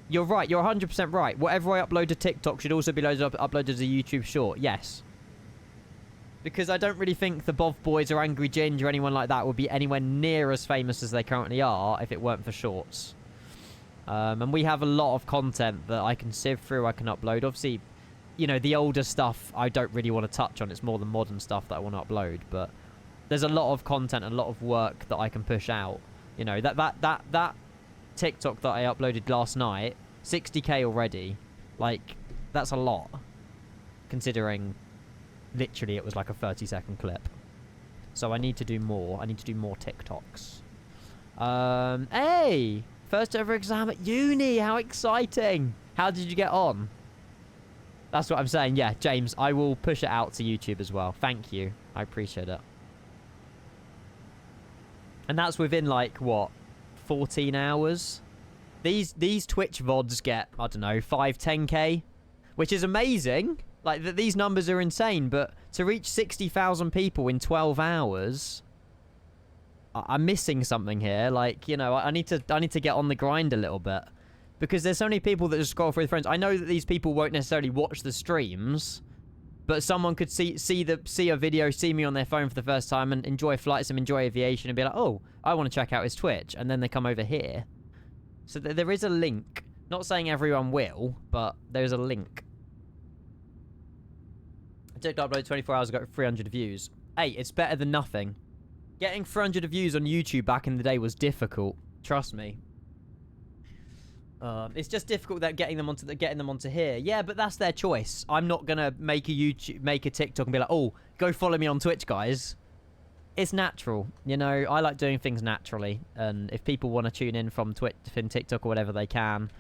[SPEAKER 1] You're right. You're 100% right. Whatever I upload to TikTok should also be uploaded as a YouTube short. Yes. Because I don't really think the Bov Boys or Angry Ginger or anyone like that would be anywhere near as famous as they currently are if it weren't for shorts. And we have a lot of content that I can sieve through, I can upload. Obviously, you know, the older stuff I don't really want to touch on. It's more the modern stuff that I want to upload. But there's a lot of content and a lot of work that I can push out. You know, that TikTok that I uploaded last night, 60k already. Like, that's a lot. Considering, literally, it was like a 30-second clip. So I need to do more. I need to do more TikToks. Hey! First ever exam at uni. How exciting. How did you get on? That's what I'm saying. Yeah, James, I will push it out to YouTube as well. Thank you. I appreciate it. And that's within, like, what? 14 hours? These Twitch VODs get, I don't know, 5, 10k. Which is amazing. Like, these numbers are insane. But to reach 60,000 people in 12 hours... I'm missing something here. Like, you know, I need to get on the grind a little bit. Because there's so many people that just scroll through friends. I know that these people won't necessarily watch the streams. But someone could see a video, see me on their phone for the first time and enjoy flight sim, enjoy aviation and be like, oh, I want to check out his Twitch. And then they come over here. So there is a link. Not saying everyone will, but there's a link. I did upload 24 hours ago, 300 views. Hey, it's better than nothing. Getting 300 views on YouTube back in the day was difficult. Trust me. It's just difficult that getting them onto here. Yeah, but that's their choice. I'm not gonna make a TikTok and be like, oh, go follow me on Twitch, guys. It's natural, you know. I like doing things naturally, and if people want to tune in from Twitch, from TikTok or whatever, they can.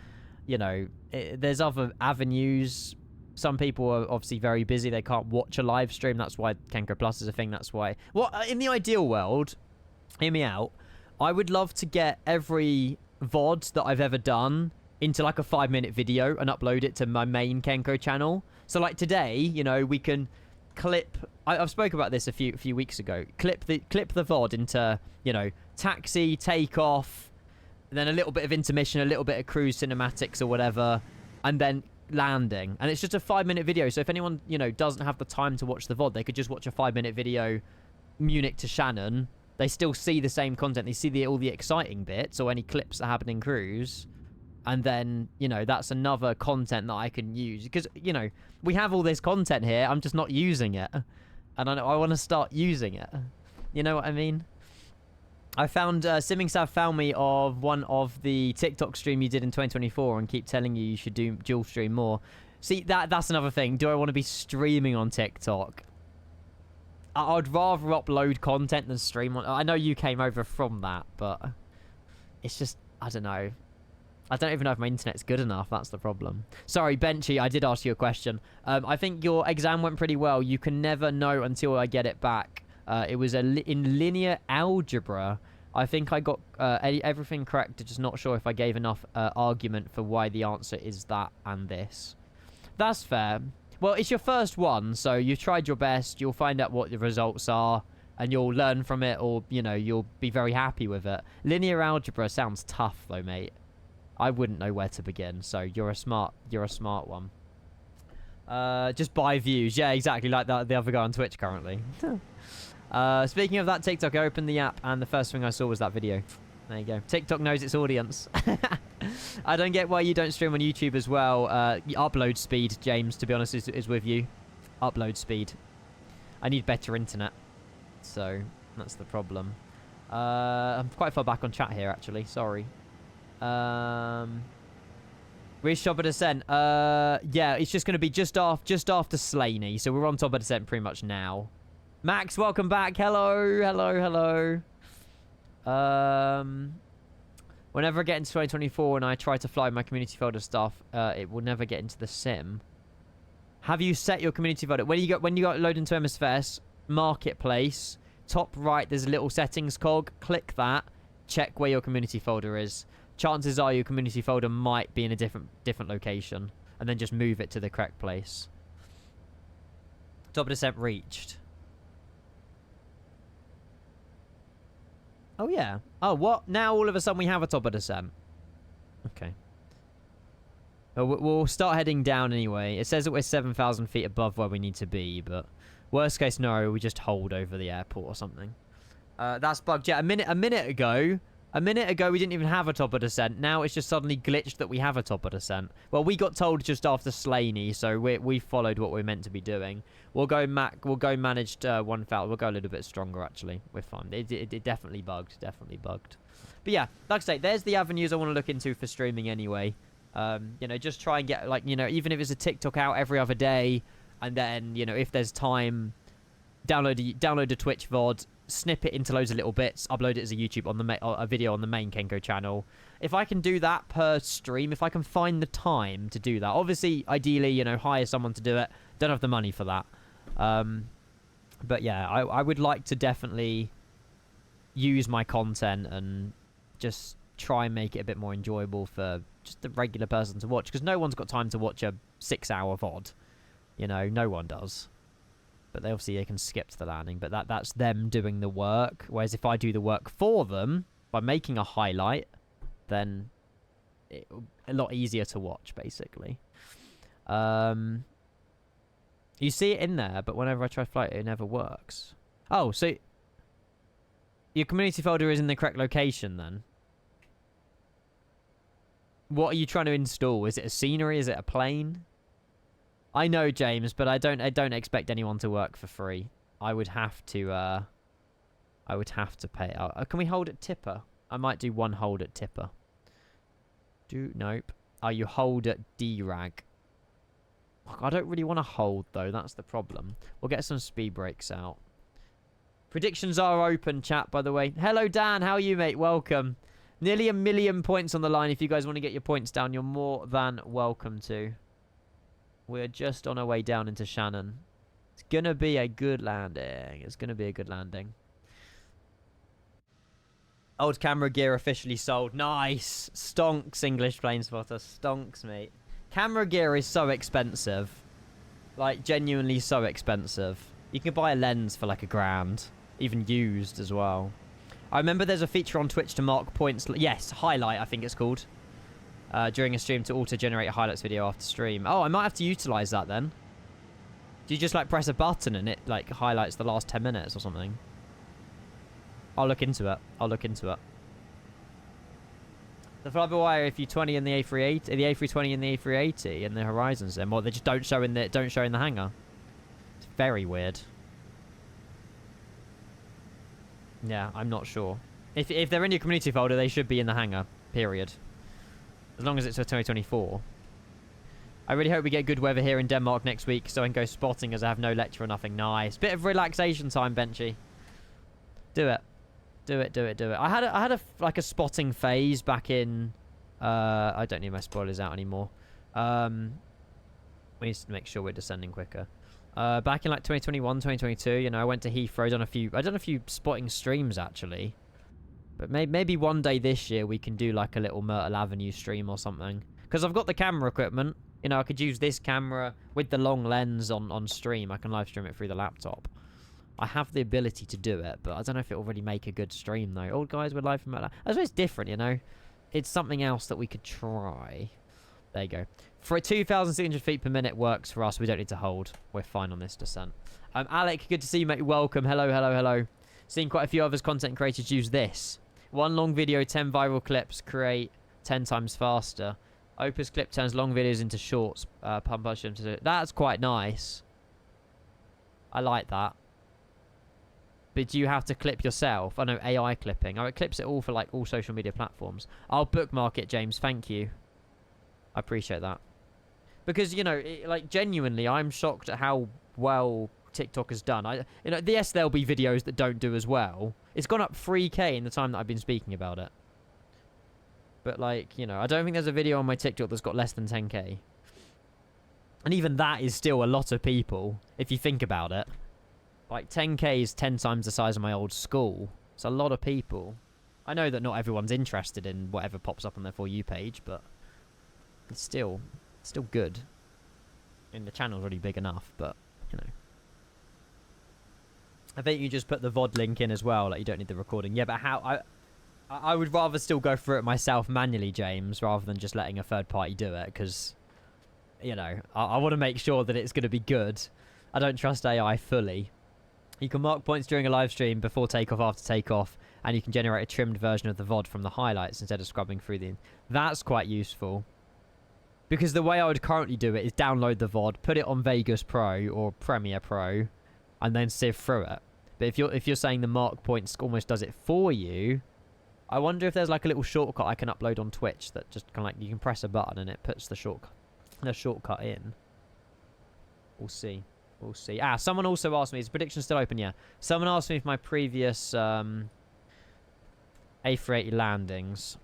[SPEAKER 1] You know, there's other avenues. Some people are obviously very busy. They can't watch a live stream. That's why Kenko Plus is a thing. That's why. Well, in the ideal world, hear me out. I would love to get every VOD that I've ever done into like a 5-minute video and upload it to my main Kenko channel. So like today, you know, we can clip. I've spoke about this a few weeks ago. Clip the VOD into, you know, taxi, takeoff, then a little bit of intermission, a little bit of cruise cinematics or whatever, and then landing. And it's just a 5-minute video. So if anyone, you know, doesn't have the time to watch the VOD, they could just watch a 5-minute video, Munich to Shannon. They still see the same content. They see all the exciting bits or any clips that happen in cruise. And then, you know, that's another content that I can use. Because, you know, we have all this content here. I'm just not using it. And I want to start using it. You know what I mean? I found, Simming Sav found me of one of the TikTok stream you did in 2024 and keep telling you should do dual stream more. See, that's another thing. Do I want to be streaming on TikTok? I'd rather upload content than stream on... I know you came over from that, but it's just... I don't know. I don't even know if my internet's good enough. That's the problem. Sorry, Benchy, I did ask you a question. I think your exam went pretty well. You can never know until I get it back. It was in linear algebra. I think I got everything correct. Just not sure if I gave enough argument for why the answer is that and this. That's fair. Well, it's your first one, so you've tried your best. You'll find out what the results are, and you'll learn from it, or, you know, you'll be very happy with it. Linear algebra sounds tough, though, mate. I wouldn't know where to begin, so you're a smart one. Just buy views. Yeah, exactly, like the other guy on Twitch currently. Speaking of that TikTok, I opened the app, and the first thing I saw was that video. There you go. TikTok knows its audience. I don't get why you don't stream on YouTube as well. Upload speed, James, to be honest, is with you. Upload speed. I need better internet. So, that's the problem. I'm quite far back on chat here, actually. Sorry. Reach top of descent. Yeah, it's just going to be just after Slaney. So, we're on top of descent pretty much now. Max, welcome back. Hello. Whenever I get into 2024 and I try to fly my community folder stuff, it will never get into the sim. Have you set your community folder? When you got load into MSFS, marketplace, top right, there's a little settings cog. Click that. Check where your community folder is. Chances are your community folder might be in a different location, and then just move it to the correct place. Top of descent reached. Oh, yeah. Oh, what? Now, all of a sudden, we have a top of descent. Okay. Well, we'll start heading down anyway. It says that we're 7,000 feet above where we need to be, but worst case scenario, we just hold over the airport or something. That's bugged. Yeah, a minute ago, we didn't even have a top of descent. Now it's just suddenly glitched that we have a top of descent. Well, we got told just after Slaney, so we followed what we're meant to be doing. We'll go managed 1,000. We'll go a little bit stronger, actually. We're fine. It definitely bugged. But yeah, like I say, there's the avenues I want to look into for streaming anyway. You know, just try and get, like, you know, even if it's a TikTok out every other day, and then, you know, if there's time, download a Twitch VOD, snip it into loads of little bits, upload it as a YouTube on a video on the main Kenko channel. If I can do that per stream, if I can find the time to do that, obviously, ideally, you know, hire someone to do it. Don't have the money for that. But yeah, I would like to definitely use my content and just try and make it a bit more enjoyable for just the regular person to watch, because no one's got time to watch a 6-hour VOD. You know, no one does. But they can skip to the landing. But that's them doing the work. Whereas if I do the work for them by making a highlight, then it's a lot easier to watch, basically. You see it in there, but whenever I try to fly it, it never works. Oh, so your community folder is in the correct location then? What are you trying to install? Is it a scenery? Is it a plane? I know, James, but I don't expect anyone to work for free. I would have to I would have to pay out. Can we hold at tipper? I might do one hold at tipper. Nope. Oh, you hold at D-rag. I don't really want to hold, though. That's the problem. We'll get some speed brakes out. Predictions are open, chat, by the way. Hello, Dan. How are you, mate? Welcome. Nearly 1 million points on the line. If you guys want to get your points down, you're more than welcome to. We're just on our way down into Shannon. It's going to be a good landing. It's going to be a good landing. Old camera gear officially sold. Nice. Stonks, English plane spotter. Stonks, mate. Camera gear is so expensive. Like, genuinely so expensive. You can buy a lens for like £1,000. Even used as well. I remember there's a feature on Twitch to mark points. Yes, highlight, I think it's called. During a stream to auto-generate a highlights video after stream. Oh, I might have to utilize that then. Do you just like press a button and it like highlights the last 10 minutes or something? I'll look into it. I'll look into it. The fly-by-wire if you 20 in the A380, the A320 and the A380 and the Horizons, then what? They just don't show in the hangar. It's very weird. Yeah, I'm not sure. If they're in your community folder, they should be in the hangar. Period. As long as it's for 2024. I really hope we get good weather here in Denmark next week, so I can go spotting as I have no lecture or nothing. Nice. Bit of relaxation time, Benchy. Do it. Do it, do it, do it. I had a spotting phase back in... I don't need my spoilers out anymore. We need to make sure we're descending quicker. Back in like 2021, 2022, you know, I went to Heathrow, I've done a few spotting streams, actually. But maybe one day this year we can do like a little Myrtle Avenue stream or something. Because I've got the camera equipment. You know, I could use this camera with the long lens on stream. I can live stream it through the laptop. I have the ability to do it, but I don't know if it will really make a good stream, though. Old guys would live from that. I suppose it's different, you know. It's something else that we could try. There you go. For 2,600 feet per minute works for us. We don't need to hold. We're fine on this descent. Alec, good to see you, mate. Welcome. Hello, hello, hello. Seen quite a few others content creators use this. One long video, 10 viral clips, create 10 times faster. Opus Clip turns long videos into shorts. Push them to do it. That's quite nice. I like that. But do you have to clip yourself? I know AI clipping. Oh, it clips it all for like all social media platforms. I'll bookmark it, James. Thank you. I appreciate that. Because, you know, like genuinely, I'm shocked at how well TikTok has done. You know, yes, there'll be videos that don't do as well. It's gone up 3K in the time that I've been speaking about it. But like, you know, I don't think there's a video on my TikTok that's got less than 10K. And even that is still a lot of people, if you think about it. Like, 10K is 10 times the size of my old school. It's a lot of people. I know that not everyone's interested in whatever pops up on their For You page, but it's still good. And the channel's already big enough, but, you know. I think you just put the VOD link in as well, like you don't need the recording. Yeah, but how... I would rather still go through it myself manually, James, rather than just letting a third party do it, because, you know, I want to make sure that it's going to be good. I don't trust AI fully. You can mark points during a live stream before takeoff, after takeoff, and you can generate a trimmed version of the VOD from the highlights instead of scrubbing through the... That's quite useful. Because the way I would currently do it is download the VOD, put it on Vegas Pro or Premiere Pro, and then sieve through it. But if you're saying the mark points almost does it for you... I wonder if there's like a little shortcut I can upload on Twitch that just kind of like you can press a button and it puts the shortcut in. We'll see. We'll see. Ah, someone also asked me, is the prediction still open? Yeah. Someone asked me if my previous A380 landings.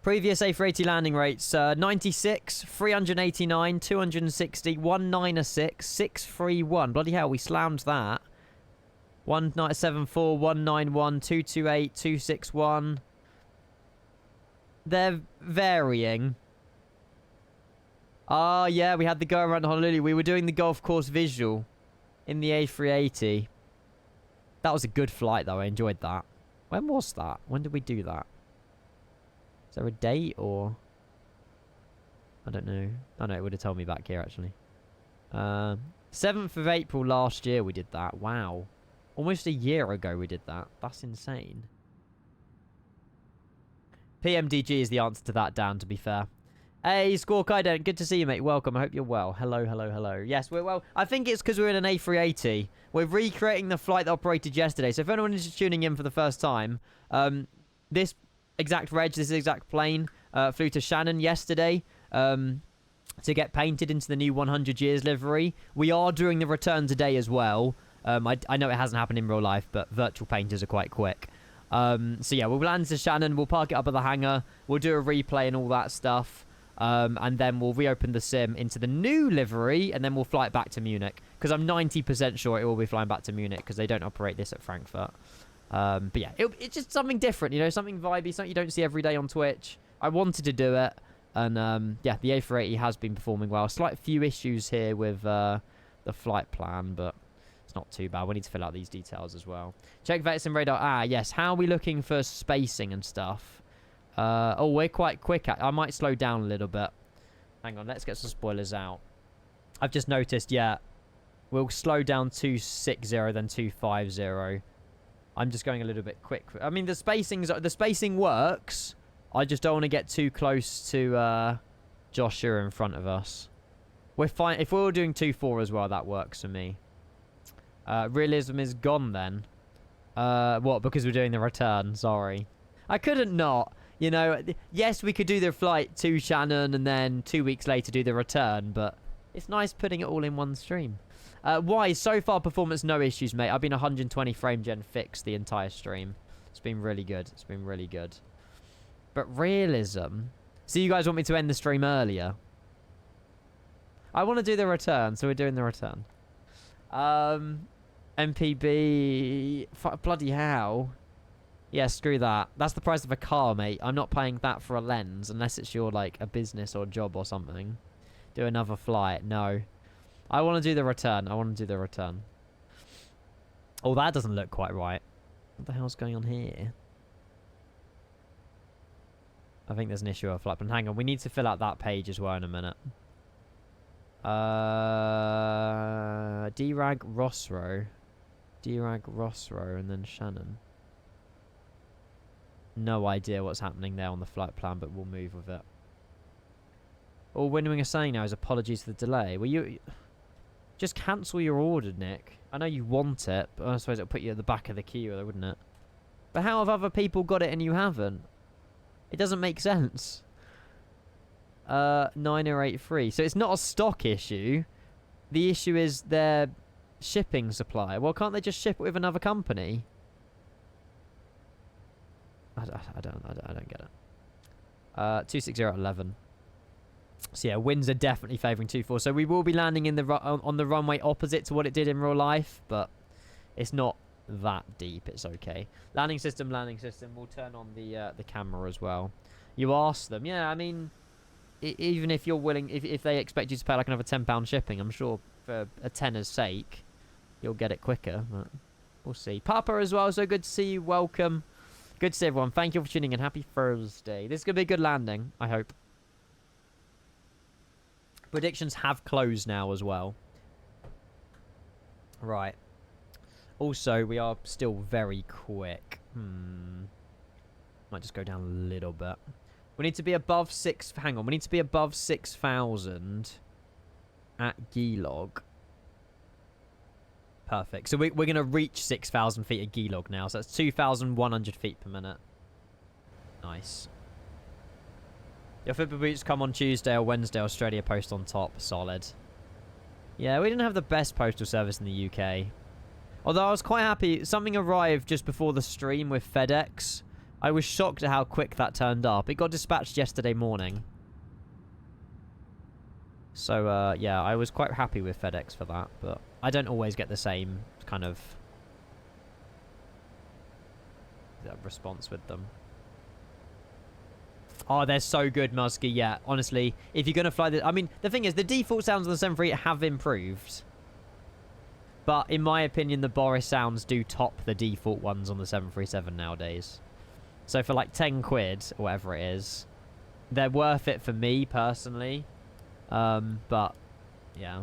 [SPEAKER 1] Previous A380 landing rates, 96, 389, 260, 196, 631. Bloody hell, we slammed that. 1974, 191, 228, 261. They're varying. Ah, yeah, we had the go around Honolulu. We were doing the golf course visual in the A380. That was a good flight, though. I enjoyed that. When was that? When did we do that? Is there a date, or... I don't know. Oh, no, it would have told me back here, actually. 7th of April last year we did that. Wow. Almost a year ago we did that. That's insane. PMDG is the answer to that, Dan, to be fair. Hey, Squawk, good to see you, mate. Welcome. I hope you're well. Hello, hello, hello. Yes, we're well. I think it's because we're in an A380. We're recreating the flight that operated yesterday. So if anyone is just tuning in for the first time, this exact reg, this exact plane, flew to Shannon yesterday to get painted into the new 100 years livery. We are doing the return today as well. I know it hasn't happened in real life, but virtual painters are quite quick. So yeah, we'll land to Shannon. We'll park it up at the hangar. We'll do a replay and all that stuff. And then we'll reopen the sim into the new livery, and then we'll fly it back to Munich. Because I'm 90% sure it will be flying back to Munich, because they don't operate this at Frankfurt. But yeah, it's just something different, you know, something vibey, something you don't see every day on Twitch. I wanted to do it, and yeah, the A380 has been performing well. Slight few issues here with the flight plan, but it's not too bad. We need to fill out these details as well. Check vets and radar. Ah, yes. How are we looking for spacing and stuff? Oh, we're quite quick. I might slow down a little bit. Hang on, let's get some spoilers out. I've just noticed, yeah, we'll slow down 260, then 250. I'm just going a little bit quick. I mean, the spacing works. I just don't want to get too close to Joshua in front of us. We're fine. If we were doing 2.4 as well, that works for me. Realism is gone then. What? Because we're doing the return. Sorry. I couldn't not. You know, yes, we could do the flight to Shannon and then 2 weeks later do the return, but it's nice putting it all in one stream. Why? So far, performance, no issues, mate. I've been 120 frame gen fixed the entire stream. It's been really good. It's been really good. But realism... So you guys want me to end the stream earlier? I want to do the return, so we're doing the return. MPB... Bloody hell. Yeah, screw that. That's the price of a car, mate. I'm not paying that for a lens unless it's your, like, a business or job or something. Do another flight. No. I want to do the return. I want to do the return. Oh, that doesn't look quite right. What the hell's going on here? I think there's an issue with our flight plan. Hang on. We need to fill out that page as well in a minute. D-Rag Rossrow. D-Rag Rossrow and then Shannon. No idea what's happening there on the flight plan, but we'll move with it. All Windwing is saying now is apologies for the delay. Well, you... Just cancel your order, Nick. I know you want it, but I suppose it'll put you at the back of the queue, though, wouldn't it? But how have other people got it and you haven't? It doesn't make sense. 9083. So it's not a stock issue. The issue is their shipping supplier. Well, can't they just ship it with another company? I don't get it. 26011. So yeah, winds are definitely favouring 2-4. So we will be landing in the on the runway opposite to what it did in real life, but it's not that deep. It's okay. Landing system. We'll turn on the camera as well. You ask them. Yeah, I mean, even if you're willing, if they expect you to pay like another £10 shipping, I'm sure for a tenner's sake, you'll get it quicker. But we'll see. Papa as well. So good to see you. Welcome. Good to see everyone. Thank you for tuning in. Happy Thursday. This is going to be a good landing, I hope. Predictions have closed now as well. Right. Also, we are still very quick. Might just go down a little bit. We need to be above 6... Hang on. We need to be above 6,000 at Geelog. Perfect. So we're going to reach 6,000 feet at Geelog now. So that's 2,100 feet per minute. Nice. Your football boots come on Tuesday or Wednesday. Australia post on top. Solid. Yeah, we didn't have the best postal service in the UK. Although I was quite happy. Something arrived just before the stream with FedEx. I was shocked at how quick that turned up. It got dispatched yesterday morning. So, yeah, I was quite happy with FedEx for that. But I don't always get the same kind of response with them. Oh, they're so good, Muskie. Yeah, honestly, if you're going to fly the... I mean, the thing is, the default sounds on the 738 have improved. But in my opinion, the Boris sounds do top the default ones on the 737 nowadays. So for like 10 quid, or whatever it is, they're worth it for me, personally. But, yeah.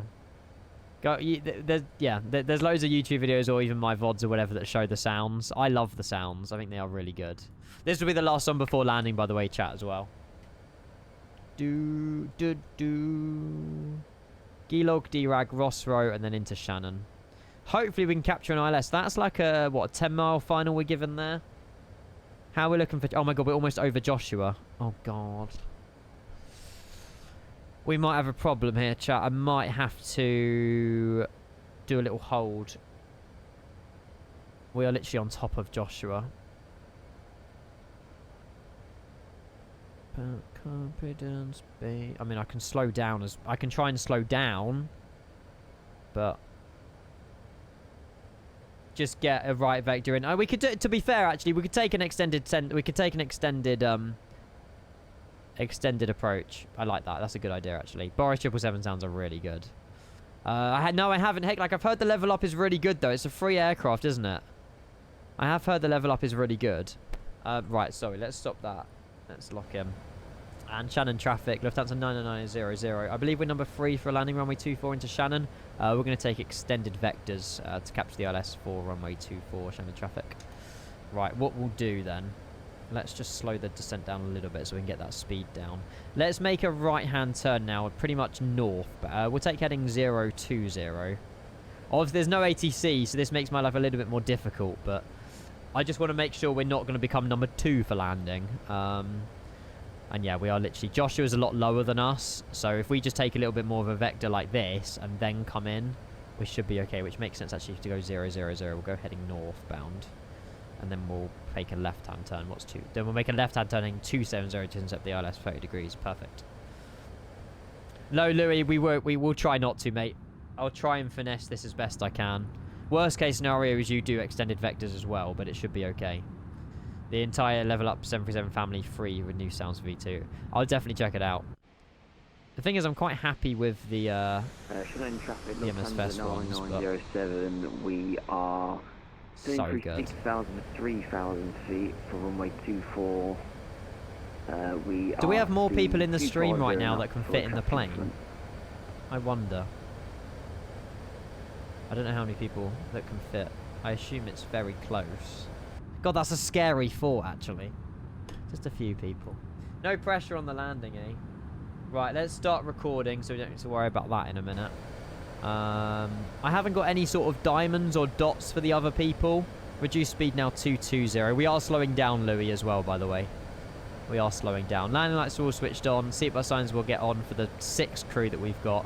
[SPEAKER 1] There's loads of YouTube videos or even my VODs or whatever that show the sounds. I love the sounds. I think they are really good. This will be the last one before landing, by the way, chat, as well. Gilog, Drag, Rossrow, and then into Shannon. Hopefully we can capture an ILS. That's like a, what, a 10-mile final we're given there? How are we looking for... Oh my god, we're almost over Joshua. Oh god. We might have a problem here, chat. I might have to do a little hold. We are literally on top of Joshua. Confidence, I mean, I can slow down as... I can try and slow down. But... just get a right vector in. We could do, to be fair, actually, we could take an extended extended approach. I like that. That's a good idea, actually. Boris 777 sounds really good. I haven't. Heck, like, I've heard the level up is really good though. It's a free aircraft, isn't it? I have heard the level up is really good. Right, sorry. Let's stop that. Let's lock him. And Shannon traffic, Lufthansa 99900. I believe we're number 3 for landing runway 24 into Shannon. We're going to take extended vectors to capture the ILS for runway 24 Shannon traffic. Right, what we'll do then, let's just slow the descent down a little bit so we can get that speed down. Let's make a right-hand turn now, pretty much north. But, we'll take heading 020. Obviously, there's no ATC, so this makes my life a little bit more difficult, but I just want to make sure we're not going to become number 2 for landing. And yeah, we are literally... Joshua's a lot lower than us, so if we just take a little bit more of a vector like this and then come in, we should be okay, which makes sense actually to go 000. We'll go heading northbound, and then we'll take a left-hand turn. What's 2? Then we'll make a left-hand turn heading 270 to intercept the ILS 30 degrees. Perfect. No, Louis, we will try not to, mate. I'll try and finesse this as best I can. Worst case scenario is you do extended vectors as well, but it should be okay. The entire level up 737 family free with new Sounds V2. I'll definitely check it out. The thing is, I'm quite happy with the
[SPEAKER 6] Shannon traffic,
[SPEAKER 1] the MSFS ones, but
[SPEAKER 6] 9907, we are
[SPEAKER 1] so good.
[SPEAKER 6] 6,000 to 3,000 feet for runway 24.
[SPEAKER 1] Do we have more people in the stream right now that can fit in the plane? I wonder. I don't know how many people that can fit. I assume it's very close. God, that's a scary thought, actually. Just a few people. No pressure on the landing, eh? Right, let's start recording so we don't need to worry about that in a minute. I haven't got any sort of diamonds or dots for the other people. Reduce speed now 220. We are slowing down, Louis, as well, by the way. We are slowing down. Landing lights are all switched on. Seatbelt signs will get on for the 6 crew that we've got.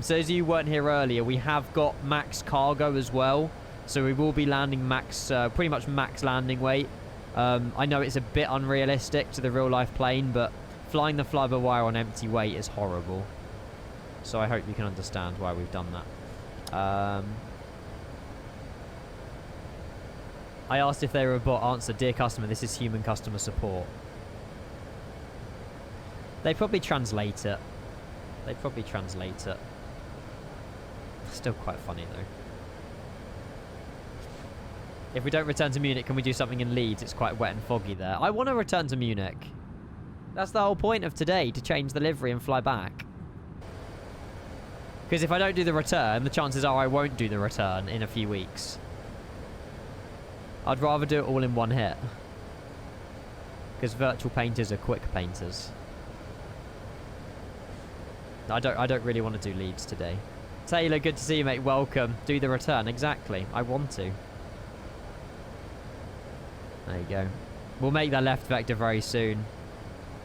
[SPEAKER 1] So as you weren't here earlier, we have got max cargo as well. So we will be landing max, pretty much max landing weight. I know it's a bit unrealistic to the real life plane, but flying the fly-by-wire on empty weight is horrible. So I hope you can understand why we've done that. I asked if they were a bot. Answer, dear customer, this is human customer support. They probably translate it. They probably translate it. Still quite funny though. If we don't return to Munich, can we do something in Leeds? It's quite wet and foggy there. I want to return to Munich. That's the whole point of today, to change the livery and fly back. Because if I don't do the return, the chances are I won't do the return in a few weeks. I'd rather do it all in one hit. Because virtual painters are quick painters. I don't really want to do Leeds today. Taylor, good to see you, mate. Welcome. Do the return. Exactly. I want to. There you go. We'll make that left vector very soon.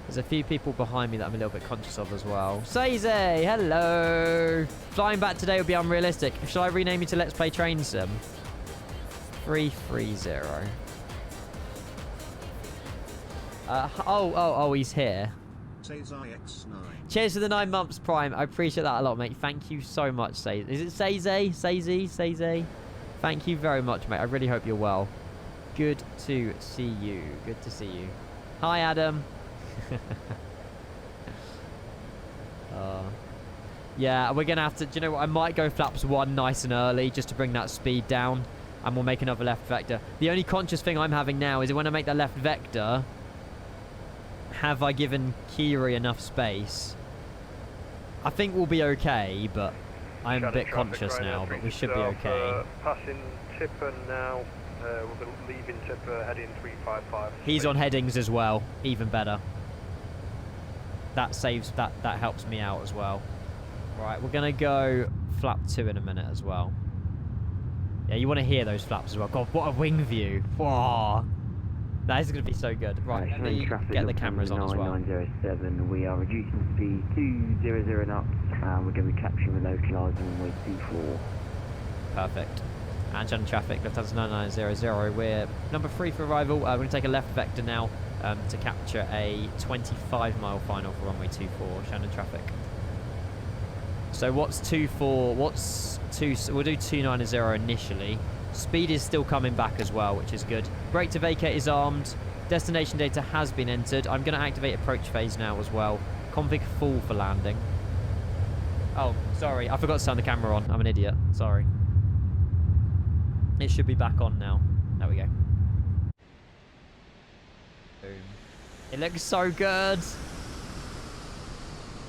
[SPEAKER 1] There's a few people behind me that I'm a little bit conscious of as well. Seize, hello. Flying back today would be unrealistic. Shall I rename you to Let's Play Train Sim? 330. Oh, he's here. Cheers for the 9 months, Prime. I appreciate that a lot, mate. Thank you so much, Seize. Is it Seize? Seize? Thank you very much, mate. I really hope you're well. Good to see you. Good to see you. Hi, Adam. Yeah, we're going to have to... Do you know what? I might go flaps 1 nice and early just to bring that speed down. And we'll make another left vector. The only conscious thing I'm having now is when I make that left vector... Have I given Kiri enough space? I think we'll be okay, but I'm a bit conscious now, but we should be okay.
[SPEAKER 5] Passing Tipper now. We're leaving Tipper, heading 355.
[SPEAKER 1] He's on headings as well. Even better. that saves, that helps me out as well. Right, we're going to go flap 2 in a minute as well. Yeah, you want to hear those flaps as well. God, what a wing view. Whoa. That is going to be so good. Right, let me get the cameras on as well.
[SPEAKER 6] 9907, we are reducing speed to 00 knots, and we're going to be capturing the localizer runway 24.
[SPEAKER 1] Perfect. And Shannon traffic, Lufthansa 9900. We're number 3 for arrival. We're going to take a left vector now to capture a 25-mile final for runway 24. Shannon traffic. So what's 24? What's 2? We'll do 290 initially. Speed is still coming back as well, which is good. Brake to vacate is armed. Destination data has been entered. I'm going to activate approach phase now as well. Config full for landing. Oh, sorry. I forgot to turn the camera on. I'm an idiot. Sorry. It should be back on now. There we go. Boom. It looks so good.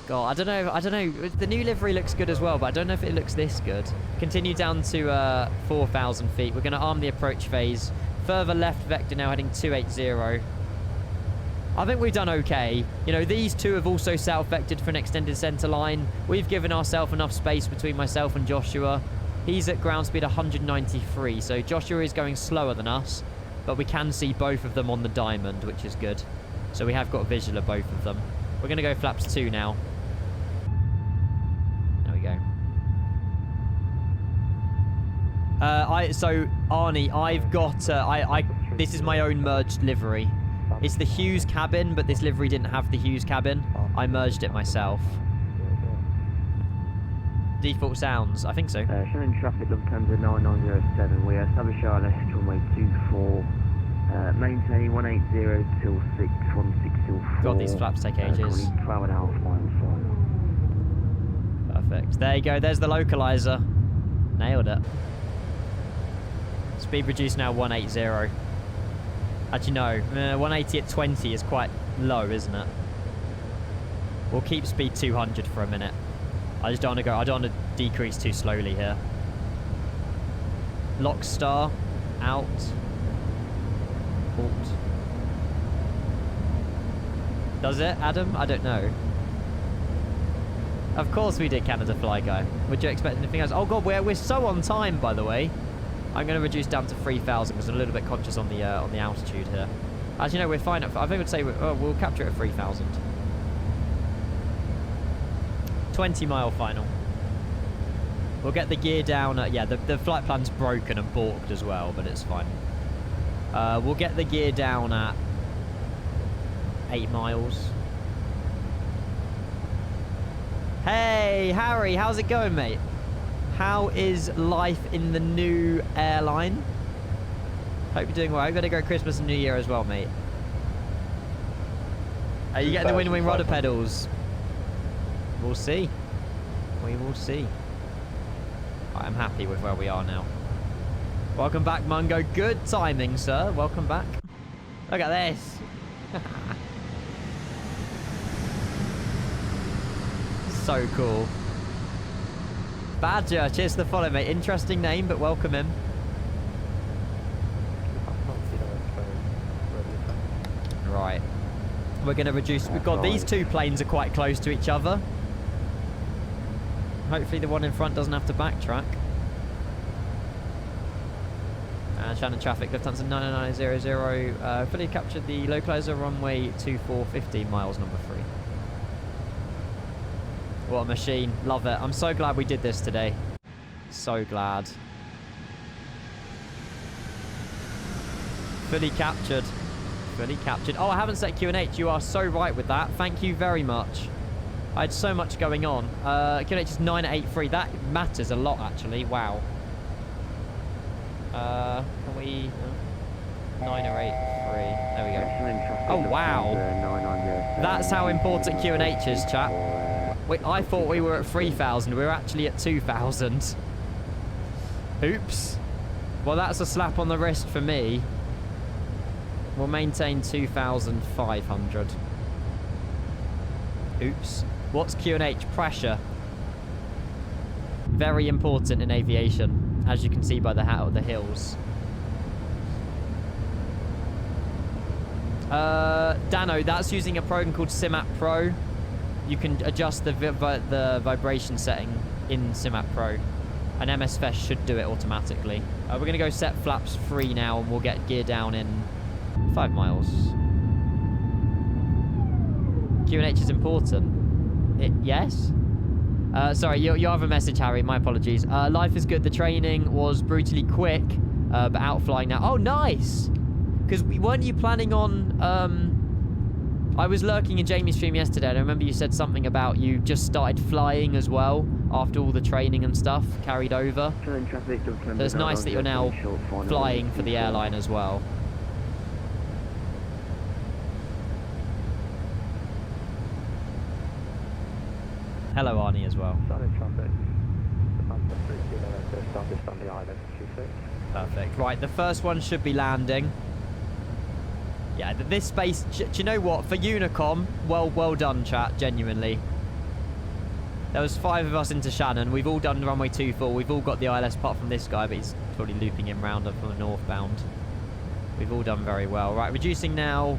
[SPEAKER 1] God, I don't know. The new livery looks good as well, but I don't know if it looks this good. Continue down to 4,000 feet. We're going to arm the approach phase. Further left vector now heading 280. I think we've done okay. You know, these two have also south-vectored for an extended center line. We've given ourselves enough space between myself and Joshua. He's at ground speed 193, so Joshua is going slower than us, but we can see both of them on the diamond, which is good. So we have got a visual of both of them. We're going to go flaps 2 now. So Arnie, I've got this is my own merged livery. It's the Hughes cabin, but this livery didn't have the Hughes cabin. I merged it myself. Default sounds, I think so.
[SPEAKER 6] Shannon traffic, Lufthansa 9907. We are establish our left runway 24. Maintain 180 till 6, 16 till 4.
[SPEAKER 1] God, these flaps take ages.
[SPEAKER 6] 12.5 miles final.
[SPEAKER 1] Perfect. There you go. There's the localizer. Nailed it. Speed reduced now 180. Actually, no. 180 at 20 is quite low, isn't it? We'll keep speed 200 for a minute. I just don't want to go. I don't want to decrease too slowly here. Lock star out. Halt. Does it, Adam? I don't know. Of course we did, Canada Fly Guy. Would you expect anything else? Oh god, we're so on time, by the way. I'm going to reduce down to 3,000 because I'm a little bit conscious on the altitude here. As you know, we're fine. I think we'd say we'll capture it at 3,000. 20-mile final. We'll get the gear down. Yeah, the flight plan's broken and balked as well, but it's fine. We'll get the gear down at 8 miles. Hey, Harry, how's it going, mate? How is life in the new airline? Hope you're doing well. Hope you had a great Christmas and New Year as well, mate. Are you getting the wing rudder pedals? We'll see. We will see. I'm happy with where we are now. Welcome back, Mungo. Good timing, sir. Welcome back. Look at this. So cool. Badger, cheers to the follow, mate. Interesting name, but welcome him. Right. We're going to reduce... God, these two planes are quite close to each other. Hopefully the one in front doesn't have to backtrack. Shannon traffic, Lufthansa 9900. Fully captured the localizer runway 24, 15 miles, number 3. What a machine. Love it. I'm so glad we did this today. So glad. Fully captured. Fully captured. Oh, I haven't set QNH. You are so right with that. Thank you very much. I had so much going on. QNH is 983. That matters a lot, actually. Wow. Can we... 983. There we go. Oh, wow. That's how important QNH is, chat. Wait, I thought we were at 3,000. We were actually at 2,000. Oops. Well, that's a slap on the wrist for me. We'll maintain 2,500. Oops. What's QNH? Pressure. Very important in aviation, as you can see by the hills. Dano, that's using a program called SimApp Pro. you can adjust the vibration setting in SimApp Pro. And MS Fest should do it automatically. We're going to go set flaps 3 now, and we'll get gear down in 5 miles. QNH is important. Yes? Sorry, your other message, Harry. My apologies. Life is good. The training was brutally quick, but outflying now. Oh, nice! Because weren't you planning on... I was lurking in Jamie's stream yesterday, and I remember you said something about you just started flying as well after all the training and stuff carried over. So it's nice that you're now flying for the airline as well. Hello, Arnie, as well. Perfect. Right, the first one should be landing. Yeah, this space... Do you know what? For Unicom, well done, chat, genuinely. There was 5 of us into Shannon. We've all done runway 24. We've all got the ILS apart from this guy, but he's probably looping him round from the northbound. We've all done very well. Right, reducing now...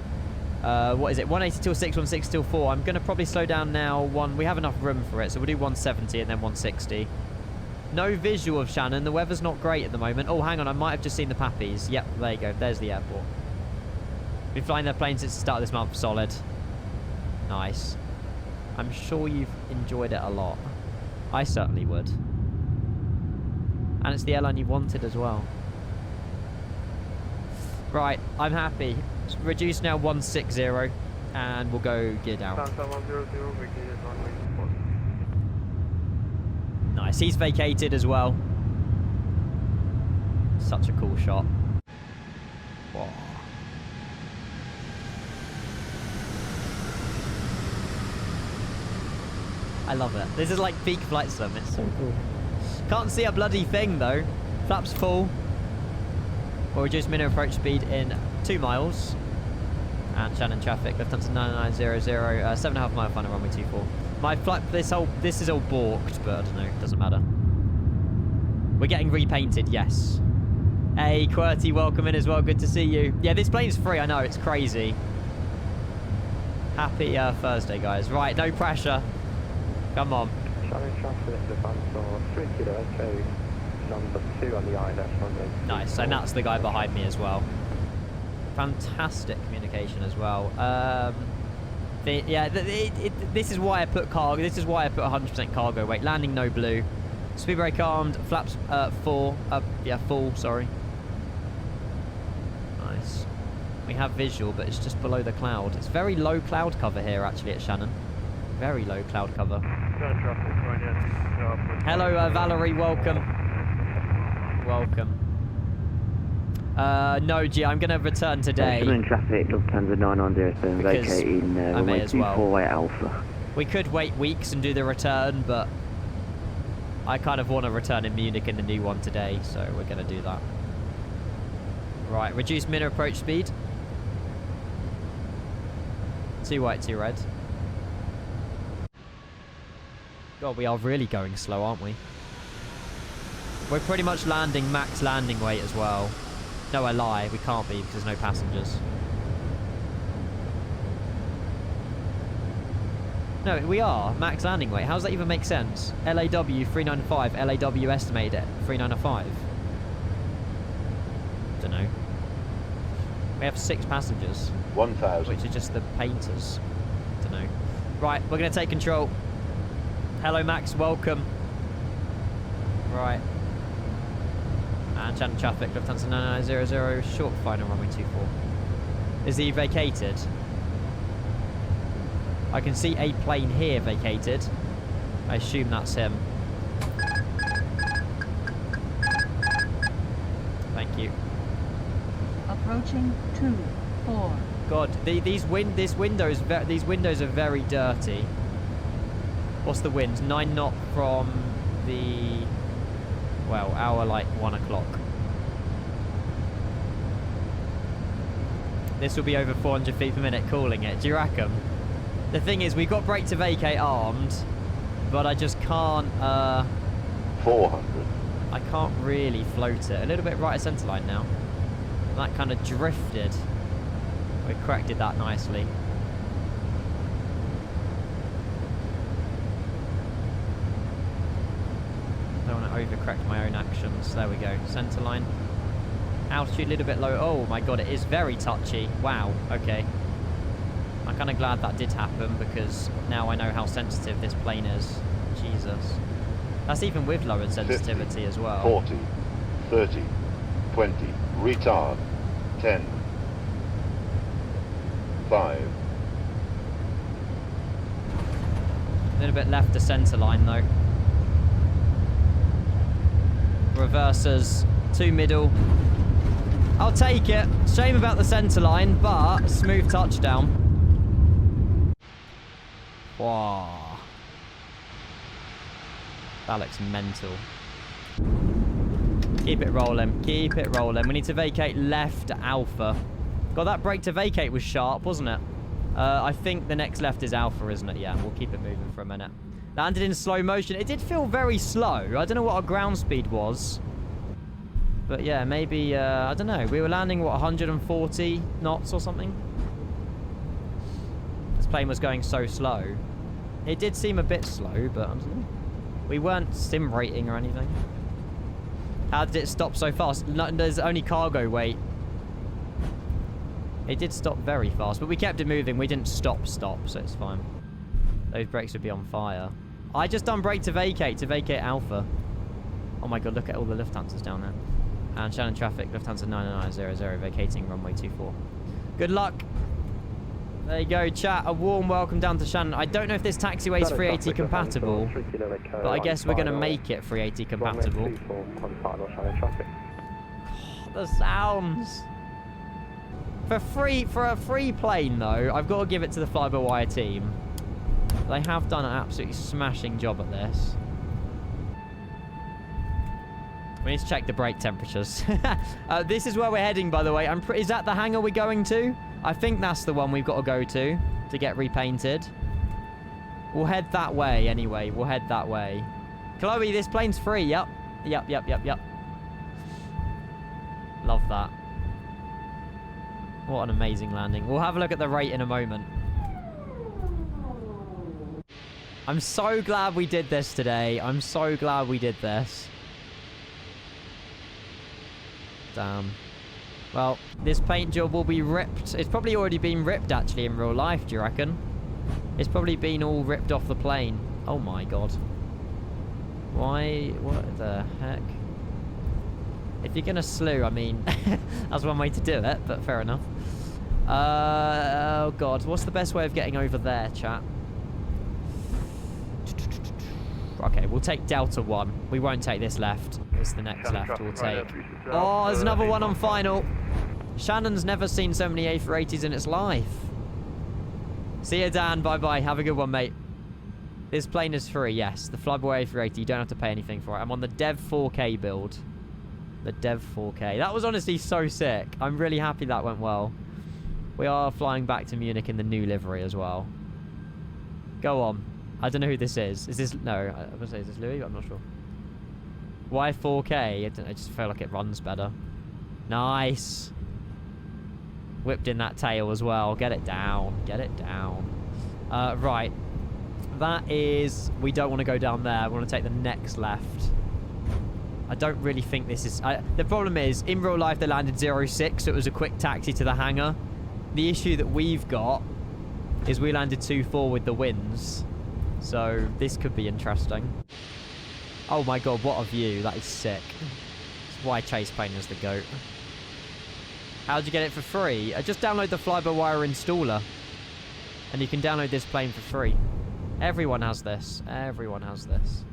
[SPEAKER 1] what is it? 180 till 6, 160 till 4. I'm going to probably slow down now. We have enough room for it, so we'll do 170 and then 160. No visual of Shannon. The weather's not great at the moment. Oh, hang on. I might have just seen the Pappies. Yep, there you go. There's the airport. Been flying their plane since the start of this month. Solid. Nice. I'm sure you've enjoyed it a lot. I certainly would. And it's the airline you wanted as well. Right, I'm happy. Reduce now 160 and we'll go gear down. Nice, he's vacated as well. Such a cool shot. Whoa. I love it. This is like peak flight sim. It's so cool. Can't see a bloody thing though. Flaps full. We'll reduce minimum approach speed in 2 miles. And Shannon traffic, Lufthansa 9900, 7.5 mile final runway 24. My flight, this is all balked, but I don't know, it doesn't matter. We're getting repainted, yes. Hey, QWERTY, welcome in as well, good to see you. Yeah, this plane's free, I know, it's crazy. Happy Thursday, guys. Right, no pressure. Come on.
[SPEAKER 10] Shannon traffic, Lufthansa 3 Kilo Echo, number 2 on the ILS runway.
[SPEAKER 1] Nice, and that's the guy behind me as well. Fantastic communication as well. This is why I put cargo. This is why I put 100% cargo weight. Landing no blue. Speed brake armed. Flaps full. Full. Sorry. Nice. We have visual, but it's just below the cloud. It's very low cloud cover here, actually, at Shannon. Very low cloud cover. Hello, Valerie. Welcome. Welcome. No, G, I'm going to return today.
[SPEAKER 6] In traffic, Lufthansa 907 vacating runway 248 Alpha.
[SPEAKER 1] We could wait weeks and do the return, but I kind of want to return in Munich in the new one today, so we're going to do that. Right, reduce minimum approach speed. 2 white, 2 red. God, we are really going slow, aren't we? We're pretty much landing max landing weight as well. No, I lie. We can't be because there's no passengers. No, we are. Max landing weight. How does that even make sense? LAW 395. LAW estimated at 395. Don't know. We have 6 passengers.
[SPEAKER 11] 1,000.
[SPEAKER 1] Which are just the painters. Don't know. Right, we're going to take control. Hello, Max. Welcome. Right. And Shannon traffic, Lufthansa 9900, short final runway 24. Is he vacated? I can see a plane here vacated. I assume that's him. Thank you.
[SPEAKER 7] Approaching 24.
[SPEAKER 1] God, these windows are very dirty. What's the wind? 9 knot from the... well, hour like 1 o'clock. This will be over 400 feet per minute, calling it. Do you reckon? The thing is, we've got brake to vacate armed, but I just can't...
[SPEAKER 11] 400.
[SPEAKER 1] I can't really float it. A little bit right of centre line now. That kind of drifted. We corrected that nicely. overcorrect my own actions. There we go. Centre line. Altitude a little bit low. Oh my god, it is very touchy. Wow, okay. I'm kind of glad that did happen because now I know how sensitive this plane is. Jesus. That's even with lowered sensitivity
[SPEAKER 11] 50,
[SPEAKER 1] as well.
[SPEAKER 11] 40, 30, 20, retard, 10, 5.
[SPEAKER 1] A little bit left to centre line though. Reversers, 2 middle. I'll take it. Shame about the centre line, but smooth touchdown. Wow. That looks mental. Keep it rolling. Keep it rolling. We need to vacate left Alpha. God, that brake to vacate was sharp, wasn't it? I think the next left is Alpha, isn't it? Yeah, we'll keep it moving for a minute. Landed in slow motion. It did feel very slow. I don't know what our ground speed was. But yeah, maybe, I don't know. We were landing, what, 140 knots or something? This plane was going so slow. It did seem a bit slow, but I don't know. We weren't sim rating or anything. How did it stop so fast? No, there's only cargo weight. It did stop very fast, but we kept it moving. We didn't stop, so it's fine. Those brakes would be on fire. I just done brake to vacate Alpha. Oh my god, look at all the Lufthansas down there. And Shannon traffic, Lufthansa 9900, vacating runway 24. Good luck. There you go, chat. A warm welcome down to Shannon. I don't know if this taxiway is 380 compatible, but I guess we're going to make it 380 compatible. The sounds. For a free plane, though, I've got to give it to the fly-by-wire team. They have done an absolutely smashing job at this. We need to check the brake temperatures. This is where we're heading, by the way. Is that the hangar we're going to? I think that's the one we've got to go to get repainted. We'll head that way anyway. We'll head that way. Chloe, this plane's free. Yep. Yep. Love that. What an amazing landing. We'll have a look at the rate in a moment. I'm so glad we did this today. I'm so glad we did this. Damn. Well, this paint job will be ripped. It's probably already been ripped, actually, in real life, do you reckon? It's probably been all ripped off the plane. Oh, my God. Why? What the heck? If you're going to slew, I mean, that's one way to do it, but fair enough. Oh, God. What's the best way of getting over there, chat? Okay, we'll take Delta 1. We won't take this left. It's the next left we'll take. Oh, there's another one on final. Shannon's never seen so many A380s in its life. See you, Dan. Bye-bye. Have a good one, mate. This plane is free, yes. The Flyboy A380, you don't have to pay anything for it. I'm on the Dev 4K build. The Dev 4K. That was honestly so sick. I'm really happy that went well. We are flying back to Munich in the new livery as well. Go on. I don't know who this is. Is this... No, I was going to say, is this Louis? I'm not sure. Why 4K? I just feel like it runs better. Nice. Whipped in that tail as well. Get it down. Get it down. Right. That is... We don't want to go down there. We want to take the next left. I don't really think this is... the problem is, in real life, they landed 06, so it was a quick taxi to the hangar. The issue that we've got is we landed 2-4 with the winds. So, this could be interesting. Oh my god, what a view. That is sick. That's why Chase Plane is the GOAT. How'd you get it for free? Just download the fly-by-wire installer. And you can download this plane for free. Everyone has this. Everyone has this.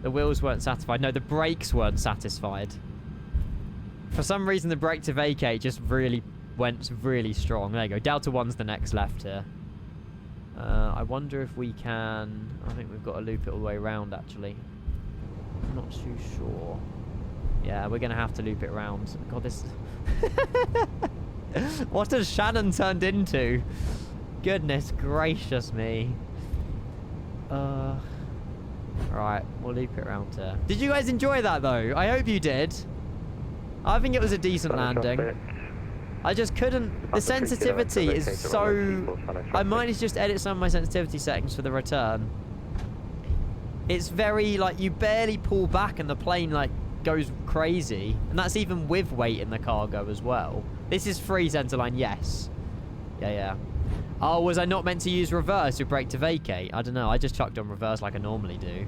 [SPEAKER 1] The wheels weren't satisfied. No, the brakes weren't satisfied. For some reason, the brake to vacate just really went really strong. There you go. Delta 1's the next left here. I wonder if we can... I think we've got to loop it all the way around, actually. I'm not too sure. Yeah, we're going to have to loop it around. God, this... What has Shannon turned into? Goodness gracious me. Right, we'll loop it around here. Did you guys enjoy that, though? I hope you did. I think it was a decent landing. I just couldn't... The sensitivity is so... I might just edit some of my sensitivity settings for the return. It's very, like, you barely pull back and the plane, like, goes crazy. And that's even with weight in the cargo as well. This is free centerline, yes. Yeah. Oh, was I not meant to use reverse with brake to vacate? I don't know. I just chucked on reverse like I normally do.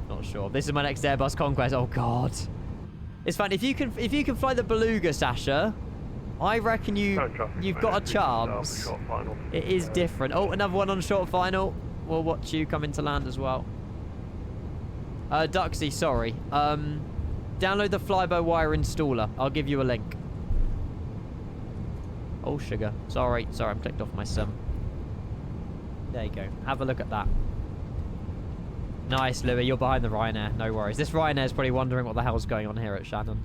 [SPEAKER 1] Not sure. This is my next Airbus Conquest. Oh, God. It's fine. If you can fly the Beluga, Sasha, I reckon you've got a chance. It is different. Oh, another one on short final. We'll watch you come into land as well. Duxie, sorry. Download the fly-by-wire installer. I'll give you a link. Oh, sugar. Sorry, I'm clicked off my sim. There you go. Have a look at that. Nice, Louis. You're behind the Ryanair. No worries. This Ryanair is probably wondering what the hell's going on here at Shannon.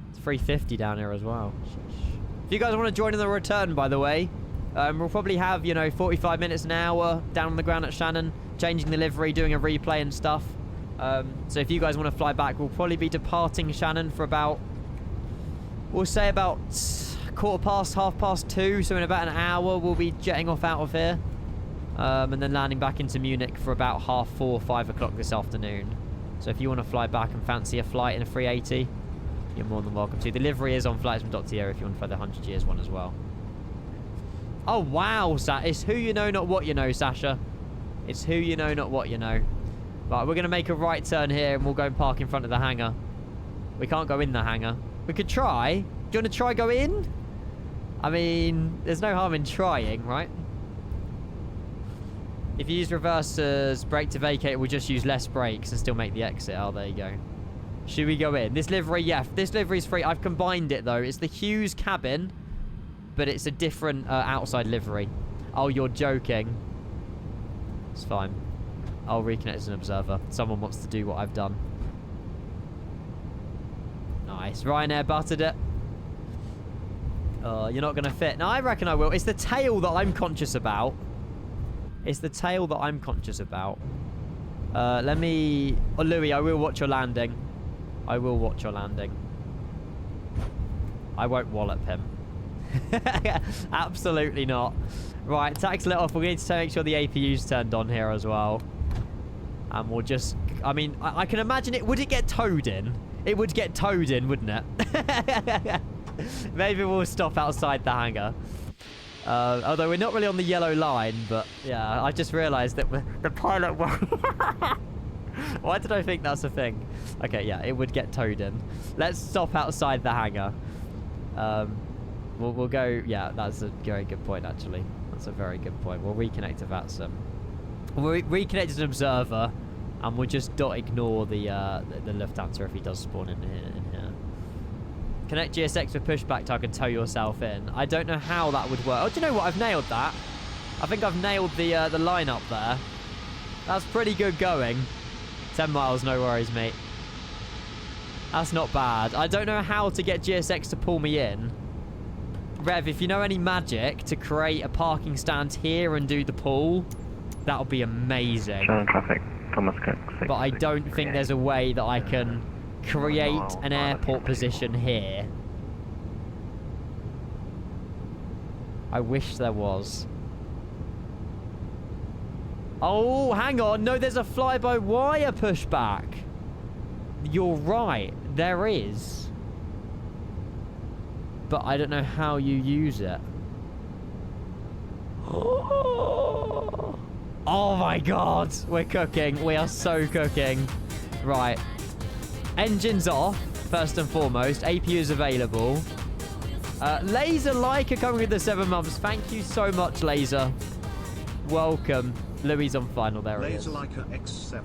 [SPEAKER 1] It's 350 down here as well. If you guys want to join in the return, by the way, we'll probably have, 45 minutes, an hour down on the ground at Shannon, changing the livery, doing a replay and stuff. So if you guys want to fly back, we'll probably be departing Shannon for about, we'll say about 2:15, so in about an hour we'll be jetting off out of here. And then landing back into Munich for about 4:30, 5 o'clock this afternoon. So if you want to fly back and fancy a flight in a 380, you're more than welcome to. The livery is on flightsman.to if you want to fly the 100 years one as well. Oh, wow, it's who you know, not what you know, Sasha. It's who you know, not what you know. Right, we're going to make a right turn here and we'll go and park in front of the hangar. We can't go in the hangar. We could try. Do you want to try go in? I mean, there's no harm in trying, right? If you use reverses, brake to vacate, we'll just use less brakes and still make the exit. Oh, there you go. Should we go in? This livery, yeah, this livery is free. I've combined it, though. It's the Hughes cabin, but it's a different outside livery. Oh, you're joking. It's fine. I'll reconnect as an observer. Someone wants to do what I've done. Nice. Ryanair buttered it. You're not going to fit. No, I reckon I will. It's the tail that I'm conscious about. It's the tail that I'm conscious about. Let me... Oh, Louis, I will watch your landing. I will watch your landing. I won't wallop him. Absolutely not. Right, tax let off. We need to make sure the APU's turned on here as well. And we'll just... I mean, I can imagine it... Would it get towed in? It would get towed in, wouldn't it? Maybe we'll stop outside the hangar. Although we're not really on the yellow line, but yeah, I just realised that the pilot won't... Why did I think that's a thing? Okay, yeah, it would get towed in. Let's stop outside the hangar. We'll go... Yeah, that's a very good point, actually. That's a very good point. We'll reconnect to VATSIM. We'll reconnect as an observer, and we'll just ignore the Lufthansa if he does spawn in here. Connect GSX with pushback tug and tow yourself in. I don't know how that would work. Oh, do you know what? I've nailed that. I think I've nailed the line up there. That's pretty good going. 10 miles, no worries, mate. That's not bad. I don't know how to get GSX to pull me in. Rev, if you know any magic to create a parking stand here and do the pull, that would be amazing.
[SPEAKER 10] Shannon traffic, Thomas Cook.
[SPEAKER 1] But I don't think there's a way that I can create an airport position here. I wish there was. Oh, hang on. No, there's a fly-by-wire pushback. You're right. There is. But I don't know how you use it. Oh my god. We're cooking. We are so cooking. Right. Engines off, first and foremost. APU is available. Laser Leica coming with the 7 months. Thank you so much, Laser. Welcome. Louis on final. There it is.
[SPEAKER 3] Laser Leica X7.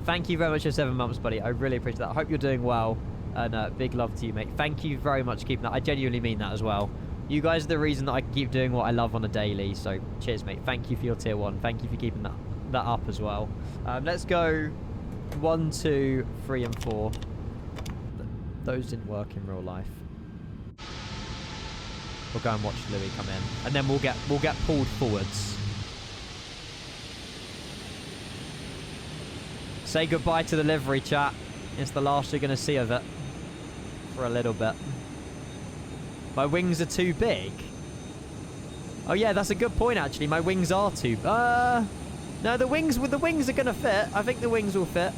[SPEAKER 1] Thank you very much for 7 months, buddy. I really appreciate that. I hope you're doing well. And big love to you, mate. Thank you very much for keeping that. I genuinely mean that as well. You guys are the reason that I can keep doing what I love on a daily. So cheers, mate. Thank you for your tier 1. Thank you for keeping that up as well. Let's go 1, 2, 3, and 4. Those didn't work in real life. We'll go and watch Louis come in, and then we'll get pulled forwards. Say goodbye to the livery, chat. It's the last you're going to see of it for a little bit. My wings are too big. Oh yeah, that's a good point actually. My wings are too... No, the wings are gonna fit. I think the wings will fit.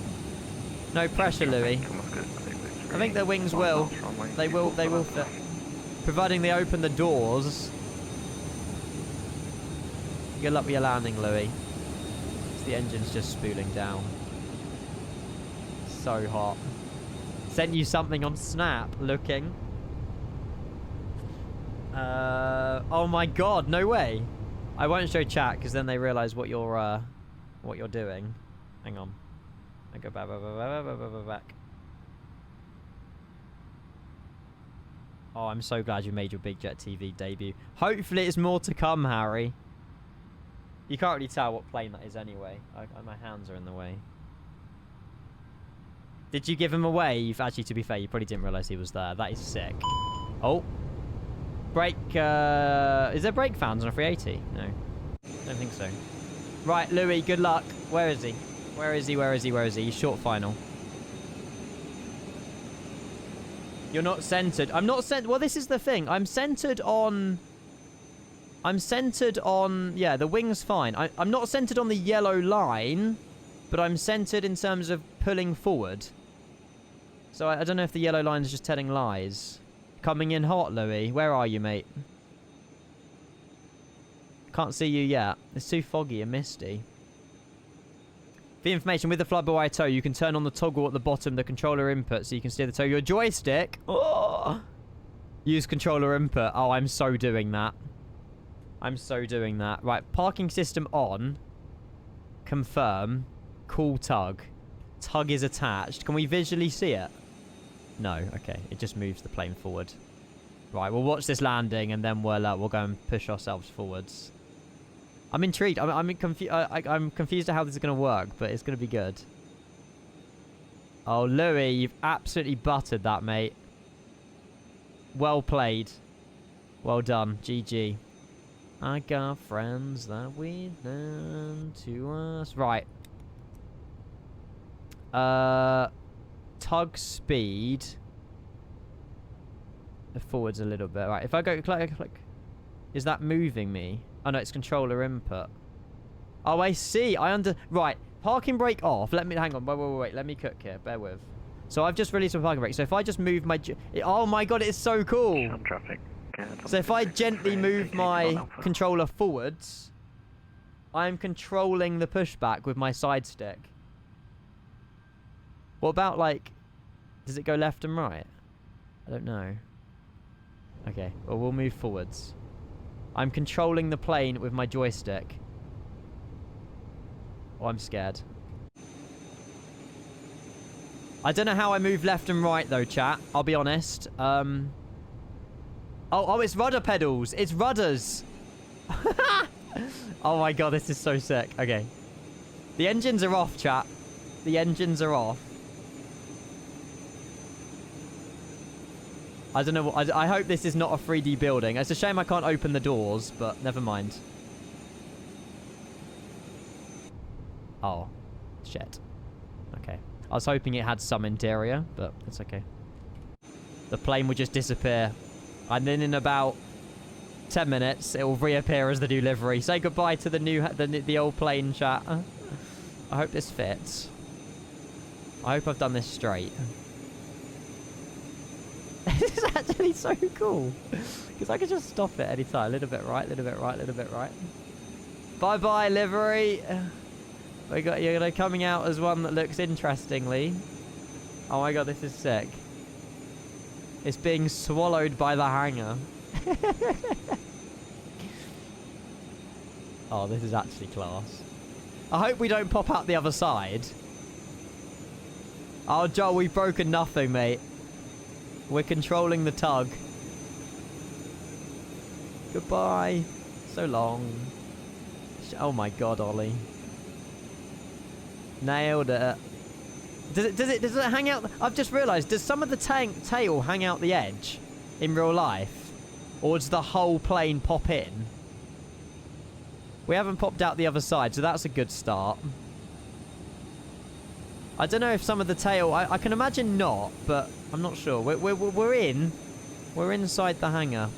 [SPEAKER 1] No pressure, Louis. I think the wings will. They will fit. Providing they open the doors. Good luck with your landing, Louis. The engine's just spooling down. So hot. Sent you something on Snap. Looking. Oh my god! No way. I won't show chat because then they realise what you're doing. Hang on. I go back. Oh, I'm so glad you made your Big Jet TV debut. Hopefully, it's more to come, Harry. You can't really tell what plane that is anyway. My hands are in the way. Did you give him a wave? Actually, to be fair, you probably didn't realise he was there. That is sick. Oh. Brake, is there brake fans on a 380? No. Don't think so. Right, Louis, good luck. Where is he? Where is he? He's short final. You're not centered. I'm not centered. Well, this is the thing. I'm centered on, yeah, the wing's fine. I'm not centered on the yellow line, but I'm centered in terms of pulling forward. So I don't know if the yellow line is just telling lies. Coming in hot, Louis. Where are you, mate? Can't see you yet. It's too foggy and misty. For information, with the fly-by-wire tow, you can turn on the toggle at the bottom of the controller input so you can steer the tow. Your joystick. Oh! Use controller input. Oh, I'm so doing that. I'm so doing that. Right, parking system on. Confirm. Cool tug. Tug is attached. Can we visually see it? No. Okay, it just moves the plane forward. Right, we'll watch this landing and then we'll go and push ourselves forwards. I'm intrigued. I'm confused at how this is going to work, but it's going to be good. Oh, Louis, you've absolutely buttered that, mate. Well played. Well done. GG. I got friends that we done to us. Right. Tug speed. Forwards a little bit. Right, if I go click. Is that moving me? Oh no, it's controller input. Oh, I see. Right, parking brake off. Let me hang on. Wait. Let me cook here. Bear with. So I've just released my parking brake. So if I just move my, oh my god, it's so cool. So if I gently move my controller forwards, I'm controlling the pushback with my side stick. What about like, does it go left and right? I don't know. Okay, well we'll move forwards. I'm controlling the plane with my joystick. Oh, I'm scared. I don't know how I move left and right though, chat. I'll be honest. Oh, it's rudder pedals. It's rudders. Oh my god, this is so sick. Okay. The engines are off, chat. The engines are off. I don't know. I hope this is not a 3D building. It's a shame I can't open the doors, but never mind. Oh. Shit. Okay. I was hoping it had some interior, but it's okay. The plane would just disappear. And then in about 10 minutes, it will reappear as the new livery. Say goodbye to the old plane, chat. I hope this fits. I hope I've done this straight. This is actually so cool. Because I can just stop it anytime. A little bit right, a little bit right, a little bit right. Bye-bye, livery. You're coming out as one that looks interestingly. Oh my god, this is sick. It's being swallowed by the hangar. Oh, this is actually class. I hope we don't pop out the other side. Oh, Joel, we've broken nothing, mate. We're controlling the tug. Goodbye. So long. Oh my god, Ollie. Nailed it. Does it hang out? I've just realised, does some of the tail hang out the edge in real life? Or does the whole plane pop in? We haven't popped out the other side, so that's a good start. I don't know if some of the tail... I can imagine not, but I'm not sure. We're in. We're inside the hangar.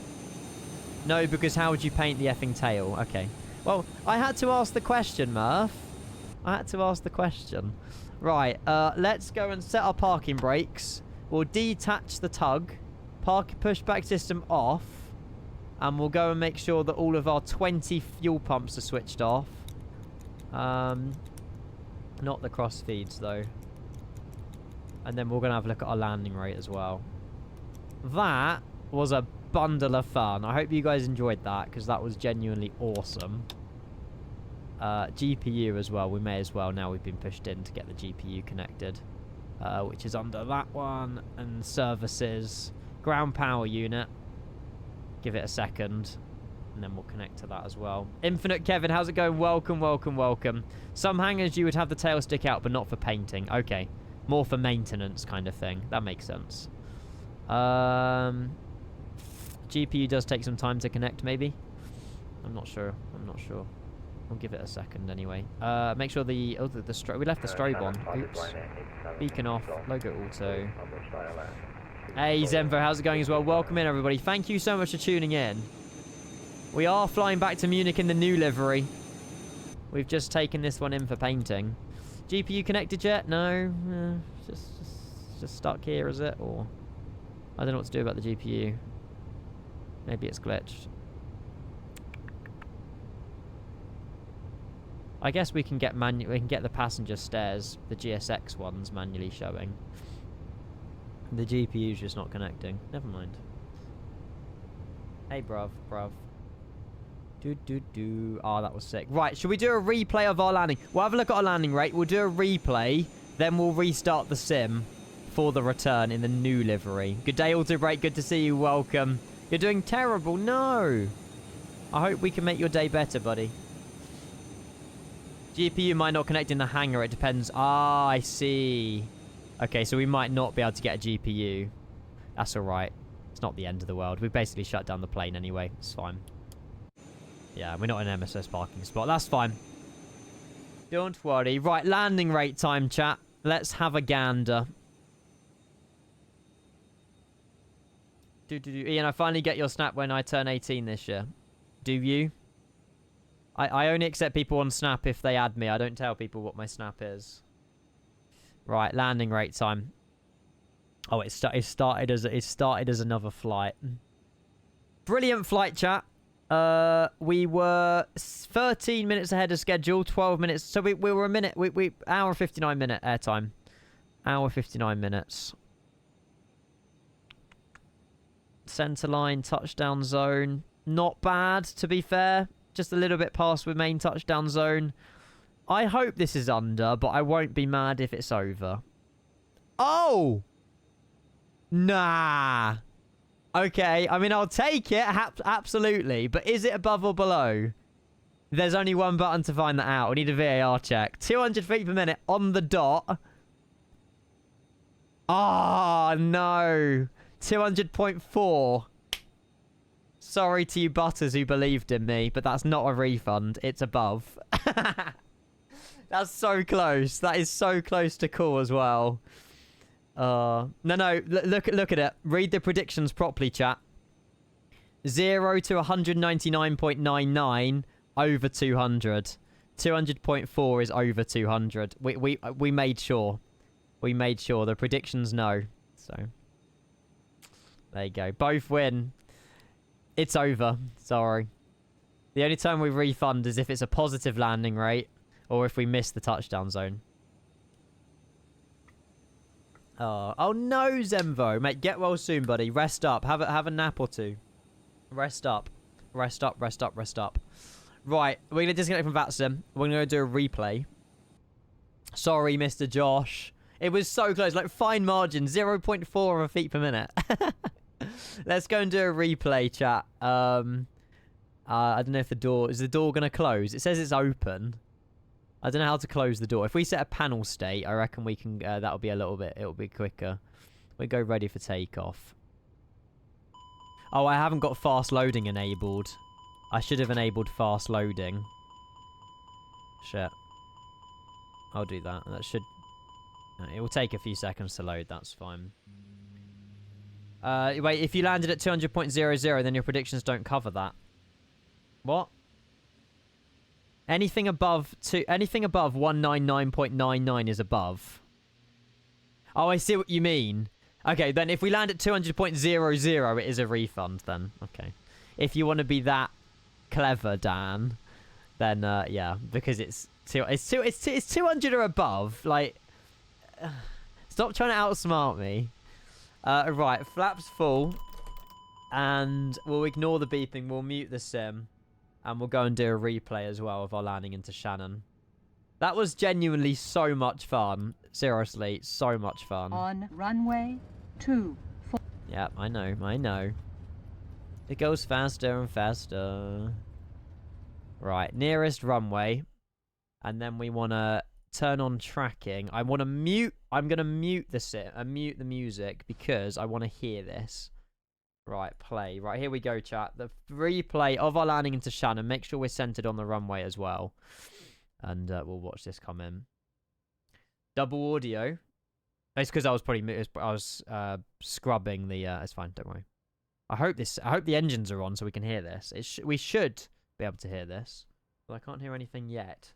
[SPEAKER 1] No, because how would you paint the effing tail? Okay. Well, I had to ask the question, Murph. I had to ask the question. Right, let's go and set our parking brakes. We'll detach the tug. Pushback system off. And we'll go and make sure that all of our 20 fuel pumps are switched off. Not the cross feeds, though. And then we're going to have a look at our landing rate as well. That was a bundle of fun. I hope you guys enjoyed that, because that was genuinely awesome. GPU as well. We may as well, now we've been pushed in, to get the GPU connected. Which is under that one. And services. Ground power unit. Give it a second. And then we'll connect to that as well. Infinite Kevin, how's it going? Welcome, welcome, welcome. Some hangars you would have the tail stick out, but not for painting. Okay. More for maintenance kind of thing. That makes sense. GPU does take some time to connect, maybe. I'm not sure. I'm not sure. We'll give it a second anyway. Make sure the we left the strobe on. Oops. Beacon off. Logo auto. Hey Zenvo, how's it going as well? Welcome in everybody. Thank you so much for tuning in. We are flying back to Munich in the new livery. We've just taken this one in for painting. GPU connected yet? No. Just stuck here, is it? Or I don't know what to do about the GPU. Maybe it's glitched. I guess we can get the passenger stairs, the GSX ones, manually showing. The GPU's just not connecting. Never mind. Hey, bruv. Oh, that was sick. Right, should we do a replay of our landing? We'll have a look at our landing rate. We'll do a replay. Then we'll restart the sim for the return in the new livery. Good day, Auto Break. Good to see you. Welcome. You're doing terrible. No. I hope we can make your day better, buddy. GPU might not connect in the hangar. It depends. Ah, I see. Okay, so we might not be able to get a GPU. That's alright. It's not the end of the world. We've basically shut down the plane anyway. It's fine. Yeah, we're not in an MSS parking spot. That's fine. Don't worry. Right, landing rate time, chat. Let's have a gander. Ian, I finally get your snap when I turn 18 this year. Do you? I only accept people on Snap if they add me. I don't tell people what my Snap is. Right, landing rate time. Oh, it started as another flight. Brilliant flight, chat. We were 13 minutes ahead of schedule, 12 minutes. So we were a minute. We hour 59 minute airtime. Hour 59 minutes. Center line, touchdown zone. Not bad, to be fair. Just a little bit past with main touchdown zone. I hope this is under, but I won't be mad if it's over. Oh! Nah. Okay, I mean, I'll take it, absolutely. But is it above or below? There's only one button to find that out. We need a VAR check. 200 feet per minute on the dot. Oh, no. 200.4. Sorry to you butters who believed in me, but that's not a refund. It's above. That's so close. That is so close to call as well. No. Look at it. Read the predictions properly, chat. 0 to 199.99 over 200. 200.4 is over 200. We made sure. We made sure. The predictions know. So there you go. Both win. It's over. Sorry. The only time we refund is if it's a positive landing rate or if we miss the touchdown zone. Oh no, Zemvo. Mate, get well soon, buddy. Rest up. Have a nap or two. Rest up. Rest up. Right, we're going to disconnect from VATSIM. We're going to do a replay. Sorry, Mr. Josh. It was so close. Like, fine margin. 0.4 of a feet per minute. Let's go and do a replay, chat. I don't know if the door... Is the door going to close? It says it's open. I don't know how to close the door. If we set a panel state, I reckon we can... that'll be a little bit... It'll be quicker. We go ready for takeoff. Oh, I haven't got fast loading enabled. I should have enabled fast loading. Shit. I'll do that. That should... It will take a few seconds to load. That's fine. Wait, if you landed at 200.00, then your predictions don't cover that. What? Anything above 199.99 is above. Oh, I see what you mean. Okay, then if we land at 200.00, it is a refund then. Okay. If you want to be that clever, Dan, then yeah, because it's 200 or above. Like, stop trying to outsmart me. Right, flaps full, and we'll ignore the beeping. We'll mute the sim, and we'll go and do a replay as well of our landing into Shannon. That was genuinely so much fun. Seriously, so much fun.
[SPEAKER 7] On runway 24.
[SPEAKER 1] Yep, I know. It goes faster and faster. Right, nearest runway. And then we want to turn on tracking. I'm going to mute the music because I want to hear this. Right, play. Right, here we go, chat. The replay of our landing into Shannon. Make sure we're centered on the runway as well. And we'll watch this come in. Double audio. It's because I was scrubbing the. It's fine. Don't worry. I hope the engines are on so we can hear this. We should be able to hear this, but I can't hear anything yet.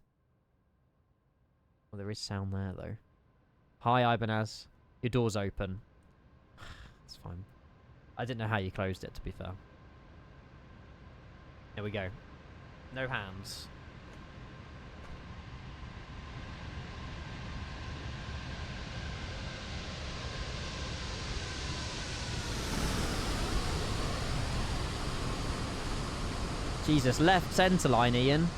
[SPEAKER 1] Well, there is sound there though. Hi, Ibanez. Your door's open. It's fine. I didn't know how you closed it, to be fair. Here we go. No hands. Jesus, left centre line, Ian.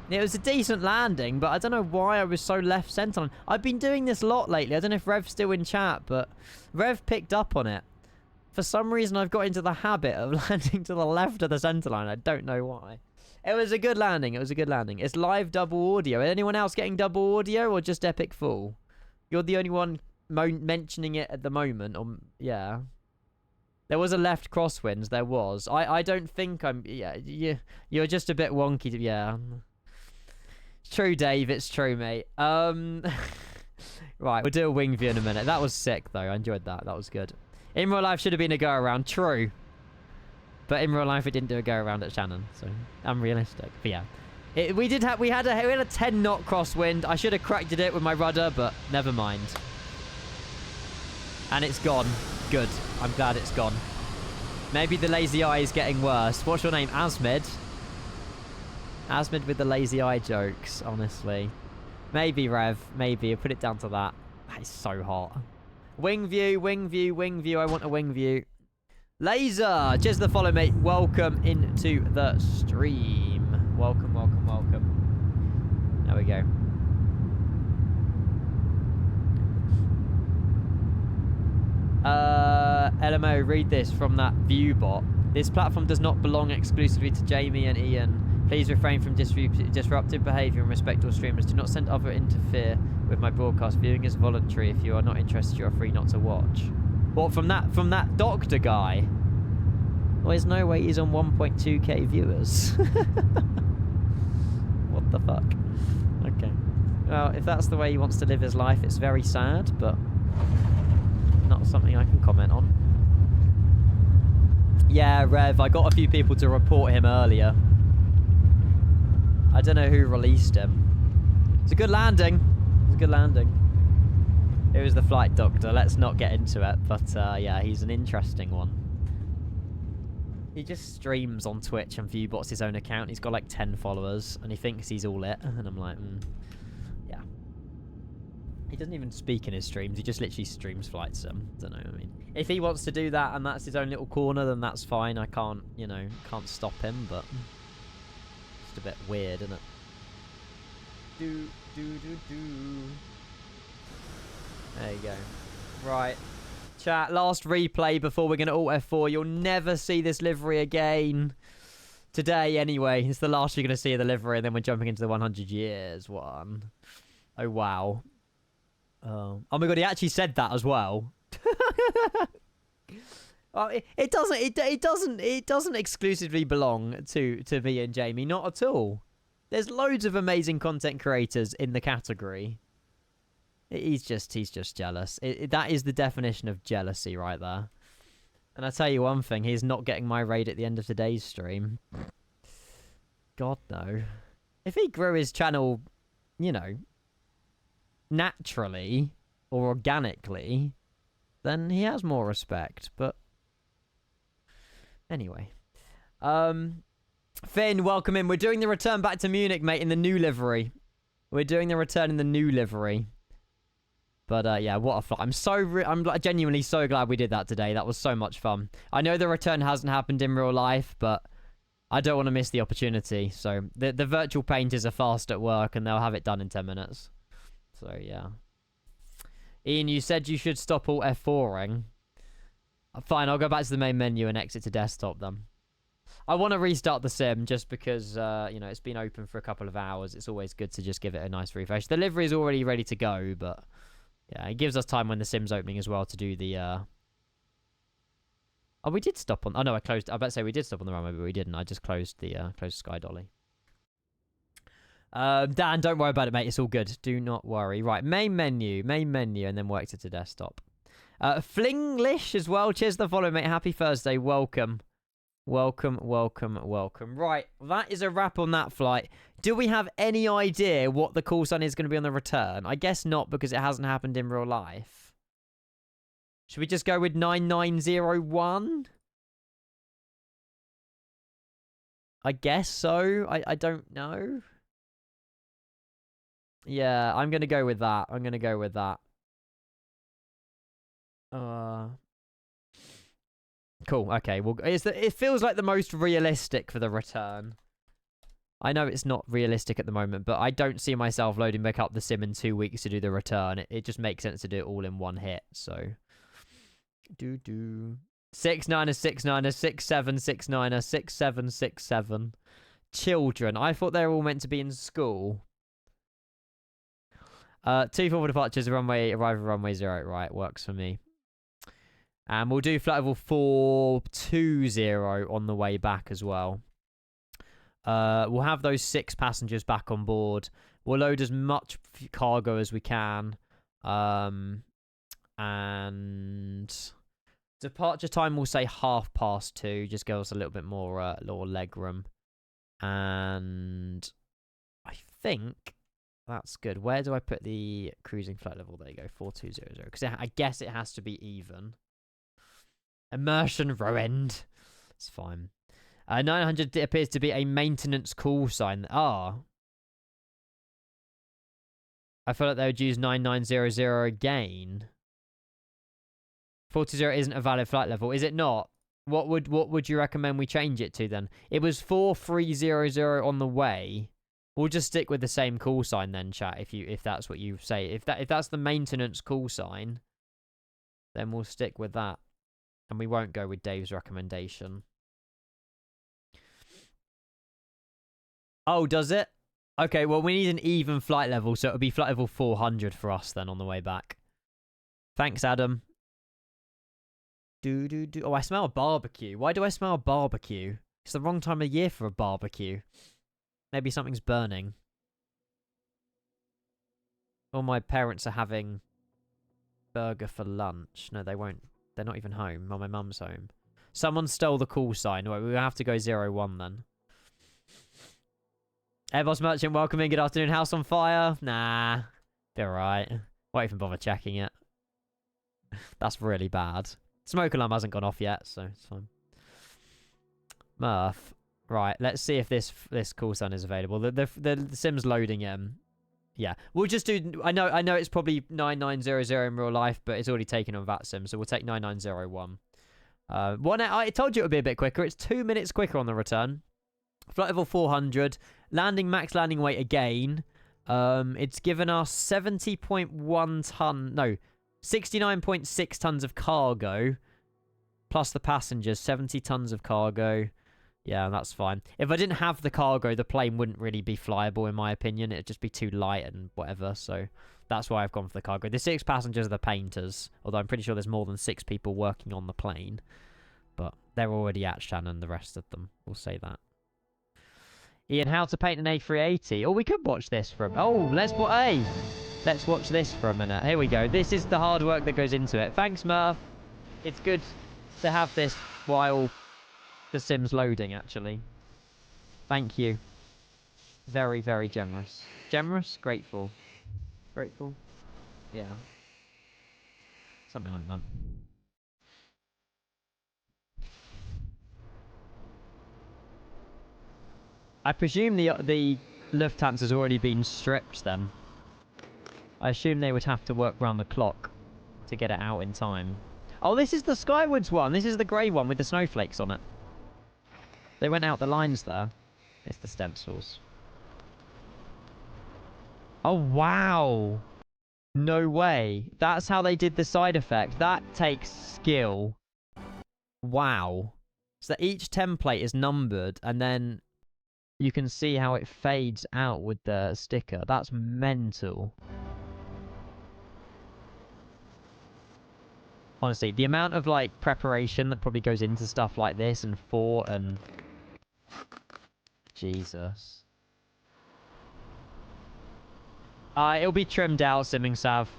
[SPEAKER 1] It was a decent landing, but I don't know why I was so left centre line. I've been doing this a lot lately. I don't know if Rev's still in chat, but Rev picked up on it. For some reason, I've got into the habit of landing to the left of the centre line. I don't know why. It was a good landing. It's live double audio. Anyone else getting double audio or just Epic Full? You're the only one mentioning it at the moment. Yeah. There was a left crosswinds. There was. I don't think I'm... Yeah, you're just a bit wonky. Yeah. It's true, Dave. It's true, mate. Right, we'll do a wing view in a minute. That was sick, though. I enjoyed that. That was good. In real life, should have been a go-around. True. But in real life, we didn't do a go-around at Shannon. So, unrealistic. But yeah. We had a 10-knot crosswind. I should have corrected it with my rudder, but never mind. And it's gone. Good. I'm glad it's gone. Maybe the lazy eye is getting worse. What's your name? Asmid? Asmid with the lazy eye jokes, honestly. Maybe, Rev. Maybe. I'll put it down to that. That is so hot. Wing view, wing view, wing view. I want a wing view. Laser! Just the follow, mate. Welcome into the stream. Welcome, welcome, welcome. There we go. LMO, read this from that view bot. This platform does not belong exclusively to Jamie and Ian. Please refrain from disruptive behaviour and respect all streamers. Do not send other interfere with my broadcast. Viewing is voluntary. If you are not interested, you are free not to watch. What, from that doctor guy? Well, there's no way he's on 1.2k viewers. What the fuck? Okay. Well, if that's the way he wants to live his life, it's very sad, but not something I can comment on. Yeah, Rev, I got a few people to report him earlier. I don't know who released him. It's a good landing. It's a good landing. It was the flight doctor. Let's not get into it. But yeah, he's an interesting one. He just streams on Twitch and Viewbot's his own account. He's got like 10 followers and he thinks he's all it. And I'm like, yeah. He doesn't even speak in his streams. He just literally streams flight sim. Don't know. I mean, if he wants to do that and that's his own little corner, then that's fine. I can't, you know, can't stop him. But it's a bit weird, isn't it? Do. There you go. Right. Chat, last replay before we're going to alt F4. You'll never see this livery again. Today, anyway. It's the last you're going to see of the livery, and then we're jumping into the 100 years one. Oh, wow. Oh my god, he actually said that as well. Well, it doesn't exclusively belong to me and Jamie. Not at all. There's loads of amazing content creators in the category. He's just jealous. That is the definition of jealousy right there. And I tell you one thing, he's not getting my raid at the end of today's stream. God, no. If he grew his channel, you know, naturally or organically, then he has more respect. But anyway. Finn, welcome in. We're doing the return back to Munich, mate, in the new livery. We're doing the return in the new livery. But yeah, what a flight. I'm genuinely so glad we did that today. That was so much fun. I know the return hasn't happened in real life, but I don't want to miss the opportunity. So the virtual painters are fast at work and they'll have it done in 10 minutes. So yeah. Ian, you said you should stop all F4ing. Fine, I'll go back to the main menu and exit to desktop then. I want to restart the sim just because, you know, it's been open for a couple of hours. It's always good to just give it a nice refresh. The livery is already ready to go, but yeah, it gives us time when the sim's opening as well to do the... Oh, we did stop on... Oh, no, I closed... I bet say we did stop on the runway, but we didn't. I just closed the Sky Dolly. Dan, don't worry about it, mate. It's all good. Do not worry. Right, main menu, and then we'll exit to desktop. Flinglish as well. Cheers to the follow, mate. Happy Thursday. Welcome. Welcome. Right, that is a wrap on that flight. Do we have any idea what the call sign is going to be on the return? I guess not, because it hasn't happened in real life. Should we just go with 9901? I guess so. I don't know. Yeah, I'm going to go with that. Cool, okay. Well, it feels like the most realistic for the return. I know it's not realistic at the moment, but I don't see myself loading back up the sim in 2 weeks to do the return. It just makes sense to do it all in one hit, so... 69er, 69er, 67, 69er, 67, 67. Children. I thought they were all meant to be in school. 2-4 departures, arrival runway 0, right, works for me. And we'll do flight level 420 on the way back as well. We'll have those 6 passengers back on board. We'll load as much cargo as we can. And departure time, we'll say 2:30. Just give us a little bit more leg room. And I think that's good. Where do I put the cruising flight level? There you go, 4200. Because I guess it has to be even. Immersion ruined. It's fine. 900 appears to be a maintenance call sign. I feel like they would use 9900 again. 40 isn't a valid flight level, is it not? What would you recommend we change it to then? It was 4300 on the way. We'll just stick with the same call sign then, chat. If that's what you say, if that's the maintenance call sign, then we'll stick with that, and we won't go with Dave's recommendation. Oh, does it? Okay, well, we need an even flight level, so it'll be flight level 400 for us then on the way back. Thanks, Adam. Oh, I smell a barbecue. Why do I smell a barbecue? It's the wrong time of year for a barbecue. Maybe something's burning. Or my parents are having burger for lunch. No, they won't. They're not even home. Well, my mum's home. Someone stole the call sign. Well, we'll have to go 01 then. Airbus Merchant, welcome in. Good afternoon. House on fire? Nah. Be alright. Won't even bother checking it. That's really bad. Smoke alarm hasn't gone off yet, so it's fine. Murph. Right, let's see if this call sign is available. The sim's loading yeah. We'll just do... I know it's probably 9900 in real life, but it's already taken on that sim, so we'll take 9901. I told you it would be a bit quicker. It's 2 minutes quicker on the return. Flight level 400. Landing max landing weight again. It's given us 70.1 ton... No, 69.6 tons of cargo. Plus the passengers, 70 tons of cargo. Yeah, that's fine. If I didn't have the cargo, the plane wouldn't really be flyable, in my opinion. It'd just be too light and whatever, so that's why I've gone for the cargo. The 6 passengers are the painters, although I'm pretty sure there's more than 6 people working on the plane. But they're already at Shannon, the rest of them. We'll say that. Ian, how to paint an A380? Oh, we could watch this from... Oh, let's watch this for a minute. Here we go. This is the hard work that goes into it. Thanks, Murph. It's good to have this while the sim's loading, actually. Thank you. Very, very generous. Generous? Grateful. Grateful? Yeah. Something like that. I presume the Lufthansa's already been stripped then. I assume they would have to work round the clock to get it out in time. Oh, this is the Skywards one. This is the grey one with the snowflakes on it. They went out the lines there. It's the stencils. Oh, wow. No way. That's how they did the side effect. That takes skill. Wow. So that each template is numbered, and then you can see how it fades out with the sticker. That's mental. Honestly, the amount of, like, preparation that probably goes into stuff like this and fort and... Jesus. It'll be trimmed out, Simming Sav.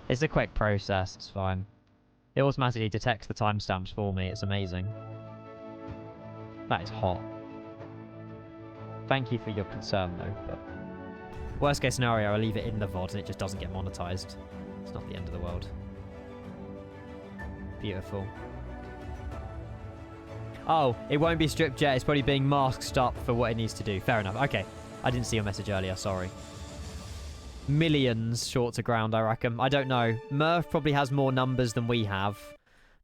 [SPEAKER 1] It's a quick process. It's fine. It automatically detects the timestamps for me. It's amazing. That is hot. Thank you for your concern, though. But worst case scenario, I'll leave it in the VOD and it just doesn't get monetized. It's not the end of the world. Beautiful. Oh, it won't be stripped yet. It's probably being masked up for what it needs to do. Fair enough. Okay. I didn't see your message earlier. Sorry. Millions short to ground, I reckon. I don't know. Murph probably has more numbers than we have.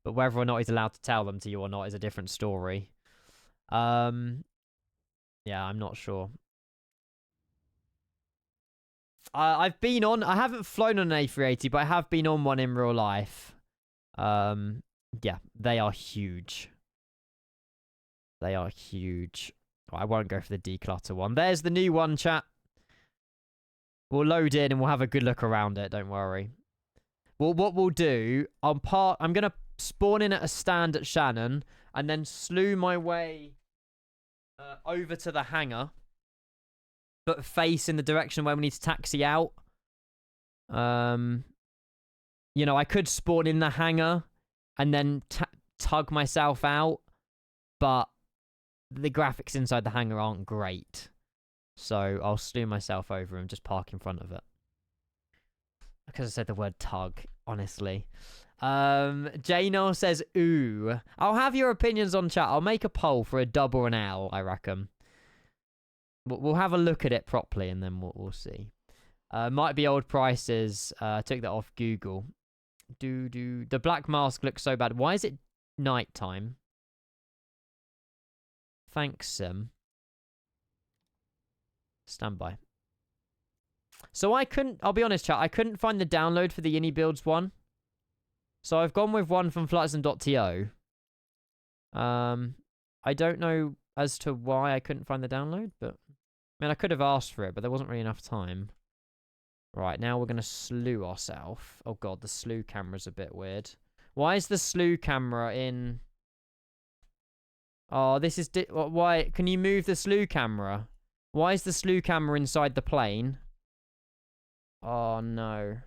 [SPEAKER 1] But whether or not he's allowed to tell them to you or not is a different story. Yeah, I'm not sure. I've been on... I haven't flown on an A380, but I have been on one in real life. Yeah, they are huge. They are huge. I won't go for the declutter one. There's the new one, chat. We'll load in and we'll have a good look around it. Don't worry. Well, what we'll do, I'm going to spawn in at a stand at Shannon and then slew my way over to the hangar, but face in the direction where we need to taxi out. You know, I could spawn in the hangar and then tug myself out, but the graphics inside the hangar aren't great. So I'll slew myself over and just park in front of it. Because I said the word tug, honestly. Jano says, ooh. I'll have your opinions on chat. I'll make a poll for a dub or an L, I reckon. We'll have a look at it properly and then we'll see. Might be old prices. Took that off Google. The black mask looks so bad. Why is it nighttime? Thanks, Sim. Standby. So I'll be honest, chat, I couldn't find the download for the Uni Builds one. So I've gone with one from flightsm.to. I don't know as to why I couldn't find the download, but I mean, I could have asked for it, but there wasn't really enough time. Right, now we're going to slew ourselves. Oh god, the slew camera's a bit weird. Why is the slew camera in... Oh, this is... Why? Can you move the slew camera? Why is the slew camera inside the plane? Oh, no.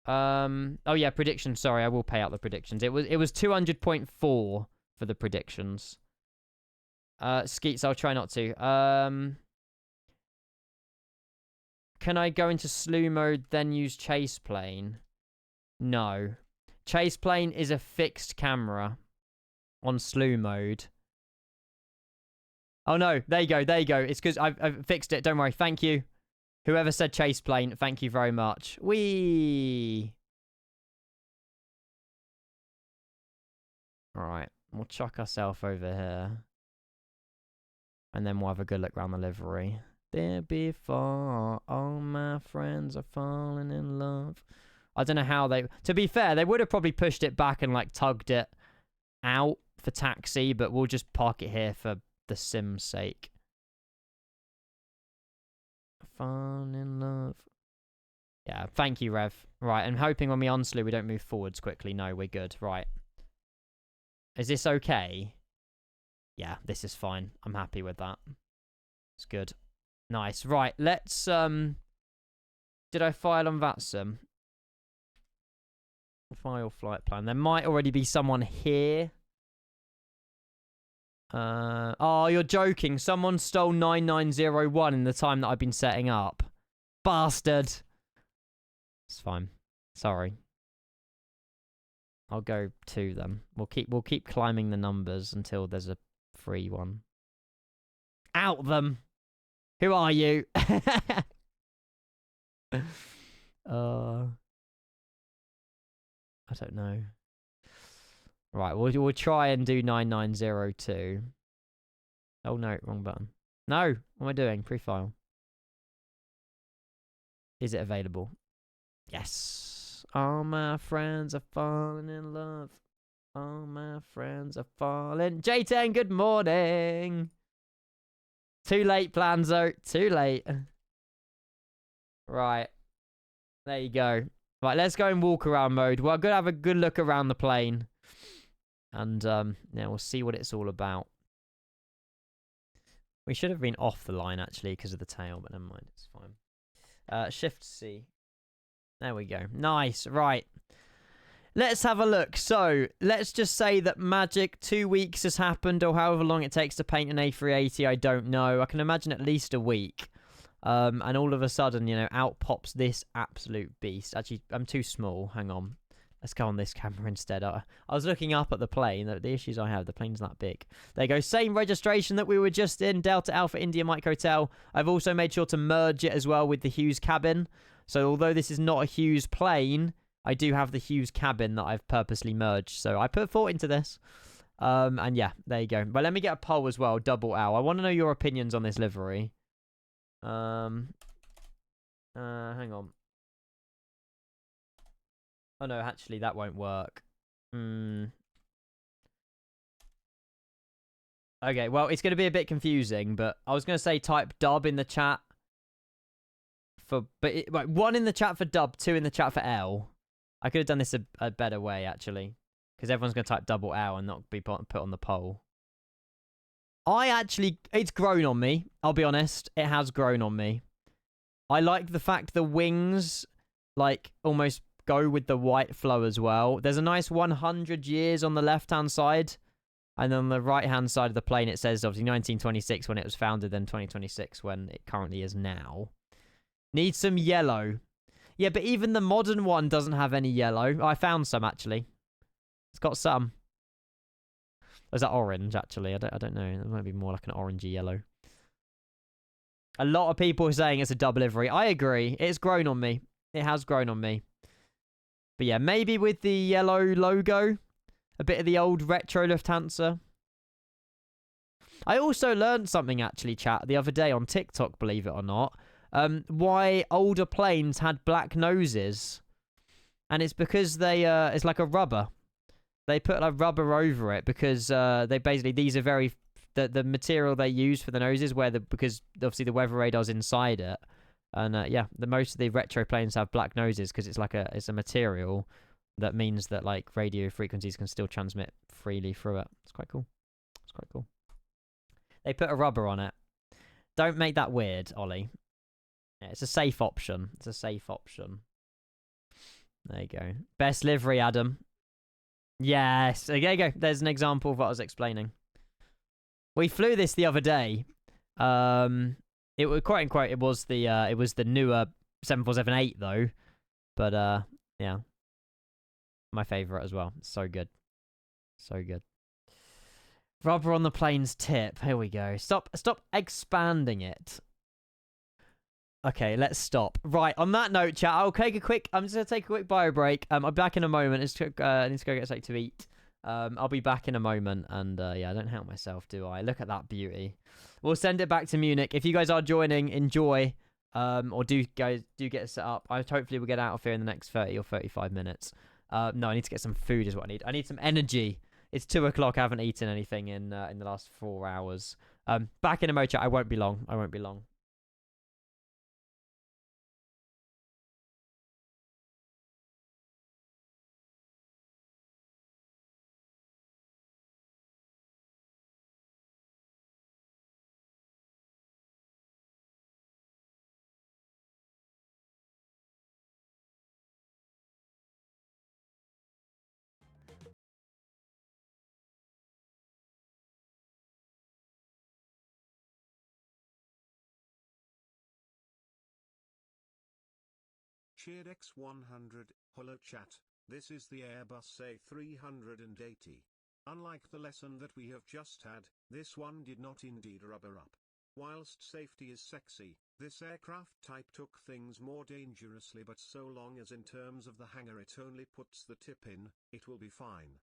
[SPEAKER 1] Oh, yeah, predictions. Sorry, I will pay out the predictions. It was 200.4 for the predictions. Skeets, I'll try not to. Can I go into slew mode, then use chase plane? No. Chase plane is a fixed camera on slew mode. Oh, no. There you go. There you go. It's because I've fixed it. Don't worry. Thank you. Whoever said chase plane, thank you very much. Whee! Alright. We'll chuck ourselves over here. And then we'll have a good look around the livery. There before all my friends are falling in love. I don't know how they... To be fair, they would have probably pushed it back and, like, tugged it out for taxi, but we'll just park it here for the sim's sake. Fall in love. Yeah, thank you, Rev. Right, I'm hoping when we unslew, we don't move forwards quickly. No, we're good. Right. Is this okay? Yeah, this is fine. I'm happy with that. It's good. Nice. Right, let's... Did I file on VATSIM? File flight plan. There might already be someone here. Oh, you're joking. Someone stole 9901 in the time that I've been setting up. Bastard. It's fine. Sorry. I'll go 2 then. We'll keep climbing the numbers until there's a free one. Out them. Who are you? I don't know. Right, we'll try and do 9902. Oh no, wrong button. No, what am I doing? Pre-file. Is it available? Yes. All my friends are falling in love. All my friends are falling. J10, good morning. Too late, Planzo. Too late. Right. There you go. Right, let's go in walk around mode. Well, I'm going to have a good look around the plane. And, yeah, we'll see what it's all about. We should have been off the line, actually, because of the tail, but never mind. It's fine. Shift C. There we go. Nice. Right. Let's have a look. So, let's just say that magic 2 weeks has happened, or however long it takes to paint an A380, I don't know. I can imagine at least a week. And all of a sudden, you know, out pops this absolute beast. Actually, I'm too small. Hang on. Let's go on this camera instead. I was looking up at the plane. The issues I have, the plane's not big. There you go. Same registration that we were just in. Delta Alpha India Mike Hotel. I've also made sure to merge it as well with the Hughes cabin. So although this is not a Hughes plane, I do have the Hughes cabin that I've purposely merged. So I put thought into this. And yeah, there you go. But let me get a poll as well. Double L. I want to know your opinions on this livery. Hang on. Oh no, actually that won't work. Okay, well, it's going to be a bit confusing, but I was going to say type dub in the chat right, 1 in the chat for dub, 2 in the chat for L. I could have done this a better way, actually, because everyone's going to type double L and not be put on the poll. It's grown on me. I'll be honest. It has grown on me. I like the fact the wings, like, almost go with the white flow as well. There's a nice 100 years on the left-hand side. And on the right-hand side of the plane, it says, obviously, 1926 when it was founded, then 2026 when it currently is now. Need some yellow. Yeah, but even the modern one doesn't have any yellow. I found some, actually. It's got some. Is that orange, actually? I don't know. It might be more like an orangey yellow. A lot of people are saying it's a dub livery. I agree. It's grown on me. It has grown on me. But yeah, maybe with the yellow logo. A bit of the old retro Lufthansa. I also learned something, actually, chat, the other day on TikTok, believe it or not. Why older planes had black noses. And it's because they, it's like a rubber. They put like rubber over it because they basically, these are very, the material they use for the noses, because obviously the weather radar's inside it. And yeah, most of the retro planes have black noses because it's like it's a material that means that like radio frequencies can still transmit freely through it. It's quite cool. It's quite cool. They put a rubber on it. Don't make that weird, Ollie. Yeah, it's a safe option. It's a safe option. There you go. Best livery, Adam. Yes. There you go. There's an example of what I was explaining. We flew this the other day. It was quote unquote. It was the newer 747-8 though. But yeah, my favorite as well. So good. So good. Rubber on the plane's tip. Here we go. Stop expanding it. Okay, let's stop. Right, on that note, chat, I'm just going to take a quick bio break. I'll be back in a moment. I need to go get something to eat. I'll be back in a moment. And yeah, I don't help myself, do I? Look at that beauty. We'll send it back to Munich. If you guys are joining, enjoy. Or do get it set up. Hopefully we'll get out of here in the next 30 or 35 minutes. No, I need to get some food is what I need. I need some energy. It's 2 o'clock. I haven't eaten anything in the last 4 hours. Back in a moment, chat. I won't be long.
[SPEAKER 3] Cheered X100, hello chat, this is the Airbus A380. Unlike the lesson that we have just had, this one did not indeed rubber up. Whilst safety is sexy, this aircraft type took things more dangerously, but so long as in terms of the hangar it only puts the tip in, it will be fine.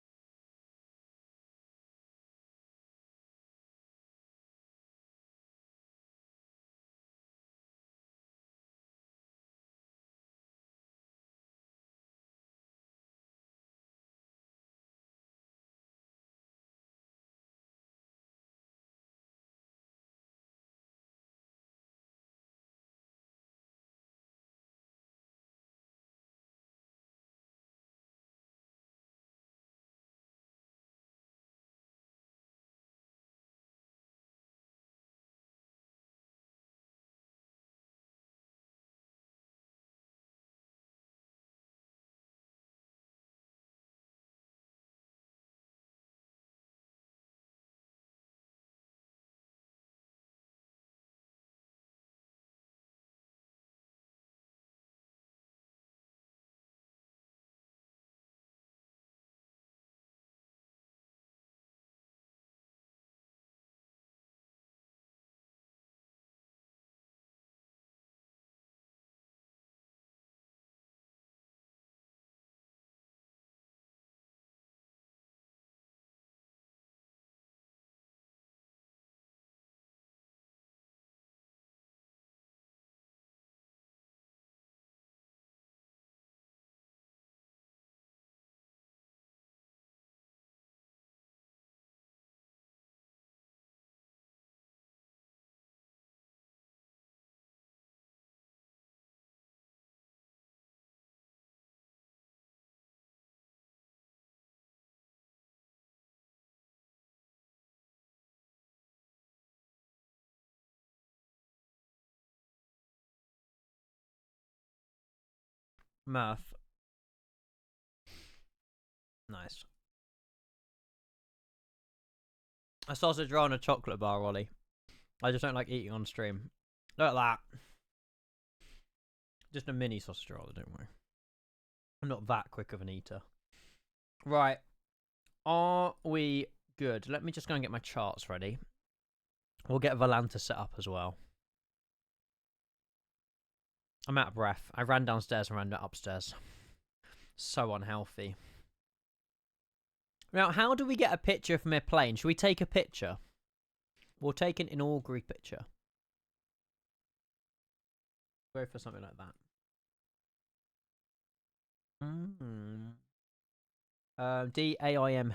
[SPEAKER 1] Math. Nice. A sausage roll and a chocolate bar, Ollie. I just don't like eating on stream. Look at that. Just a mini sausage roll, don't worry. I'm not that quick of an eater. Right. Are we good? Let me just go and get my charts ready. We'll get Volanta set up as well. I'm out of breath. I ran downstairs and ran upstairs. So unhealthy. Now, how do we get a picture from a plane? Should we take a picture? We'll take an inaugural picture. Go for something like that. DAIMH.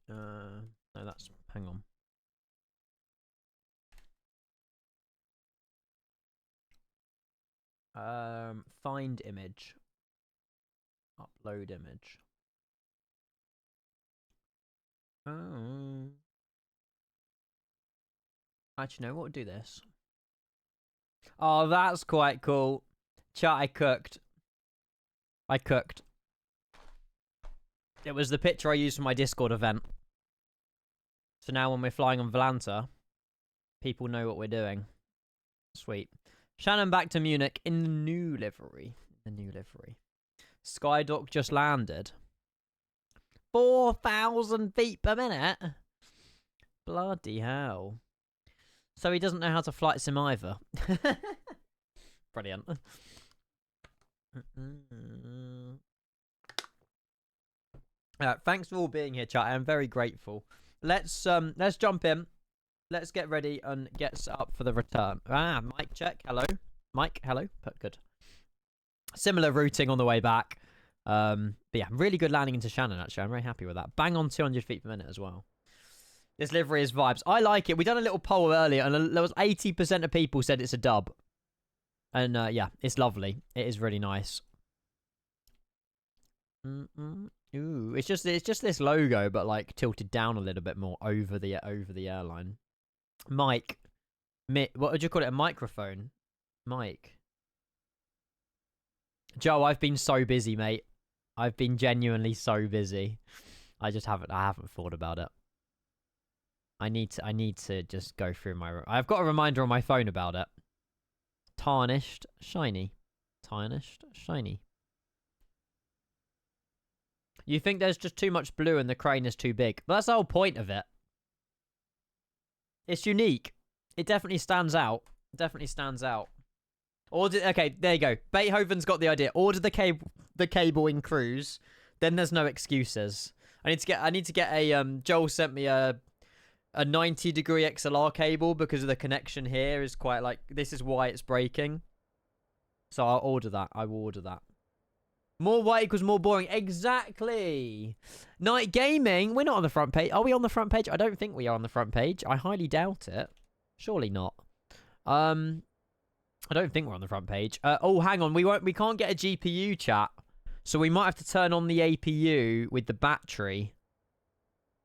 [SPEAKER 1] No, that's, hang on. Find image. Upload image. Oh. Actually, no, what would do this? Oh, that's quite cool. Chat, I cooked. It was the picture I used for my Discord event. So now when we're flying on Volanta, people know what we're doing. Sweet. Shannon back to Munich in the new livery. Skydock just landed. 4,000 feet per minute? Bloody hell. So he doesn't know how to flight sim either. Brilliant. Thanks for all being here, chat. I am very grateful. Let's jump in. Let's get ready and get set up for the return. Mic check. Hello. Mike, hello. Good. Similar routing on the way back. But yeah, really good landing into Shannon, actually. I'm very happy with that. Bang on 200 feet per minute as well. This livery is vibes. I like it. We done a little poll earlier, and there was 80% of people said it's a dub. And yeah, it's lovely. It is really nice. Ooh, it's just this logo, but like tilted down a little bit more over the airline. Mike, what would you call it? A microphone, Mike. Joe, I've been so busy, mate. I've been genuinely so busy. I haven't thought about it. I need to just go through my. I've got a reminder on my phone about it. tarnished, shiny. Tarnished, shiny. You think there's just too much blue and the crane is too big. But that's the whole point of it. It's unique. It definitely stands out. Definitely stands out. Okay, there you go. Beethoven's got the idea. Order the cable in cruise. Then there's no excuses. I need to get a Joel sent me a 90-degree XLR cable because of the connection here is quite like, this is why it's breaking. So I'll order that. I will order that. More white equals more boring. Exactly. Night gaming. We're not on the front page. Are we on the front page? I don't think we are on the front page. I highly doubt it. Surely not. I don't think we're on the front page. Oh, hang on. We can't get a GPU chat. So we might have to turn on the APU with the battery.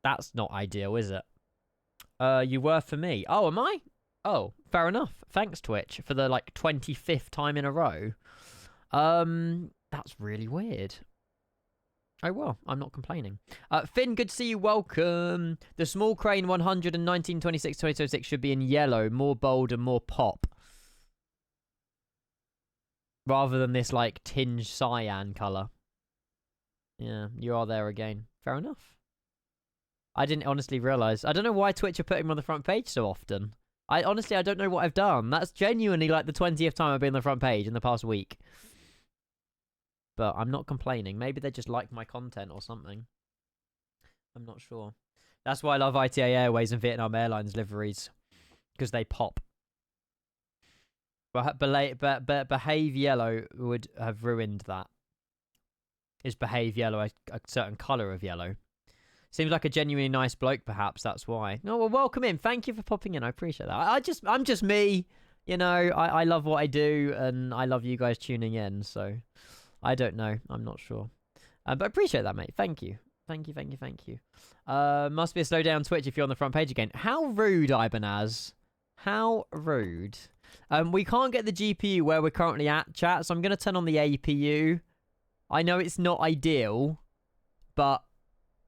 [SPEAKER 1] That's not ideal, is it? You were for me. Oh, am I? Oh, fair enough. Thanks, Twitch, for the, like, 25th time in a row. That's really weird. Oh, well, I'm not complaining. Finn, good to see you. Welcome. The small crane 100 and 1926-2026 should be in yellow, more bold and more pop. Rather than this, like, tinged cyan colour. Yeah, you are there again. Fair enough. I didn't honestly realise. I don't know why Twitch are putting me on the front page so often. I don't know what I've done. That's genuinely, like, the 20th time I've been on the front page in the past week. But I'm not complaining. Maybe they just like my content or something. I'm not sure. That's why I love ITA Airways and Vietnam Airlines liveries. Because they pop. But Behave Yellow would have ruined that. Is Behave Yellow a certain colour of yellow? Seems like a genuinely nice bloke, perhaps. That's why. No, well, welcome in. Thank you for popping in. I appreciate that. I'm just me. You know, I love what I do, and I love you guys tuning in. So, I don't know. I'm not sure. But I appreciate that, mate. Thank you. Thank you. Must be a slow down Twitch if you're on the front page again. How rude, Ibanaz. How rude. We can't get the GPU where we're currently at, chat, so I'm going to turn on the APU. I know it's not ideal, but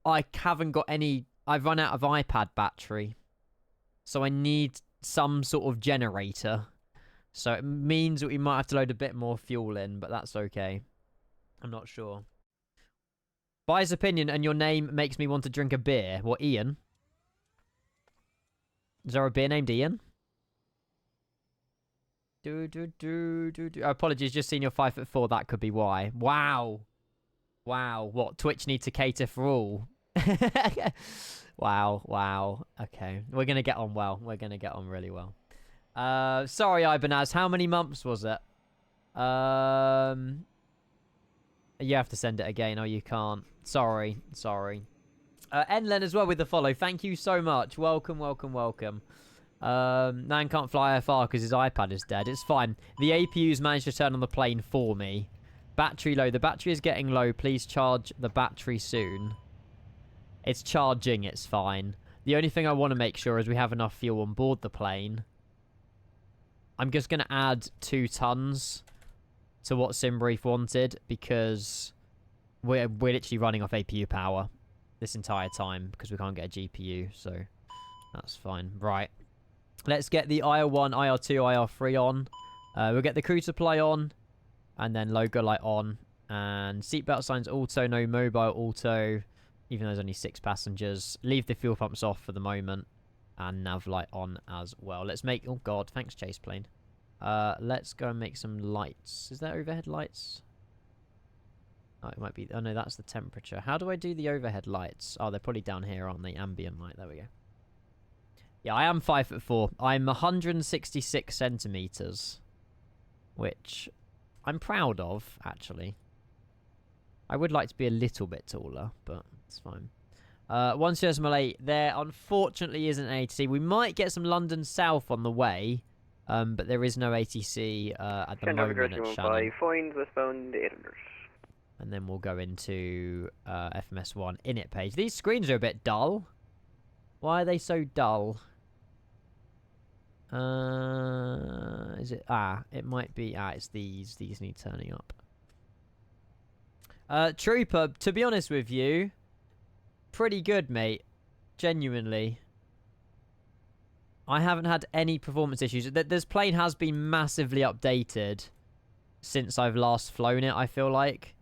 [SPEAKER 1] I haven't got any... I've run out of iPad battery. So I need some sort of generator. So it means that we might have to load a bit more fuel in, but that's okay. I'm not sure. Buyer's opinion and your name makes me want to drink a beer. What, Ian? Is there a beer named Ian? Apologies, just seen you're 5'4". That could be why. Wow. What? Twitch needs to cater for all. Wow. Okay. We're going to get on well. We're going to get on really well. Sorry, Ibanaz. How many months was it? You have to send it again. Oh, you can't. Sorry. Enlen as well with the follow. Thank you so much. Welcome. Nan can't fly IFR because his iPad is dead. It's fine. The APU's managed to turn on the plane for me. Battery low. The battery is getting low. Please charge the battery soon. It's charging. It's fine. The only thing I want to make sure is we have enough fuel on board the plane. I'm just going to add 2 tons to what Simbrief wanted because we're literally running off APU power this entire time because we can't get a GPU. So that's fine. Right. Let's get the IR1, IR2, IR3 on. We'll get the crew supply on. And then logo light on. And seatbelt signs auto, no mobile auto. Even though there's only 6 passengers. Leave the fuel pumps off for the moment. And nav light on as well. Let's make... Oh, God. Thanks, Chase Plane. Let's go and make some lights. Is there overhead lights? Oh, it might be... Oh, no, that's the temperature. How do I do the overhead lights? Oh, they're probably down here, aren't they? Ambient light. There we go. Yeah, I am 5'4". I'm 166 centimeters, which I'm proud of, actually. I would like to be a little bit taller, but it's fine. 108, there unfortunately isn't an ATC. We might get some London South on the way, but there is no ATC at the moment at Shannon. And then we'll go into FMS1 init page. These screens are a bit dull. Why are they so dull? Is it... it might be... it's these. These need turning up. Trooper, to be honest with you, pretty good, mate. Genuinely. I haven't had any performance issues. This plane has been massively updated since I've last flown it, I feel like.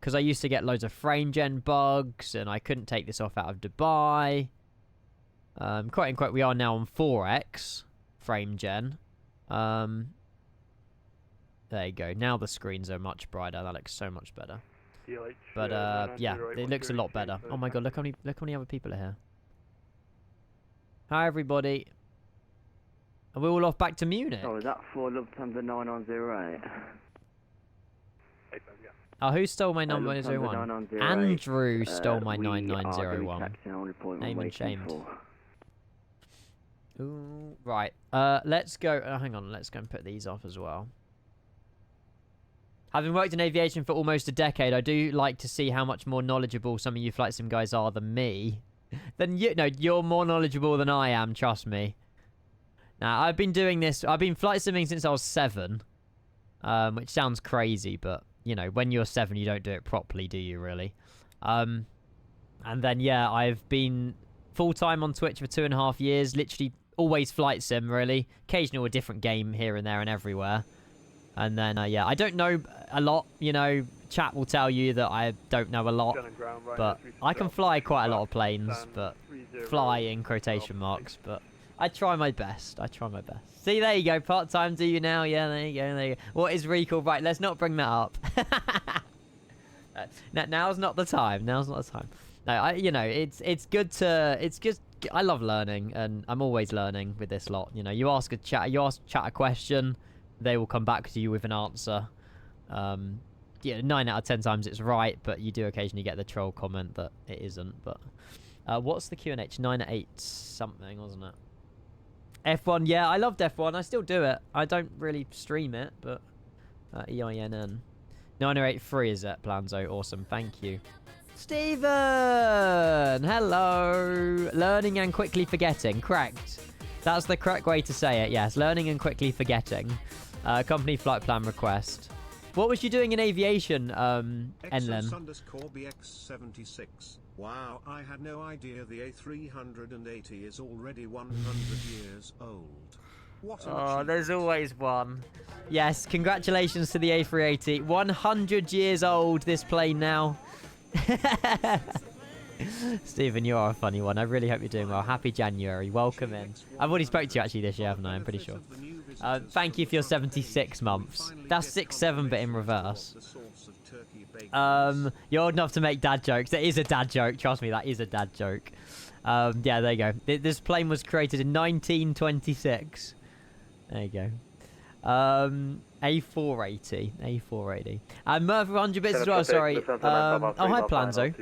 [SPEAKER 1] Because I used to get loads of frame gen bugs, and I couldn't take this off out of Dubai. Quote unquote, we are now on 4X frame gen. There you go. Now the screens are much brighter. That looks so much better. But yeah, it looks a lot better. Oh my god, look how many other people are here. Hi everybody. Are we all off back to Munich?
[SPEAKER 6] Oh, is that for Lufthansa 9908?
[SPEAKER 1] Oh, who stole my 9901? Andrew stole my 9901. Name and shame. Ooh, right. Let's go. Hang on. Let's go and put these off as well. Having worked in aviation for almost a decade, I do like to see how much more knowledgeable some of you flight sim guys are than me. No, you're more knowledgeable than I am. Trust me. Now, I've been doing this. I've been flight simming since I was 7, which sounds crazy, but you know, when you're 7, you don't do it properly, do you? Really? And then yeah, I've been full-time on Twitch for 2.5 years. Literally always flight sim, really. Occasionally a different game here and there and everywhere. And then yeah, I don't know a lot. You know, chat will tell you that I don't know a lot, but I can fly quite a lot of planes, but fly in quotation marks. But I try my best. I try my best. See, there you go. Part-time, do you now? Yeah, there you go. There you go. What is recall? Right, let's not bring that up. Now's not the time. Now's not the time. No, you know, it's good to, it's just, I love learning, and I'm always learning with this lot. You know, you ask chat a question, they will come back to you with an answer. Yeah, 9 out of 10 times it's right, but you do occasionally get the troll comment that it isn't. But what's the QNH? 9 at 8 something, wasn't it? F1, yeah, I loved F1. I still do it. I don't really stream it, but EINN. 9083 is it, Planzo. Awesome, thank you. Stephen! Hello! Learning and quickly forgetting. Correct. That's the correct way to say it, yes. Learning and quickly forgetting. Company flight plan request. What was you doing in aviation, Enlen?
[SPEAKER 3] BX76. Wow, I had no idea the A380 is already 100 years old. What an achievement.
[SPEAKER 1] There's always one. Yes, congratulations to the A380. 100 years old, this plane now. Stephen, you are a funny one. I really hope you're doing well. Happy January. Welcome in. I've already spoke to you actually this year, haven't I? I'm pretty sure. Thank you for your 76 months. That's 6-7, but in reverse. You're old enough to make dad jokes. That is a dad joke. Trust me, that is a dad joke. Yeah, there you go. This plane was created in 1926. There you go. A480. A480. And Murphy 100 bits as well, sorry. Oh, hi, Planzo.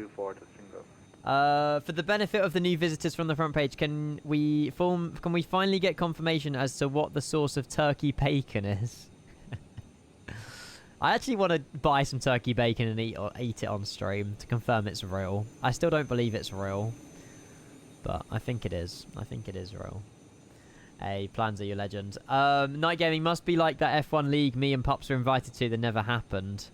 [SPEAKER 1] For the benefit of the new visitors from the front page, can we finally get confirmation as to what the source of turkey bacon is? I actually want to buy some turkey bacon and eat it on stream to confirm it's real. I still don't believe it's real, but I think it is. I think it is real. Hey, Planzo, you legend. Night gaming must be like that F1 league me and Pups were invited to that never happened.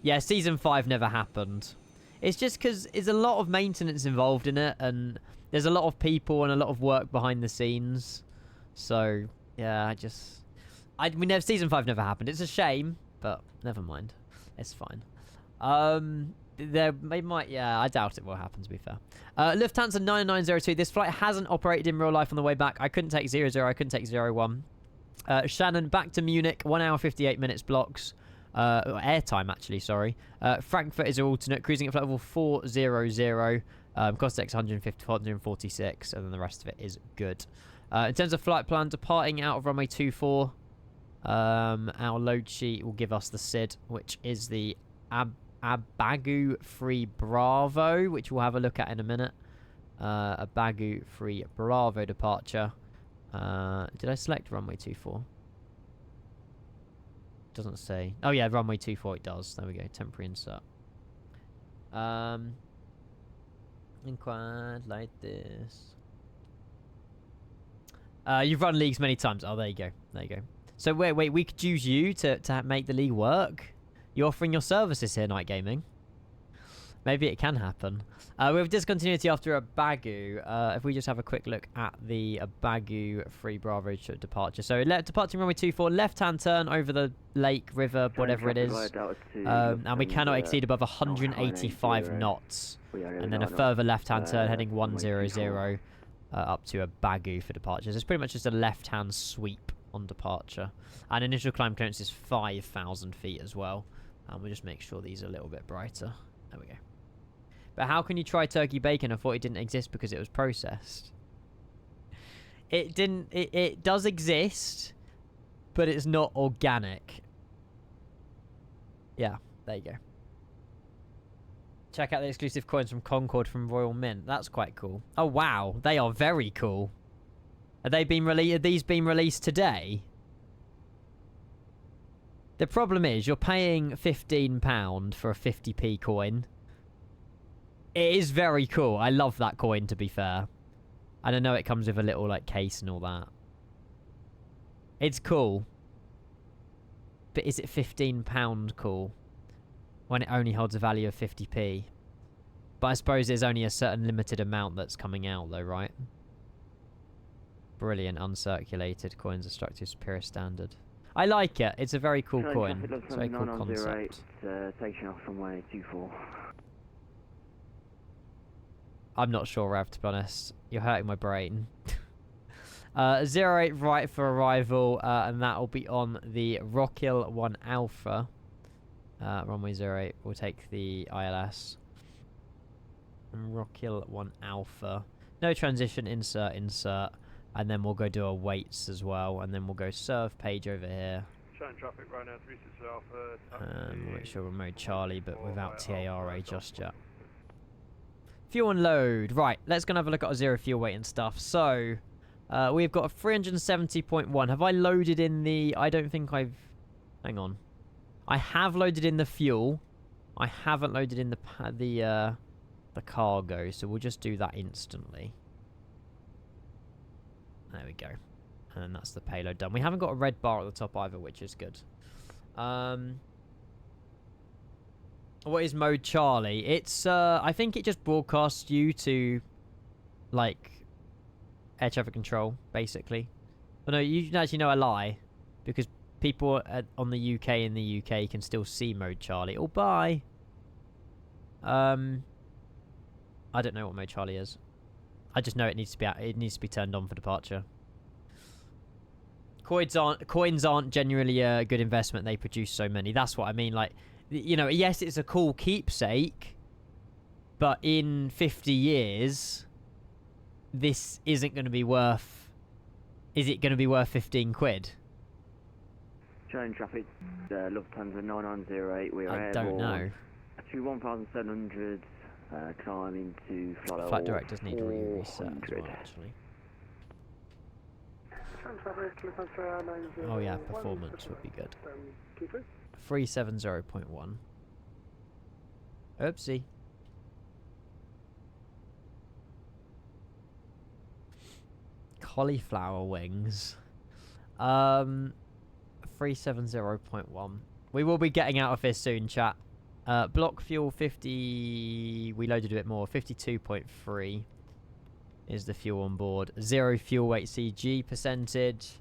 [SPEAKER 1] Yeah, season 5 never happened. It's just because there's a lot of maintenance involved in it, and there's a lot of people and a lot of work behind the scenes. So, yeah, season 5 never happened. It's a shame, but never mind. It's fine. They might, yeah, I doubt it will happen, to be fair. Lufthansa 9902. This flight hasn't operated in real life on the way back. I couldn't take 00. I couldn't take 01. Shannon, back to Munich. 1 hour, 58 minutes blocks. Airtime, actually, sorry. Frankfurt is an alternate. Cruising at flight level 400. Cost X 146, and then the rest of it is good. In terms of flight plan, departing out of runway 24, our load sheet will give us the SID, which is the Abagu Free Bravo, which we'll have a look at in a minute. Abagu Free Bravo departure. Did I select runway 24? Doesn't say. Oh yeah, runway 24 it does. There we go. Temporary insert. Inquired like this. You've run leagues many times. Oh, there you go. There you go. So wait, we could use you to make the league work. You're offering your services here, Night Gaming. Maybe it can happen. We have discontinuity after a Bagu. If we just have a quick look at the Bagu free Bravo departure. So departing runway 24, left-hand turn over the lake, river, whatever it is. And we cannot exceed above 185 knots. And then a further left-hand turn heading 100 up to a Bagu for departure. So it's pretty much just a left-hand sweep on departure. And initial climb clearance is 5,000 feet as well. And we'll just make sure these are a little bit brighter. There we go. But how can you try turkey bacon? I thought it didn't exist because it was processed. It didn't. It does exist, but it's not organic. Yeah, there you go. Check out the exclusive coins from Concord from Royal Mint. That's quite cool. Oh wow, they are very cool. Are they being released? Are these being released today? The problem is you're paying £15 for a 50p coin. It is very cool. I love that coin, to be fair. And I know it comes with a little like case and all that. It's cool. But is it £15 cool? When it only holds a value of 50p. But I suppose there's only a certain limited amount that's coming out though, right? Brilliant. Uncirculated coins are struck to superior standard. I like it. It's a very cool coin. It's a very cool concept.
[SPEAKER 6] Taking off from runway 24.
[SPEAKER 1] I'm not sure, Rev, to be honest. You're hurting my brain. 08 right for arrival, and that will be on the Rockhill 1 Alpha. Runway 08. We'll take the ILS. And Rockhill 1 Alpha. No transition, insert. And then we'll go do our weights as well. And then we'll go serve page over here.
[SPEAKER 5] Shannon traffic right now, 36 Alpha.
[SPEAKER 1] We'll make sure we're mode Charlie, but without TARA just yet. Fuel and load. Right, let's go and have a look at our zero fuel weight and stuff. So, we've got a 370.1. Have I loaded in the... I don't think I've... Hang on. I have loaded in the fuel. I haven't loaded in the cargo, so we'll just do that instantly. There we go. And that's the payload done. We haven't got a red bar at the top either, which is good. What is mode Charlie? It's, I think it just broadcasts you to, like, air traffic control, basically. But no, you actually know I lie. Because people on the UK in the UK can still see mode Charlie. Oh, bye! I don't know what mode Charlie is. I just know it needs to be turned on for departure. Coins aren't generally a good investment. They produce so many. That's what I mean. Like, you know, yes, it's a cool keepsake, but in 50 years, this isn't going to be worth... Is it going to be worth 15 quid?
[SPEAKER 6] Showing traffic, Lufthansa 9908, we are
[SPEAKER 1] I don't know.
[SPEAKER 6] To 1,700, climbing to flight
[SPEAKER 1] Flight directors need to reset as well, actually. Oh yeah, performance would be good. 370.1. Oopsie. Cauliflower wings. 370.1. We will be getting out of this soon, chat. Block fuel 50. We loaded a bit more. 52.3 is the fuel on board. Zero fuel weight CG percentage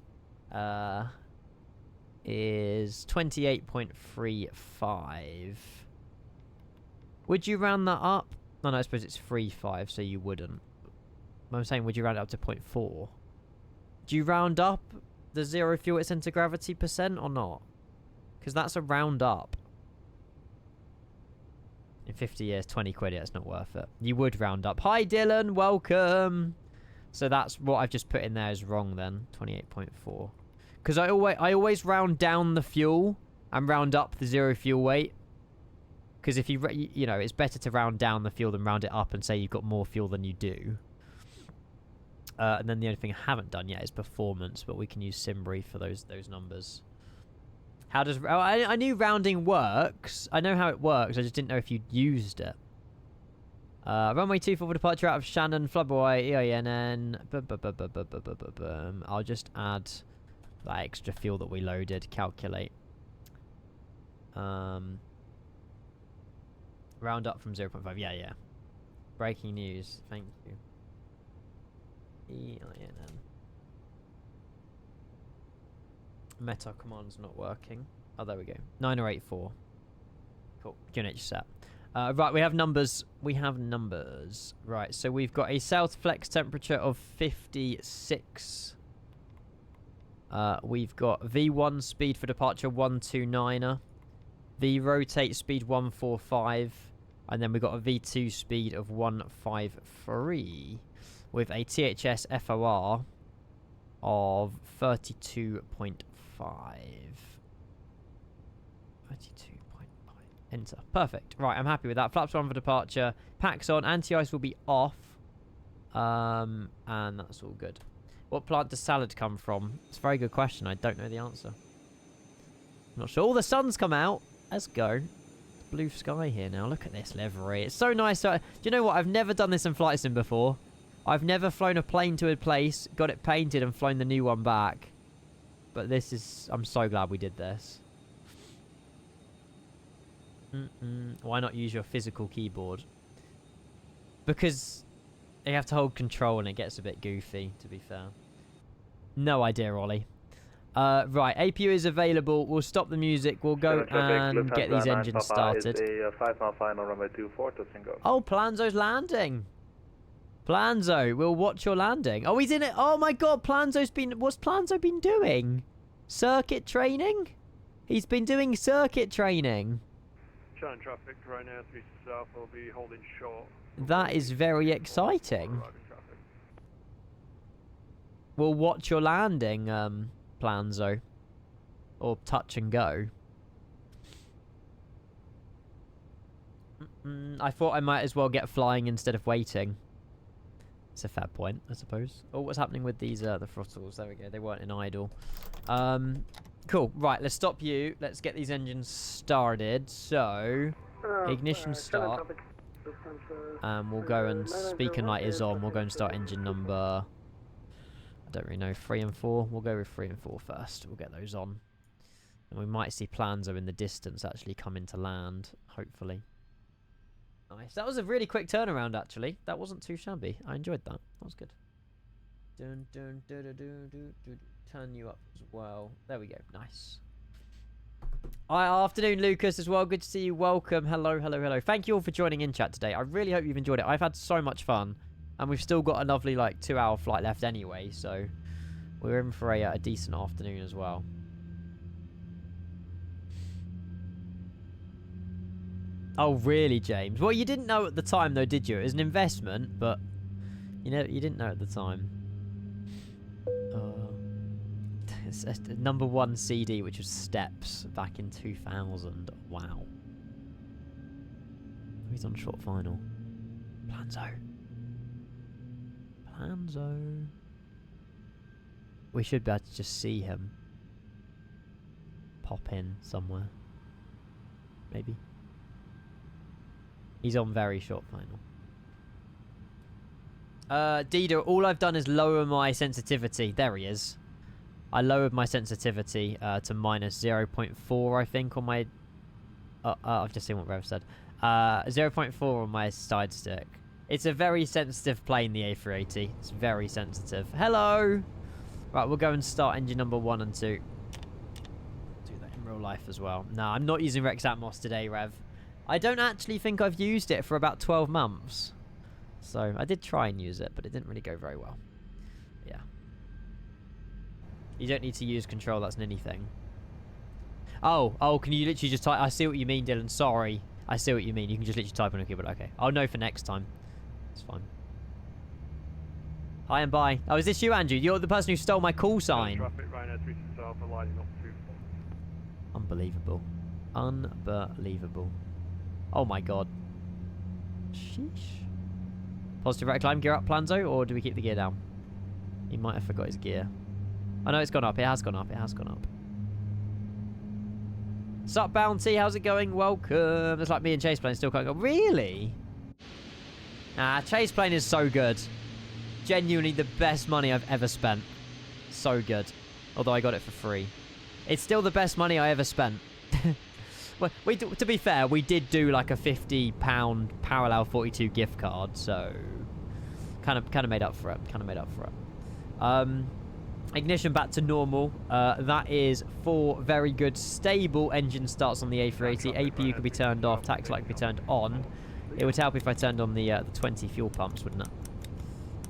[SPEAKER 1] is 28.35. Would you round that up? No, I suppose it's 3.5, so you wouldn't. I'm saying, would you round it up to 0.4? Do you round up the zero fuel weight center gravity percent or not? Because that's a round up. In 50 years, 20 quid, yeah, it's not worth it. You would round up. Hi, Dylan, welcome. So that's what I've just put in there is wrong then, 28.4. Because I always round down the fuel and round up the zero fuel weight. Because if you know, it's better to round down the fuel than round it up and say you've got more fuel than you do. And then the only thing I haven't done yet is performance, but we can use Simbri for those numbers. How does... Oh, I knew rounding works. I know how it works. I just didn't know if you'd used it. Runway 24 for departure out of Shannon. Flubberway, EINN. I'll just add that extra fuel that we loaded. Calculate. Round up from 0.5. Yeah, yeah. Breaking news. Thank you. EINN. Meta command's not working. Oh, there we go. 9084. Cool. QNH set. Right, we have numbers. Right, so we've got a south flex temperature of 56. We've got V1 speed for departure 129er. V rotate speed 145. And then we've got a V2 speed of 153. With a THS FOR of 32.5. 32.5. Enter. Perfect. Right, I'm happy with that. Flaps on for departure. Packs on. Anti-ice will be off. And that's all good. What plant does salad come from? It's a very good question. I don't know the answer. I'm not sure. Oh, the sun's come out. Let's go. Blue sky here now. Look at this livery. It's so nice. Do you know what? I've never done this in flight sim before. I've never flown a plane to a place, got it painted, and flown the new one back. But this is... I'm so glad we did this. Why not use your physical keyboard? Because you have to hold control and it gets a bit goofy, to be fair. No idea, Ollie. Right, APU is available. We'll stop the music. We'll go and get these engines started.
[SPEAKER 5] A 5-mile final runway 24 to Singo.
[SPEAKER 1] Oh, Planzo's landing. Planzo, we'll watch your landing. Oh, he's in it. Oh my god, what's Planzo been doing? Circuit training? He's been doing circuit training.
[SPEAKER 12] Shannon traffic right now, 3 south, will be holding short.
[SPEAKER 1] That is very exciting. We'll watch your landing, Planzo. Or touch and go. I thought I might as well get flying instead of waiting. It's a fair point, I suppose. Oh, what's happening with these, the throttles? There we go. They weren't in idle. Cool. Right, let's stop you. Let's get these engines started. So, ignition start. We'll go and speaker light is on. We'll go and start engine number... I don't really know, 3 and 4. We'll go with 3 and 4 first. We'll get those on. And we might see Planzo in the distance actually come into land, hopefully. Nice. That was a really quick turnaround, actually. That wasn't too shabby. I enjoyed that. That was good. Dun, dun, dun, dun, dun, dun, dun. Turn you up as well. There we go. Nice. Afternoon, Lucas, as well. Good to see you. Welcome. Hello, hello, hello. Thank you all for joining in chat today. I really hope you've enjoyed it. I've had so much fun. And we've still got a lovely, 2-hour flight left anyway. So, we're in for a decent afternoon as well. Oh, really, James? Well, you didn't know at the time, though, did you? It was an investment, but you didn't know at the time. It's a #1 CD, which was Steps, back in 2000. Wow. He's on short final. Planzo. Planzo. We should be able to just see him pop in somewhere. Maybe. He's on very short final. Dida, all I've done is lower my sensitivity. There he is. I lowered my sensitivity to minus 0.4, I think, on my... I've just seen what Rev said. 0.4 on my side stick. It's a very sensitive plane, the A380. It's very sensitive. Hello! Right, we'll go and start engine number 1 and 2. Do that in real life as well. No, I'm not using Rex Atmos today, Rev. I don't actually think I've used it for about 12 months. So, I did try and use it, but it didn't really go very well. Yeah. You don't need to use control, that's an anything. Oh, can you literally just type... I see what you mean, Dylan, sorry. I see what you mean. You can just literally type on a keyboard. Okay. I'll know for next time. It's fine. Hi and bye. Oh, is this you, Andrew? You're the person who stole my call sign.
[SPEAKER 12] Traffic right now, 3 south, aligning up to...
[SPEAKER 1] Unbelievable. Unbelievable. Oh my god. Sheesh. Positive right climb, gear up, Planzo, or do we keep the gear down? He might have forgot his gear. I know it's gone up. It has gone up. It has gone up. Sup, Bounty? How's it going? Welcome. It's like me and Chase Plane still can't go. Really? Nah, Chase Plane is so good. Genuinely the best money I've ever spent. So good. Although I got it for free. It's still the best money I ever spent. Well, to be fair, we did do like a £50 Parallel 42 gift card, so kind of made up for it. Ignition back to normal. That is 4 very good stable engine starts on the A380. APU could be turned off. Tax light could be turned on. It would help if I turned on the 20 fuel pumps, wouldn't it?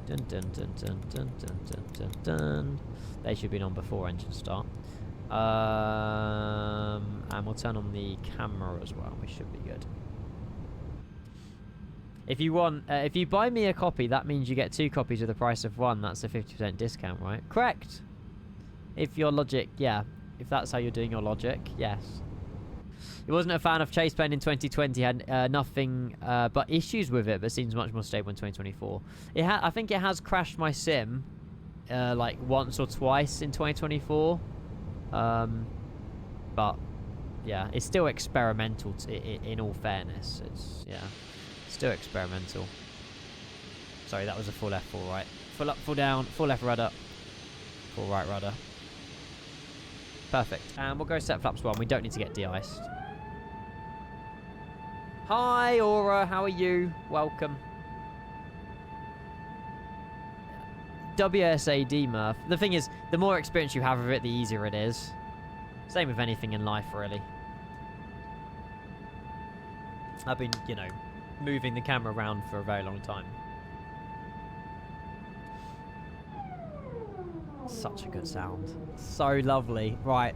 [SPEAKER 1] Dun, dun, dun, dun, dun, dun, dun, dun, dun. They should have been on before engine start. And we'll turn on the camera as well. We should be good. If you want, if you buy me a copy, that means you get 2 copies of the price of 1. That's a 50% discount, right? Correct. If your logic, yeah. If that's how you're doing your logic, yes. He wasn't a fan of Chase Plane in 2020. Had nothing but issues with it, but seems much more stable in 2024. I think it has crashed my sim like once or twice in 2024. But yeah, it's still experimental. In all fairness, it's still experimental. Sorry, that was a full left, full right, full up, full down, full left rudder, full right rudder. Perfect. And we'll go set flaps 1. We don't need to get de-iced. Hi, Aura. How are you? Welcome. WSAD, Murph. The thing is, the more experience you have of it, the easier it is. Same with anything in life, really. I've been, you know, moving the camera around for a very long time. Such a good sound. So lovely. Right.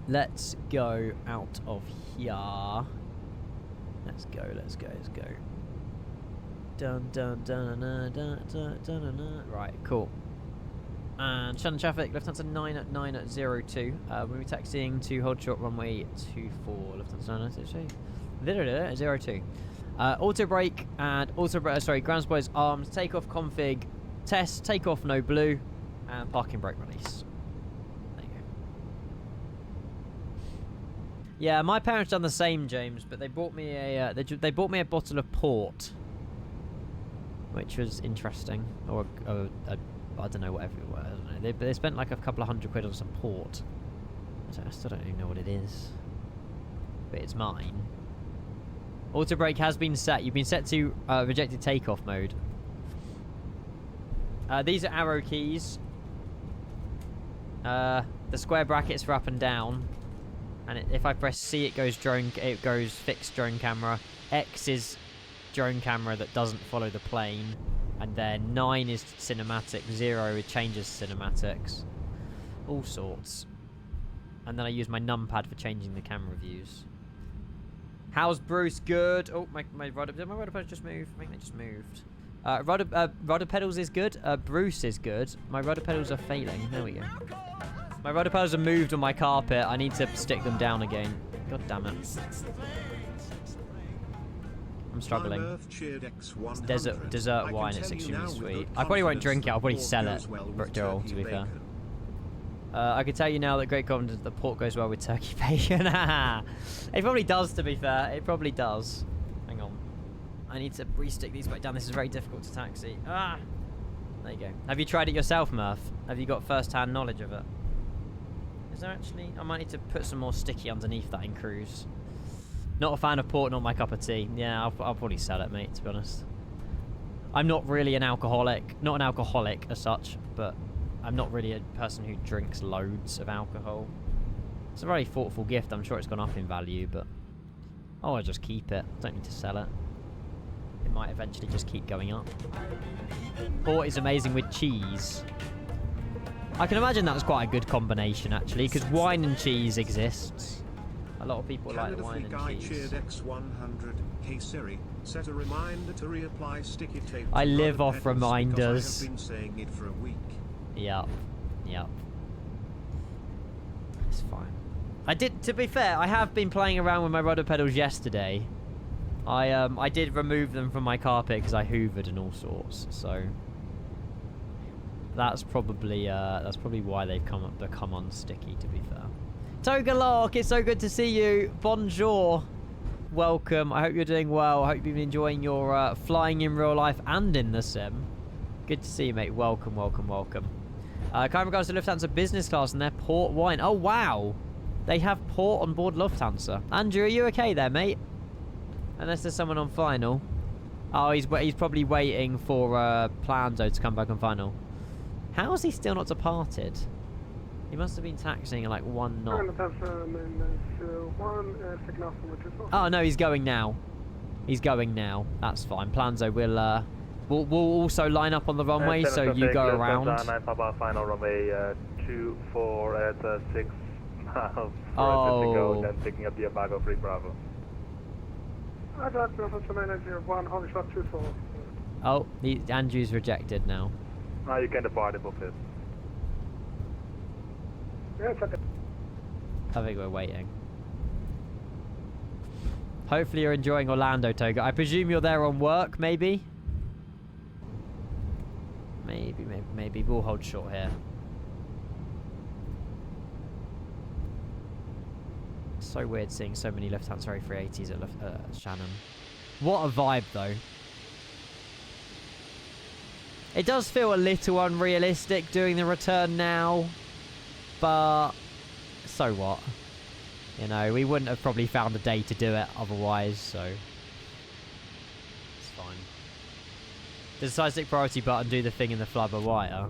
[SPEAKER 1] Let's go out of here. Let's go. Dun dun dun dun dun dun dun dun. Right, cool. And Shannon traffic, Lufthansa 90902. We'll be taxiing to hold short runway 24. Lufthansa 902. Auto brake and ground spoilers arms, takeoff config, test, takeoff no blue, and parking brake release. There you go. Yeah, my parents done the same, James, but they bought me a they bought me a bottle of port, which was interesting, or I don't know, whatever it was. I don't know. They spent like a couple of £100 on some port. I still don't even know what it is, but it's mine. Auto brake has been set. You've been set to rejected takeoff mode. These are arrow keys. The square brackets for up and down, and if I press C, it goes fixed drone camera. X is drone camera that doesn't follow the plane, and then 9 is cinematic. 0 it changes cinematics, all sorts. And then I use my numpad for changing the camera views. How's Bruce? Good. Oh, my rudder pedals just moved. I think they just moved. Rudder pedals is good. Bruce is good. My rudder pedals are failing. There we go. My rudder pedals are moved on my carpet. I need to stick them down again. God damn it. I'm struggling. It's dessert wine. It's extremely sweet. I probably won't drink it. I'll probably sell it, Daryl, to be fair. I can tell you now that great confidence that pork goes well with turkey bacon. It probably does, to be fair. It probably does. Hang on. I need to re-stick these back down. This is very difficult to taxi. Ah! There you go. Have you tried it yourself, Murph? Have you got first-hand knowledge of it? Is there actually... I might need to put some more sticky underneath that in cruise. Not a fan of port, not my cup of tea. Yeah, I'll probably sell it, mate, to be honest. I'm not really an alcoholic. Not an alcoholic as such, but... I'm not really a person who drinks loads of alcohol. It's a very thoughtful gift. I'm sure it's gone up in value, but I'll just keep it. Don't need to sell it. It might eventually just keep going up. Port is amazing with cheese. I can imagine that was quite a good combination, actually, because wine and cheese exists. A lot of people like wine and cheese.
[SPEAKER 3] Hey Siri, set a reminder to reapply sticky tape.
[SPEAKER 1] I live off reminders.
[SPEAKER 3] I've been saying it for a week.
[SPEAKER 1] Yep. It's fine. To be fair, I have been playing around with my rudder pedals yesterday. I did remove them from my carpet because I hoovered and all sorts, so that's probably why they've become unsticky, to be fair. Togalok, it's so good to see you. Bonjour. Welcome. I hope you're doing well. I hope you've been enjoying your flying in real life and in the sim. Good to see you, mate. Welcome. Kind regards to Lufthansa business class and their port wine. Oh, wow. They have port on board Lufthansa. Andrew, are you okay there, mate? Unless there's someone on final. Oh, he's probably waiting for Planzo to come back on final. How is he still not departed? He must have been taxiing at like 1 knot. Oh no, he's going now. He's going now. That's fine. Planzo will we'll also line up on the runway so you go around.
[SPEAKER 12] 9 Papa final runway 24 at 6 miles.
[SPEAKER 1] Oh.
[SPEAKER 12] To go, then picking up the Abago 3 Bravo.
[SPEAKER 1] Oh, Andrew's rejected now.
[SPEAKER 12] Now you can depart it, Buffett.
[SPEAKER 1] I think we're waiting. Hopefully you're enjoying Orlando, Toga. I presume you're there on work, maybe? Maybe. We'll hold short here. So weird seeing so many Lufthansa A380s at Shannon. What a vibe, though. It does feel a little unrealistic doing the return now. But so what? You know, we wouldn't have probably found a day to do it otherwise, so it's fine. The decisive priority button do the thing in the flubber wire.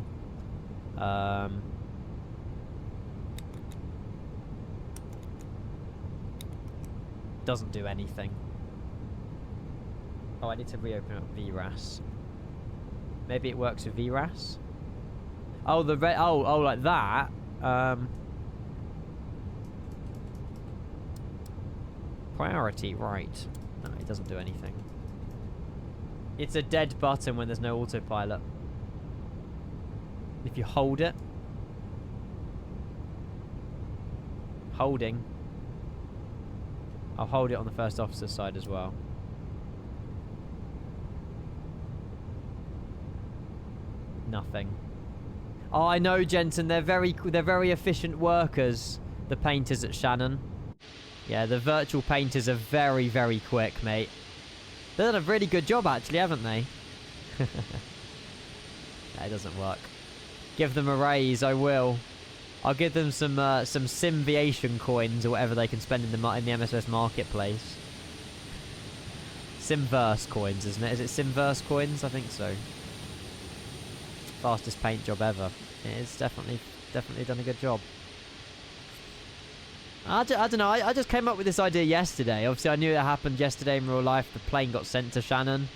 [SPEAKER 1] Doesn't do anything. Oh, I need to reopen up VRAS. Maybe it works with VRAS. Oh, the red. Oh, like that. Priority, right. No, it doesn't do anything. It's a dead button when there's no autopilot. If you hold it. Holding. I'll hold it on the first officer's side as well. Nothing. Oh, I know, Jensen. They're very efficient workers. The painters at Shannon. Yeah, the virtual painters are very, very quick, mate. They've done a really good job, actually, haven't they? That doesn't work. Give them a raise. I will. I'll give them some Simviation coins or whatever they can spend in the MSS marketplace. Simverse coins, isn't it? Is it Simverse coins? I think so. Fastest paint job ever. It's definitely done a good job. I don't know. I just came up with this idea yesterday. Obviously, I knew it happened yesterday in real life. The plane got sent to Shannon,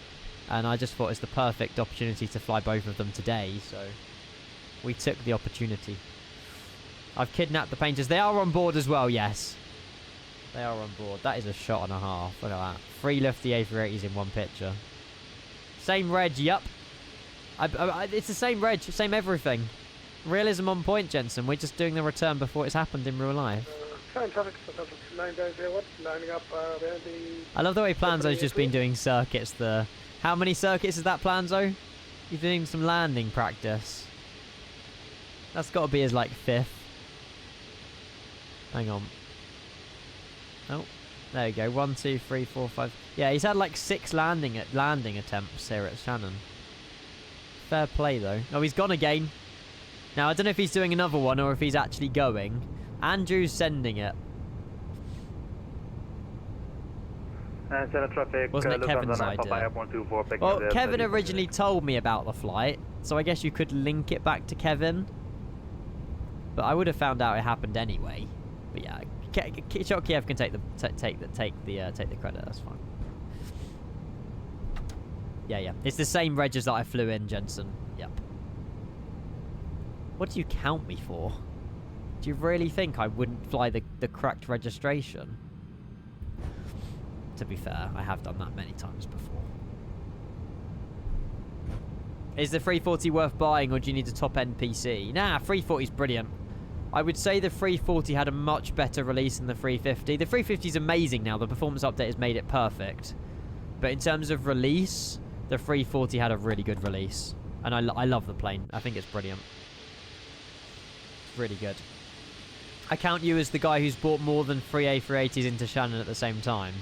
[SPEAKER 1] and I just thought it's the perfect opportunity to fly both of them today. So we took the opportunity. I've kidnapped the painters. They are on board as well. Yes, they are on board. That is a shot and a half. Look at that. 3 Lufty A380s in one picture. Same reg. Yup. It's the same reg, same everything. Realism on point, Jensen. We're just doing the return before it's happened in real life. I love the way Planzo's just been doing circuits. How many circuits is that, Planzo? He's doing some landing practice. That's got to be his, like, 5th. Hang on. Oh, there you go. 1, 2, 3, 4, 5. Yeah, he's had, like, 6 landing attempts here at Shannon. Fair play, though. Oh, he's gone again. Now, I don't know if he's doing another one or if he's actually going. Andrew's sending it.
[SPEAKER 12] Traffic,
[SPEAKER 1] wasn't it Kevin's idea? Well, Kevin originally told me about the flight, so I guess you could link it back to Kevin. But I would have found out it happened anyway. But yeah, Kiev can take the credit. That's fine. Yeah. It's the same reg as that I flew in, Jensen. Yep. What do you count me for? Do you really think I wouldn't fly the correct registration? To be fair, I have done that many times before. Is the 340 worth buying, or do you need a top-end PC? Nah, 340's brilliant. I would say the 340 had a much better release than the 350. The 350 is amazing now. The performance update has made it perfect. But in terms of release, the 340 had a really good release. And I love the plane. I think it's brilliant. It's really good. I count you as the guy who's bought more than 3 A380s into Shannon at the same time.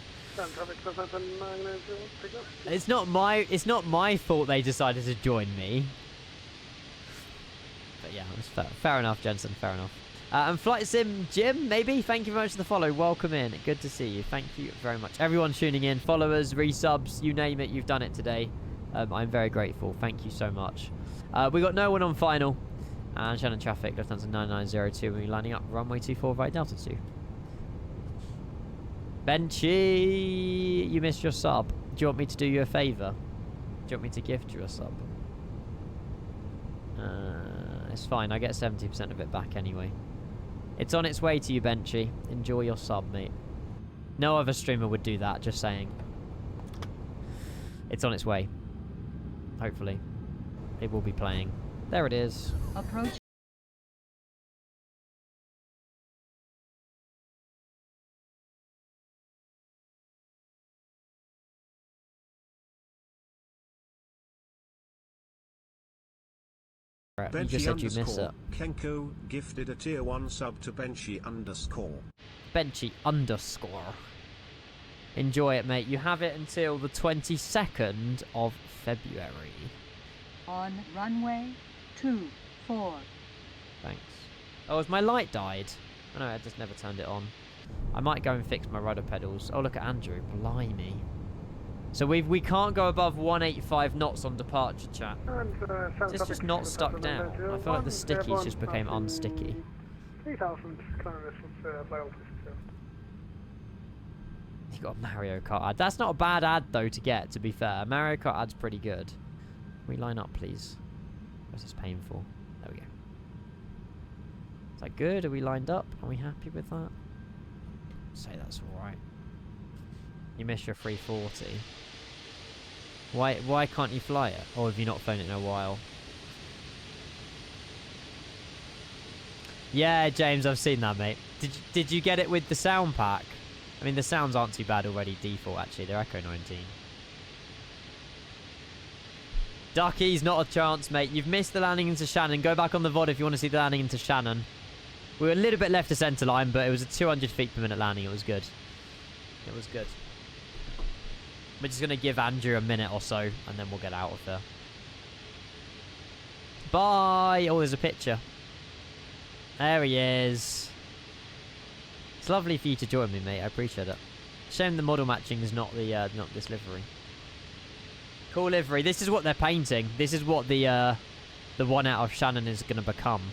[SPEAKER 1] It's not my fault they decided to join me. But yeah, it's fair enough, Jensen. Fair enough. And Flight Sim Jim, maybe? Thank you very much for the follow. Welcome in. Good to see you. Thank you very much. Everyone tuning in, followers, resubs, you name it, you've done it today. I'm very grateful. Thank you so much. We got no one on final. And Shannon traffic, Lufthansa 9902. We're lining up runway 24 right Delta 2. Benchy, you missed your sub. Do you want me to do you a favour? Do you want me to gift you a sub? It's fine. I get 70% of it back anyway. It's on its way to you, Benchy. Enjoy your sub, mate. No other streamer would do that, just saying. It's on its way. Hopefully. It will be playing. There it is.
[SPEAKER 7] Approach.
[SPEAKER 1] You just said you miss it.
[SPEAKER 3] Kenko gifted a tier 1 sub to Benchy _.
[SPEAKER 1] Benchy _ Enjoy it, mate. You have it until the 22nd of February.
[SPEAKER 7] On runway 24.
[SPEAKER 1] Thanks. Oh, has my light died? Oh no, I just never turned it on. I might go and fix my rudder pedals. Oh, look at Andrew. Blimey. So we can't go above 185 knots on departure, chat. It's just not stuck down. I feel like the stickies just became unsticky.
[SPEAKER 12] 3,000 kilometers flight.
[SPEAKER 1] You got a Mario Kart ad. That's not a bad ad though to get, to be fair. Mario Kart ad's pretty good. Can we line up, please? This is painful. There we go. Is that good? Are we lined up? Are we happy with that? Say that's alright. You missed your 340. Why can't you fly it? Or have you not flown it in a while? Yeah, James, I've seen that, mate. Did you get it with the sound pack? I mean, the sounds aren't too bad already default, actually. They're Echo 19. Ducky's not a chance, mate. You've missed the landing into Shannon. Go back on the VOD if you want to see the landing into Shannon. We were a little bit left to centre line, but it was a 200 feet per minute landing. It was good. It was good. We're just going to give Andrew a minute or so, and then we'll get out of there. Bye! Oh, there's a picture. There he is. It's lovely for you to join me, mate. I appreciate it. Shame the model matching is not the not this livery. Cool livery. This is what they're painting. This is what the one out of Shannon is going to become.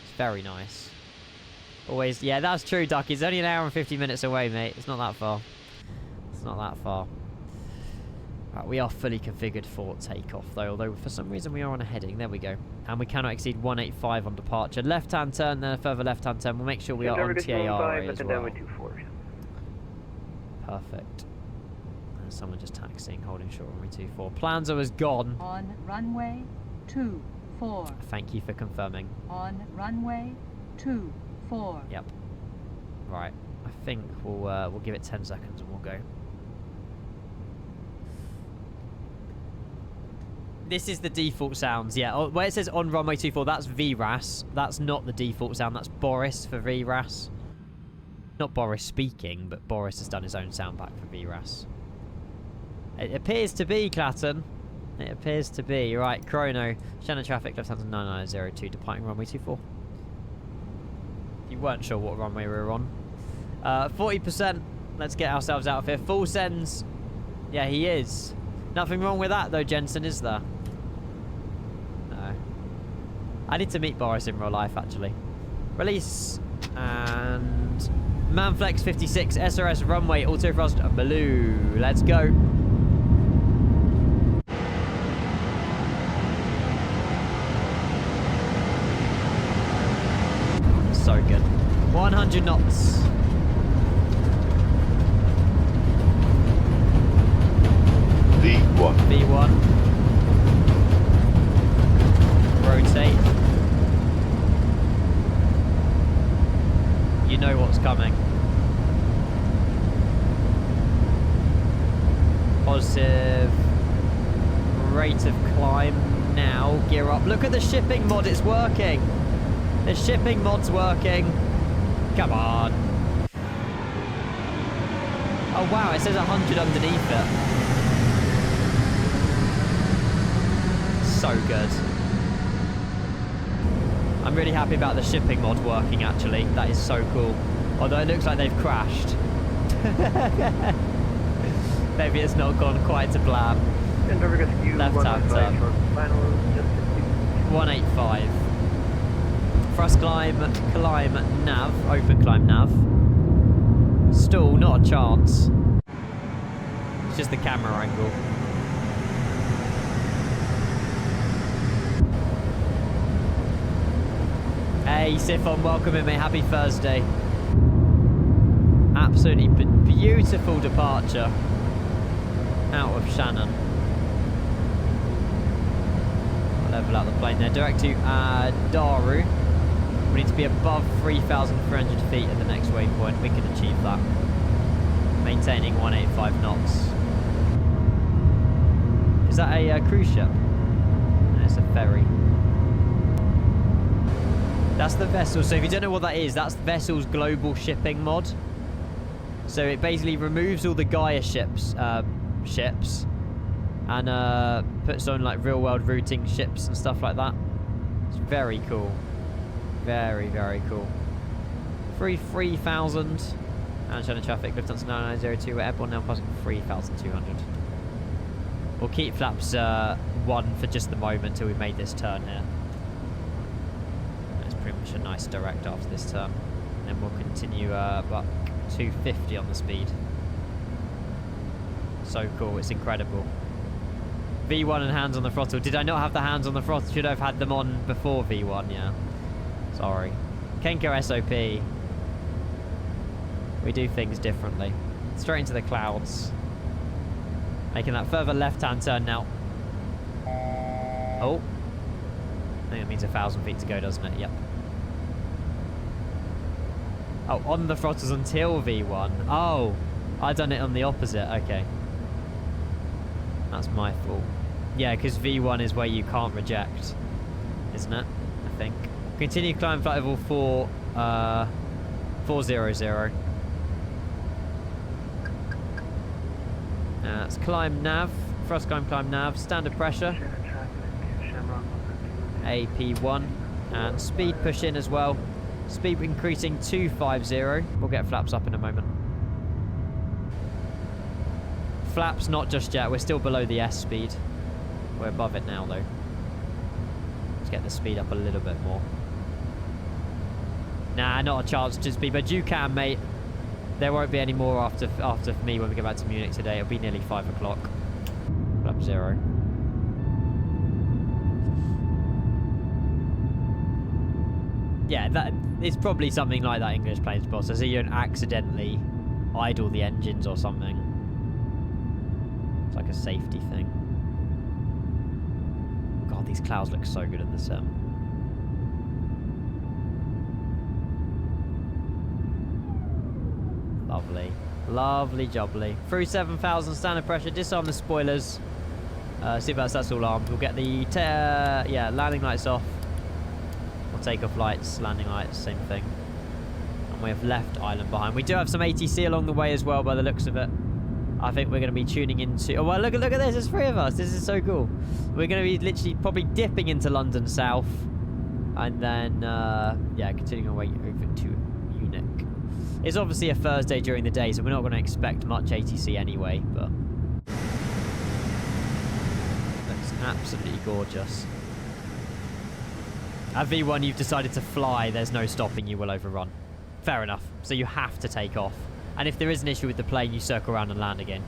[SPEAKER 1] It's very nice. Always, yeah, that's true, Ducky. It's only an hour and 50 minutes away, mate. It's not that far. It's not that far. Right, we are fully configured for takeoff, though. Although for some reason we are on a heading. There we go. And we cannot exceed 185 on departure. Left-hand turn, then a further left-hand turn. We'll make sure we are on TAR as well. Perfect. And someone just taxiing, holding short runway 24. Planzo is gone.
[SPEAKER 7] On runway 24.
[SPEAKER 1] Thank you for confirming.
[SPEAKER 7] On runway 24.
[SPEAKER 1] Yep. Right. I think we'll give it 10 seconds and we'll go. This is the default sounds, yeah. Oh, where it says on runway 24, that's VRAS. That's not the default sound. That's Boris for VRAS. Not Boris speaking, but Boris has done his own sound back for VRAS. It appears to be, Clatton. It appears to be. Right, chrono. Shannon traffic, Lufthansa 9902, departing runway 24. If you weren't sure what runway we were on. 40%. Let's get ourselves out of here. Full sends. Yeah, he is. Nothing wrong with that, though, Jensen, is there? No. I need to meet Boris in real life, actually. Release. And Manflex 56, SRS runway, autothrust blue. Let's go. So good. 100 knots.
[SPEAKER 11] V1.
[SPEAKER 1] V1. Rotate. You know what's coming. Positive rate of climb now. Gear up. Look at the shipping mod. It's working. The shipping mod's working. Come on. Oh wow, it says 100 underneath it. So good. I'm really happy about the shipping mod working, actually. That is so cool. Although it looks like they've crashed. Maybe it's not gone quite to plan. Left-hand turn. 185. Thrust climb, nav, open climb nav. Stall, not a chance. It's just the camera angle. Hey, Sifon, welcome in, mate. Happy Thursday. Absolutely beautiful departure out of Shannon. I'll level out the plane there. Direct to Daru. We need to be above 3,300 feet at the next waypoint. We can achieve that. Maintaining 185 knots. Is that a cruise ship? No, it's a ferry. That's the vessel. So if you don't know what that is, that's Vessel's global shipping mod. So it basically removes all the Gaia ships and puts on like real world routing ships and stuff like that. It's very cool. Very, very cool. 3,000 and Shannon traffic, Lufthansa 9902, we're airborne now passing 3,200. We'll keep flaps 1 for just the moment till we've made this turn here. That's pretty much a nice direct after this turn. And then we'll continue buck 250 on the speed. So cool, it's incredible. V1 and hands on the throttle. Did I not have the hands on the throttle? Should I have had them on before V1? Yeah. Sorry. Kenko SOP. We do things differently. Straight into the clouds. Making that further left-hand turn now. Oh. I think it means 1,000 feet to go, doesn't it? Yep. Oh, on the throttles until V1. Oh. I done it on the opposite. Okay. That's my fault. Yeah, because V1 is where you can't reject. Isn't it? I think. Continue climb flight level 400. Let's climb nav. Thrust climb nav. Standard pressure. AP1. And speed push in as well. Speed increasing 250. We'll get flaps up in a moment. Flaps not just yet. We're still below the S speed. We're above it now though. Let's get the speed up a little bit more. Nah, not a chance to speed, but you can, mate. There won't be any more after me when we go back to Munich today. It'll be nearly 5 o'clock. Flap 0. Yeah, that it's probably something like that English planes process, so you don't accidentally idle the engines or something. It's like a safety thing. God, these clouds look so good in the sim. Lovely. Lovely jubbly. Through 7,000 standard pressure. Disarm the spoilers. Seatbelts, that's all armed. We'll get the landing lights off. Or takeoff lights, landing lights, same thing. And we have left island behind. We do have some ATC along the way as well by the looks of it. I think we're going to be tuning into... Oh, well, look at this. There's 3 of us. This is so cool. We're going to be literally probably dipping into London South. And then, continuing our way over to Munich. It's obviously a Thursday during the day, so we're not going to expect much ATC anyway, but... Looks absolutely gorgeous. At V1, you've decided to fly. There's no stopping. You will overrun. Fair enough. So you have to take off. And if there is an issue with the plane, you circle around and land again.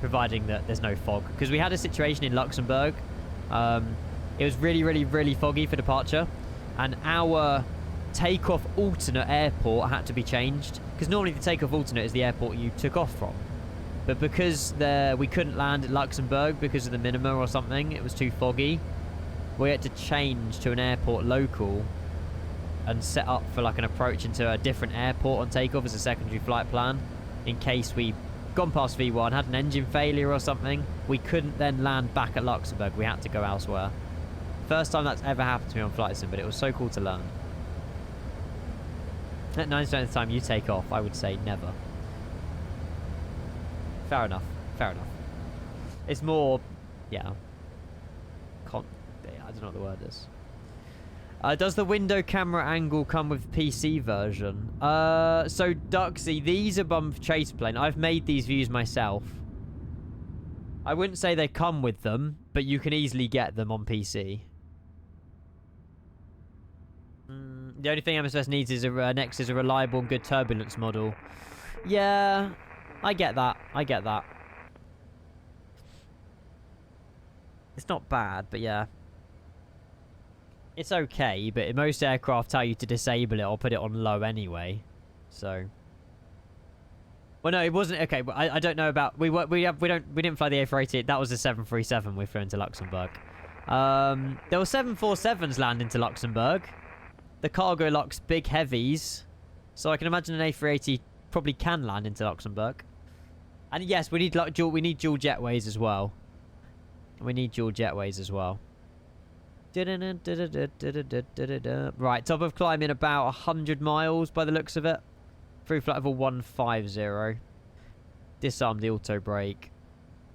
[SPEAKER 1] Providing that there's no fog. Because we had a situation in Luxembourg. It was really, really, really foggy for departure. And our takeoff alternate airport had to be changed. Because normally the takeoff alternate is the airport you took off from. But because we couldn't land at Luxembourg because of the minima or something, it was too foggy. We had to change to an airport local and set up for like an approach into a different airport on takeoff as a secondary flight plan in case we gone past V1, had an engine failure or something. We couldn't then land back at Luxembourg. We had to go elsewhere. First time that's ever happened to me on flight sim, but it was so cool to learn. At 90% of the time you take off, I would say never. Fair enough. Fair enough. It's more, yeah. I don't know what the word is. Does the window camera angle come with PC version? So Duxie, these are bum chase plane. I've made these views myself. I wouldn't say they come with them, but you can easily get them on PC. The only thing MSS needs is next is a reliable and good turbulence model. Yeah, I get that. I get that. It's not bad, but yeah. It's okay, but most aircraft tell you to disable it or put it on low anyway. So. Well, no, it wasn't. Okay, but I don't know about. We didn't fly the A380. That was a 737 we flew into Luxembourg. There were 747s landing to Luxembourg. The cargo locks big heavies, so I can imagine an A380 probably can land into Luxembourg. And yes, we need dual jetways as well. We need dual jetways as well. Right, top of climbing about 100 miles by the looks of it. Through flight level 150. Disarm the auto brake.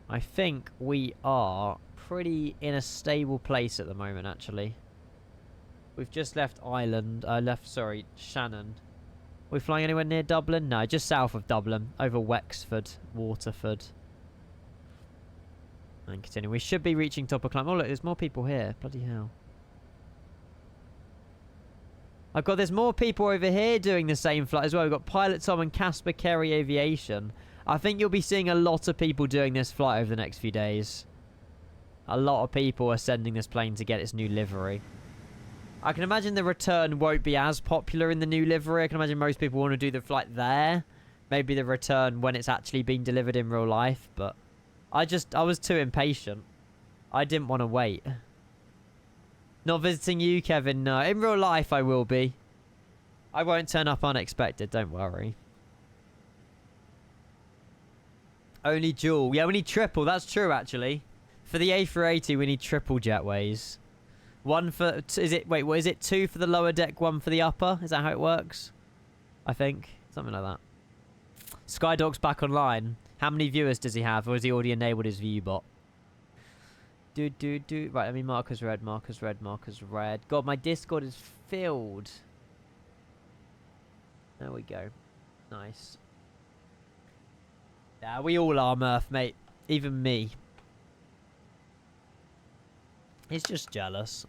[SPEAKER 1] I think we are pretty in a stable place at the moment, actually. We've just left Shannon. We flying anywhere near Dublin? No, just south of Dublin. Over Wexford, Waterford. And continue. We should be reaching top of climb. Oh, look, there's more people here. Bloody hell. I've got, there's more people over here doing the same flight as well. We've got Pilot Tom and Casper Kerry Aviation. I think you'll be seeing a lot of people doing this flight over the next few days. A lot of people are sending this plane to get its new livery. I can imagine the return won't be as popular in the new livery. I can imagine most people want to do the flight there. Maybe the return when it's actually being delivered in real life. But I was too impatient. I didn't want to wait. Not visiting you, Kevin. No. In real life, I will be. I won't turn up unexpected. Don't worry. Only dual. Yeah, we need triple. That's true, actually. For the A380, we need triple jetways. One for... Wait, what is it? 2 for the lower deck, 1 for the upper? Is that how it works? I think. Something like that. Skydoc's back online. How many viewers does he have? Or has he already enabled his view bot? Right, let me mark as red, mark as red, mark as red. God, my Discord is filled. There we go. Nice. Yeah, we all are, Murph, mate. Even me. He's just jealous.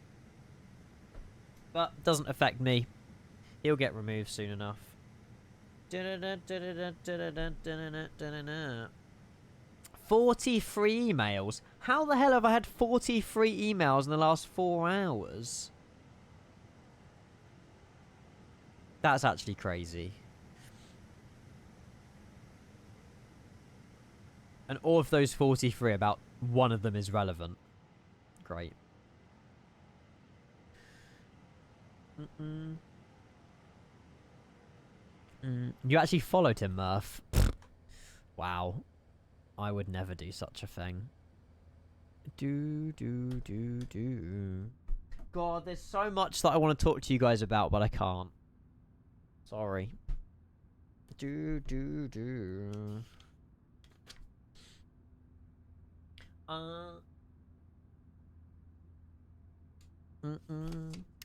[SPEAKER 1] But doesn't affect me. He'll get removed soon enough. 43 emails? How the hell have I had 43 emails in the last 4 hours? That's actually crazy. And all of those 43, about one of them is relevant. Great. You actually followed him, Murph. Wow. I would never do such a thing. God, there's so much that I want to talk to you guys about, but I can't. Sorry. I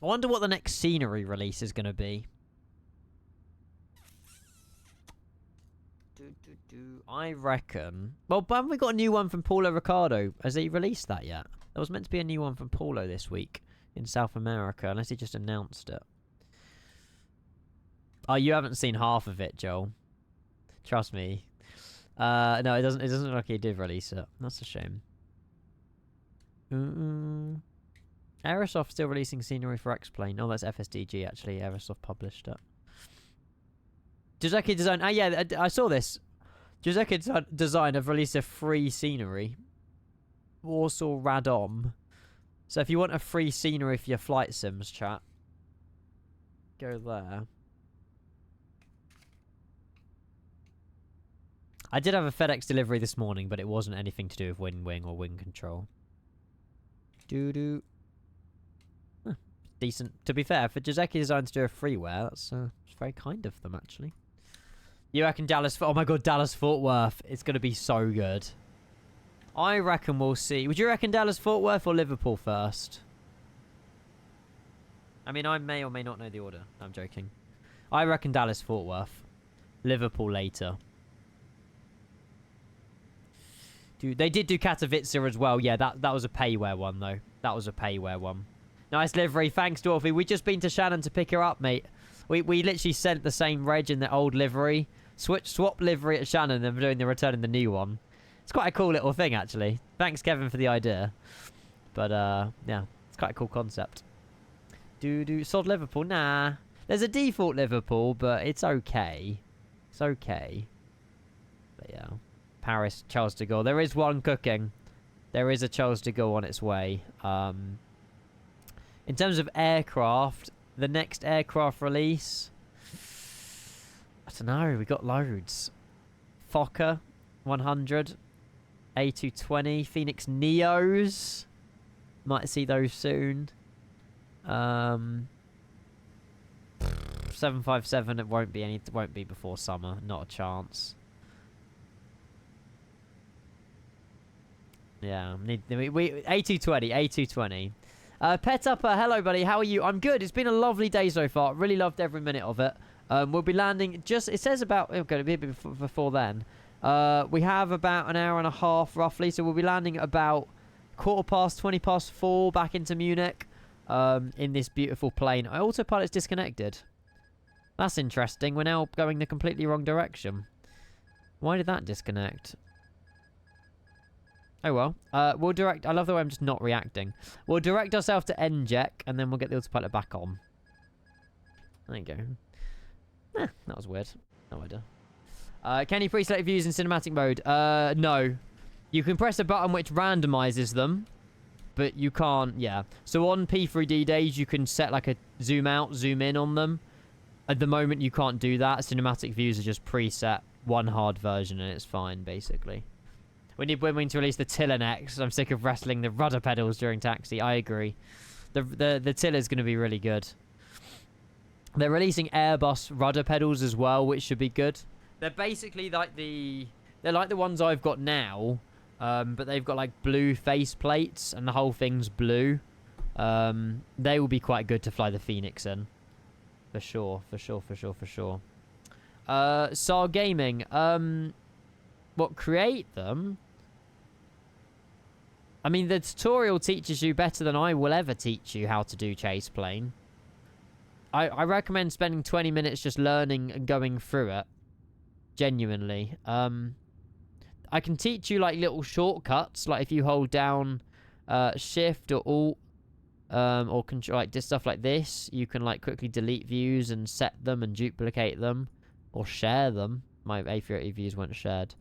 [SPEAKER 1] wonder what the next scenery release is going to be. I reckon... Well, haven't we got a new one from Paulo Ricardo? Has he released that yet? There was meant to be a new one from Paulo this week in South America, unless he just announced it. Oh, you haven't seen half of it, Joel. Trust me. No, it doesn't look like he did release it. That's a shame. Aerosoft still releasing scenery for X-Plane. Oh, that's FSDG, actually. Aerosoft published it. Joseki Design... Ah, yeah, I saw this. Joseki Design have released a free scenery. Warsaw Radom. So if you want a free scenery for your flight sims, chat, go there. I did have a FedEx delivery this morning, but it wasn't anything to do with wing or wing control. Huh, decent. To be fair, for Joseki Design to do a freeware, that's very kind of them, actually. You reckon Dallas... Oh my god, Dallas-Fort Worth. It's going to be so good. I reckon we'll see. Would you reckon Dallas-Fort Worth or Liverpool first? I mean, I may or may not know the order. No, I'm joking. I reckon Dallas Fort Worth. Liverpool later. Dude, they did do Katowice as well. Yeah, that was a payware one, though. That was a payware one. Nice livery. Thanks, Dorothy. We just been to Shannon to pick her up, mate. We literally sent the same reg in the old livery. Swap livery at Shannon and we're doing the return in the new one. It's quite a cool little thing, actually. Thanks, Kevin, for the idea. But, yeah. It's quite a cool concept. Sod Liverpool? Nah. There's a default Liverpool, but it's okay. It's okay. But, yeah. Paris, Charles de Gaulle. There is one cooking. There is a Charles de Gaulle on its way. In terms of aircraft, the next aircraft release, I don't know. We got loads. Fokker 100, A220, Phoenix Neos. Might see those soon. 757. It won't be before summer. Not a chance. Yeah, A220. Pet Upper, hello buddy, how are you? I'm good. It's been a lovely day so far. Really loved every minute of it. We'll be landing just, it says about, okay, it'll be a bit before then. We have about an hour and a half roughly, so we'll be landing at about 4:15 back into Munich in this beautiful plane. Autopilot's disconnected. That's interesting. We're now going the completely wrong direction. Why did that disconnect? Oh well. We'll direct... I love the way I'm just not reacting. We'll direct ourselves to NJEC, and then we'll get the autopilot back on. There you go. That was weird. No idea. Can you pre-select views in cinematic mode? No. You can press a button which randomizes them, but you can't... Yeah. So on P3D days, you can set like a zoom out, zoom in on them. At the moment, you can't do that. Cinematic views are just preset one hard version, and it's fine, basically. We need women to release the tiller next. I'm sick of wrestling the rudder pedals during taxi. I agree. The tiller's going to be really good. They're releasing Airbus rudder pedals as well, which should be good. They're basically like they're like the ones I've got now, but they've got like blue face plates and the whole thing's blue. They will be quite good to fly the Phoenix in. For sure. SAR Gaming. What, create them? I mean, the tutorial teaches you better than I will ever teach you how to do chase plane. I recommend spending 20 minutes just learning and going through it. Genuinely. I can teach you, like, little shortcuts. Like, if you hold down Shift or Alt, or control, like, just stuff like this, you can, like, quickly delete views and set them and duplicate them. Or share them. My A380 views weren't shared.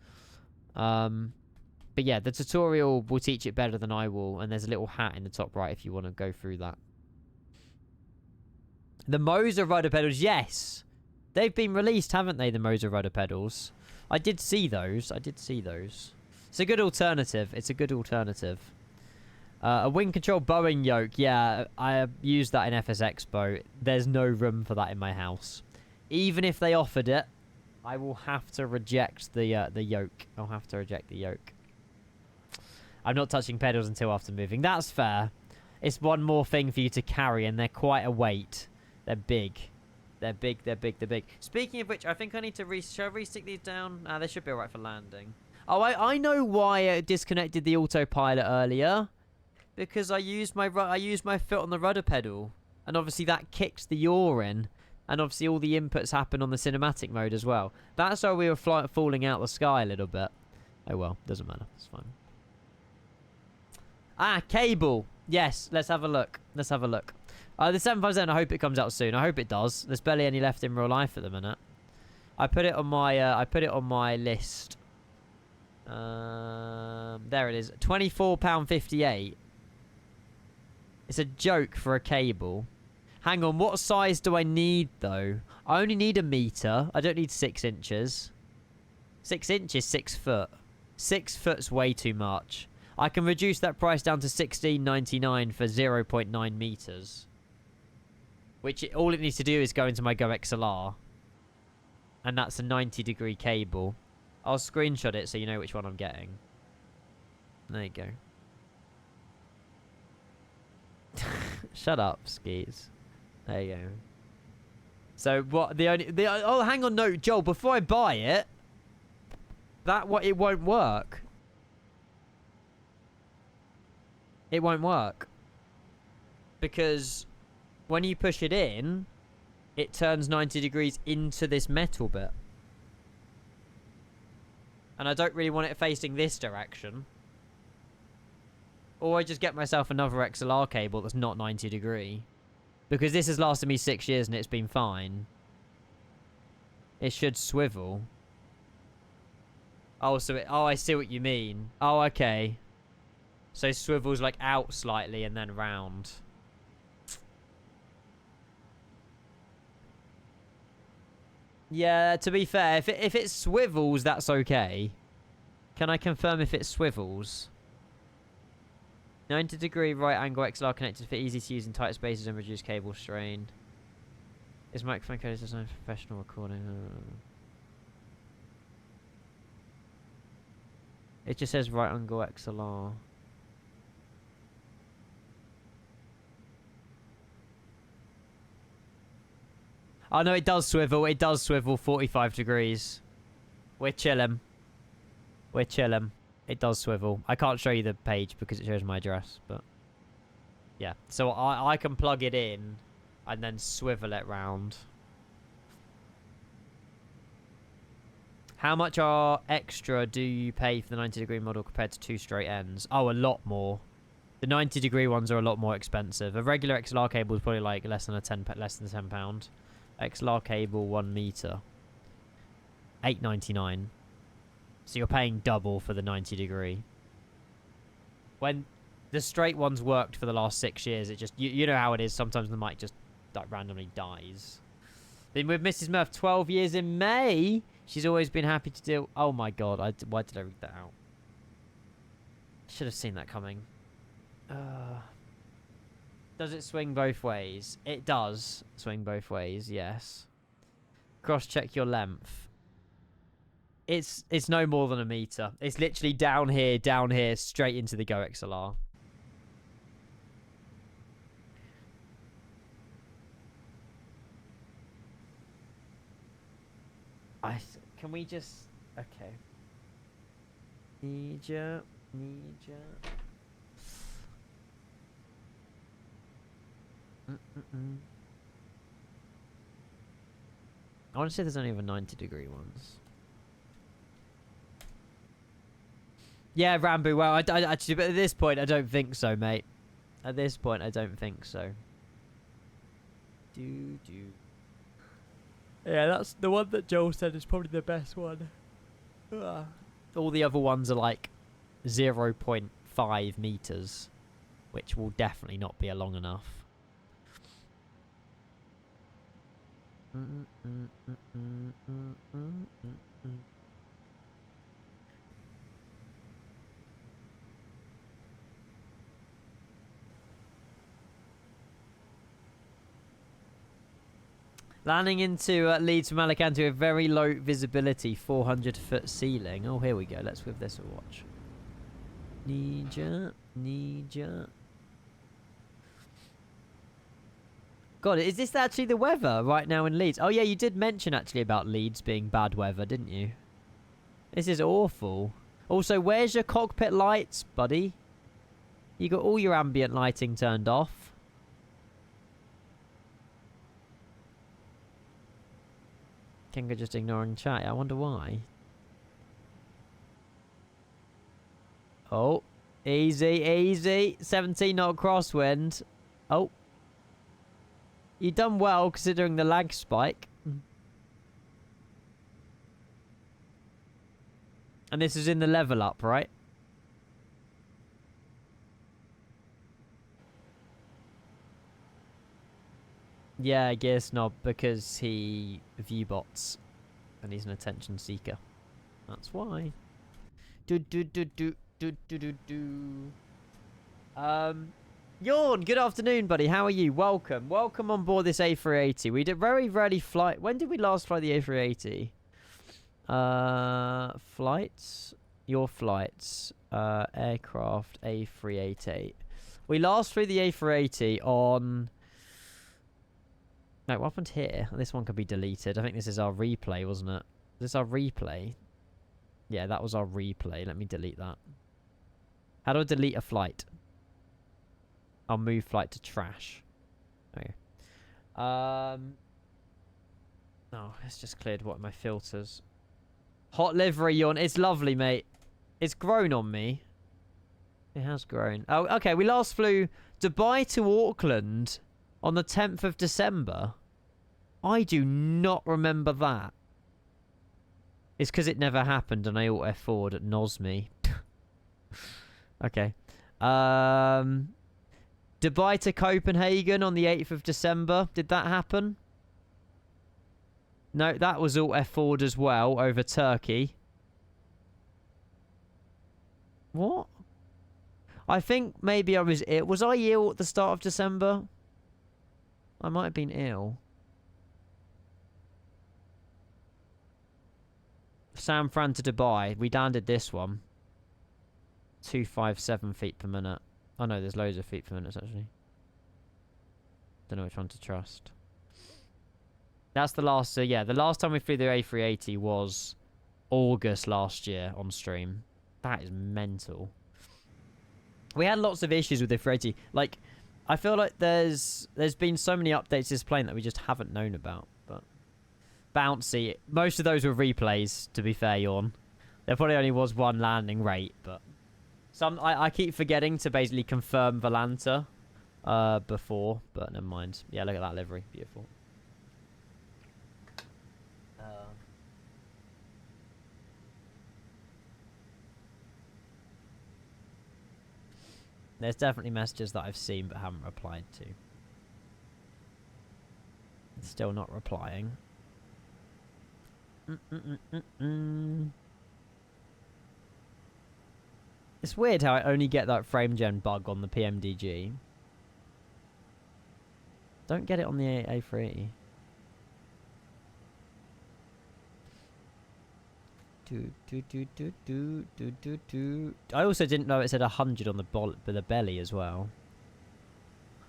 [SPEAKER 1] But yeah, the tutorial will teach it better than I will, and there's a little hat in the top right if you want to go through that. The Moser rudder pedals, yes! They've been released, haven't they, the Moser rudder pedals? I did see those. It's a good alternative. A wing control Boeing yoke, yeah, I used that in FS Expo. There's no room for that in my house. Even if they offered it, I will have to reject the yoke. I'll have to reject the yoke. I'm not touching pedals until after moving. That's fair. It's one more thing for you to carry, and they're quite a weight. They're big. They're big. Speaking of which, I think I need to shall I re-stick these down? They should be alright for landing. Oh, I know why it disconnected the autopilot earlier. Because I used my foot on the rudder pedal. And obviously that kicks the yaw in. And obviously all the inputs happen on the cinematic mode as well. That's why we were falling out the sky a little bit. Oh well, doesn't matter. It's fine. Cable. Yes, let's have a look. The 757, I hope it comes out soon. I hope it does. There's barely any left in real life at the minute. I put it on my list. There it is. £24.58. It's a joke for a cable. Hang on, what size do I need, though? I only need 1 meter. I don't need 6 inches. 6 inches, 6 foot. 6 foot's way too much. I can reduce that price down to $16.99 for 0.9 meters. Which, all it needs to do is go into my Go XLR. And that's a 90-degree cable. I'll screenshot it so you know which one I'm getting. There you go. Shut up, Skeets. There you go. So what? Oh, hang on, no, Joel. Before I buy it, it won't work. It won't work because when you push it in, it turns 90 degrees into this metal bit, and I don't really want it facing this direction. Or I just get myself another XLR cable that's not 90 degree. Because this has lasted me 6 years and it's been fine. It should swivel. Oh, oh, I see what you mean. Oh, okay. So it swivels like out slightly and then round. Yeah, to be fair, if it swivels, that's okay. Can I confirm if it swivels? 90 degree right angle XLR connected for easy to use in tight spaces and reduce cable strain. Is microphone code designed for professional recording? It just says right angle XLR. Oh no, it does swivel. It does swivel 45 degrees. We're chilling. We're chilling. It does swivel. I can't show you the page because it shows my address, but yeah. So I can plug it in and then swivel it round. How much extra do you pay for the 90 degree model compared to 2 straight ends? Oh, a lot more. The 90 degree ones are a lot more expensive. A regular XLR cable is probably like less than £10. XLR cable 1 meter, $8.99. So you're paying double for the 90 degree. When the straight ones worked for the last 6 years, it just you know how it is. Sometimes the mic just like randomly dies. Been with Mrs. Murph 12 years in May. She's always been happy to deal. Oh my god! Why did I read that out? Should have seen that coming. Does it swing both ways? It does swing both ways. Yes. Cross-check your length. It's no more than a meter. It's literally down here, straight into the Go XLR. Can we just... Okay. Need ya. I want to say there's only ever 90 degree ones. Yeah, Rambo. Well, I actually, but at this point, I don't think so, mate. At this point, I don't think so. Yeah, that's the one that Joel said is probably the best one. All the other ones are like 0.5 meters, which will definitely not be long enough. Landing into Leeds from Alicante with very low visibility, 400-foot ceiling. Oh, here we go. Let's give this a watch. Need ya. God, is this actually the weather right now in Leeds? Oh, yeah, you did mention actually about Leeds being bad weather, didn't you? This is awful. Also, where's your cockpit lights, buddy? You got all your ambient lighting turned off. Kenga just ignoring chat. I wonder why. Oh, easy. 17 knot crosswind. Oh. You've done well considering the lag spike. And this is in the level up, right? Yeah, gear snob because he viewbots and he's an attention seeker. That's why. Yawn, good afternoon, buddy. How are you? Welcome on board this A380. We did very rarely fly. When did we last fly the A380? Flights, your flights, aircraft A388. We last flew the A380 on No, what happened here? This one could be deleted. I think this is our replay, wasn't it? Is this our replay? Yeah, that was our replay. Let me delete that. How do I delete a flight? I'll move flight to trash. Okay. Oh, it's just cleared what my filters. Hot livery yawn. It's lovely, mate. It's grown on me. It has grown. Oh, okay. We last flew Dubai to Auckland on the 10th of December. I do not remember that. It's because it never happened and I auto-F4'd at Nosme. Okay. Dubai to Copenhagen on the 8th of December. Did that happen? No, that was auto-F4'd as well over Turkey. What? I think maybe I was ill. Was I ill at the start of December? I might have been ill. San Fran to Dubai. We landed this one. 257 feet per minute. Oh no, there's loads of feet per minute actually. Don't know which one to trust. That's the last. So yeah, the last time we flew the A380 was August last year on stream. That is mental. We had lots of issues with the A380. Like, I feel like there's been so many updates to this plane that we just haven't known about. But bouncy. Most of those were replays, to be fair, Yawn. There probably only was one landing rate, but I keep forgetting to basically confirm Volanta before, but never mind. Yeah, look at that livery. Beautiful. There's definitely messages that I've seen but haven't replied to. Still not replying. It's weird how I only get that frame gen bug on the PMDG. Don't get it on the A3. I also didn't know it said 100 on the belly as well.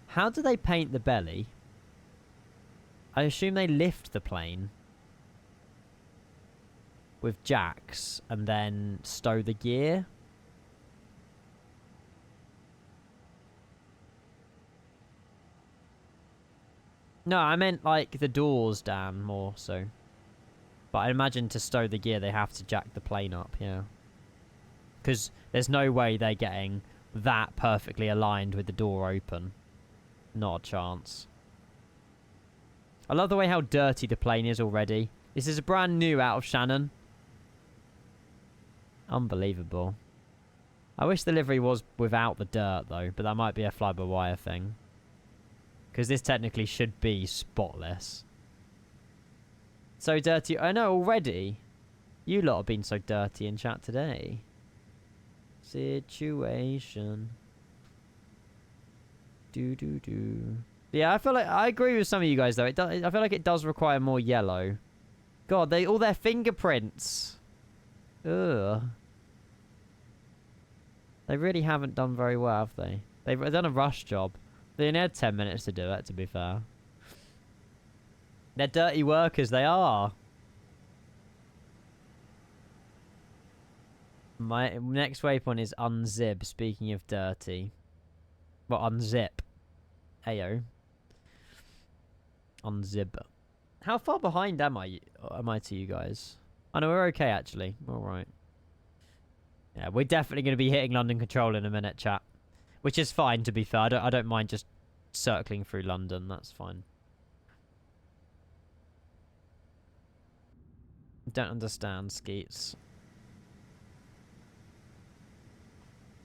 [SPEAKER 1] How do they paint the belly? I assume they lift the plane with jacks and then stow the gear. No, I meant like the doors, Dan, more so. But I imagine to stow the gear, they have to jack the plane up, yeah. Because there's no way they're getting that perfectly aligned with the door open. Not a chance. I love the way how dirty the plane is already. This is a brand new out of Shannon. Unbelievable. I wish the livery was without the dirt, though. But that might be a fly-by-wire thing. Because this technically should be spotless. So dirty. I know already. You lot have been so dirty in chat today. Situation. Yeah, I feel like I agree with some of you guys though. I feel like it does require more yellow. God, all their fingerprints. Ugh. They really haven't done very well, have they? They've done a rush job. They only had 10 minutes to do it, to be fair. They're dirty workers, they are. My next waypoint is unzip, speaking of dirty. Well, unzip. Ayo. Unzip. How far behind am I to you guys? I know we're okay, actually. Alright. Yeah, we're definitely going to be hitting London Control in a minute, chat. Which is fine, to be fair. I don't mind just circling through London. That's fine. Don't understand, Skeets.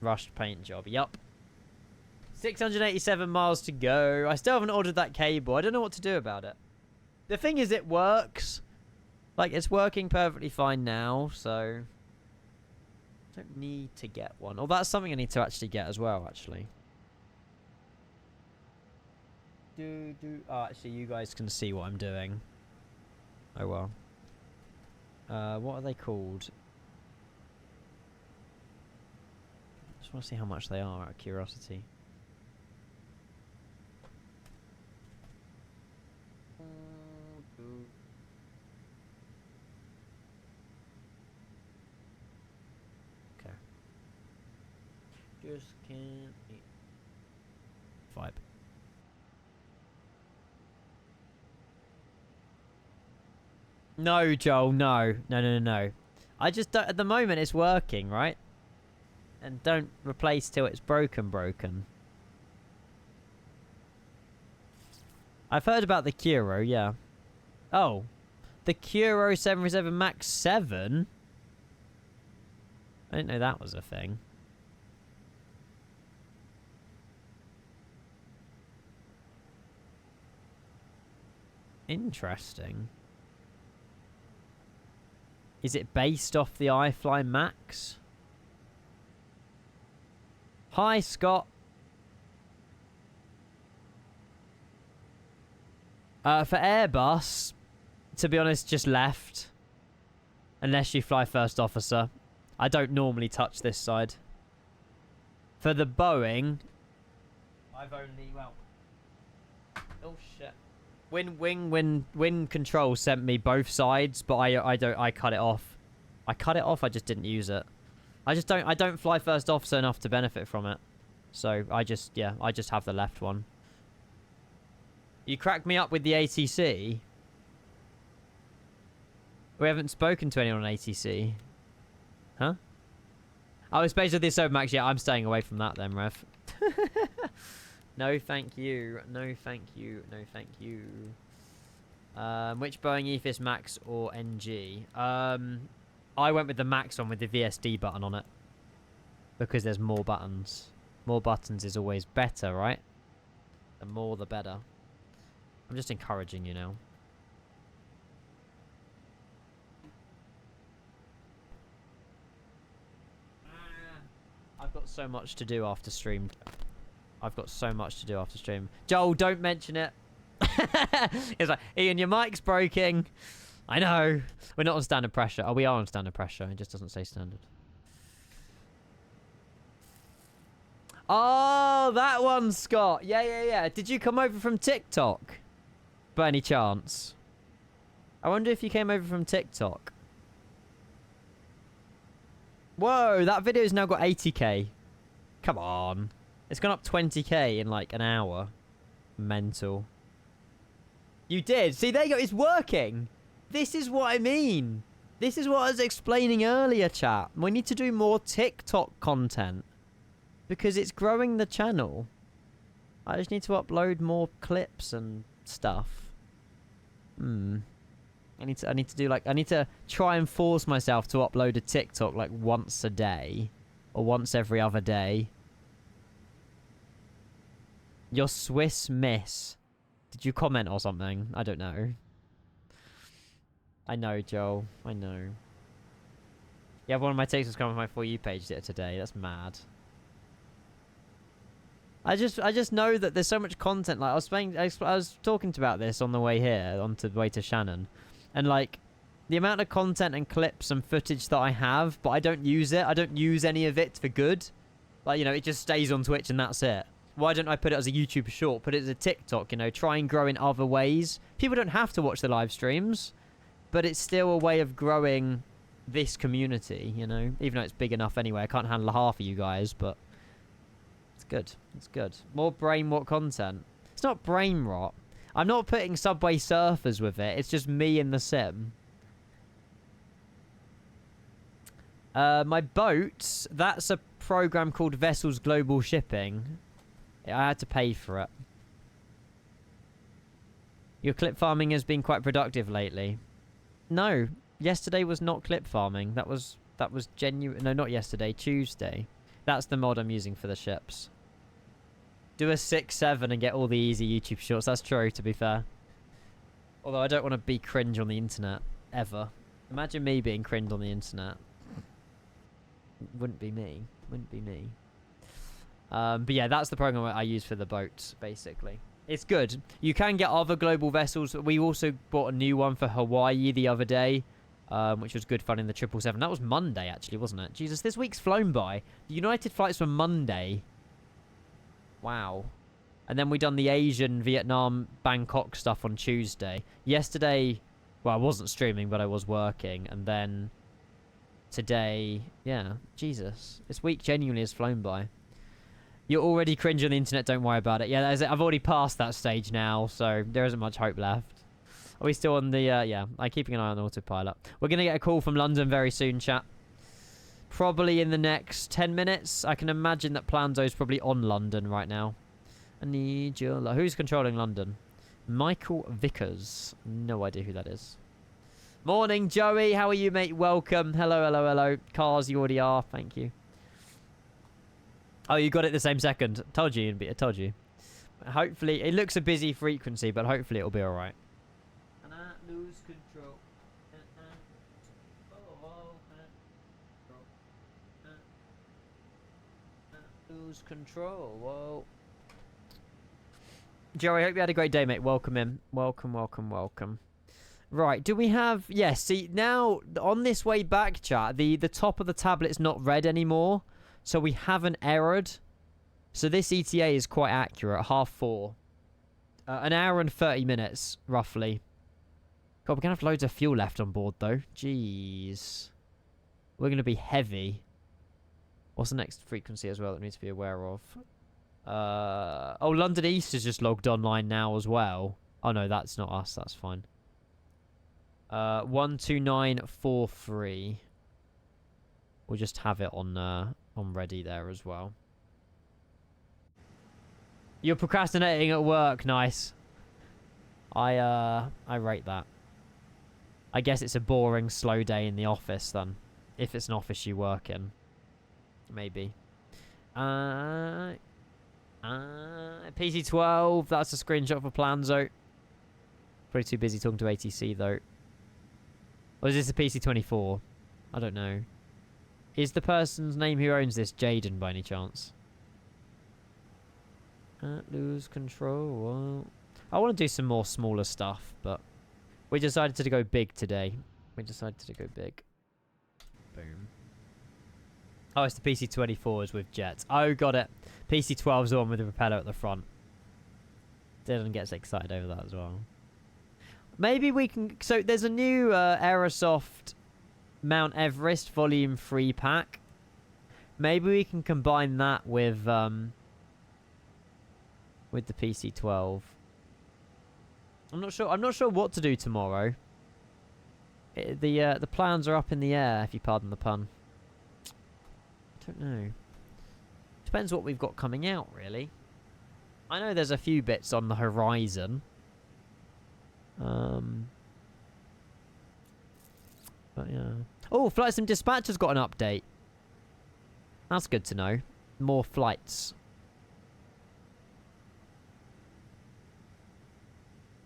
[SPEAKER 1] Rushed paint job. Yup. 687 miles to go. I still haven't ordered that cable. I don't know what to do about it. The thing is, it works. Like, it's working perfectly fine now, so I don't need to get one. Oh, that's something I need to actually get as well, actually. Oh, actually, you guys can see what I'm doing. Oh, well. What are they called? Just want to see how much they are out of curiosity. Okay. Just can't eat. Vibe. No, Joel, no. No. I just don't, at the moment it's working, right? And don't replace till it's broken. I've heard about the Kuro, yeah. Oh. The Kuro 737 Max 7? I didn't know that was a thing. Interesting. Is it based off the iFly Max? Hi, Scott. For Airbus, to be honest, just left. Unless you fly first officer. I don't normally touch this side. For the Boeing, I've only, well... Oh, shit. Wind Control sent me both sides, but I cut it off. I cut it off, I just didn't use it. I don't fly first officer enough to benefit from it. So I just have the left one. You cracked me up with the ATC. We haven't spoken to anyone on ATC. Huh? Oh, it's based on the ASUS Max. Yeah, I'm staying away from that then, Rev. No, thank you. No, thank you. No, thank you. Which Boeing Ethos Max or NG? I went with the Max one with the VSD button on it. Because there's more buttons. More buttons is always better, right? The more, the better. I'm just encouraging you now. I've got so much to do after stream. Joel, don't mention it. It's like, Ian, your mic's broken. I know. We're not on standard pressure. Oh, we are on standard pressure. It just doesn't say standard. Oh, that one, Scott. Yeah. Did you come over from TikTok? By any chance? I wonder if you came over from TikTok. Whoa, that video's now got 80k. Come on. It's gone up 20k in like an hour. Mental. You did. See, there you go. It's working. This is what I mean. This is what I was explaining earlier, chat. We need to do more TikTok content. Because it's growing the channel. I just need to upload more clips and stuff. I need to try and force myself to upload a TikTok like once a day. Or once every other day. Your Swiss miss. Did you comment or something? I don't know. I know, Joel. I know. Yeah, one of my TikToks come on my For You page today. That's mad. I just know that there's so much content. Like I was talking about this on the way here, on the way to Shannon, and like the amount of content and clips and footage that I have, but I don't use it. I don't use any of it for good. Like, you know, it just stays on Twitch and that's it. Why don't I put it as a YouTube short? Put it as a TikTok, you know, try and grow in other ways. People don't have to watch the live streams, but it's still a way of growing this community, you know, even though it's big enough anyway. I can't handle half of you guys, but it's good. It's good. More brain rot content. It's not brain rot. I'm not putting Subway Surfers with it. It's just me in the sim. My boat, that's a program called Vessels Global Shipping. I had to pay for it. Your clip farming has been quite productive lately. No, yesterday was not clip farming. That was genuine. No, not yesterday. Tuesday. That's the mod I'm using for the ships. Do a 6-7 and get all the easy YouTube shorts. That's true, to be fair. Although I don't want to be cringe on the internet. Ever. Imagine me being cringe on the internet. Wouldn't be me. Wouldn't be me. But yeah, that's the program I use for the boats, basically. It's good. You can get other global vessels. We also bought a new one for Hawaii the other day, which was good fun in the 777. That was Monday, actually, wasn't it? Jesus, this week's flown by. The United flights were Monday. Wow. And then we done the Asian, Vietnam, Bangkok stuff on Tuesday. Yesterday, well, I wasn't streaming, but I was working. And then today, yeah, Jesus. This week genuinely has flown by. You're already cringe on the internet, don't worry about it. Yeah, I've already passed that stage now, so there isn't much hope left. Are we still on the, yeah, I'm keeping an eye on autopilot. We're going to get a call from London very soon, chat. Probably in the next 10 minutes. I can imagine that Planzo's probably on London right now. I need your love. Who's controlling London? Michael Vickers. No idea who that is. Morning, Joey. How are you, mate? Welcome. Hello, hello, hello. Cars, you already are. Thank you. Oh, you got it the same second. Told you. I told you. Hopefully, it looks a busy frequency, but hopefully it'll be all right. And I lose control. Lose control. Whoa. Joey, I hope you had a great day, mate. Welcome in. Welcome, welcome, welcome. Right, do we have... Yes, see, now, on this way back, chat, the top of the tablet's not red anymore, so we haven't errored. So this ETA is quite accurate, 4:30. An hour and 30 minutes, roughly. God, we're going to have loads of fuel left on board, though. Jeez. We're going to be heavy. What's the next frequency as well that we need to be aware of? Oh, London East is just logged online now as well. Oh, no, that's not us. That's fine. 12943. We'll just have it on ready there as well. You're procrastinating at work. Nice. I rate that. I guess it's a boring, slow day in the office then. If it's an office you work in. Maybe. PC12, that's a screenshot for Planzo. Pretty too busy talking to ATC though. Or is this a PC24? I don't know. Is the person's name who owns this Jaden by any chance? Lose control. I want to do some more smaller stuff, but we decided to go big today. We decided to go big. Boom. Oh, it's the PC24s with jets. Oh, got it. PC12's the one with the propeller at the front. Dylan gets excited over that as well. Maybe we can... So, there's a new Aerosoft Mount Everest Volume 3 pack. Maybe we can combine that with the PC12. I'm not sure what to do tomorrow. The plans are up in the air, if you pardon the pun. I don't know. Depends what we've got coming out, really. I know there's a few bits on the horizon. But yeah. Oh, Flight Sim Dispatch has got an update. That's good to know. More flights.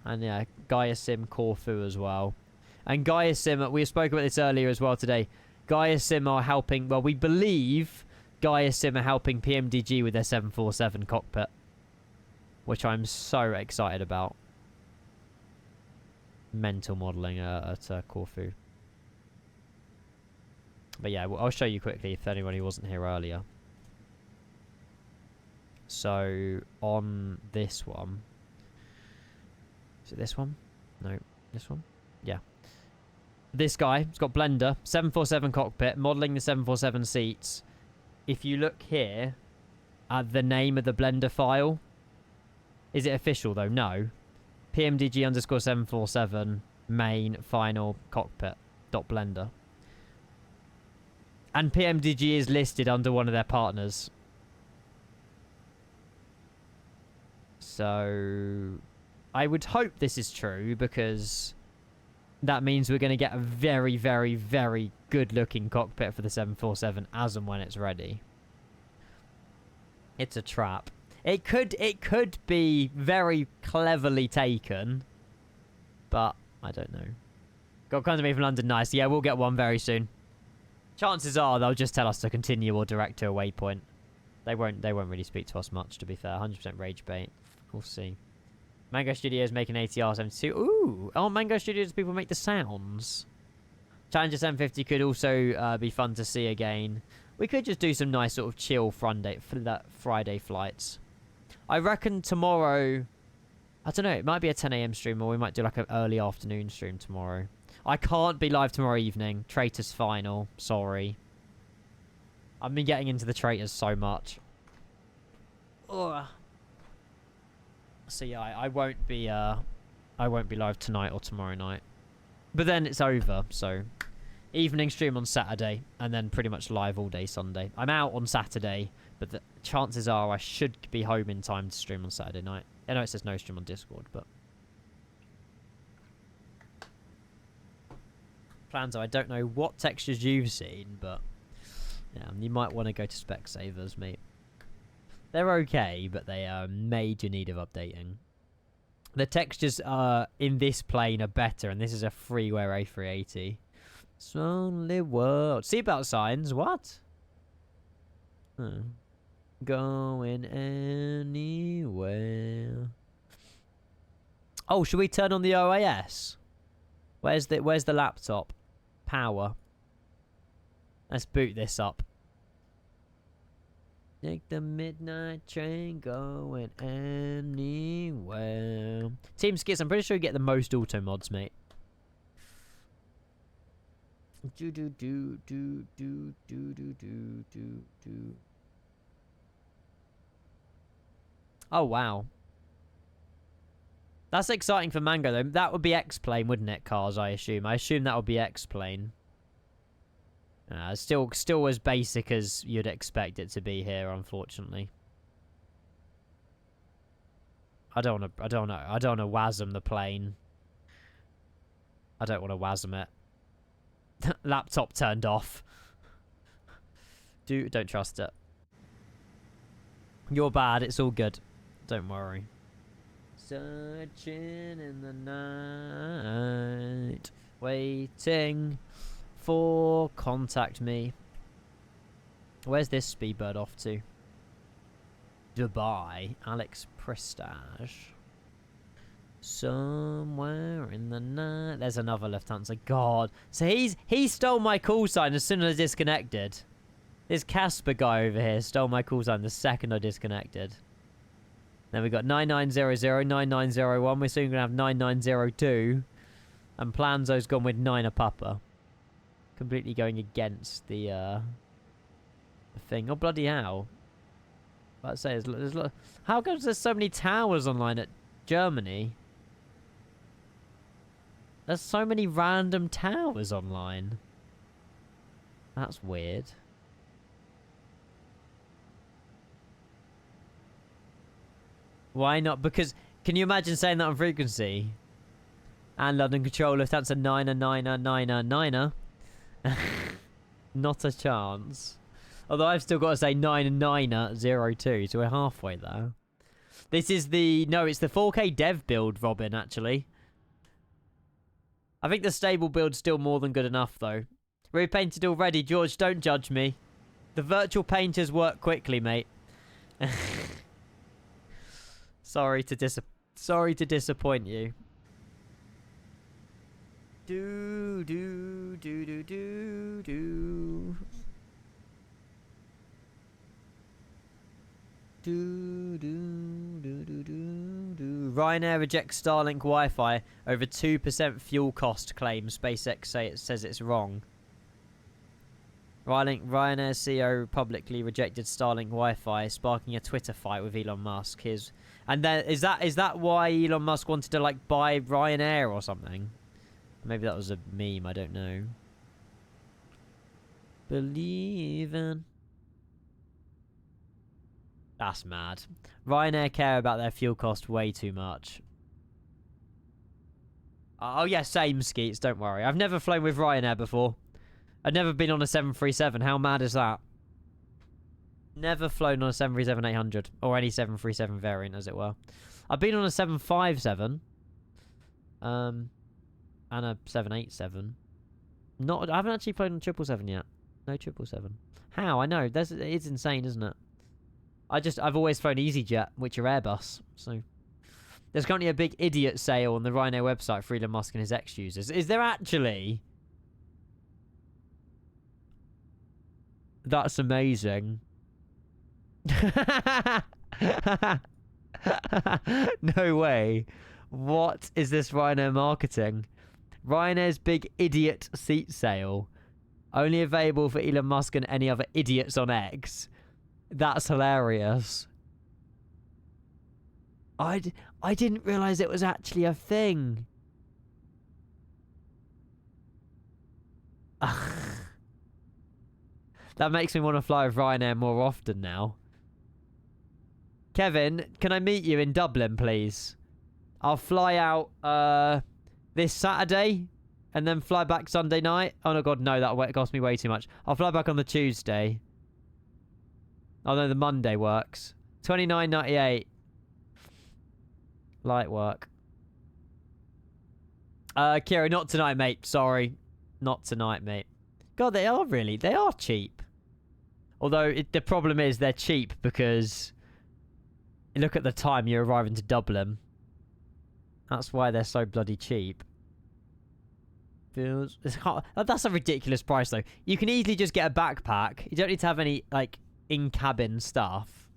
[SPEAKER 1] And yeah, Gaia Sim Corfu as well. And Gaia Sim, we spoke about this earlier as well today. Gaia Sim are helping, well, we believe Gaia Sim are helping PMDG with their 747 cockpit. Which I'm so excited about. Mental modelling at Corfu. But yeah, I'll show you quickly if anyone who wasn't here earlier. So, on this one. Is it this one? No, this one? Yeah. This guy, it's got Blender, 747 cockpit, modelling the 747 seats. If you look here at the name of the Blender file, is it official though? No. PMDG underscore 747 main final cockpit dot blender. And PMDG is listed under one of their partners. So I would hope this is true because that means we're going to get a very, very, very good looking cockpit for the 747 as and when it's ready. It's a trap. It could be very cleverly taken, but I don't know. Got come to me from London, nice. Yeah, we'll get one very soon. Chances are they'll just tell us to continue or direct to a waypoint. They won't really speak to us much, to be fair. 100% rage bait. We'll see. Mango Studios making ATR 72. Ooh! Oh, Mango Studios people make the sounds. Challenger 750 could also be fun to see again. We could just do some nice sort of chill Friday flights. I reckon tomorrow... I don't know, it might be a 10 a.m. stream, or we might do like an early afternoon stream tomorrow. I can't be live tomorrow evening. Traitors final. Sorry. I've been getting into the Traitors so much. Ugh. So yeah, I won't be live tonight or tomorrow night. But then it's over, so evening stream on Saturday, and then pretty much live all day Sunday. I'm out on Saturday, but the chances are I should be home in time to stream on Saturday night. I know it says no stream on Discord, but... Plans are, I don't know what textures you've seen, but... Yeah, you might want to go to Specsavers, mate. They're okay, but they are major need of updating. The textures in this plane are better, and this is a freeware A380. It's only world. Seatbelt signs, what? Going anywhere. Oh, should we turn on the OAS? Where's the laptop? Power. Let's boot this up. Take the midnight train going anywhere. Team Skits, I'm pretty sure you get the most auto mods, mate. Oh, wow. That's exciting for Mango, though. That would be X-Plane, wouldn't it, Cars, I assume? I assume that would be X-Plane. Still as basic as you'd expect it to be here, unfortunately. I don't want to WASM the plane. I don't want to WASM it. Laptop turned off. Don't trust it. You're bad, it's all good. Don't worry. Searching in the night, waiting for contact me. Where's this speedbird off to? Dubai. Alex Prestage. Somewhere in the night. There's another Lufthansa. God. So he stole my call sign as soon as I disconnected. This Casper guy over here stole my call sign the second I disconnected. Then we got 9900, 9901. We're soon going to have 9902. And Planzo's gone with 9 a pupper. Completely going against the thing. Oh, bloody hell. Let's say how comes there's so many towers online at Germany? There's so many random towers online. That's weird. Why not? Because, can you imagine saying that on frequency? And London Control, Lufthansa 9er. Not a chance. Although I've still got to say 9er02, so we're halfway there. This is the... No, it's the 4K dev build, Robin, actually. I think the stable build's still more than good enough, though. Repainted already. George, don't judge me. The virtual painters work quickly, mate. Sorry to disappoint you. Ryanair rejects Starlink Wi-Fi over 2% fuel cost claim. SpaceX says it's wrong. Ryanair CEO publicly rejected Starlink Wi-Fi, sparking a Twitter fight with Elon Musk. And then is that why Elon Musk wanted to like buy Ryanair or something? Maybe that was a meme. I don't know. Believing. That's mad. Ryanair care about their fuel cost way too much. Oh yeah, same Skeets. Don't worry. I've never flown with Ryanair before. I've never been on a 737. How mad is that? Never flown on a 737-800 or any 737 variant, as it were. I've been on a 757, and a 787. I haven't actually flown on 777 yet. No 777. How? I know. It's insane, isn't it? I've always flown EasyJet, which are Airbus. So there's currently a big idiot sale on the Ryanair website for Elon Musk and his ex-users. Is there actually? That's amazing. No way. What is this Ryanair marketing? Ryanair's big idiot seat sale. Only available for Elon Musk and any other idiots on X. That's hilarious. I didn't realise it was actually a thing. That makes me want to fly with Ryanair more often now. Kevin, can I meet you in Dublin, please? I'll fly out this Saturday and then fly back Sunday night. Oh, no, God, no, that cost me way too much. I'll fly back on the Tuesday. Oh, no, the Monday works. $29.98. Light work. Kira, not tonight, mate. Sorry. Not tonight, mate. God, they are cheap. Although, the problem is they're cheap because... Look at the time you're arriving to Dublin. That's why they're so bloody cheap. That's a ridiculous price, though. You can easily just get a backpack. You don't need to have any, like, in-cabin stuff.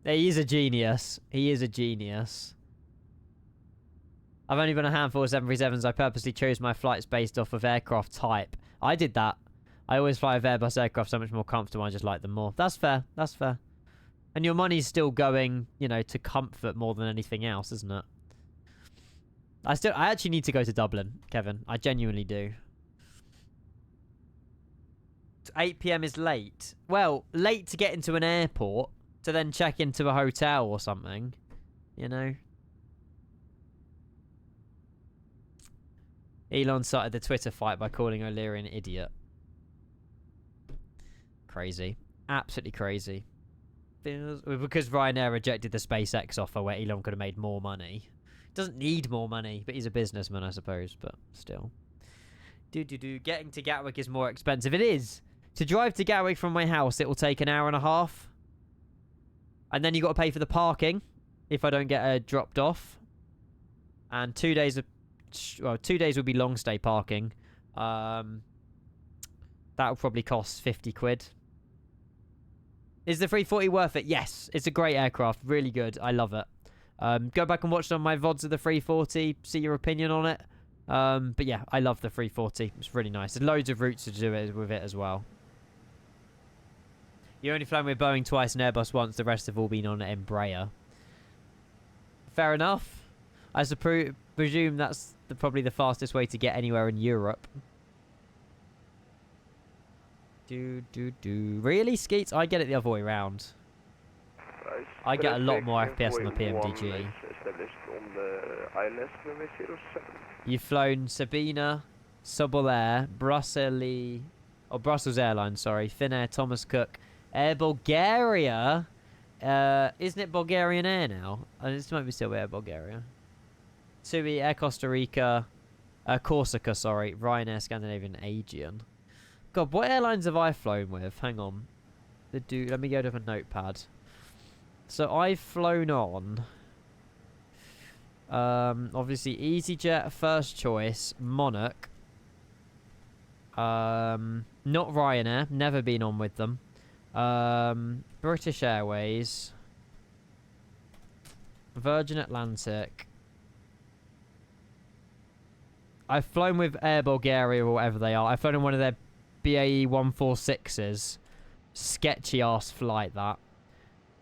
[SPEAKER 1] He is a genius. He is a genius. I've only been a handful of 737s. I purposely chose my flights based off of aircraft type. I did that. I always fly with Airbus aircraft, so much more comfortable. I just like them more. That's fair. That's fair. And your money's still going, you know, to comfort more than anything else, isn't it? I actually need to go to Dublin, Kevin. I genuinely do. 8 PM is late. Well, late to get into an airport, to then check into a hotel or something. You know? Elon started the Twitter fight by calling O'Leary an idiot. Crazy. Absolutely crazy. Because Ryanair rejected the SpaceX offer where Elon could have made more money. Doesn't need more money, but he's a businessman, I suppose. But still. Getting to Gatwick is more expensive. It is. To drive to Gatwick from my house, it will take an hour and a half. And then you got to pay for the parking if I don't get dropped off. And 2 days of... Well, 2 days would be long stay parking. That will probably cost 50 quid. Is the 340 worth it? Yes. It's a great aircraft. Really good. I love it. Go back and watch some of my VODs of the 340. See your opinion on it. But yeah, I love the 340. It's really nice. There's loads of routes to do it with it as well. You only flown with Boeing twice and Airbus once. The rest have all been on Embraer. Fair enough. I presume that's probably the fastest way to get anywhere in Europe. Really, Skeets? I get it the other way around. I get a lot more FPS on the PMDG. You've flown Sabina, Sobol Air, Brussels Airlines, sorry, Finnair, Thomas Cook, Air Bulgaria. Isn't it Bulgarian Air now? This might be still Air Bulgaria. TUI, Air Costa Rica, Corsica, sorry, Ryanair, Scandinavian, Aegean. God, what airlines have I flown with? Hang on. Let me go to a notepad. So I've flown on... obviously EasyJet, first choice, Monarch. Not Ryanair, never been on with them. British Airways. Virgin Atlantic. I've flown with Air Bulgaria or whatever they are. I've flown in one of their BAE 146s. Sketchy ass flight, that.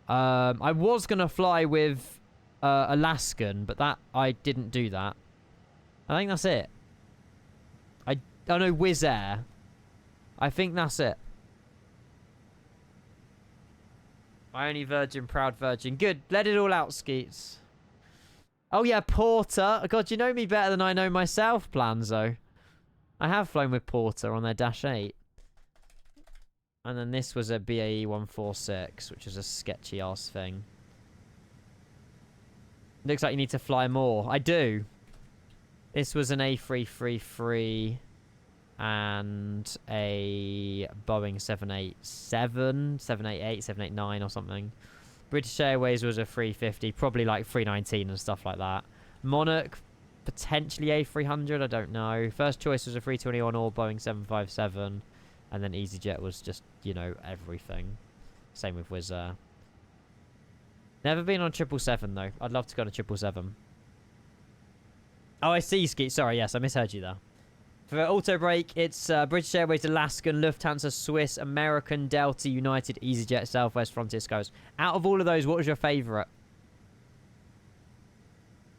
[SPEAKER 1] I was going to fly with Alaskan, but that I didn't do that. I think that's it. Oh no, Wizz Air. I think that's it. My only virgin, proud virgin. Good, let it all out, Skeets. Oh yeah, Porter. God, you know me better than I know myself, Planzo. I have flown with Porter on their Dash 8. And then this was a BAE 146, which is a sketchy ass thing. Looks like you need to fly more. I do. This was an A333 and a Boeing 787, 788, 789 or something. British Airways was a 350, probably like 319 and stuff like that. Monarch, potentially A300, I don't know. First choice was a 321 or Boeing 757. And then EasyJet was just, you know, everything. Same with Wizz Air. Never been on 777 though. I'd love to go to 777. Oh, I see, Skeet. Sorry, yes, I misheard you there. For auto break, it's British Airways, Alaskan, Lufthansa, Swiss, American, Delta, United, EasyJet, Southwest, Frontier Skies. Out of all of those, what was your favourite?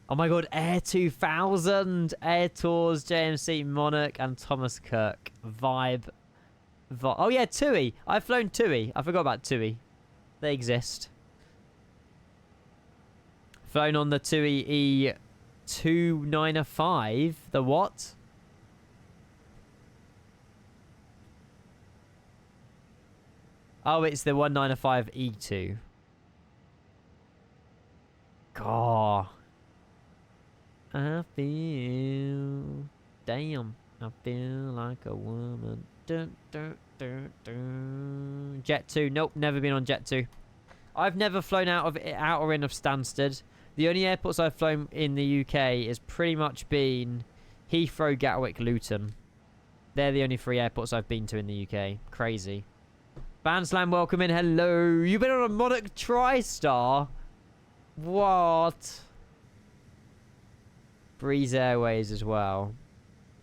[SPEAKER 1] Oh my god, Air 2000, Air Tours, JMC, Monarch, and Thomas Cook. Vibe. Oh yeah, TUI. I've flown TUI. I forgot about TUI. They exist. Flown on the TUI E295. The what? Oh, it's the 195E2. God. I feel... Damn. I feel like a woman. Dun, dun, dun, dun. Jet 2. Nope, never been on Jet 2. I've never flown out or in of Stansted. The only airports I've flown in the UK has pretty much been Heathrow, Gatwick, Luton. They're the only 3 airports I've been to in the UK. Crazy. Banslam, welcome in. Hello. You've been on a Monarch TriStar? What? Breeze Airways as well.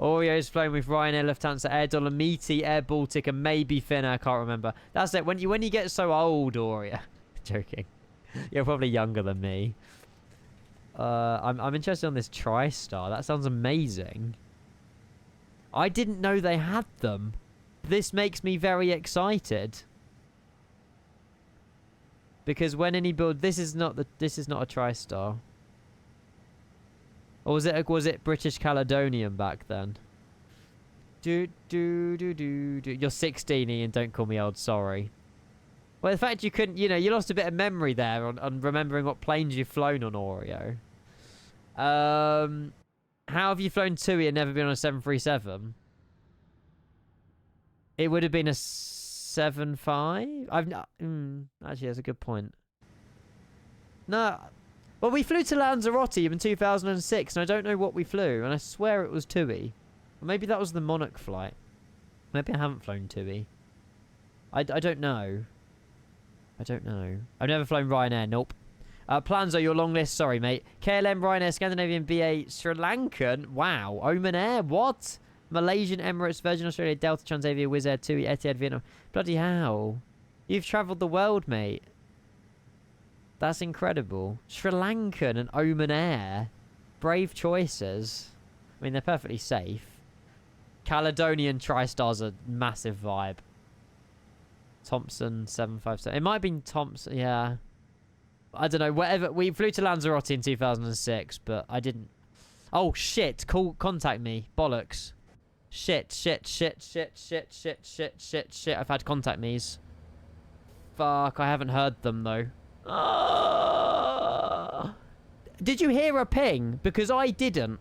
[SPEAKER 1] Oreo's flown with Ryanair, Lufthansa, Air Dolomiti, Air Baltic, and maybe Finnair. I can't remember. That's it. When you get so old, Oreo. Joking. You're probably younger than me. I'm interested on this TriStar. That sounds amazing. I didn't know they had them. This makes me very excited. Because when any build, this is not a TriStar. Or was it British Caledonian back then? You're 16, Ian. Don't call me old. Sorry. Well, the fact you couldn't, you lost a bit of memory there on remembering what planes you've flown on, Oreo. How have you flown TUI and never been on a 737? It would have been a 7.5. Actually, that's a good point. No. Well, we flew to Lanzarote in 2006, and I don't know what we flew, and I swear it was TUI. Or maybe that was the Monarch flight. Maybe I haven't flown TUI. I don't know. I don't know. I've never flown Ryanair. Nope. Plans are your long list. Sorry, mate. KLM, Ryanair, Scandinavian, BA, Sri Lankan. Wow. Oman Air. What? Malaysian, Emirates, Virgin Australia, Delta, Transavia, Wizz Air, TUI, Etihad, Vietnam. Bloody hell. You've travelled the world, mate. That's incredible. Sri Lankan and Oman Air. Brave choices. I mean, they're perfectly safe. Caledonian TriStar's a massive vibe. Thompson 757. It might have been Thompson. Yeah. I don't know. Whatever. We flew to Lanzarote in 2006, but I didn't. Oh, shit. Contact me. Bollocks. Shit. I've had contact me's. Fuck. I haven't heard them, though. Did you hear a ping? Because I didn't.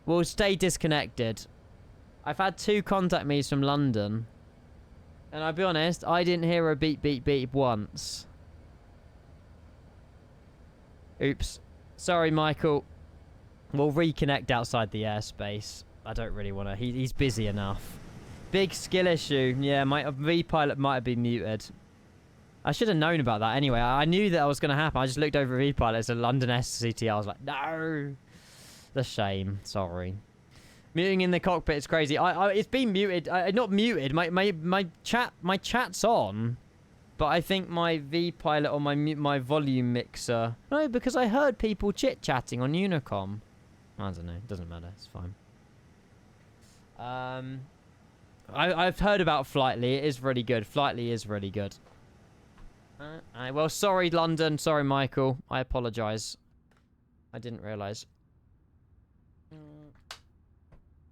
[SPEAKER 1] We'll stay disconnected. I've had 2 contact me's from London. And I'll be honest, I didn't hear a beep, beep, beep once. Oops. Sorry, Michael. We'll reconnect outside the airspace. I don't really want to. He's busy enough. Big skill issue. Yeah, my V-pilot might have been muted. I should have known about that anyway. I knew that was going to happen. I just looked over V-pilot. It's a London SCT. I was like, no. The shame. Sorry. Muting in the cockpit is crazy. It's been muted. Not muted. My chat's on, but I think my V-pilot or my volume mixer. No, because I heard people chit-chatting on Unicom. I don't know. It doesn't matter. It's fine. I've heard about Flightly. It is really good. Flightly is really good. Well, sorry, London. Sorry, Michael. I apologise. I didn't realise.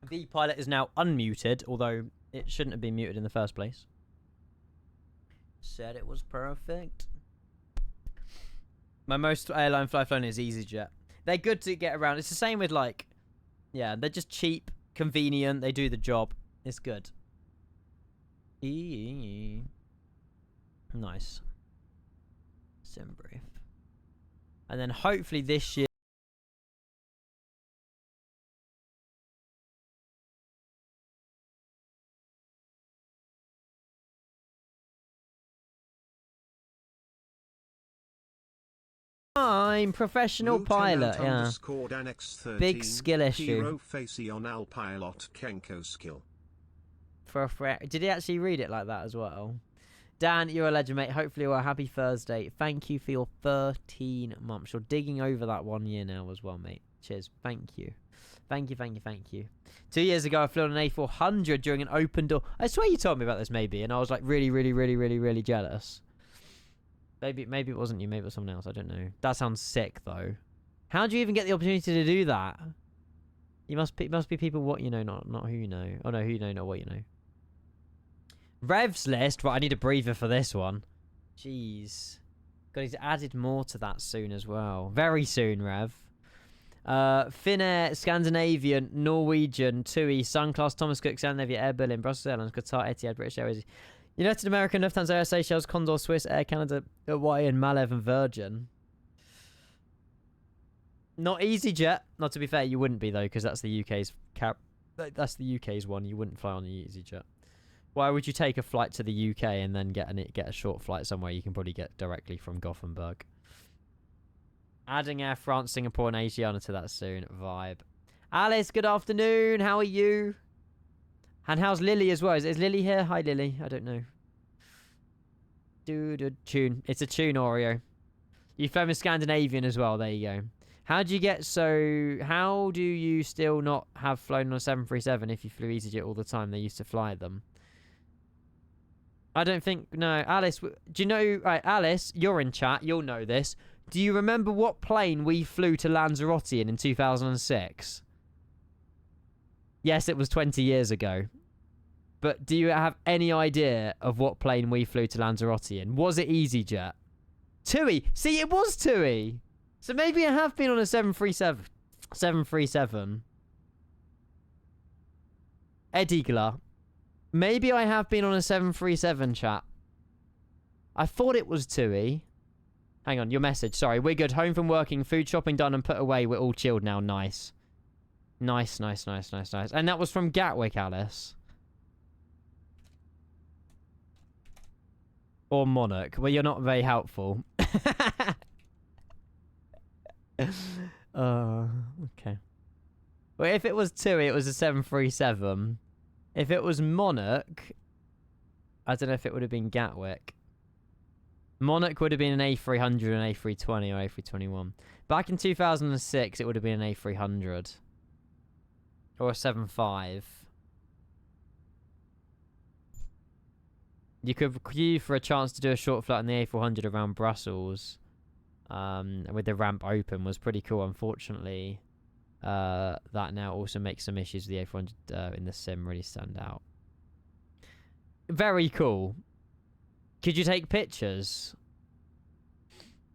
[SPEAKER 1] V-pilot is now unmuted, although it shouldn't have been muted in the first place. Said it was perfect. My most airline fly flown is EasyJet. They're good to get around. It's the same with yeah, they're just cheap, convenient. They do the job. It's good. Nice. Sim brief. And then hopefully this year. I'm professional pilot, yeah. Big skill issue.
[SPEAKER 3] Hero facey on Al pilot Kenko skill.
[SPEAKER 1] Did he actually read it like that as well? Dan, you're a legend, mate. Hopefully you're a happy Thursday. Thank you for your 13 months. You're digging over that 1 year now as well, mate. Cheers. Thank you. Thank you. 2 years ago, I flew on an A400 during an open door. I swear you told me about this, maybe, and I was like really jealous. Maybe it wasn't you. Maybe it was someone else. I don't know. That sounds sick, though. How do you even get the opportunity to do that? You must be people what you know, not who you know. Oh no, who you know, not what you know. Rev's list. Right, I need a breather for this one. Jeez. God, he's added more to that soon as well. Very soon, Rev. Finnair, Scandinavian, Norwegian, TUI, Sunclass, Thomas Cook, Scandinavia, Air Berlin, Brussels Airlines, Qatar, Etihad, British Airways, United American, Lufthansa, Air Seychelles, Condor, Swiss, Air Canada, Hawaii, and Malev and Virgin. Not EasyJet. Not to be fair, you wouldn't be though, because that's the UK's that's the UK's one. You wouldn't fly on the EasyJet. Why would you take a flight to the UK and then get a short flight somewhere you can probably get directly from Gothenburg? Adding Air France, Singapore, and Asiana to that soon. Vibe. Alice, good afternoon. How are you? And how's Lily as well? Is Lily here? Hi, Lily. I don't know. Tune. It's a tune, Oreo. You flew with Scandinavian as well. There you go. How do you still not have flown on a 737 if you flew EasyJet all the time? They used to fly them. I don't think... No, Alice... Do you know... Right, Alice, you're in chat. You'll know this. Do you remember what plane we flew to Lanzarote in 2006? Yes, it was 20 years ago. But do you have any idea of what plane we flew to Lanzarote in? Was it EasyJet? TUI. See, it was TUI. So maybe I have been on a 737. 737. Edigla. Maybe I have been on a 737, chat. I thought it was TUI. Hang on, your message. Sorry, we're good. Home from working, food shopping done and put away. We're all chilled now. Nice. Nice. And that was from Gatwick, Alice. Or Monarch. Well, you're not very helpful. Okay. Well, if it was TUI, it was a 737. If it was Monarch, I don't know if it would have been Gatwick. Monarch would have been an A300, an A320, or A321. Back in 2006, it would have been an A300. Or a 75. You could queue for a chance to do a short flight on the A400 around Brussels. With the ramp open was pretty cool. Unfortunately, that now also makes some issues with the A400 in the sim really stand out. Very cool. Could you take pictures?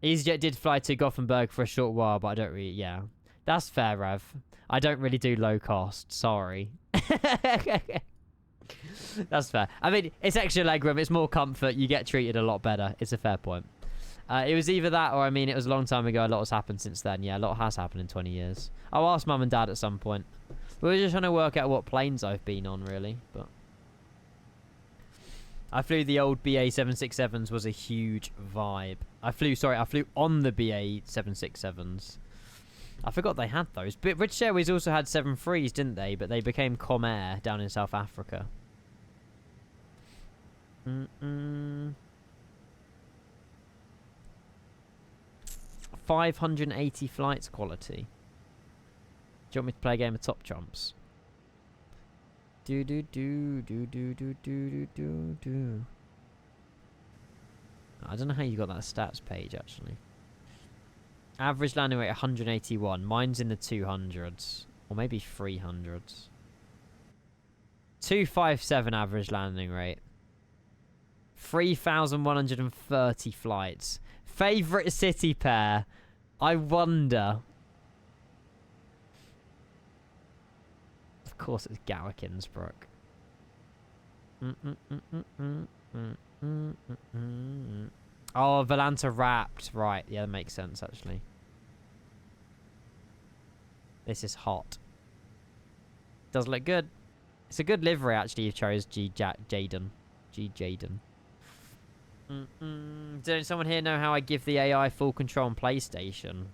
[SPEAKER 1] EasyJet did fly to Gothenburg for a short while, but I don't really... Yeah. That's fair, Rev. I don't really do low cost. Sorry. That's fair. I mean, it's extra legroom. It's more comfort. You get treated a lot better. It's a fair point. It was either that or, I mean, it was a long time ago. A lot has happened since then. Yeah, a lot has happened in 20 years. I'll ask Mum and Dad at some point. We were just trying to work out what planes I've been on, really. But I flew the old BA 767s. Was a huge vibe. I flew on the BA 767s. I forgot they had those. But British Airways also had 73s, didn't they? But they became Comair down in South Africa. 580 flights quality. Do you want me to play a game of Top Trumps? I don't know how you got that stats page, actually. Average landing rate 181. Mine's in the 200s. Or maybe 300s. 257 average landing rate. 3,130 flights. Favourite city pair? I wonder. Of course it's Gatwick Innsbruck. Oh, Volanta wrapped. Right, yeah, that makes sense, actually. This is hot. Does look good. It's a good livery, actually, you chose G. Jaden. Does someone here know how I give the AI full control on PlayStation?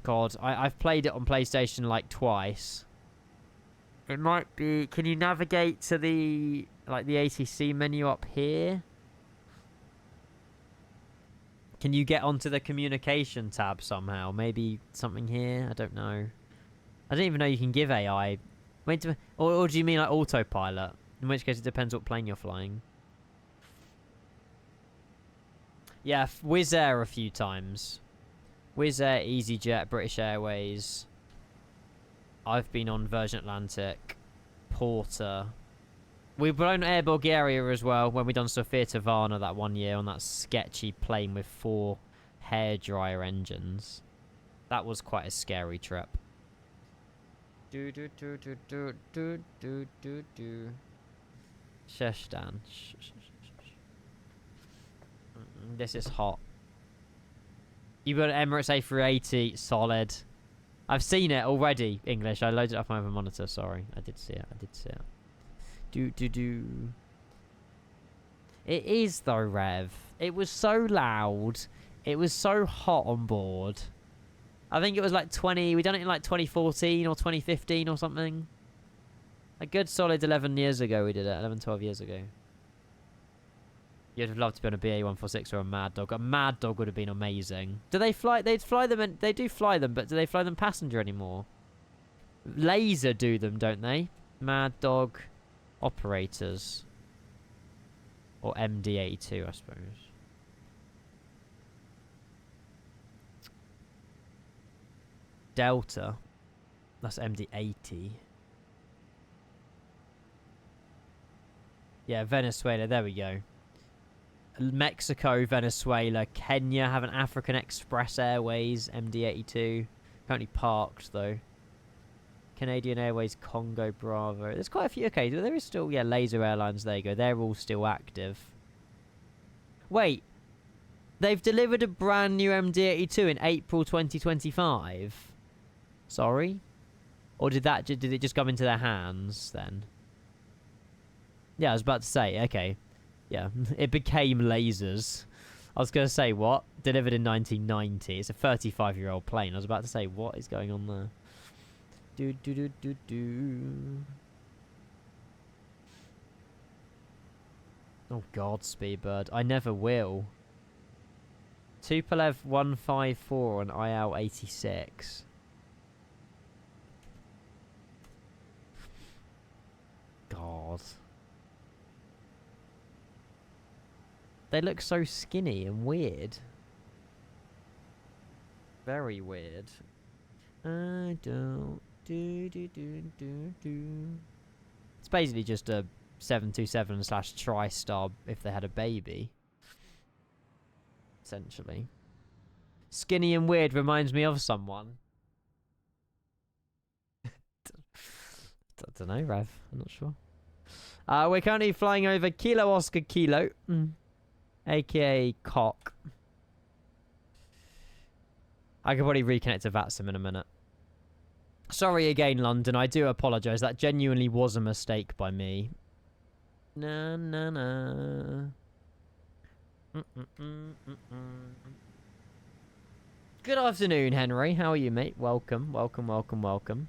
[SPEAKER 1] God, I've played it on PlayStation like twice. It might be... Can you navigate to the... like the ATC menu up here? Can you get onto the communication tab somehow? Maybe something here? I don't know. I don't even know you can give AI... Wait, or do you mean like autopilot? In which case it depends what plane you're flying. Yeah, Wizz Air a few times. Wizz Air, EasyJet, British Airways. I've been on Virgin Atlantic, Porter. We've blown Air Bulgaria as well when we done Sofia Tivana that one year on that sketchy plane with 4 hairdryer engines. That was quite a scary trip. Do do do do do do do do do. Sheshdan. This is hot. You got an Emirates A380, solid. I've seen it already, English. I loaded it up on my monitor, sorry. I did see it, Do. It is though, Rev. It was so loud. It was so hot on board. I think it was like we done it in like 2014 or 2015 or something. A good solid 11 years ago we did it. 11, 12 years ago. You'd have loved to be on a BA146 or a Mad Dog. A Mad Dog would have been amazing. Do they fly? They'd fly them, and they do fly them, but do they fly them passenger anymore? Laser do them, don't they? Mad Dog operators. Or MD82, I suppose. Delta. That's MD80. Yeah, Venezuela. There we go. Mexico, Venezuela, Kenya have an African Express Airways, MD82. Currently parked, though. Canadian Airways, Congo, Bravo. There's quite a few. Okay, there is still, yeah, Laser Airlines. There you go. They're all still active. Wait. They've delivered a brand new MD82 in April 2025. Sorry? Or did it just come into their hands, then? Yeah, I was about to say, okay. Yeah, it became lasers. I was going to say, what? Delivered in 1990. It's a 35-year-old plane. I was about to say, what is going on there? Oh, God, Speedbird. I never will. Tupolev 154 on IL 86. God. They look so skinny and weird. Very weird. I don't It's basically just a 727/TriStar if they had a baby. Essentially. Skinny and weird reminds me of someone. I don't know, Rev. I'm not sure. We're currently flying over Kilo Oscar Kilo. AKA Cock. I could probably reconnect to VATSIM in a minute. Sorry again, London. I do apologise. That genuinely was a mistake by me. Na na na. Good afternoon, Henry. How are you, mate? Welcome, welcome, welcome, welcome.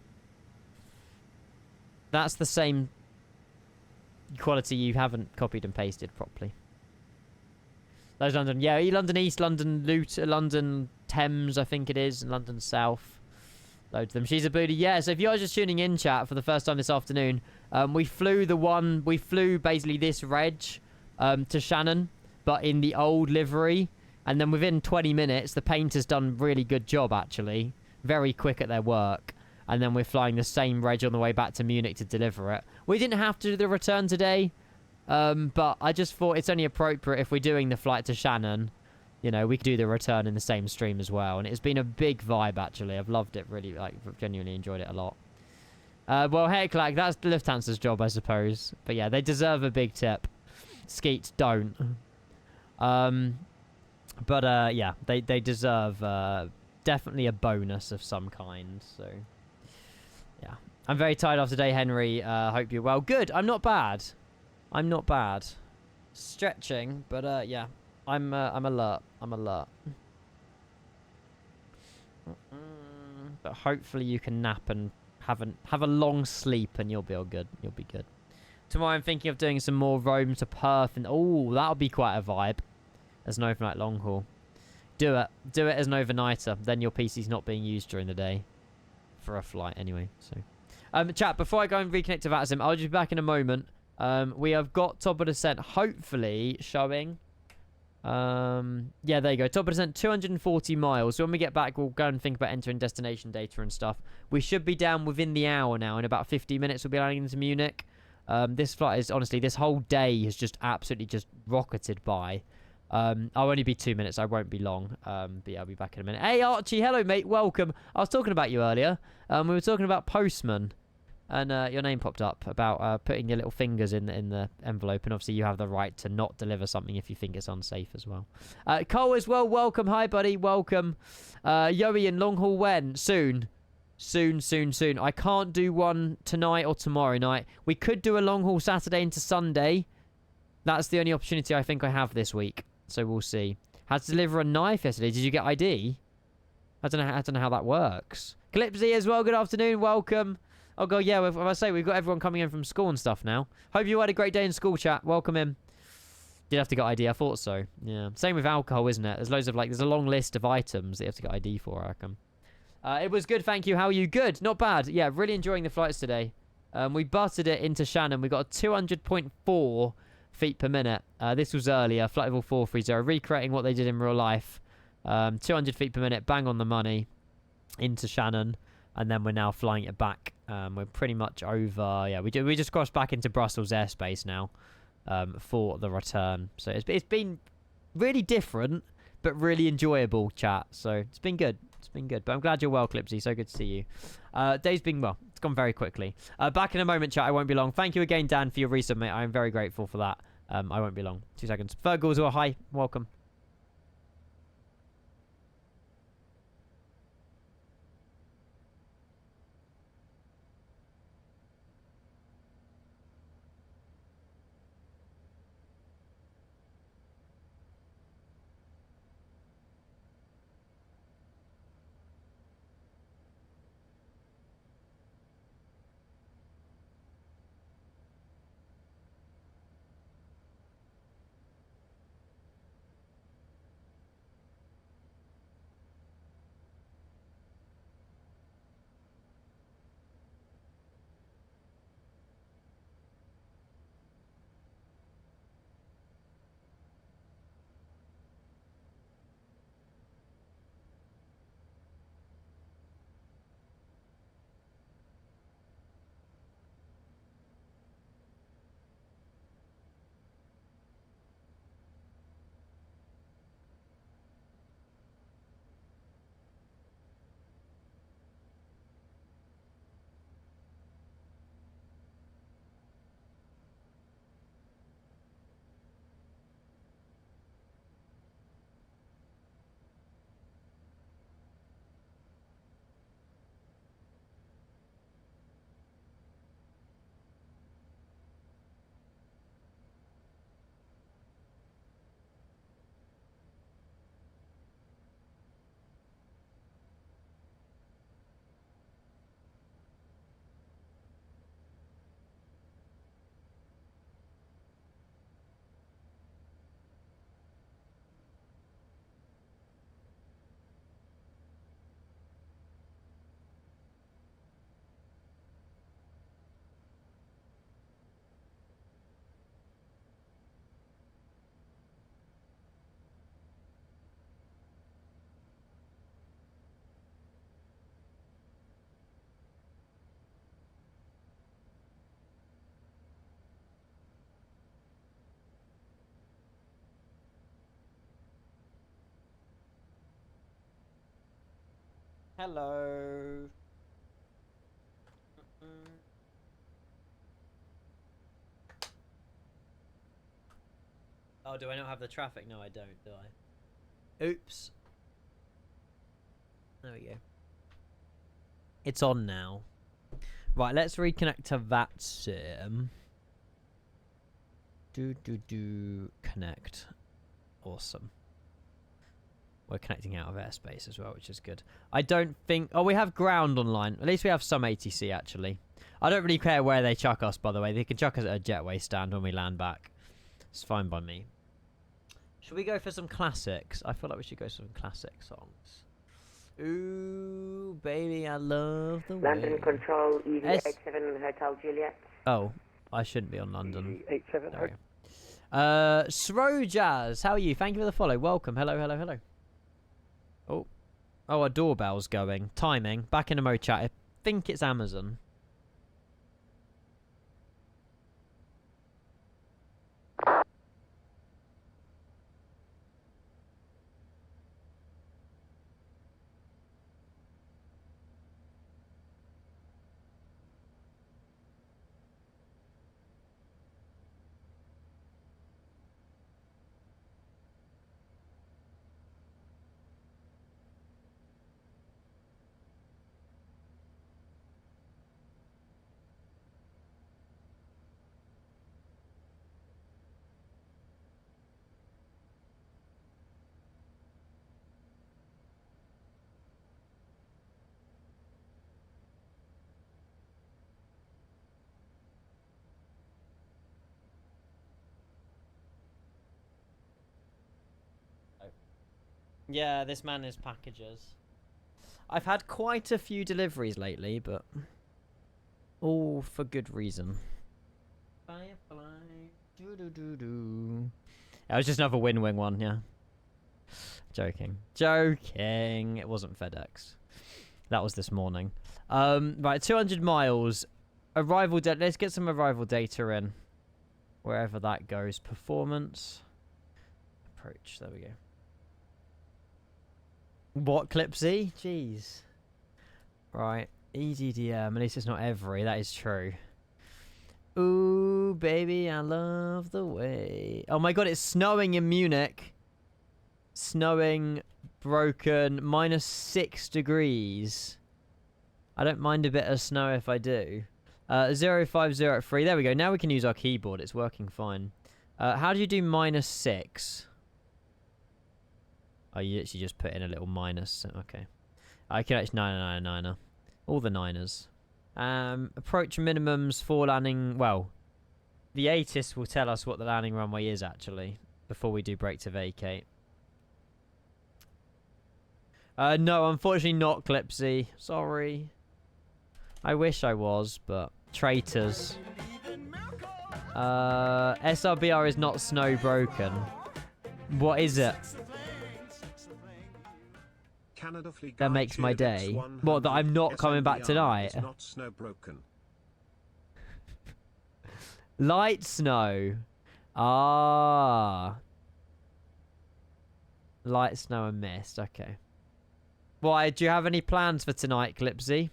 [SPEAKER 1] That's the same quality you haven't copied and pasted properly. Those London, yeah, London East, London London Thames, I think it is, and London South. Loads of them. She's a booty. Yeah, so if you're just tuning in, chat, for the first time this afternoon, we flew basically this reg to Shannon, but in the old livery. And then within 20 minutes, the painter's done a really good job, actually. Very quick at their work. And then we're flying the same reg on the way back to Munich to deliver it. We didn't have to do the return today. But I just thought it's only appropriate if we're doing the flight to Shannon. You know, we could do the return in the same stream as well. And it's been a big vibe, actually. I've loved it, really, like, genuinely enjoyed it a lot. Well, heck, like, that's Lufthansa's job, I suppose. But yeah, they deserve a big tip. Skeets don't. But yeah, they deserve definitely a bonus of some kind, so... Yeah. I'm very tired of today, Henry. Hope you're well. Good, I'm not bad. I'm not bad. stretching, but yeah, I'm alert. I'm alert. But hopefully you can nap and have a long sleep, and you'll be all good. You'll be good. Tomorrow I'm thinking of doing some more Rome to Perth, and oh, that'll be quite a vibe as an overnight long haul. Do it as an overnighter. Then your PC's not being used during the day for a flight anyway. So, chat, before I go and reconnect to Vatzim, I'll just be back in a moment. We have got top of descent hopefully showing. Yeah, there you go. Top of descent 240 miles. So when we get back, we'll go and think about entering destination data and stuff. We should be down within the hour now. In about 50 minutes, we'll be landing into Munich. This flight is honestly, this whole day has just absolutely just rocketed by. I'll only be 2 minutes. I won't be long. But yeah, I'll be back in a minute. Hey, Archie. Hello, mate. Welcome. I was talking about you earlier. We were talking about postman. And your name popped up about putting your little fingers in the envelope. And obviously you have the right to not deliver something if you think it's unsafe as well. Cole as well. Welcome. Hi, buddy. Welcome. Yoey and long haul when? Soon. Soon. I can't do one tonight or tomorrow night. We could do a long haul Saturday into Sunday. That's the only opportunity I think I have this week. So we'll see. Had to deliver a knife yesterday. Did you get ID? I don't know how that works. Clipsy as well. Good afternoon. Welcome. Oh, God, yeah, if I say we've got everyone coming in from school and stuff now. Hope you had a great day in school, chat. Welcome in. Did have to get ID. I thought so. Yeah. Same with alcohol, isn't it? There's loads of, there's a long list of items that you have to get ID for, I reckon. It was good, thank you. How are you? Good. Not bad. Yeah, really enjoying the flights today. We butted it into Shannon. We got a 200.4 feet per minute. This was earlier. Flight level 430. Recreating what they did in real life. 200 feet per minute. Bang on the money. Into Shannon. And then we're now flying it back. We're pretty much over. Yeah, we just crossed back into Brussels airspace now for the return. So it's been really different, but really enjoyable, chat. So it's been good. It's been good. But I'm glad you're well, Clipsy. So good to see you. Day's been well. It's gone very quickly. Back in a moment, chat. I won't be long. Thank you again, Dan, for your resubmit. I am very grateful for that. I won't be long. 2 seconds. Fergal, well, hi. Welcome. Hello. Oh, do I not have the traffic? No, I don't, do I? Oops. There we go. It's on now. Right, let's reconnect to that sim. Connect. Awesome. We're connecting out of airspace as well, which is good. I don't think... Oh, we have ground online. At least we have some ATC, actually. I don't really care where they chuck us, by the way. They can chuck us at a jetway stand when we land back. It's fine by me. Should we go for some classics? I feel like we should go for some classic songs. Ooh, baby, I love the way...
[SPEAKER 6] London Control, EV87 Hotel Juliet.
[SPEAKER 1] Oh, I shouldn't be on London.
[SPEAKER 6] EV87
[SPEAKER 1] There we go. Srojaz, how are you? Thank you for the follow. Welcome. Hello, hello, hello. Oh, our doorbell's going. Timing. Back in a mo chat. I think it's Amazon. Yeah, this man is packages. I've had quite a few deliveries lately, but all for good reason. Firefly. It was just another win-win one, yeah. Joking. Joking. It wasn't FedEx. That was this morning. Right, 200 miles. Arrival data. Let's get some arrival data in. Wherever that goes. Performance. Approach. There we go. What, Clipsy? Jeez. Right. EDDM. At least it's not every. That is true. Ooh, baby, I love the way. Oh my god, it's snowing in Munich. Snowing, broken, -6 degrees. I don't mind a bit of snow if I do. 0503. There we go. Now we can use our keyboard. It's working fine. How do you do -6? Oh, you literally just put in a little minus. Okay. I can actually... Niner. All the niners. Approach minimums for landing... Well, the ATIS will tell us what the landing runway is, actually, before we do break to vacate. No, unfortunately not, Clipsy. Sorry. I wish I was, but... Traitors. SRBR is not snow broken. What is it? That makes my day. What, that I'm not coming back tonight?
[SPEAKER 3] Not snow broken.
[SPEAKER 1] Light snow. Ah. Light snow and mist. Okay. Why, do you have any plans for tonight, Clipsy?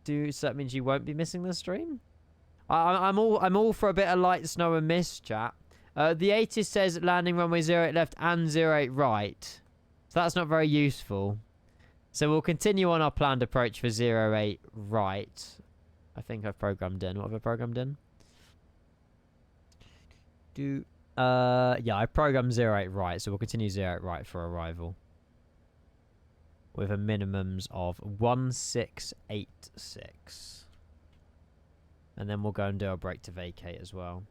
[SPEAKER 1] So that means you won't be missing the stream? I'm all for a bit of light snow and mist, chat. The ATIS says landing runway 08 left and 08 right. So that's not very useful. So we'll continue on our planned approach for 08 right. I think I've programmed in. What have I programmed in? Yeah, I programmed 08 right, so we'll continue 08 right for arrival. With a minimums of 1686. And then we'll go and do a break to vacate as well.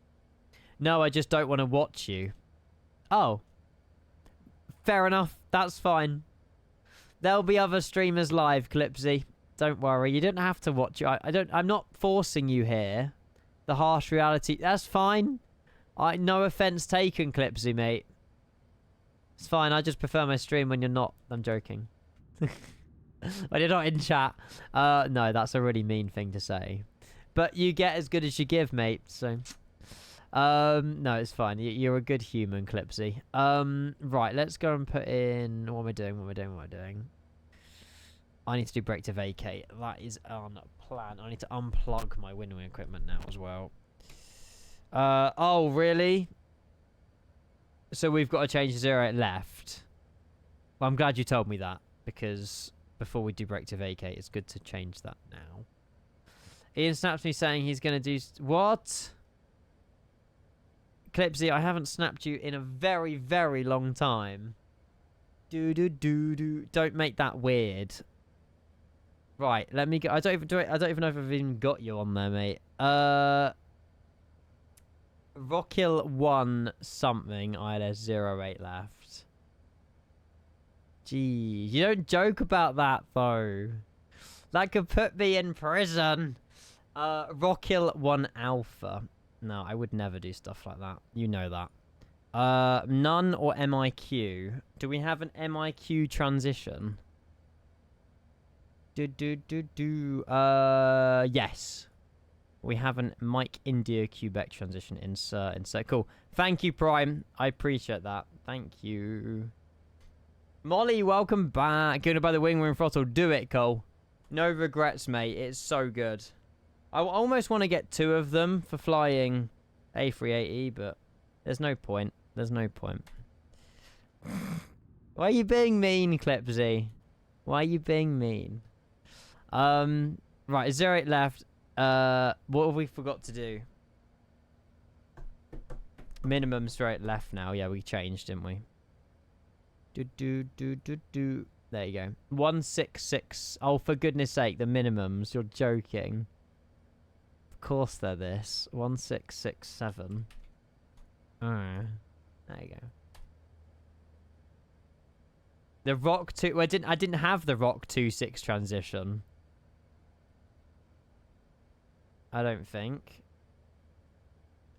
[SPEAKER 1] No, I just don't want to watch you. Oh. Fair enough. That's fine. There'll be other streamers live, Clipsy. Don't worry. You don't have to watch it. I'm not forcing you here. The harsh reality. That's fine. No offense taken, Clipsy, mate. It's fine. I just prefer my stream when you're not. I'm joking. When you're not in chat. No, that's a really mean thing to say. But you get as good as you give, mate. So... no, it's fine. You're a good human, Clipsy. Right, let's go and put in... What am I doing? I need to do break to vacate. That is on plan. I need to unplug my windowing equipment now as well. Oh, really? So we've got to change to 08 left. Well, I'm glad you told me that, because before we do break to vacate, it's good to change that now. Ian snaps me saying he's going to do... What? Clipsy, I haven't snapped you in a very, very long time. Don't make that weird. Right, let me go. I don't even know if I've even got you on there, mate. Rockhill 1 something, ILS 08 left. Gee, you don't joke about that, though. That could put me in prison. Rockhill 1 Alpha. No, I would never do stuff like that. You know that. None or MIQ. Do we have an MIQ transition? Yes. We have an Mike India Quebec transition. Insert. Cool. Thank you, Prime. I appreciate that. Thank you. Molly, welcome back. Going to buy the wing and throttle. Do it, Cole. No regrets, mate. It's so good. I almost want to get 2 of them for flying A380, but there's no point. There's no point. Why are you being mean, Clipsy? Why are you being mean? Right, 08 left. What have we forgot to do? Minimum straight left now. Yeah, we changed, didn't we? There you go. 166. Oh, for goodness sake, the minimums. You're joking. Of course they're this. 1667. There you go. The Rock 2. Well, I didn't have the Rock 2.6 transition. I don't think.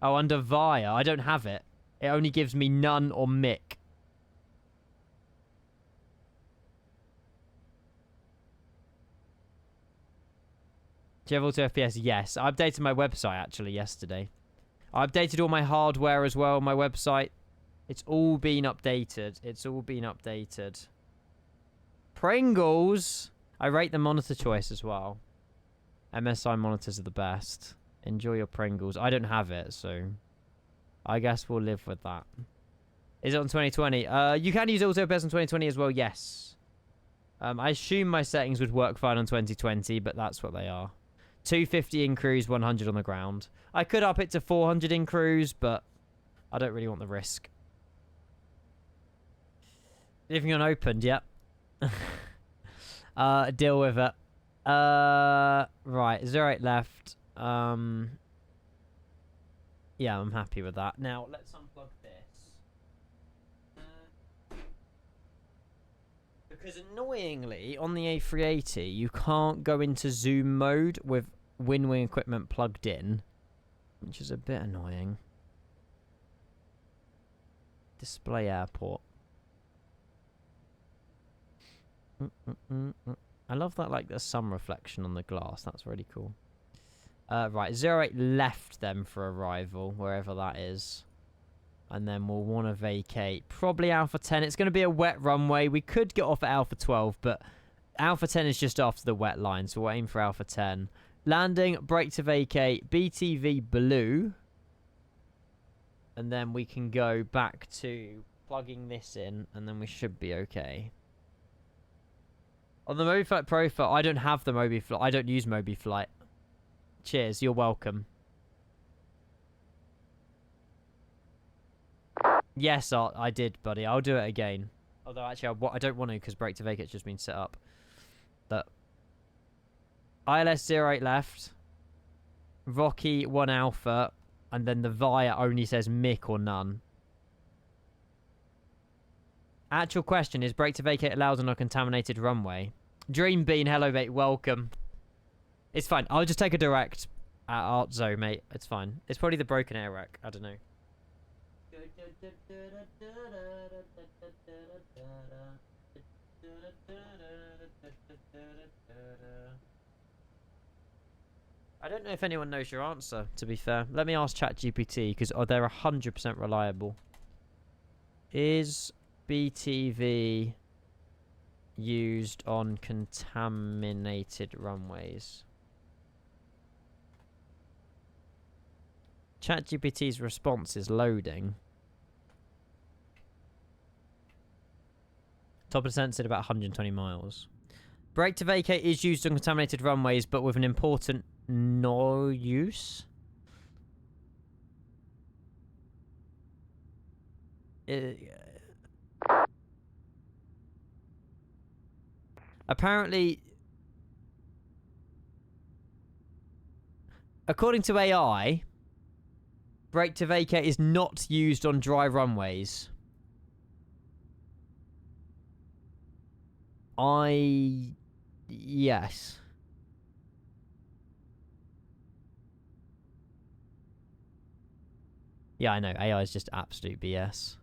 [SPEAKER 1] Oh, under VIA. I don't have it. It only gives me none or MIC. Do you have auto FPS? Yes. I updated my website, actually, yesterday. I updated all my hardware as well on my website. It's all been updated. It's all been updated. Pringles! I rate the monitor choice as well. MSI monitors are the best. Enjoy your Pringles. I don't have it, so I guess we'll live with that. Is it on 2020? You can use auto FPS on 2020 as well, yes. I assume my settings would work fine on 2020, but that's what they are. 250 in cruise, 100 on the ground. I could up it to 400 in cruise, but I don't really want the risk. Living unopened, yep. Deal with it. Right, 08 left. Yeah, I'm happy with that. Now, let's unplug this. Because annoyingly, on the A380, you can't go into zoom mode with WinWing equipment plugged in, which is a bit annoying. Display airport. I love that, like, the sun reflection on the glass. That's really cool. Right, 08 left then for arrival, wherever that is. And then we'll want to vacate. Probably Alpha 10. It's going to be a wet runway. We could get off at Alpha 12, but Alpha 10 is just after the wet line, so we'll aim for Alpha 10. Landing, brake to vacate, BTV blue. And then we can go back to plugging this in, and then we should be okay. On the MobiFlight profile, I don't have the MobiFlight. I don't use MobiFlight. Cheers, you're welcome. Yes, I did, buddy. I'll do it again. Although, actually, I don't want to because brake to vacate's just been set up. But ILS 08 left. Rocky 1 Alpha. And then the VIA only says MIC or none. Actual question, is brake to vacate allowed on a contaminated runway? Dream Bean, hello, mate. Welcome. It's fine. I'll just take a direct at Art Zone, mate. It's fine. It's probably the broken air rack. I don't know. I don't know if anyone knows your answer, to be fair. Let me ask ChatGPT, because they're 100% reliable. Is BTV used on contaminated runways? ChatGPT's response is loading. Top of descent at about 120 miles. Brake to vacate is used on contaminated runways, but with an important no use. apparently, according to AI, brake to vacate is not used on dry runways. Yes. Yeah, I know. AI is just absolute BS.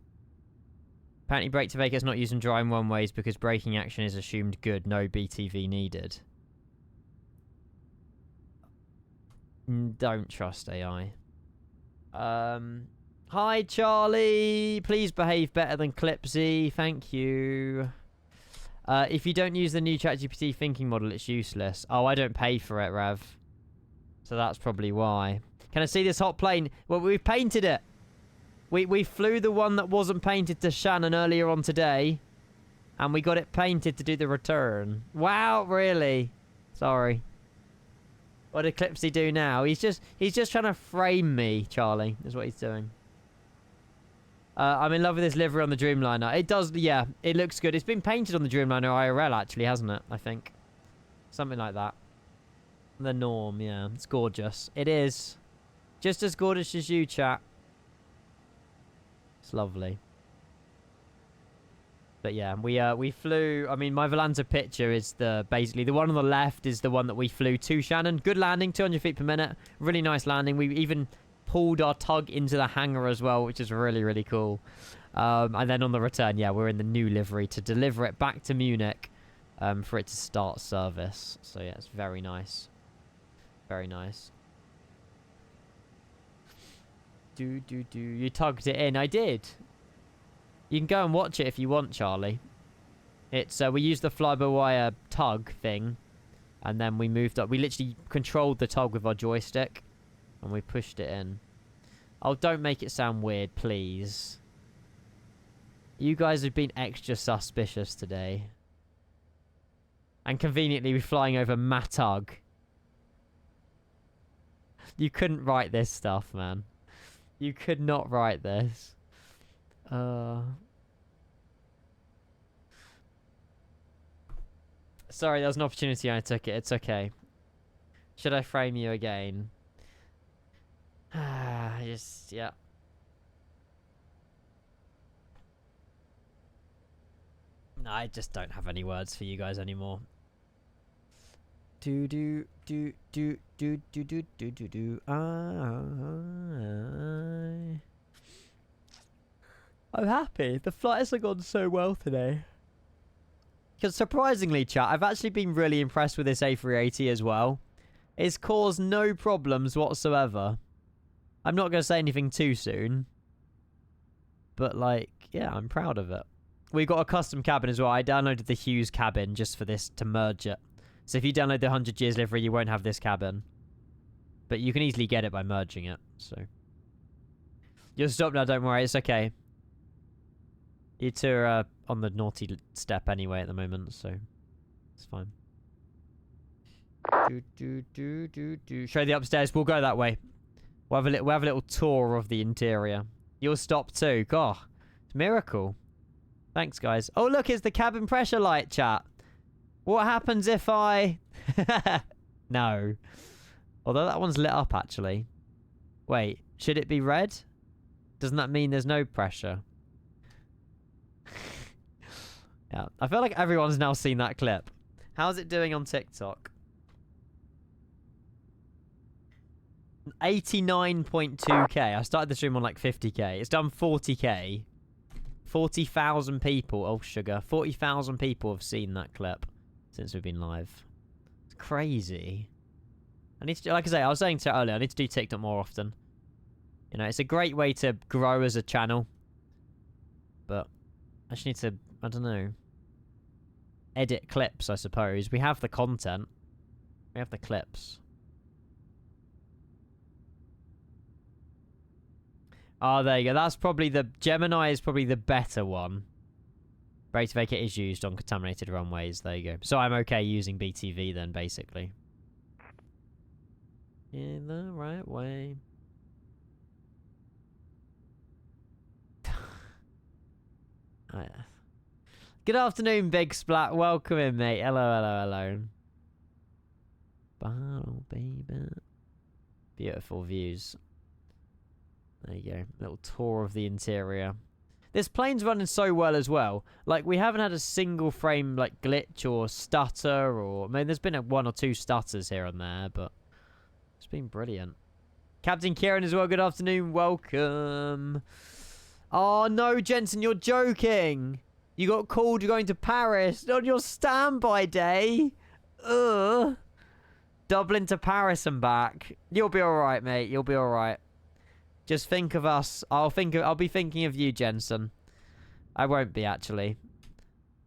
[SPEAKER 1] Apparently, brake to vacate is not used on dry runways because braking action is assumed good. No BTV needed. Don't trust AI. Hi, Charlie. Please behave better than Clipsy. Thank you. If you don't use the new ChatGPT thinking model, it's useless. Oh, I don't pay for it, Rev. So that's probably why. Can I see this hot plane? Well, we've painted it. We flew the one that wasn't painted to Shannon earlier on today. And we got it painted to do the return. Wow, really? Sorry. What did Clipsy do now? He's just trying to frame me, Charlie, is what he's doing. I'm in love with this livery on the Dreamliner. It does, yeah. It looks good. It's been painted on the Dreamliner IRL, actually, hasn't it? I think. Something like that. The norm, yeah. It's gorgeous. It is. Just as gorgeous as you, chat. It's lovely. But yeah, we flew. I mean, my Volanza picture is basically the one on the left is the one that we flew to Shannon. Good landing, 200 feet per minute. Really nice landing. We even pulled our tug into the hangar as well, which is really, really cool. And then on the return, yeah, we're in the new livery to deliver it back to Munich for it to start service. So yeah, it's very nice. Very nice. You tugged it in. I did. You can go and watch it if you want, Charlie. It's we used the fly-by-wire tug thing, and then we moved up. We literally controlled the tug with our joystick, and we pushed it in. Oh, don't make it sound weird, please. You guys have been extra suspicious today. And conveniently, we're flying over Matug. You couldn't write this stuff, man. You could not write this. Sorry, there was an opportunity and I took it. It's okay. Should I frame you again? Yeah. No, I just don't have any words for you guys anymore. I'm happy. The flights have gone so well today. Because surprisingly, chat, I've actually been really impressed with this A380 as well. It's caused no problems whatsoever. I'm not going to say anything too soon. But, like, yeah, I'm proud of it. We've got a custom cabin as well. I downloaded the Hughes cabin just for this to merge it. So if you download the 100 Years livery, you won't have this cabin. But you can easily get it by merging it, so. You'll stop now, don't worry, it's okay. You two are on the naughty step anyway at the moment, so it's fine. Show the upstairs. We'll go that way. We'll have a little tour of the interior. You'll stop too. God, it's a miracle. Thanks, guys. Oh, look, it's the cabin pressure light, chat. What happens if I... No. Although that one's lit up, actually. Wait, should it be red? Doesn't that mean there's no pressure? Yeah, I feel like everyone's now seen that clip. How's it doing on TikTok? 89.2k. I started the stream on like 50k. It's done 40k. 40,000 people. Oh, sugar. 40,000 people have seen that clip since we've been live. It's crazy. I need to, like I say, I was saying to earlier, I need to do TikTok more often. You know, it's a great way to grow as a channel. But I just need to, I don't know, edit clips, I suppose. We have the content. We have the clips. Oh, there you go. That's probably the... Gemini is probably the better one. Brake to vacate is used on contaminated runways. There you go. So I'm okay using BTV then, basically. In the right way. Good afternoon, Big Splat. Welcome in, mate. Hello, hello, hello. Bottle, baby. Beautiful views. There you go. Little tour of the interior. This plane's running so well as well. Like, we haven't had a single frame, like, glitch or stutter or... I mean, there's been one or two stutters here and there, but it's been brilliant. Captain Kieran as well, good afternoon. Welcome. Oh, no, Jensen, you're joking. You got called, you're going to Paris on your standby day. Ugh. Dublin to Paris and back. You'll be alright, mate. You'll be alright. Just think of us. I'll be thinking of you, Jensen. I won't be, actually.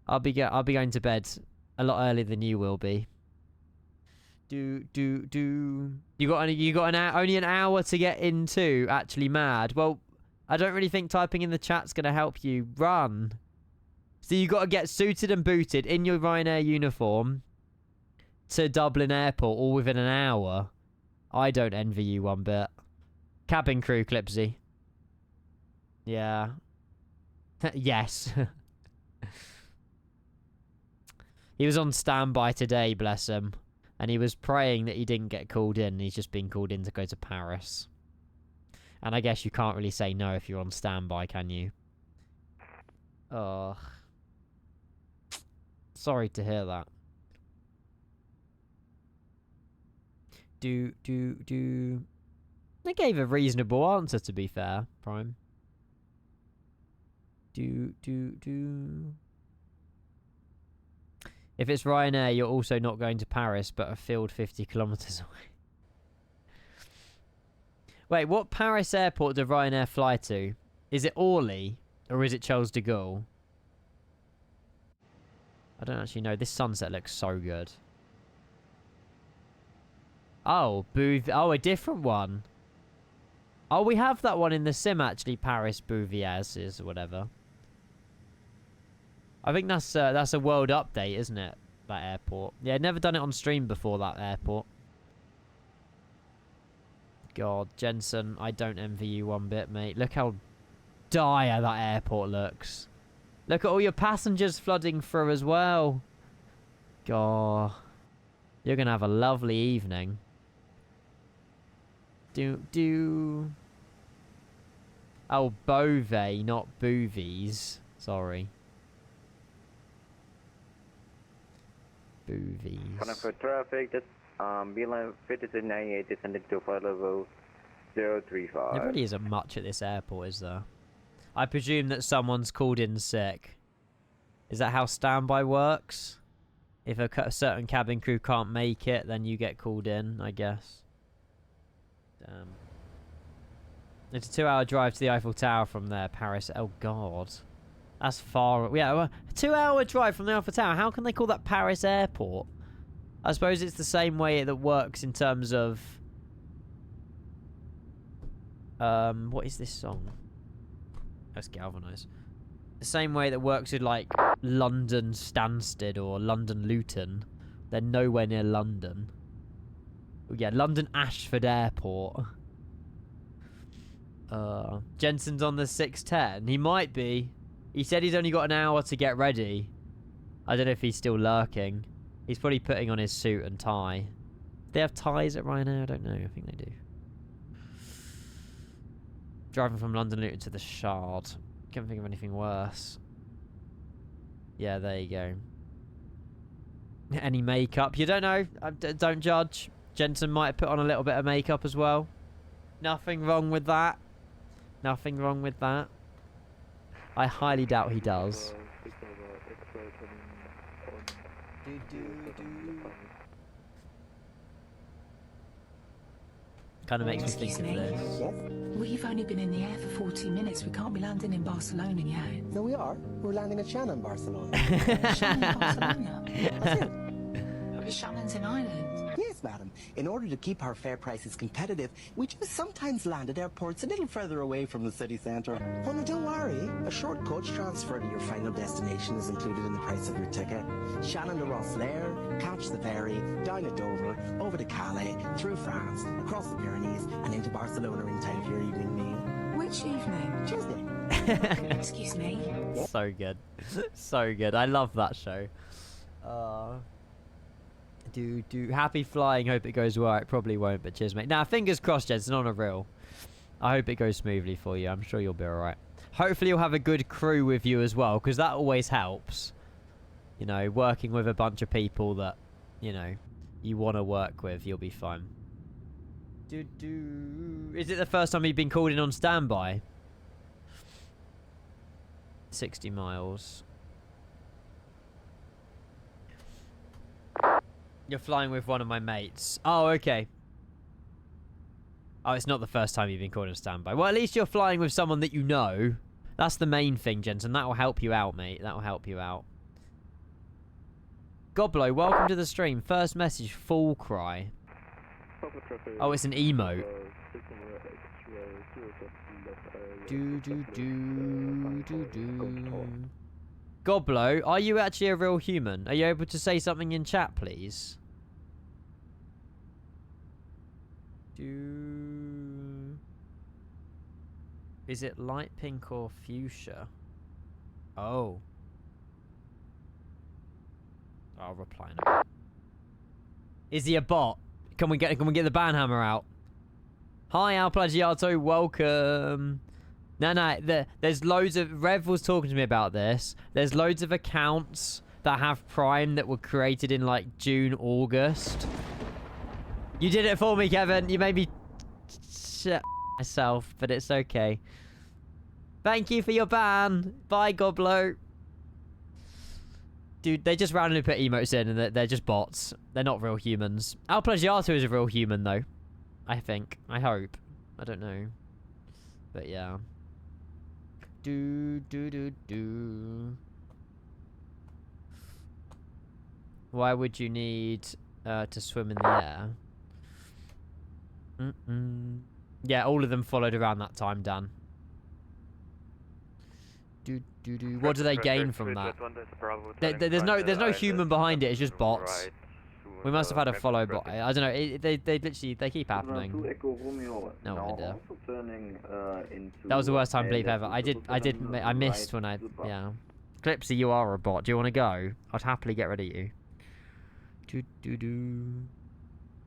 [SPEAKER 1] I'll be going to bed a lot earlier than you will be. You got only an hour to get into. Actually, mad. Well, I don't really think typing in the chat's gonna help you run. So you got to get suited and booted in your Ryanair uniform to Dublin Airport all within an hour. I don't envy you one bit. Cabin crew, Clipsy. Yeah. Yes. He was on standby today, bless him. And he was praying that he didn't get called in. He's just been called in to go to Paris. And I guess you can't really say no if you're on standby, can you? Ugh. Sorry to hear that. They gave a reasonable answer, to be fair, Prime. If it's Ryanair, you're also not going to Paris, but a field 50 kilometers away. Wait, what Paris airport did Ryanair fly to? Is it Orly, or is it Charles de Gaulle? I don't actually know. This sunset looks so good. Oh, a different one. Oh, we have that one in the sim, actually. Paris Bouviers or whatever. I think that's a world update, isn't it? That airport. Yeah, never done it on stream before, that airport. God, Jensen, I don't envy you one bit, mate. Look how dire that airport looks. Look at all your passengers flooding through as well. God. You're going to have a lovely evening. Oh, Beauvais, not Bouvies. Sorry. Bouvies.
[SPEAKER 6] For traffic, just Beeline 5298 descended to flight level 035.
[SPEAKER 1] There really isn't much at this airport, is there? I presume that someone's called in sick. Is that how standby works? If a certain cabin crew can't make it, then you get called in, I guess. Damn. It's a 2-hour drive to the Eiffel Tower from there, Paris. Oh, God. That's far. Yeah, a 2-hour drive from the Eiffel Tower. How can they call that Paris Airport? I suppose it's the same way that works in terms of... what is this song? Let's galvanise. The same way that works with, like, London Stansted or London Luton. They're nowhere near London. Oh, yeah, London Ashford Airport. Jensen's on the 6:10. He might be. He said he's only got an hour to get ready. I don't know if he's still lurking. He's probably putting on his suit and tie. Do they have ties at Ryanair? I don't know. I think they do. Driving from London Luton to the Shard. Can't think of anything worse. Yeah, there you go. Any makeup? You don't know. Don't judge. Jensen might put on a little bit of makeup as well. Nothing wrong with that. Nothing wrong with that. I highly doubt he does. Kind of makes me think of this.
[SPEAKER 13] We've only been in the air for 40 minutes. We can't be landing in Barcelona yet.
[SPEAKER 14] No, we are. We're landing at Shannon, Barcelona.
[SPEAKER 13] Shannon, Barcelona? But Shannon's in Ireland.
[SPEAKER 14] Yes, madam. In order to keep our fare prices competitive, we just sometimes land at airports a little further away from the city centre. Oh, no, don't worry. A short coach transfer to your final destination is included in the price of your ticket. Shannon to Rosslare, catch the ferry, down at Dover, over to Calais, through France, across the Pyrenees, and into Barcelona in time for your evening meal.
[SPEAKER 13] Which evening?
[SPEAKER 14] Tuesday.
[SPEAKER 13] Excuse me.
[SPEAKER 1] So good. So good. I love that show. Happy flying. Hope it goes well. It probably won't, but cheers, mate. Now, fingers crossed, Jensen, on a real. I hope it goes smoothly for you. I'm sure you'll be alright. Hopefully you'll have a good crew with you as well, because that always helps. You know, working with a bunch of people that, you know, you want to work with, you'll be fine. Is it the first time you've been called in on standby? 60 miles. You're flying with one of my mates. Oh, okay. Oh, it's not the first time you've been called on standby. Well, at least you're flying with someone that you know. That's the main thing, Jensen. That will help you out, mate. That will help you out. Goblo, welcome to the stream. First message, full cry. Oh, it's an emote. Goblo, are you actually a real human? Are you able to say something in chat, please? Is it light pink or fuchsia? Oh. I'll reply now. Is he a bot? Can we get the banhammer out? Hi, Al Plagiato, welcome. No, there's loads of... Rev was talking to me about this. There's loads of accounts that have Prime that were created in, like, June, August. You did it for me, Kevin. You made me shit myself, but it's okay. Thank you for your ban. Bye, Goblo. Dude, they just randomly put emotes in, and they're just bots. They're not real humans. Al Plagiato is a real human, though. I think. I hope. I don't know. But yeah. Why would you need to swim in the air? Yeah, all of them followed around that time, Dan. What do they gain from that? There's no human behind it. It's just bots. We must have had a follow bot. I don't know. They keep happening. No idea. That was the worst time bleep ever. I missed when yeah. Clipsy, you are a bot. Do you want to go? I'd happily get rid of you.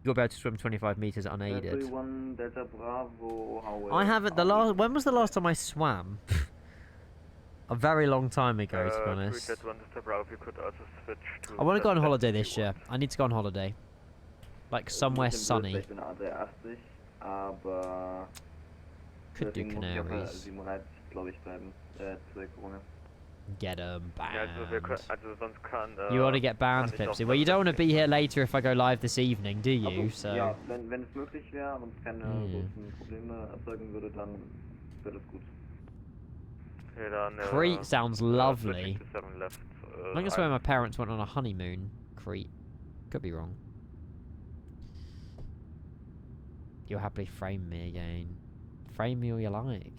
[SPEAKER 1] You'll be able to swim 25 meters unaided. I haven't. When was the last time I swam? A very long time ago, to be honest. I want to go on holiday this year. I need to go on holiday. Like somewhere sunny. Could do Canaries. Get them banned. You want to get banned, Clipsy. Well, you don't want to be here later if I go live this evening, do you? So. Crete sounds lovely. I think that's where my parents went on a honeymoon. Crete. Could be wrong. You'll happily frame me again. Frame me all you like.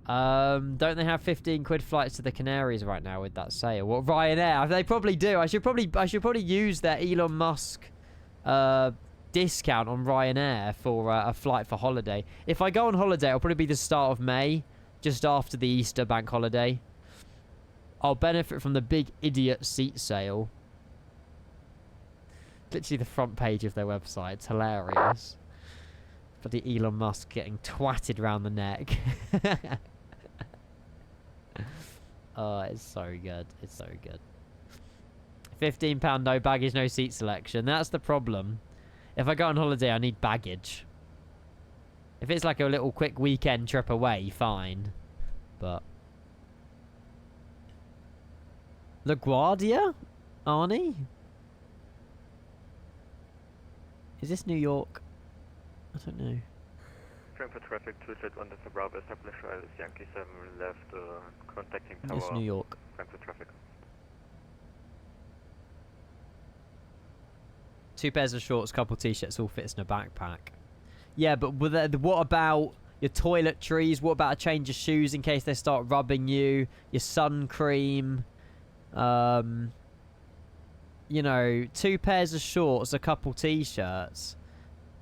[SPEAKER 1] Don't they have 15 quid flights to the Canaries right now with that sale? What, Ryanair? They probably do. I should probably use their Elon Musk discount on Ryanair for a flight for holiday. If I go on holiday, it'll probably be the start of May. Just after the Easter bank holiday. I'll benefit from the big idiot seat sale. Literally the front page of their website. It's hilarious. Bloody Elon Musk getting twatted round the neck. Oh, it's so good. It's so good. £15 no baggage, no seat selection. That's the problem. If I go on holiday, I need baggage. If it's like a little quick weekend trip away, fine. But LaGuardia? Arnie? Is this New York? I don't know.
[SPEAKER 9] Frankfurt traffic 271 Delta Bravo, establish Alice Yankee 7 left, contacting tower.
[SPEAKER 1] It's New York.
[SPEAKER 9] Frankfurt traffic.
[SPEAKER 1] 2 pairs of shorts, couple t-shirts, all fits in a backpack. Yeah, but what about your toiletries? What about a change of shoes in case they start rubbing you? Your sun cream? You know, 2 pairs of shorts, a couple t-shirts.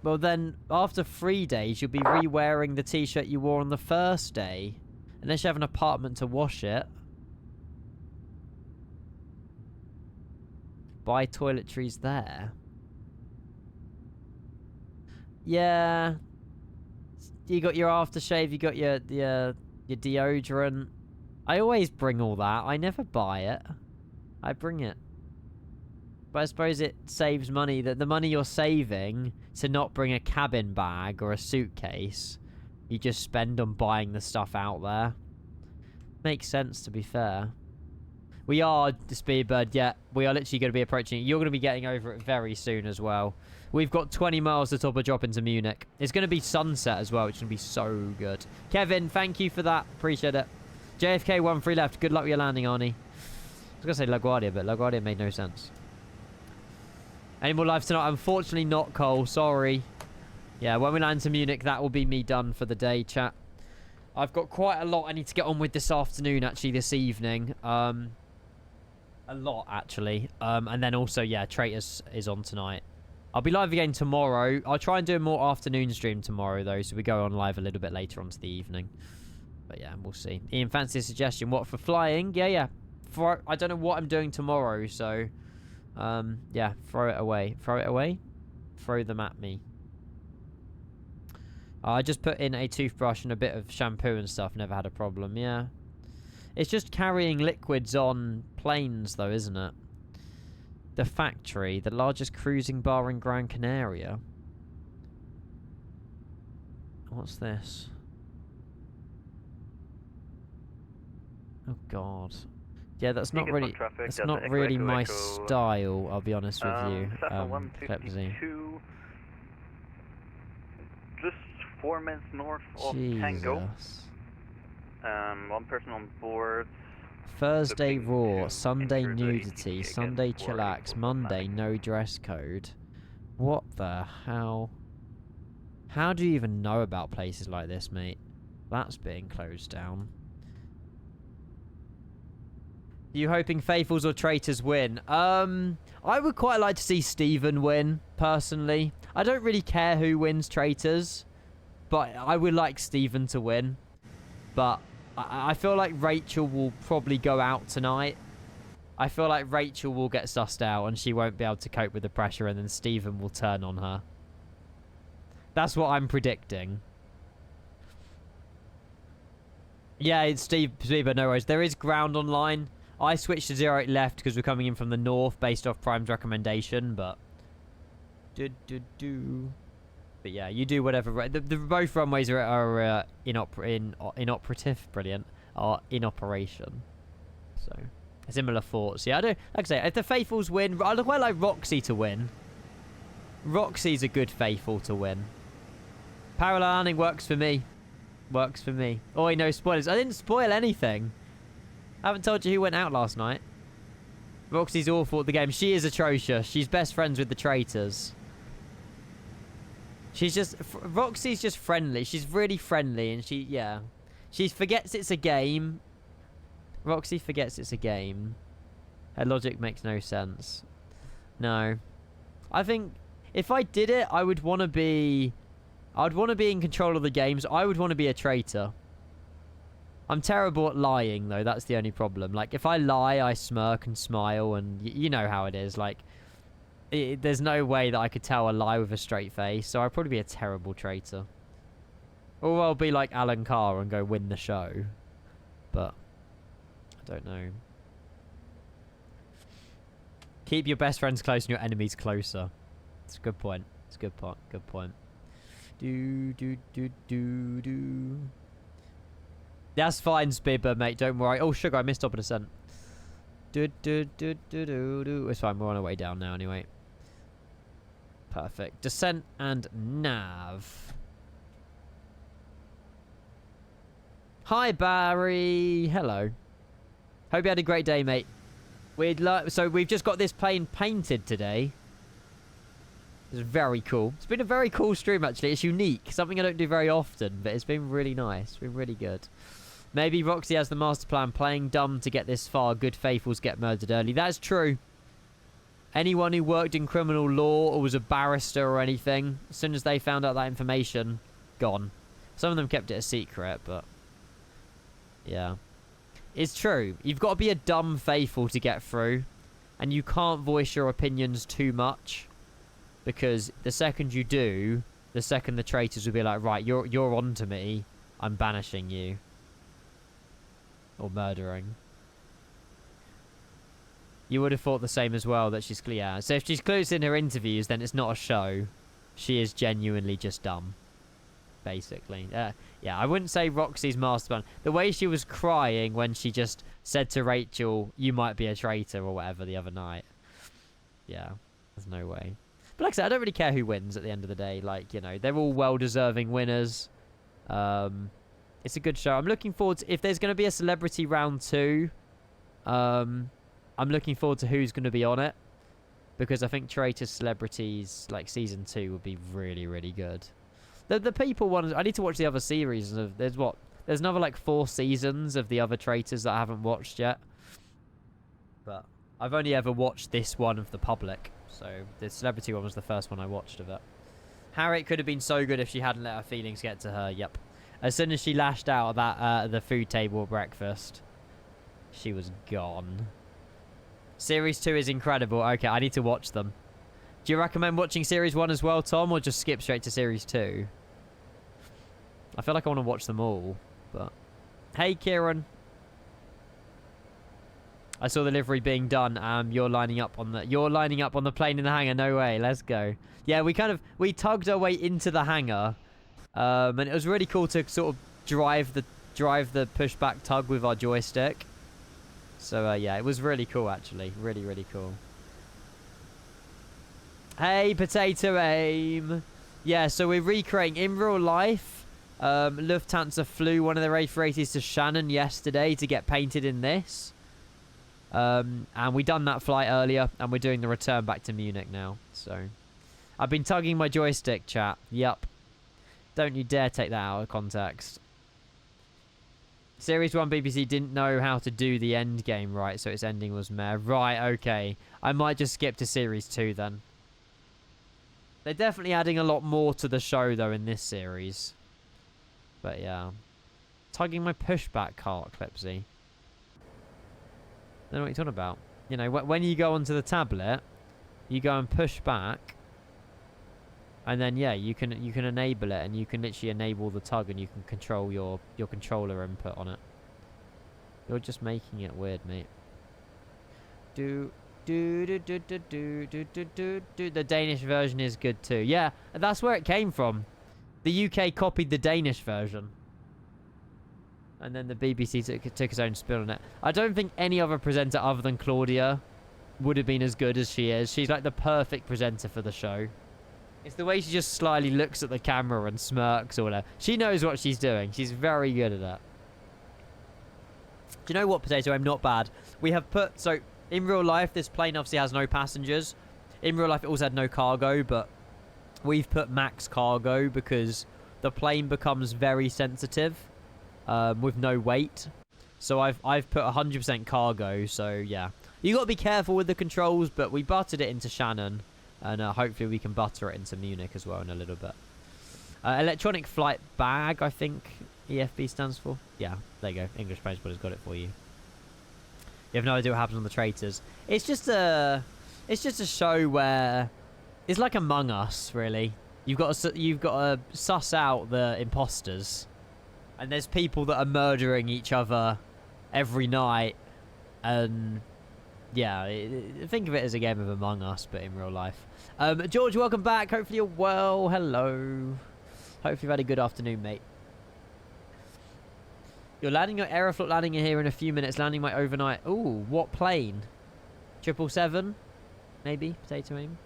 [SPEAKER 1] Well, then, after 3 days, you'll be re-wearing the t-shirt you wore on the first day. Unless you have an apartment to wash it. Buy toiletries there. Yeah. You got your aftershave, you got your deodorant. I always bring all that. I never buy it. I bring it. But I suppose it saves money. The money you're saving to not bring a cabin bag or a suitcase, you just spend on buying the stuff out there. Makes sense, to be fair. We are, the Speedbird, yeah. We are literally going to be approaching it. You're going to be getting over it very soon as well. We've got 20 miles to top a drop into Munich. It's going to be sunset as well, which is going to be so good. Kevin, thank you for that. Appreciate it. JFK 1-3 left. Good luck with your landing, Arnie. I was going to say LaGuardia, but LaGuardia made no sense. Any more lives tonight? Unfortunately not, Cole. Sorry. Yeah, when we land to Munich, that will be me done for the day, chat. I've got quite a lot I need to get on with this afternoon, actually, this evening. A lot, actually. And then also, yeah, Traitors is on tonight. I'll be live again tomorrow. I'll try and do a more afternoon stream tomorrow, though, so we go on live a little bit later onto the evening. But yeah, we'll see. Ian, fancy a suggestion? What, for flying? Yeah. I don't know what I'm doing tomorrow, so... yeah, throw it away. Throw it away? Throw them at me. I just put in a toothbrush and a bit of shampoo and stuff. Never had a problem, yeah. It's just carrying liquids on planes, though, isn't it? The Factory, the largest cruising bar in Gran Canaria. What's this? Oh, God. Yeah, that's not really, that's not really my style, I'll be honest with you.
[SPEAKER 15] Just 4 minutes north of Tango. One person on board.
[SPEAKER 1] Thursday raw, Sunday nudity, Sunday chillax, Monday no dress code. What the hell? How do you even know about places like this, mate? That's being closed down. You hoping Faithfuls or Traitors win? I would quite like to see Steven win, personally. I don't really care who wins Traitors, but I would like Steven to win. But I feel like Rachel will probably go out tonight. I feel like Rachel will get sussed out and she won't be able to cope with the pressure, and then Steven will turn on her. That's what I'm predicting. Yeah, it's Steve, but no worries. There is ground online. I switched to 08 left because we're coming in from the north based off Prime's recommendation, but... But yeah, you do whatever. Both runways are inoperative, brilliant, are in operation. So, similar thoughts. Yeah, I don't, like I say, if the Faithfuls win, I'd quite like Roxy to win. Roxy's a good Faithful to win. Parallel landing works for me. Works for me. Oh, no spoilers. I didn't spoil anything. I haven't told you who went out last night. Roxy's awful at the game. She is atrocious. She's best friends with the Traitors. She's just... Roxy's just friendly. She's really friendly, and she... Yeah. She forgets it's a game. Roxy forgets it's a game. Her logic makes no sense. No. I think... If I did it, I would want to be... I'd want to be in control of the games. I would want to be a traitor. I'm terrible at lying, though. That's the only problem. Like, if I lie, I smirk and smile, and you know how it is. Like, there's no way that I could tell a lie with a straight face, so I'd probably be a terrible traitor. Or I'll be like Alan Carr and go win the show. But, I don't know. Keep your best friends close and your enemies closer. It's a good point. It's a good point. Good point. That's fine, Speedbird, mate. Don't worry. Oh, sugar, I missed up a descent. It's fine. We're on our way down now, anyway. Perfect. Descent and nav. Hi, Barry. Hello. Hope you had a great day, mate. So we've just got this plane painted today. It's very cool. It's been a very cool stream, actually. It's unique. Something I don't do very often, but it's been really nice. It's been really good. Maybe Roxy has the master plan. Playing dumb to get this far. Good Faithfuls get murdered early. That's true. anyone who worked in criminal law or was a barrister or anything, as soon as they found out that information, gone. Some of them kept it a secret, but yeah. It's true. You've got to be a dumb faithful to get through, and you can't voice your opinions too much, because the second you do, the second the traitors will be like, right, you're on to me, I'm banishing you. Or murdering. You would have thought the same as well, that she's clear. So if she's clueless in her interviews, then it's not a show. She is genuinely just dumb. Basically. Yeah, I wouldn't say Roxy's master plan. The way she was crying when she just said to Rachel, you might be a traitor or whatever the other night. Yeah, there's no way. But like I said, I don't really care who wins at the end of the day. Like, you know, they're all well-deserving winners. It's a good show. I'm looking forward to... If there's going to be a celebrity round 2, I'm looking forward to who's going to be on it. Because I think Traitor Celebrities, like, Season 2 would be really, really good. The people one... I need to watch the other series. There's what? There's another, like, 4 seasons of the other Traitors that I haven't watched yet. But I've only ever watched this one of the public. So the celebrity one was the first one I watched of it. Harriet could have been so good if she hadn't let her feelings get to her. Yep. As soon as she lashed out at that the food table at breakfast, she was gone. Series 2 is incredible. Okay, I need to watch them. Do you recommend watching Series 1 as well, Tom, or just skip straight to Series 2? I feel like I want to watch them all, but... Hey, Kieran. I saw the livery being done. You're lining up on the plane in the hangar. No way. Let's go. Yeah, we tugged our way into the hangar. And it was really cool to sort of drive the pushback tug with our joystick. So yeah, it was really cool actually. Really, really cool. Hey, Potato Aim. Yeah, so we're recreating in real life. Lufthansa flew one of their A380s to Shannon yesterday to get painted in this. And we done that flight earlier, and we're doing the return back to Munich now. So I've been tugging my joystick, chat. Yup. Don't you dare take that out of context. Series 1 BBC didn't know how to do the end game right, so its ending was meh. Right, okay. I might just skip to Series 2 then. They're definitely adding a lot more to the show, though, in this series. But, yeah. Tugging my pushback cart, Clipsy. I don't know what you're talking about. You know, when you go onto the tablet, you go and push back. And then, yeah, you can enable it, and you can literally enable the tug, and you can control your controller input on it. You're just making it weird, mate. The Danish version is good too. Yeah, that's where it came from. The UK copied the Danish version. And then the BBC took its own spin on it. I don't think any other presenter other than Claudia would have been as good as she is. She's like the perfect presenter for the show. It's the way she just slyly looks at the camera and smirks or whatever. She knows what she's doing. She's very good at that. Do you know what, Potato? I'm not bad. We have put... So, in real life, this plane obviously has no passengers. In real life, it also had no cargo, but we've put max cargo because the plane becomes very sensitive with no weight. So I've put 100% cargo, so yeah. You got to be careful with the controls, but we buttered it into Shannon. And hopefully we can butter it into Munich as well in a little bit. Electronic Flight Bag, I think EFB stands for. Yeah, there you go. English Transport has got it for you. You have no idea what happens on the Traitors. It's just a show where it's like Among Us, really. You've got to suss out the imposters, and there's people that are murdering each other every night, and yeah, think of it as a game of Among Us, but in real life. George, welcome back. Hopefully you're well. Hello. Hopefully you've had a good afternoon, mate. You're landing your Aeroflot landing here in a few minutes. Landing my overnight. Ooh, what plane? 777? Maybe. Potato Aim.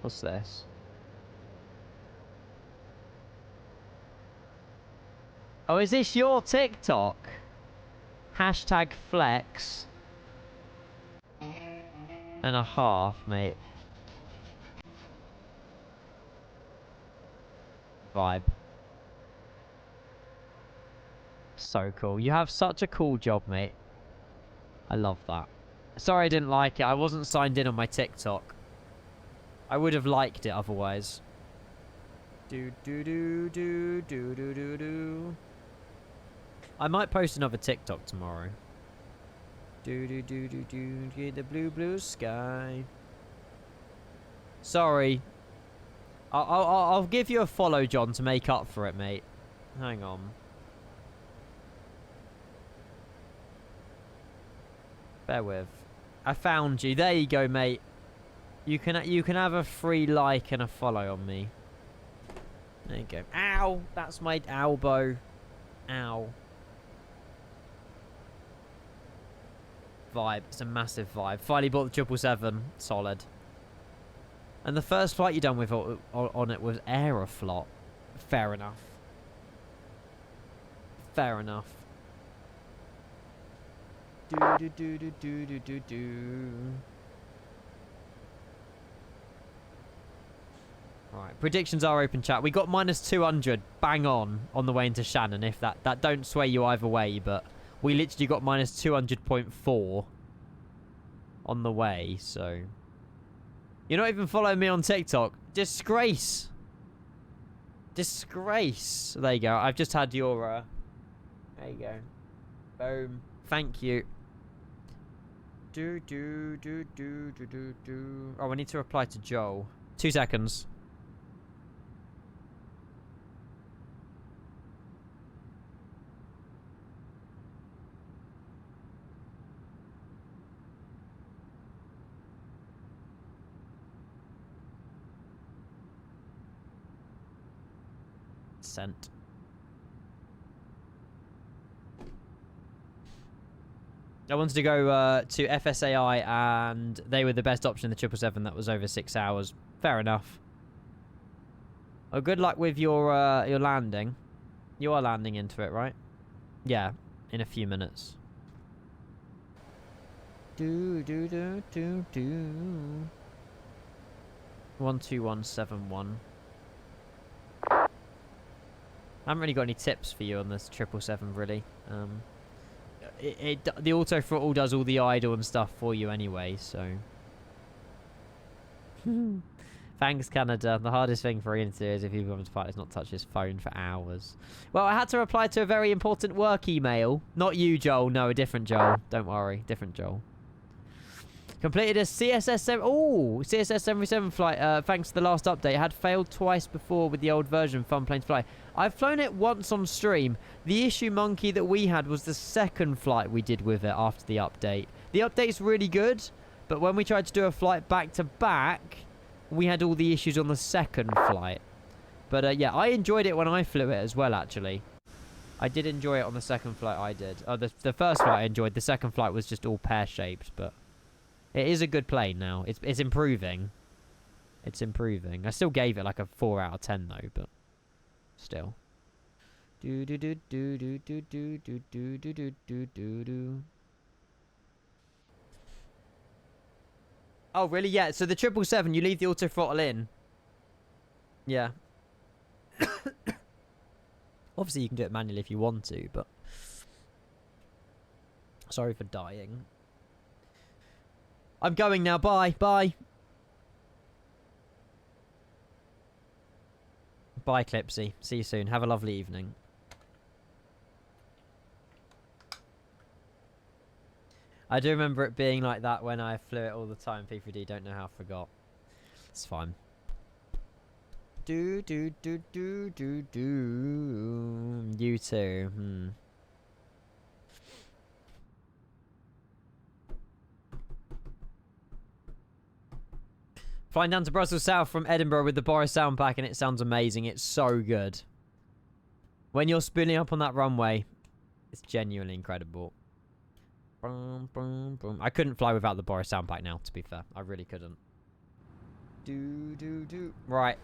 [SPEAKER 1] What's this? Oh, is this your TikTok? Hashtag flex. And a half, mate. Vibe. so cool. You have such a cool job, mate. I love that. Sorry I didn't like it. I wasn't signed in on my TikTok. I would have liked it otherwise. Do do do do do do do do. I might post another TikTok tomorrow. Do do do do do do the blue sky. Sorry. I'll give you a follow, John, to make up for it, mate. Hang on. Bear with. I found you. There you go, mate. You can have a free like and a follow on me. There you go. Ow! That's my elbow. Ow. Vibe. It's a massive vibe. Finally bought the 777. Solid. And the first flight you done with on it was Aeroflot. Fair enough. Fair enough. Do do do do do do do do. Right, predictions are open, chat. We got -200 bang on the way into Shannon. If that don't sway you either way, but we literally got -200.4 on the way. So you're not even following me on TikTok. Disgrace. Disgrace. There you go. I've just had your. There you go. Boom. Thank you. Do do do do do do do. Oh, I need to reply to Joel. 2 seconds. Sent. I wanted to go to FSAI, and they were the best option in the 777. That was over 6 hours. Fair enough. Oh, good luck with your landing. You are landing into it, right? Yeah, in a few minutes. Do do do do do. 12171. I haven't really got any tips for you on this 777, really. The auto throttle does all the idle and stuff for you anyway, so. Thanks, Canada. The hardest thing for Ian to do is if you want to fight is not touch his phone for hours. Well, I had to reply to a very important work email. Not you, Joel. No, a different Joel. Don't worry. Different Joel. Completed a CSS 77 flight. Thanks to the last update. It had failed twice before with the old version. Fun plane to fly. I've flown it once on stream. The issue, Monkey, that we had was the second flight we did with it after the update. The update's really good, but when we tried to do a flight back to back, we had all the issues on the second flight. But yeah, I enjoyed it when I flew it as well, actually. I did enjoy it on the second flight I did. Oh, the first flight I enjoyed. The second flight was just all pear-shaped, but it is a good plane now. It's improving. It's improving. I still gave it like a 4 out of 10 though, but still. Do do do do do do do do do do do do do do. Oh really? Yeah. So the 777, you leave the auto throttle in. Yeah. Obviously, you can do it manually if you want to, but sorry for dying. I'm going now. Bye. Bye. Bye, Clipsy. See you soon. Have a lovely evening. I do remember it being like that when I flew it all the time. P3D, don't know how I forgot. It's fine. Do, do, do, do, do, do. You too. Flying down to Brussels South from Edinburgh with the Boris sound pack, and it sounds amazing. It's so good. When you're spinning up on that runway, it's genuinely incredible. Boom, boom, boom. I couldn't fly without the Boris sound pack now, to be fair. I really couldn't. Do, do, do. Right.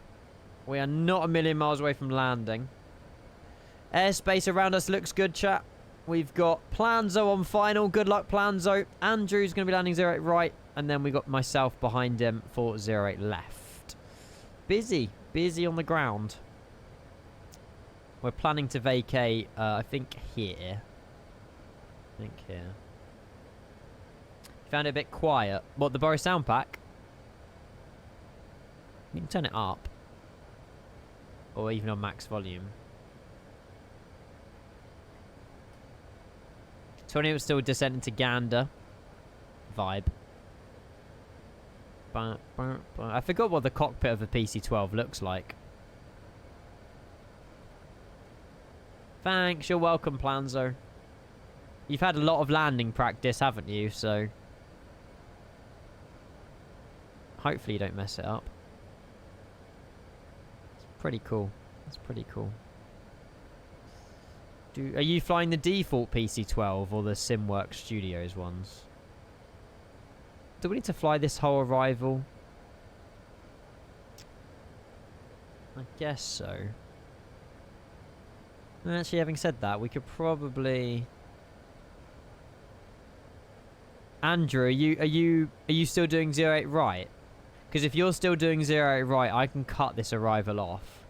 [SPEAKER 1] We are not a million miles away from landing. Airspace around us looks good, chat. We've got Planzo on final. Good luck, Planzo. Andrew's going to be landing 08 right. And then we got myself behind him for 08 left. Busy. Busy on the ground. We're planning to vacate, I think here. Found it a bit quiet. What, the Boris sound pack? You can turn it up. Or even on max volume. 20 was still descent into Gander. Vibe. I forgot what the cockpit of a PC-12 looks like. Thanks, you're welcome, Planzo. You've had a lot of landing practice, haven't you? So hopefully you don't mess it up. It's pretty cool. That's pretty cool. Are you flying the default PC-12 or the SimWorks Studios ones? Do we need to fly this whole arrival? I guess so. Actually, having said that, we could probably... Andrew, are you still doing 08 right? Because if you're still doing 08 right, I can cut this arrival off.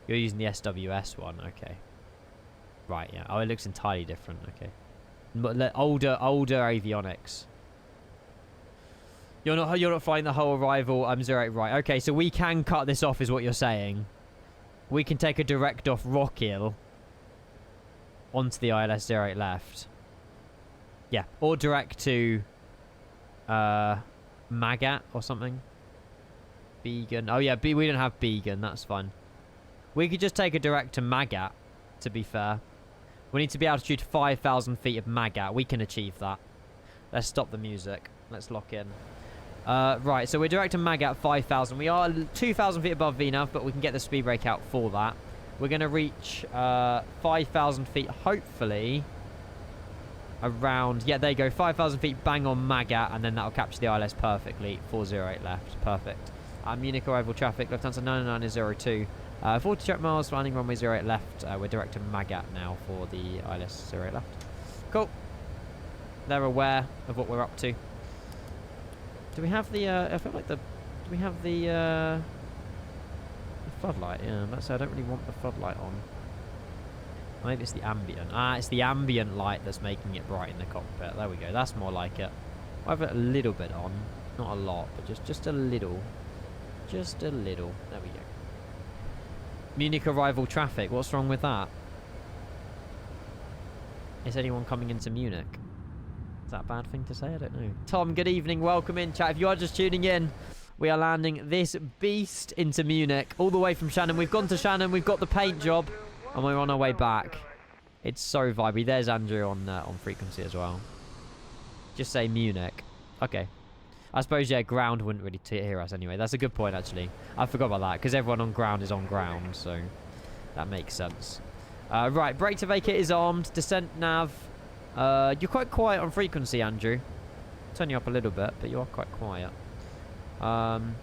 [SPEAKER 1] You're using the SWS one, okay. Right, yeah. Oh, it looks entirely different, okay. But older avionics. You're not flying the whole arrival. I'm 08 right. Okay, so we can cut this off, is what you're saying. We can take a direct off Rockhill onto the ILS 08 left. Yeah, or direct to Magat or something. Began. Oh yeah, we don't have Began. That's fine. We could just take a direct to Magat. To be fair, we need to be altitude 5,000 feet of Magat. We can achieve that. Let's stop the music. Let's lock in. Right, so we're direct to Magat 5,000. We are 2,000 feet above VNAV, but we can get the speed brake out for that. We're going to reach 5,000 feet, hopefully, around... Yeah, there you go. 5,000 feet, bang on Magat, and then that'll capture the ILS perfectly. 408 left. Perfect. Munich arrival traffic. Lufthansa 99 is 02. 40 check miles, landing runway 08 left. We're direct to Magat now for the ILS 08 left. Cool. They're aware of what we're up to. Do we have the, I feel like the... Do we have the floodlight? Yeah, that's... I don't really want the floodlight on. Maybe it's the ambient. Ah, it's the ambient light that's making it bright in the cockpit. There we go. That's more like it. I'll have it a little bit on. Not a lot, but just a little. Just a little. There we go. Munich arrival traffic. What's wrong with that? Is anyone coming into Munich? Is that a bad thing to say? I don't know. Tom, good evening. Welcome in, chat. If you are just tuning in, we are landing this beast into Munich. All the way from Shannon. We've gone to Shannon. We've got the paint job. And we're on our way back. It's so vibey. There's Andrew on frequency as well. Just say Munich. Okay. I suppose, yeah, ground wouldn't really hear us anyway. That's a good point, actually. I forgot about that, because everyone on ground is on ground, so that makes sense. Right, brake to vacate is armed. Descent nav. You're quite quiet on frequency, Andrew. Turn you up a little bit, but you are quite quiet. And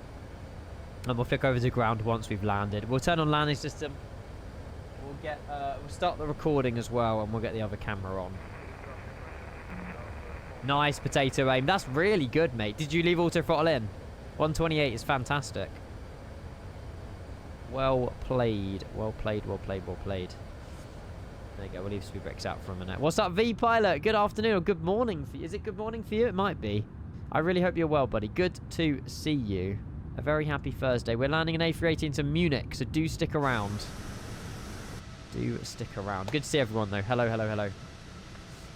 [SPEAKER 1] we'll flick over to ground once we've landed. We'll turn on landing system. We'll start the recording as well, and we'll get the other camera on. Nice potato aim. That's really good, mate. Did you leave auto throttle in? 128 is fantastic. Well played. Well played, well played, well played. There you go. We'll leave speed brakes out for a minute. What's up, V-Pilot? Good afternoon or good morning for you. Is it good morning for you? It might be. I really hope you're well, buddy. Good to see you. A very happy Thursday. We're landing an A380 into Munich, so do stick around. Do stick around. Good to see everyone, though. Hello, hello, hello.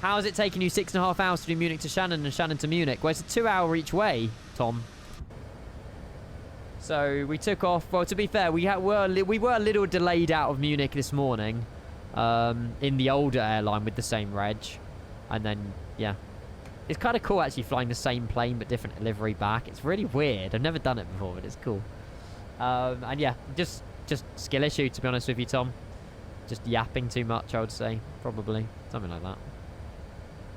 [SPEAKER 1] How is it taking you 6.5 hours to do Munich to Shannon and Shannon to Munich? Well, it's a 2-hour each way, Tom. So we took off. Well, to be fair, we were a little delayed out of Munich this morning in the older airline with the same reg. And then, yeah. It's kind of cool, actually, flying the same plane but different livery back. It's really weird. I've never done it before, but it's cool. And, yeah, just skill issue, to be honest with you, Tom. Just yapping too much, I would say. Probably. Something like that.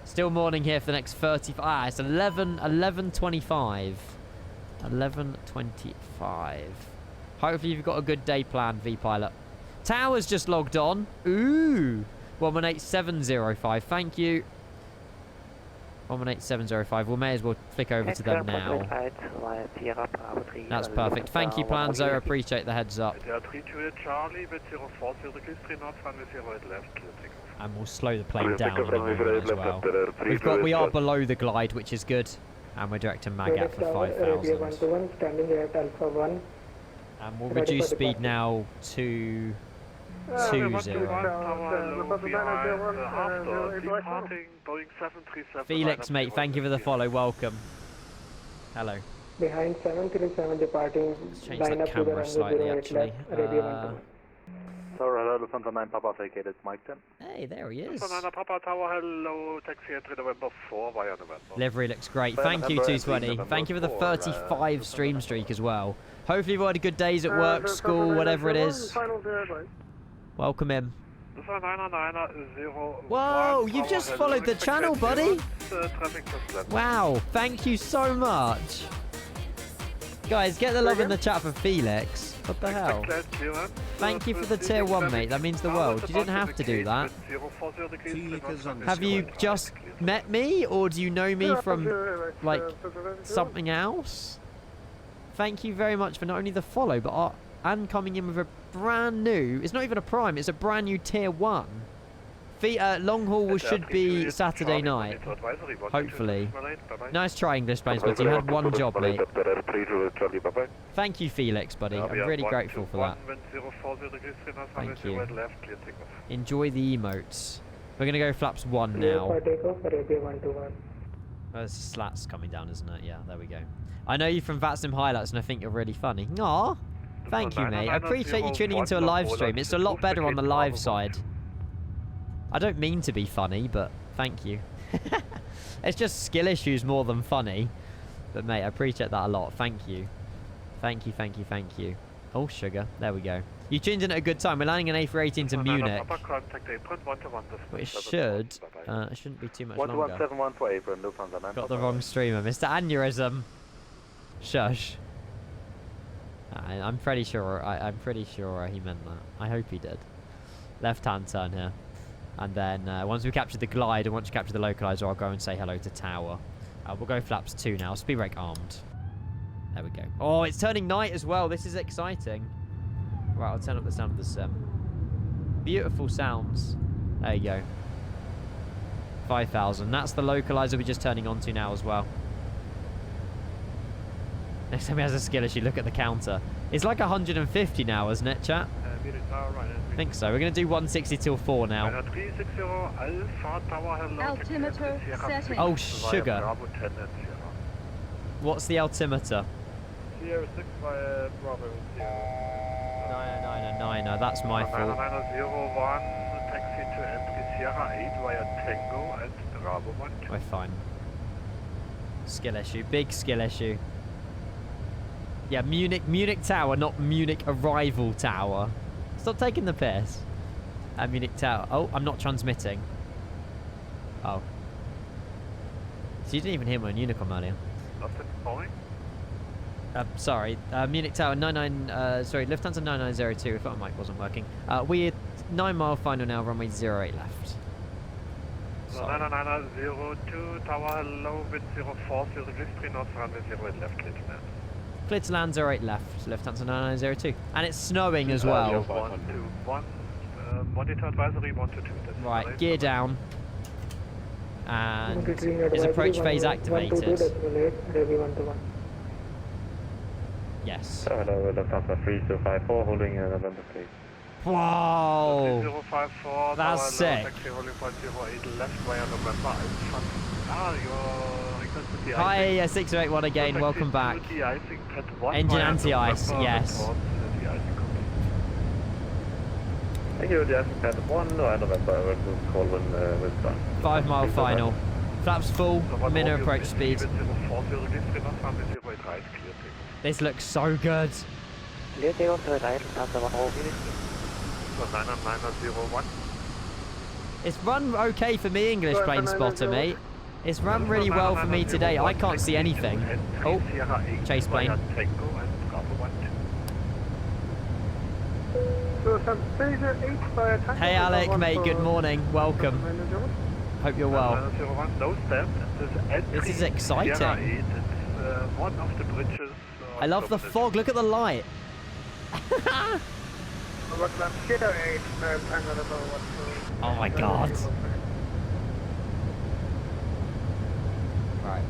[SPEAKER 1] Still morning here for the next 30... Ah, it's 11:25. 11:25. Hopefully you've got a good day planned, V-Pilot. Tower's just logged on. Ooh. 118705. Thank you. 118.705. We may as well flick over to them now. That's perfect. Thank you, Planzo. Appreciate the heads up. And we'll slow the plane down in a moment as well. We are below the glide, which is good. And we're directing mag out for 5,000. And we'll reduce speed now to 20. Felix, mate, thank you for the follow. Welcome. Hello.
[SPEAKER 16] Behind 737 departing.
[SPEAKER 1] Let's change that camera slightly, actually.
[SPEAKER 12] Sorry, Lufthansa 9 Papa vacated, Mike 10.
[SPEAKER 1] Hey, there he is.
[SPEAKER 12] Lufthansa 9 Papa Tower, hello, taxi entry November 4 via November.
[SPEAKER 1] Livery looks great. Thank you, 220. Thank you for the 35 stream streak as well. Hopefully you've had good days at work, school, whatever it is. Welcome in. Whoa, you've just followed the channel, buddy. Wow, thank you so much. Guys, get the love in the chat for Felix. What the hell? Thank you for the tier 1, mate. That means the world. You didn't have to do that. Have you just met me, or do you know me from, like, something else? Thank you very much for not only the follow, but and coming in with a brand new... It's not even a prime, it's a brand new tier 1. Long haul should be Saturday night. Hopefully. Nice try, English planes, but you had one job, mate. Thank you, Felix, buddy. I'm really grateful for that. Thank you. Enjoy the emotes. We're going to go flaps 1 now. There's slats coming down, isn't it? Yeah, there we go. I know you from VATSIM Highlights, and I think you're really funny. Aw! Thank you, mate. I appreciate you tuning into a live stream. It's a lot better on the live side. I don't mean to be funny, but thank you. It's just skill issues more than funny. But, mate, I appreciate that a lot. Thank you. Thank you, thank you, thank you. Oh, sugar. There we go. You tuned in at a good time. We're landing an A380 into Munich. Which shouldn't be too much longer.
[SPEAKER 12] 1171 for April, Lufthansa.
[SPEAKER 1] Got the wrong streamer. Mr. Aneurysm. Shush. I'm pretty sure he meant that. I hope he did. Left-hand turn here. And then once we capture the glide and once you capture the localizer, I'll go and say hello to tower. We'll go flaps 2 now. Speed brake armed. There we go. Oh, it's turning night as well. This is exciting. Right, I'll turn up the sound of the sim. Beautiful sounds. There you go. 5,000. That's the localizer we're just turning onto now as well. Next time he has a skill issue, look at the counter. It's like 150 now, isn't it, chat? I think so. We're going to do 160 till 4 now.
[SPEAKER 7] Altimeter setting.
[SPEAKER 1] Oh, sugar. What's the altimeter?
[SPEAKER 12] Sierra 6 via Bravo.
[SPEAKER 1] 9, that's my fault.
[SPEAKER 12] 901, taxi to entry Sierra 8 via Tango and Bravo 1.
[SPEAKER 1] We're fine. Skill issue. Big skill issue. Yeah, Munich Tower, not Munich Arrival Tower. Stop taking the piss. Munich Tower. Oh, I'm not transmitting. Oh. So you didn't even hear my Unicom earlier.
[SPEAKER 12] Nothing calling?
[SPEAKER 1] Sorry. Munich Tower, Lufthansa 9902. I thought my mic wasn't working. We're 9 mile final now, runway 08 left.
[SPEAKER 12] 9902, Tower, hello, wind 040, Livery north, runway 08 left, clear to land.
[SPEAKER 1] Clear to land 08 left, Lufthansa 9902. And it's snowing as well.
[SPEAKER 12] 121, monitor advisory 122.
[SPEAKER 1] Right, gear down. And is approach phase activated? Yes.
[SPEAKER 10] Hello, Lufthansa 3054, holding November, please.
[SPEAKER 1] Whoa!
[SPEAKER 12] 3054,
[SPEAKER 1] that's sick. Hi, 681 again, welcome back. Engine anti-ice, yes.
[SPEAKER 10] Thank you, de-icing pad 1, November, we'll call when we're done.
[SPEAKER 1] 5 mile final. Flaps full, minute approach speed. This looks so good. It's run okay for me, English plane spotter, mate. It's run really well for me today. I can't see anything. Oh, chase plane. Hey Alec, mate, good morning. Welcome. Hope you're well.
[SPEAKER 12] 901, no step.
[SPEAKER 1] This is exciting.
[SPEAKER 12] It's one of the bridges.
[SPEAKER 1] I love the fog. Look at the light. Oh my god. Right.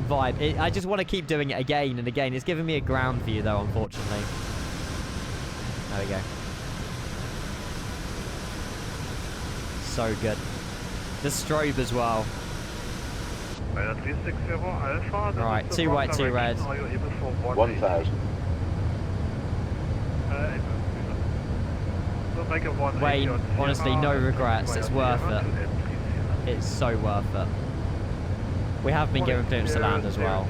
[SPEAKER 1] Vibe. I just want to keep doing it again and again. It's giving me a ground view though, unfortunately. There we go. So good. The strobe as well. Right, 2 white, 2 red.
[SPEAKER 11] 1,000.
[SPEAKER 1] Wait, honestly, no regrets. It's worth it. It's so worth it. We have been given clearance to land as well.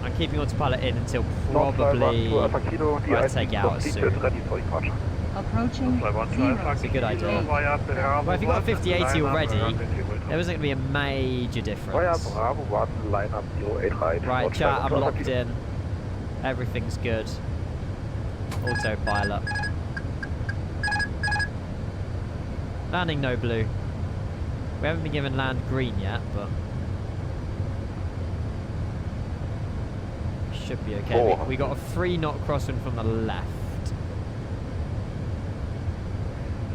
[SPEAKER 1] I'm keeping autopilot in until probably I take it out soon.
[SPEAKER 7] Approaching 0.
[SPEAKER 1] That's a good idea. Well, if you've got a 5080 already, there isn't going to be a major difference. Right, chat, I'm locked in. Everything's good. Autopilot. Landing no blue. We haven't been given land green yet, but should be okay. We got a 3 knot crosswind from the left.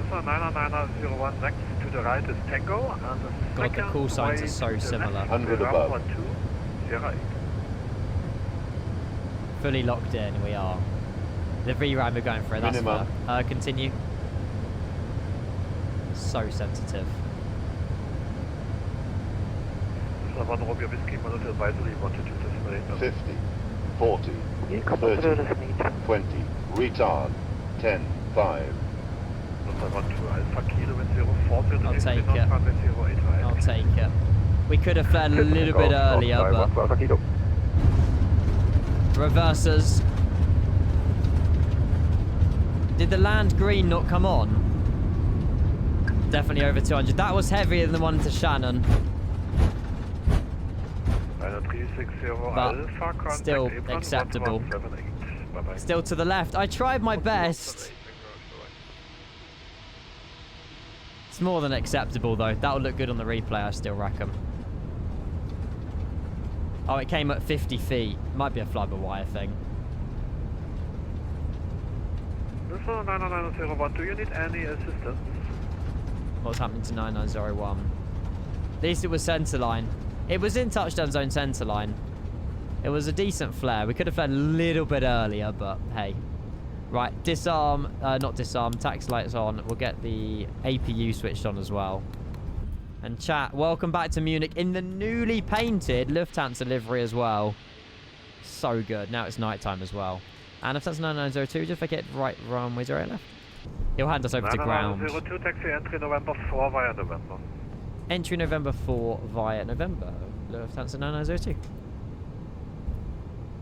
[SPEAKER 12] 901 next to the right is Tango, and the
[SPEAKER 1] God, the call signs are so similar.
[SPEAKER 11] 100 above.
[SPEAKER 1] Fully locked in, we are. The VRAM we're going for it, that's
[SPEAKER 11] Minimum.
[SPEAKER 1] fair. Continue. So sensitive.
[SPEAKER 11] 50, 40, 30, 20, retard, 10, 5.
[SPEAKER 1] I'll take it. I'll take it. We could have fled a little bit earlier, but reversers. Did the land green not come on? Definitely over 200. That was heavier than the one to Shannon. But still acceptable. Still to the left. I tried my best. It's more than acceptable though. That'll look good on the replay, I still reckon. Oh, it came at 50 feet. Might be a fly-by-wire thing.
[SPEAKER 12] 90901, do you need any assistance?
[SPEAKER 1] What's happening to 9901? At least it was centerline. It was in touchdown zone centerline. It was a decent flare. We could have fled a little bit earlier, but hey. Right, disarm, not disarm, taxi lights on. We'll get the APU switched on as well. And chat, welcome back to Munich in the newly painted Lufthansa livery as well. So good. Now it's nighttime as well. And if that's 9902, just forget right runway 0 left. He'll hand us over to ground.
[SPEAKER 12] 902 taxi entry November 4 via November.
[SPEAKER 1] Entry November 4 via November. Lufthansa 9902.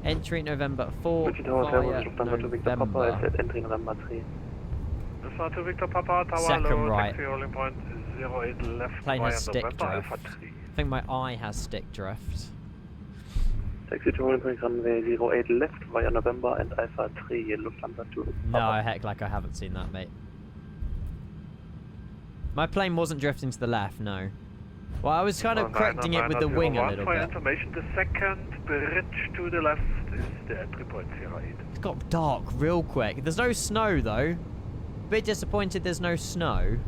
[SPEAKER 1] Entry November 4 via November.
[SPEAKER 10] Entry November 3.
[SPEAKER 12] Victor Papa, tower
[SPEAKER 1] Second
[SPEAKER 12] low,
[SPEAKER 1] right.
[SPEAKER 12] taxi rolling point 08 left
[SPEAKER 1] Plane
[SPEAKER 12] via
[SPEAKER 1] has stick
[SPEAKER 12] November,
[SPEAKER 1] drift.
[SPEAKER 12] Alpha 3.
[SPEAKER 1] I think my eye has stick drift.
[SPEAKER 10] Taxi to rolling point runway 08 left via November and Alpha 3, Lufthansa 2.
[SPEAKER 1] No, heck, like I haven't seen that, mate. My plane wasn't drifting to the left, no. Well, I was kind of correcting it with the wing a little
[SPEAKER 12] for
[SPEAKER 1] bit.
[SPEAKER 12] information, the second bridge to the left is the entry point 08.
[SPEAKER 1] It's got dark real quick. There's no snow, though. Bit disappointed there's no snow.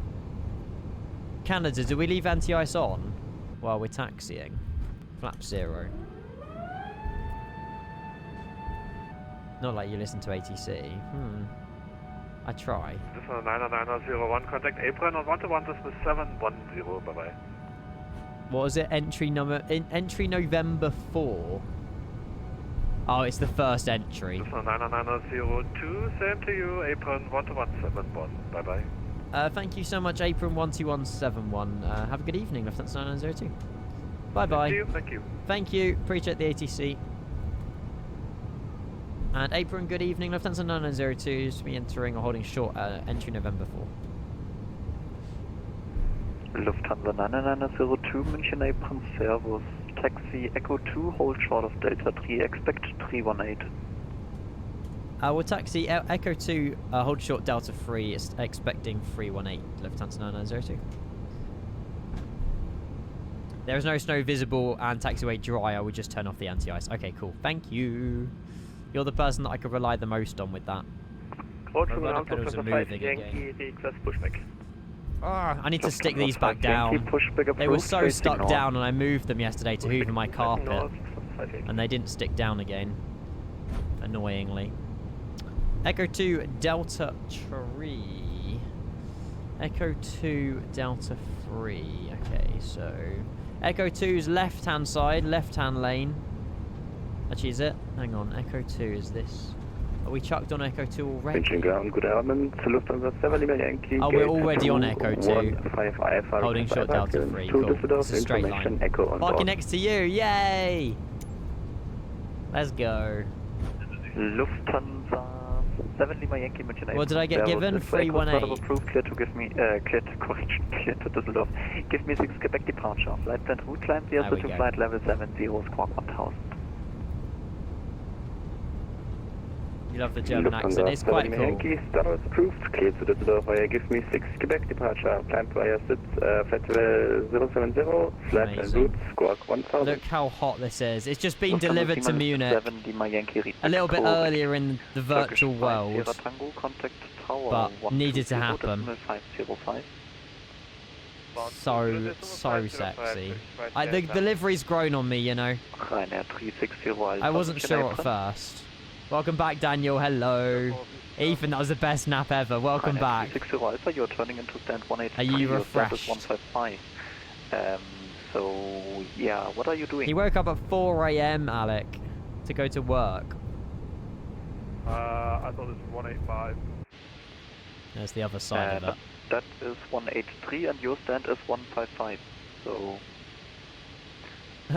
[SPEAKER 1] Canada, do we leave anti-ice on while we're taxiing? Flap 0. Not like you listen to ATC. I try.
[SPEAKER 12] This is 90901, contact apron on 121, this is 710, bye-bye.
[SPEAKER 1] What was it? Entry November 4. Oh, it's the first entry.
[SPEAKER 12] This is 90902, same to you, apron 12171, bye-bye.
[SPEAKER 1] Thank you so much, apron 12171. Have a good evening, Lufthansa 9902. Bye-bye.
[SPEAKER 12] Thank you.
[SPEAKER 1] Thank you. Appreciate the ATC. And apron, good evening. Lufthansa 9902 to be entering or holding short entry November 4.
[SPEAKER 10] Lufthansa 9902, München apron, servus. Taxi Echo 2, hold short of Delta 3, expect 318.
[SPEAKER 1] We'll taxi Echo 2, hold short Delta 3, is expecting 318, Lufthansa 9902. There is no snow visible and taxiway dry. I will just turn off the anti-ice. Okay, cool. Thank you. You're the person that I could rely the most on with that. My rudder pedals are moving again. I need to stick these back down. They were so stuck down and I moved them yesterday to hoover my carpet. And they didn't stick down again. Annoyingly. Echo 2 Delta 3. Echo 2 Delta 3. Okay, so Echo 2's left-hand side, left-hand lane. Actually, is it? Hang on, Echo 2 is this. Are we chucked on Echo 2 already? Oh, we're already on Echo 2. Holding short Delta 3. Cool. It's a straight line. Parking next to you. Yay! Let's go.
[SPEAKER 10] Lufthansa 7 Lima Yankee München.
[SPEAKER 1] What did I get given? 318.
[SPEAKER 10] Approved, clear to give me, clear to Düsseldorf. Give me 6 Quebec departure. Flight plan route climb the ASUS to flight level 70, squawk 1000.
[SPEAKER 1] You love the German accent, it's quite cool.
[SPEAKER 5] Yankee, Stars approved, clear to Düsseldorf. Give me 6 Quebec departure. Climb to ASUS, flight level 070, flight and route, squawk 1000.
[SPEAKER 1] Look how hot this is. It's just been delivered to Munich a little bit earlier in the virtual world, but needed to happen. So sexy. The livery's grown on me, you know. I wasn't sure at first. Welcome back, Daniel. Hello. Ethan, that was the best nap ever. Welcome back.
[SPEAKER 10] You're turning into stand 183.
[SPEAKER 1] Are you refreshed?
[SPEAKER 10] 155. So, yeah, what are you doing?
[SPEAKER 1] He woke up at 4 AM, Alec, to go to work.
[SPEAKER 12] I thought it was 185.
[SPEAKER 1] There's the other side of it.
[SPEAKER 10] That is 183 and your stand is 155. So,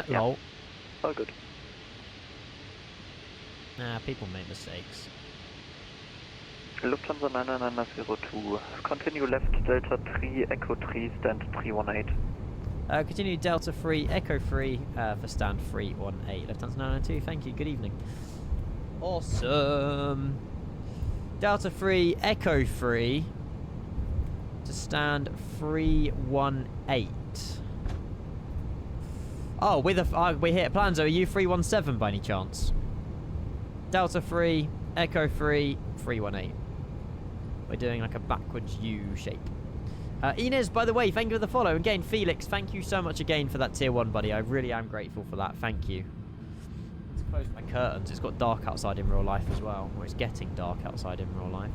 [SPEAKER 1] lol.
[SPEAKER 10] All good.
[SPEAKER 1] Nah, people make mistakes.
[SPEAKER 10] Lufthansa 99902. Continue left Delta 3, Echo 3, stand 318.
[SPEAKER 1] Continue Delta 3, Echo 3 for stand 318. Lufthansa 992, thank you, good evening. Awesome. Delta 3, Echo 3 to stand 318. Oh, we're here at Planzo. Are you 317 by any chance? Delta 3, Echo 3, 318. We're doing like a backwards U shape. Inez, by the way, thank you for the follow. Again, Felix, thank you so much again for that tier 1, buddy. I really am grateful for that. Thank you. Let's close my curtains. It's got dark outside in real life as well. Or it's getting dark outside in real life.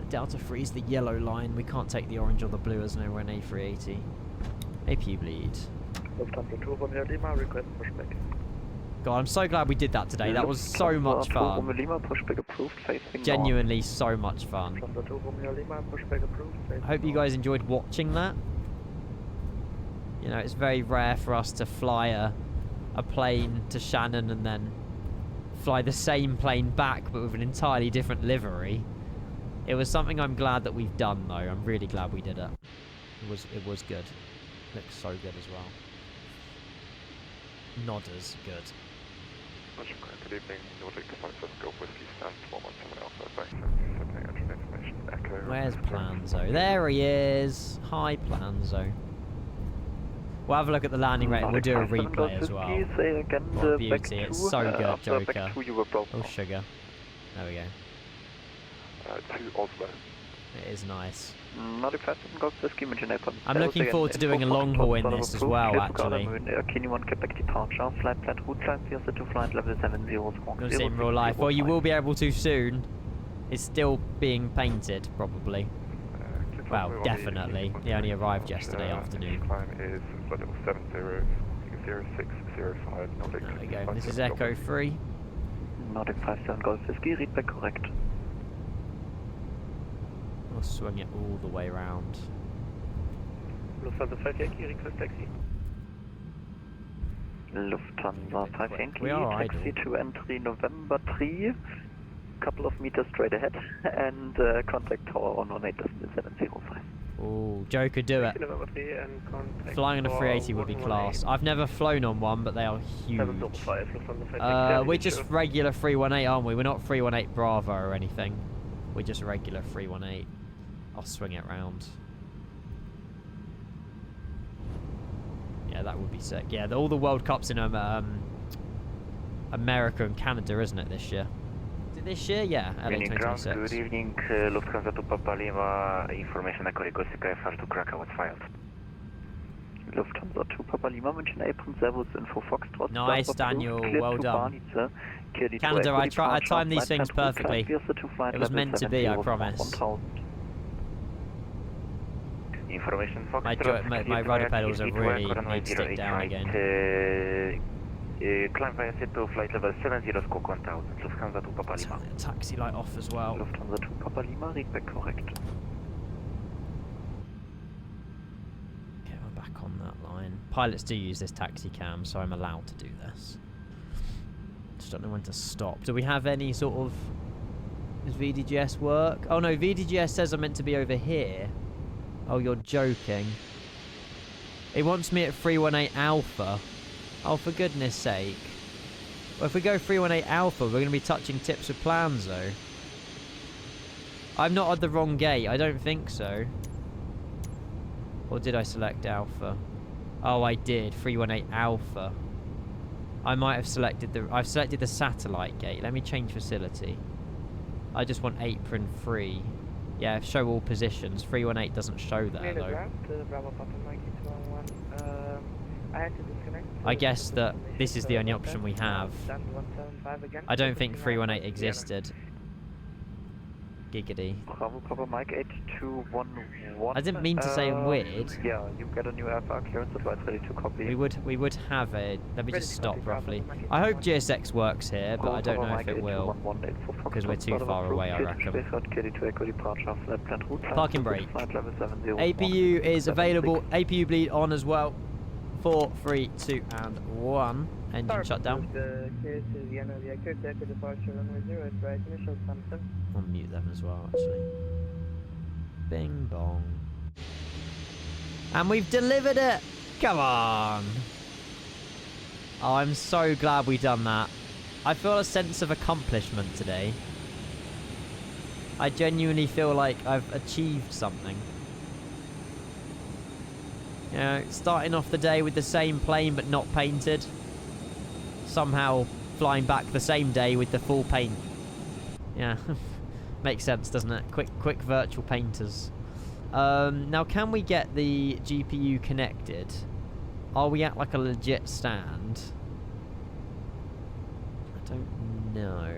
[SPEAKER 1] Delta 3 is the yellow line. We can't take the orange or the blue as no we're an A380. AP bleed.
[SPEAKER 12] Lufthansa 2 Romeo Lima, request pushback.
[SPEAKER 1] God, I'm so glad we did that today. That was so much fun. Genuinely so much fun. I hope you guys enjoyed watching that. You know, it's very rare for us to fly a plane to Shannon and then fly the same plane back but with an entirely different livery. It was something I'm glad that we've done though. I'm really glad we did it. It was good. Looks so good as well. Nodders, good.
[SPEAKER 12] Good evening, Nordic 57 Golf Whiskey Stand 117 Alpha, thanks for sending information. Echo.
[SPEAKER 1] Where's Planzo? There he is. Hi, Planzo. We'll have a look at the landing rate and we'll do a replay as well. What a beauty. It's so good, Joker. Oh, sugar. There we go.
[SPEAKER 12] To Oslo.
[SPEAKER 1] It is nice.
[SPEAKER 10] I'm
[SPEAKER 1] looking forward to doing a long haul in this as well, actually.
[SPEAKER 10] I'm going
[SPEAKER 1] to see it in real life. Well, you will be able to soon. It's still being painted, probably. Well, definitely. They only arrived yesterday afternoon.
[SPEAKER 12] There
[SPEAKER 1] we go. This is Echo 3.
[SPEAKER 10] Nordic 57 Golf Whiskey, read back correct.
[SPEAKER 1] We'll swing it all the way around.
[SPEAKER 12] Lufthansa 5 Yankee, request taxi.
[SPEAKER 10] Lufthansa 5 Yankee,
[SPEAKER 1] taxi
[SPEAKER 10] to entry November 3, couple of meters straight ahead, and contact tower on 18.705.
[SPEAKER 1] Oh, Joker, do it. Flying on a 380 would be class. I've never flown on one, but they are huge. We're just regular 318, aren't we? We're not 318 Bravo or anything. We're just regular 318. I'll swing it round. Yeah, that would be sick. Yeah, all the World Cups in America and Canada, isn't it, this year? Is it this year? Yeah, LA 2026.
[SPEAKER 10] Good evening, Lufthansa to Papa Lima. Information according to IFR to Krakow was filed. Lufthansa to Papa Lima, München Apron, Servus, Info Foxtrot.
[SPEAKER 1] Nice, Daniel. Well done. Canada, I timed these things perfectly. It was meant to be, I promise.
[SPEAKER 10] Information
[SPEAKER 1] my rudder pedals are really need to stick down again.
[SPEAKER 10] Climb via set to flight level 70, squawk 1000. Lufthansa to Papa Lima.
[SPEAKER 1] Taxi light off as well.
[SPEAKER 10] Lufthansa to Papa Lima, read back correct.
[SPEAKER 1] Okay, we're back on that line. Pilots do use this taxi cam, so I'm allowed to do this. Just don't know when to stop. Do we have any sort of... Does VDGS work? Oh no, VDGS says I'm meant to be over here. Oh, you're joking. It wants me at 318 Alpha. Oh, for goodness sake. Well, if we go 318 Alpha, we're going to be touching tips with plans, though. I'm not at the wrong gate. I don't think so. Or did I select Alpha? Oh, I did. 318 Alpha. I might have selected the... I've selected the satellite gate. Let me change facility. I just want apron 3. Yeah, show all positions. 318 doesn't show there, though. I guess that this is the only option we have. I don't think 318 existed. Giggity. I didn't mean to say weird.
[SPEAKER 10] Yeah, you get a new FR clearance, so it's ready to copy.
[SPEAKER 1] We would have a... Let me just stop roughly. I hope GSX works here, but I don't know if it will. Because we're too far away, I reckon. Parking brake. APU is available. APU bleed on as well. 4, 3, 2, and 1. Engine shut down. I'll mute them as well, actually. Bing bong. And we've delivered it! Come on! Oh, I'm so glad we done that. I feel a sense of accomplishment today. I genuinely feel like I've achieved something. You know, starting off the day with the same plane but not painted. Somehow flying back the same day with the full paint. Yeah, makes sense, doesn't it? Quick virtual painters. Now, can we get the GPU connected? Are we at like a legit stand? I don't know.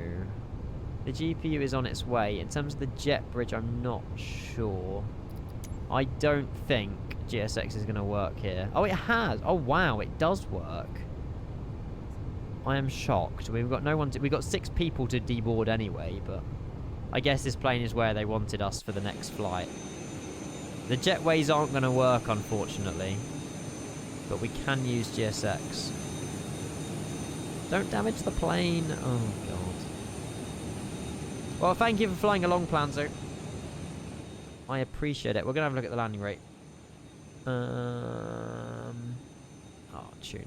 [SPEAKER 1] The GPU is on its way. In terms of the jet bridge, I'm not sure. I don't think GSX is going to work here. Oh, it has. Oh, wow, it does work. I am shocked. We've got no one to... We've got 6 people to deboard anyway, but... I guess this plane is where they wanted us for the next flight. The jetways aren't going to work, unfortunately. But we can use GSX. Don't damage the plane. Oh, God. Well, thank you for flying along, Planzo. I appreciate it. We're going to have a look at the landing rate. Oh, tune.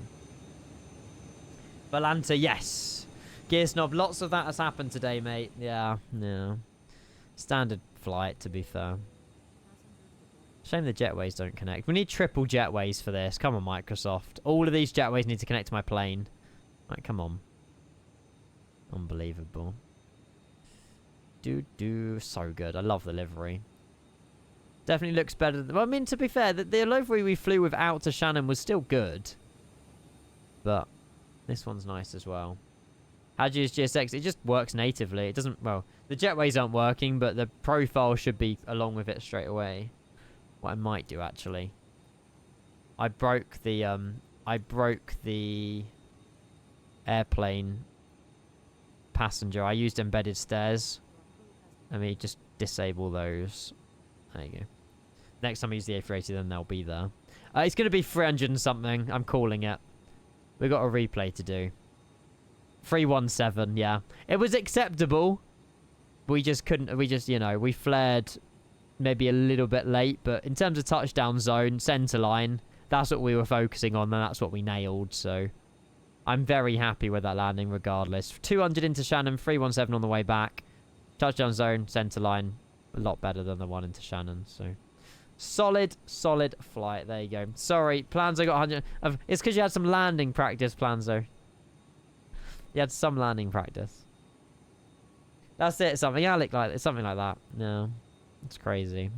[SPEAKER 1] Valanta, yes. Gear snob, lots of that has happened today, mate. Yeah. Standard flight, to be fair. Shame the jetways don't connect. We need triple jetways for this. Come on, Microsoft. All of these jetways need to connect to my plane. Right, come on. Unbelievable. So good. I love the livery. Definitely looks better. Well, I mean, to be fair, the livery we flew with out to Shannon was still good. But this one's nice as well. How do you use GSX? It just works natively. It doesn't... Well, the jetways aren't working, but the profile should be along with it straight away. What I might do, actually. I broke the airplane passenger. I used embedded stairs. Let me just disable those. There you go. Next time I use the A380, then they'll be there. It's going to be 300 and something. I'm calling it. We've got a replay to do. 317, yeah. It was acceptable. We just couldn't... We just, you know, we flared maybe a little bit late, but in terms of touchdown zone, center line, that's what we were focusing on, and that's what we nailed, so I'm very happy with that landing regardless. 200 into Shannon, 317 on the way back. Touchdown zone, center line, a lot better than the one into Shannon, so solid flight. There you go. Sorry, Planzo got 100. It's because you had some landing practice, Planzo. You had some landing practice. That's it. Something like that. No, it's crazy.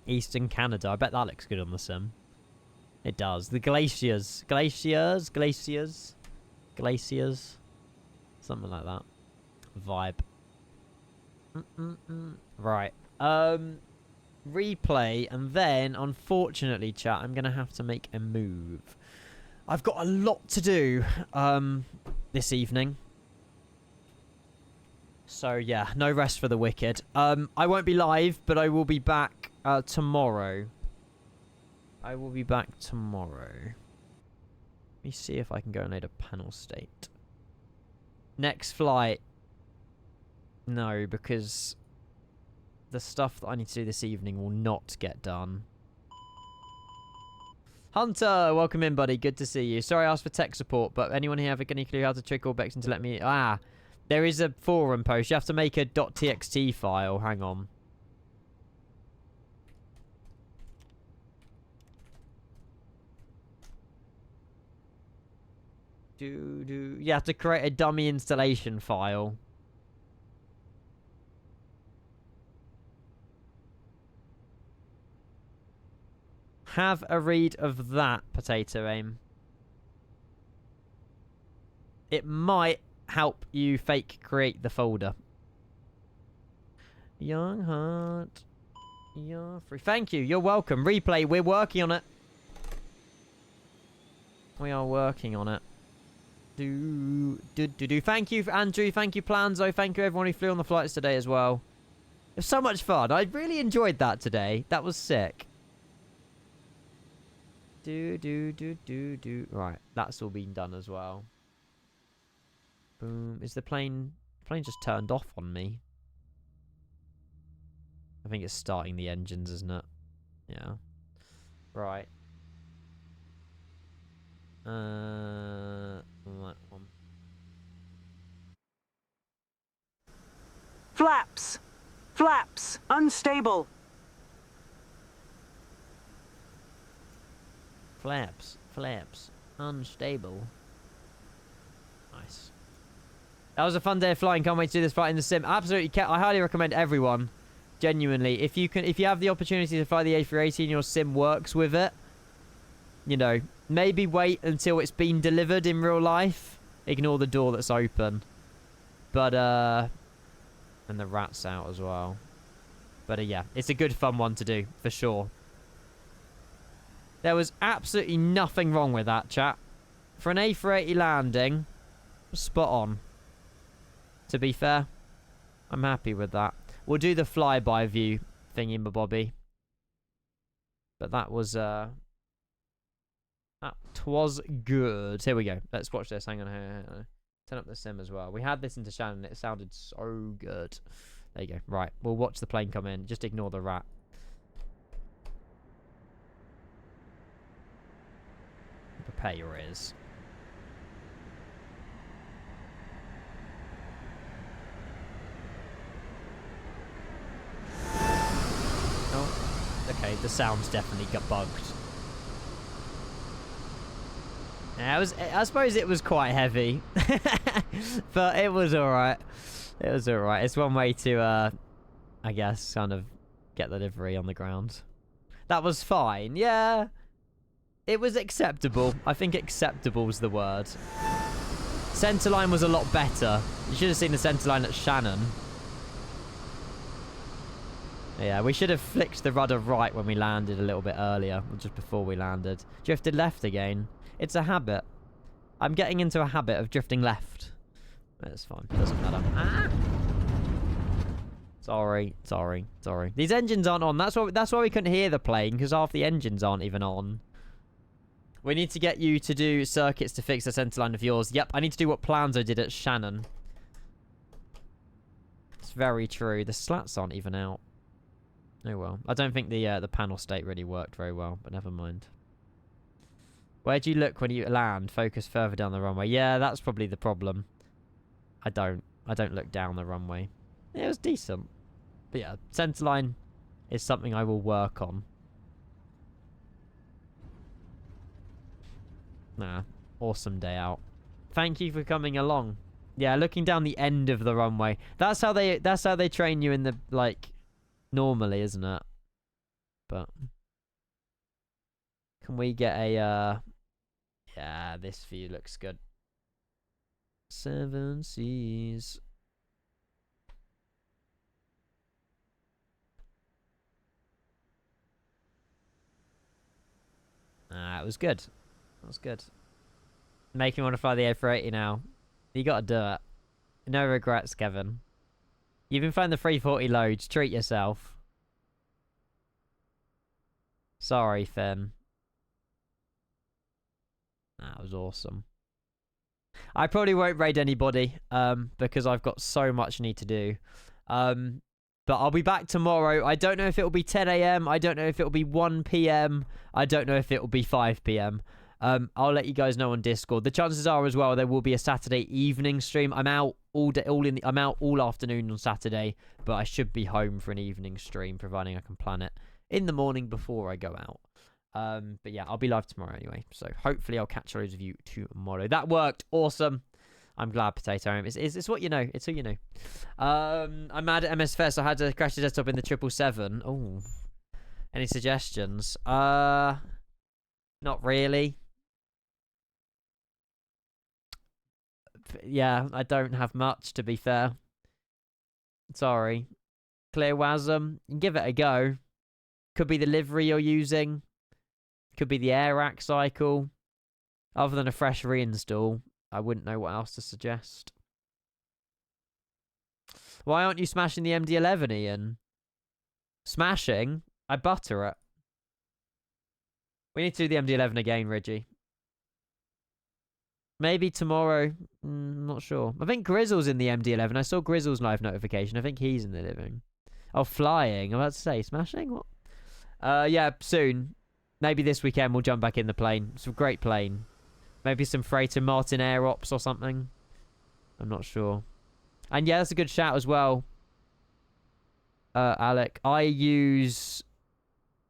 [SPEAKER 1] Eastern Canada. I bet that looks good on the sim. It does. The glaciers. Something like that. Vibe. Right. Replay, and then, unfortunately, chat, I'm going to have to make a move. I've got a lot to do this evening. So, yeah, no rest for the wicked. I won't be live, but I will be back tomorrow. Let me see if I can go and load a panel state. Next flight. No, because the stuff that I need to do this evening will not get done. Hunter, welcome in, buddy. Good to see you. Sorry I asked for tech support, but anyone here have any clue how to trick all Bexton to let me... Ah, there is a forum post. You have to make a .txt file. Hang on. You have to create a dummy installation file. Have a read of that, Potato Aim. It might help you fake create the folder. Young Heart. You're free. Thank you. You're welcome. Replay. We're working on it. We are working on it. Thank you, Andrew. Thank you, Planzo. Thank you, everyone who flew on the flights today as well. It was so much fun. I really enjoyed that today. That was sick. Right, that's all been done as well. Boom. Is the plane just turned off on me? I think it's starting the engines, isn't it? Yeah. Right. That one.
[SPEAKER 17] Flaps! Flaps! Unstable!
[SPEAKER 1] Flaps. Unstable. Nice. That was a fun day of flying. Can't wait to do this flight in the sim. Absolutely. I highly recommend everyone. Genuinely. If you have the opportunity to fly the A380 and your sim works with it, you know, maybe wait until it's been delivered in real life. Ignore the door that's open. But, and the rat's out as well. But, yeah, it's a good fun one to do, for sure. There was absolutely nothing wrong with that, chat. For an A380 landing, spot on. To be fair, I'm happy with that. We'll do the flyby view thingy, my bobby. But that was, that was good. Here we go. Let's watch this. Hang on. Turn up the sim as well. We had this into Shannon. It sounded so good. There you go. Right. We'll watch the plane come in. Just ignore the rat. Prepare your ears. Oh, okay, the sound's definitely got bugged. Yeah, I suppose it was quite heavy, but it was alright. It was alright. It's one way to, I guess, kind of get the livery on the ground. That was fine, yeah. It was acceptable. I think acceptable is the word. Centerline was a lot better. You should have seen the centerline at Shannon. Yeah, we should have flicked the rudder right when we landed a little bit earlier, or just before we landed. Drifted left again. It's a habit. I'm getting into a habit of drifting left. It's fine. Doesn't matter. Ah! Sorry. These engines aren't on. That's why we couldn't hear the plane, because half the engines aren't even on. We need to get you to do circuits to fix the centerline of yours. Yep, I need to do what Planzo did at Shannon. It's very true. The slats aren't even out. Oh well. I don't think the panel state really worked very well, but never mind. Where do you look when you land? Focus further down the runway. Yeah, that's probably the problem. I don't look down the runway. Yeah, it was decent. But yeah, centerline is something I will work on. Nah, awesome day out. Thank you for coming along. Yeah, looking down the end of the runway. That's how they train you in the, like, normally, isn't it? But can we get a yeah, this view looks good. 7 Seas. It was good. That was good. Making me want to fly the A380 now. You gotta do it. No regrets, Kevin. You've been flying the 340 loads. Treat yourself. Sorry, Finn. That was awesome. I probably won't raid anybody, because I've got so much I need to do. But I'll be back tomorrow. I don't know if it'll be 10 AM. I don't know if it'll be 1 PM. I don't know if it'll be 5 PM. I'll let you guys know on Discord. The chances are as well there will be a Saturday evening stream. I'm out all day, I'm out all afternoon on Saturday, but I should be home for an evening stream, providing I can plan it in the morning before I go out. But yeah, I'll be live tomorrow anyway. So hopefully I'll catch loads of you tomorrow. That worked. Awesome. I'm glad, Potato. It's what you know. It's who you know. I'm mad at MSFS. I had to crash the desktop in the 777. Oh. Any suggestions? Not really. Yeah, I don't have much, to be fair. Sorry. Clear WASM. Give it a go. Could be the livery you're using. Could be the air rack cycle. Other than a fresh reinstall, I wouldn't know what else to suggest. Why aren't you smashing the MD-11, Ian? Smashing? I butter it. We need to do the MD-11 again, Reggie. Maybe tomorrow. Not sure. I think Grizzle's in the MD-11. I saw Grizzle's live notification. I think he's in the living. Oh, flying. I'm about to say, smashing? What? Yeah, soon. Maybe this weekend we'll jump back in the plane. It's a great plane. Maybe some freighter Martin Air Ops or something. I'm not sure. And yeah, that's a good shout as well. Alec, I use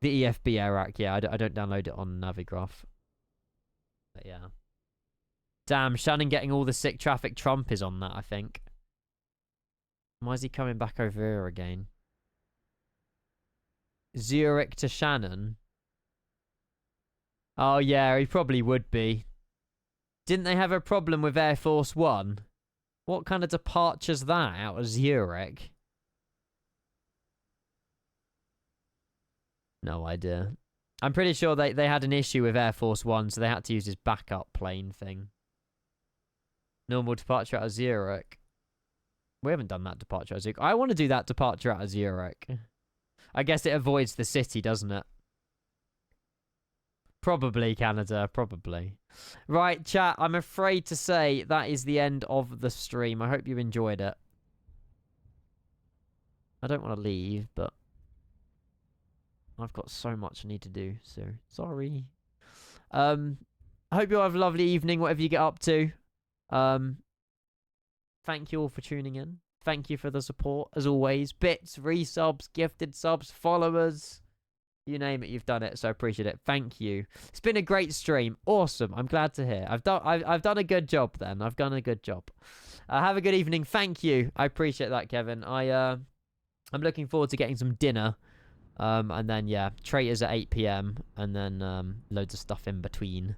[SPEAKER 1] the EFB Air Rack. Yeah, I don't download it on Navigraph. But yeah. Damn, Shannon getting all the sick traffic. Trump is on that, I think. Why is he coming back over here again? Zurich to Shannon. Oh yeah, he probably would be. Didn't they have a problem with Air Force One? What kind of departure's that out of Zurich? No idea. I'm pretty sure they had an issue with Air Force One, so they had to use his backup plane thing. Normal departure out of Zurich. We haven't done that departure out of Zurich. I want to do that departure out of Zurich. I guess it avoids the city, doesn't it? Probably, Canada. Probably. Right, chat. I'm afraid to say that is the end of the stream. I hope you enjoyed it. I don't want to leave, but I've got so much I need to do, so sorry. I hope you all have a lovely evening, whatever you get up to. Thank you all for tuning in. Thank you for the support, as always. Bits, resubs, gifted subs, followers. You name it, you've done it, so I appreciate it. Thank you. It's been a great stream. Awesome. I'm glad to hear. I've done a good job then. I've done a good job. Have a good evening. Thank you. I appreciate that, Kevin. I'm looking forward to getting some dinner. And then, yeah, traitors at 8 PM. And then loads of stuff in between.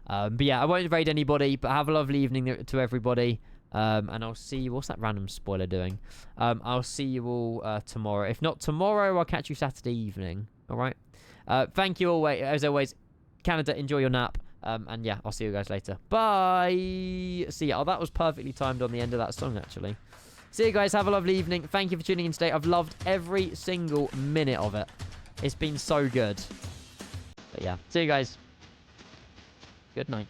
[SPEAKER 1] But yeah, I won't raid anybody, but have a lovely evening to everybody. And I'll see you. What's that random spoiler doing? I'll see you all tomorrow. If not tomorrow, I'll catch you Saturday evening. All right. Thank you all. As always, Canada, enjoy your nap. And yeah, I'll see you guys later. Bye. See ya. Oh, that was perfectly timed on the end of that song, actually. See you guys. Have a lovely evening. Thank you for tuning in today. I've loved every single minute of it. It's been so good. But yeah, see you guys. Good night.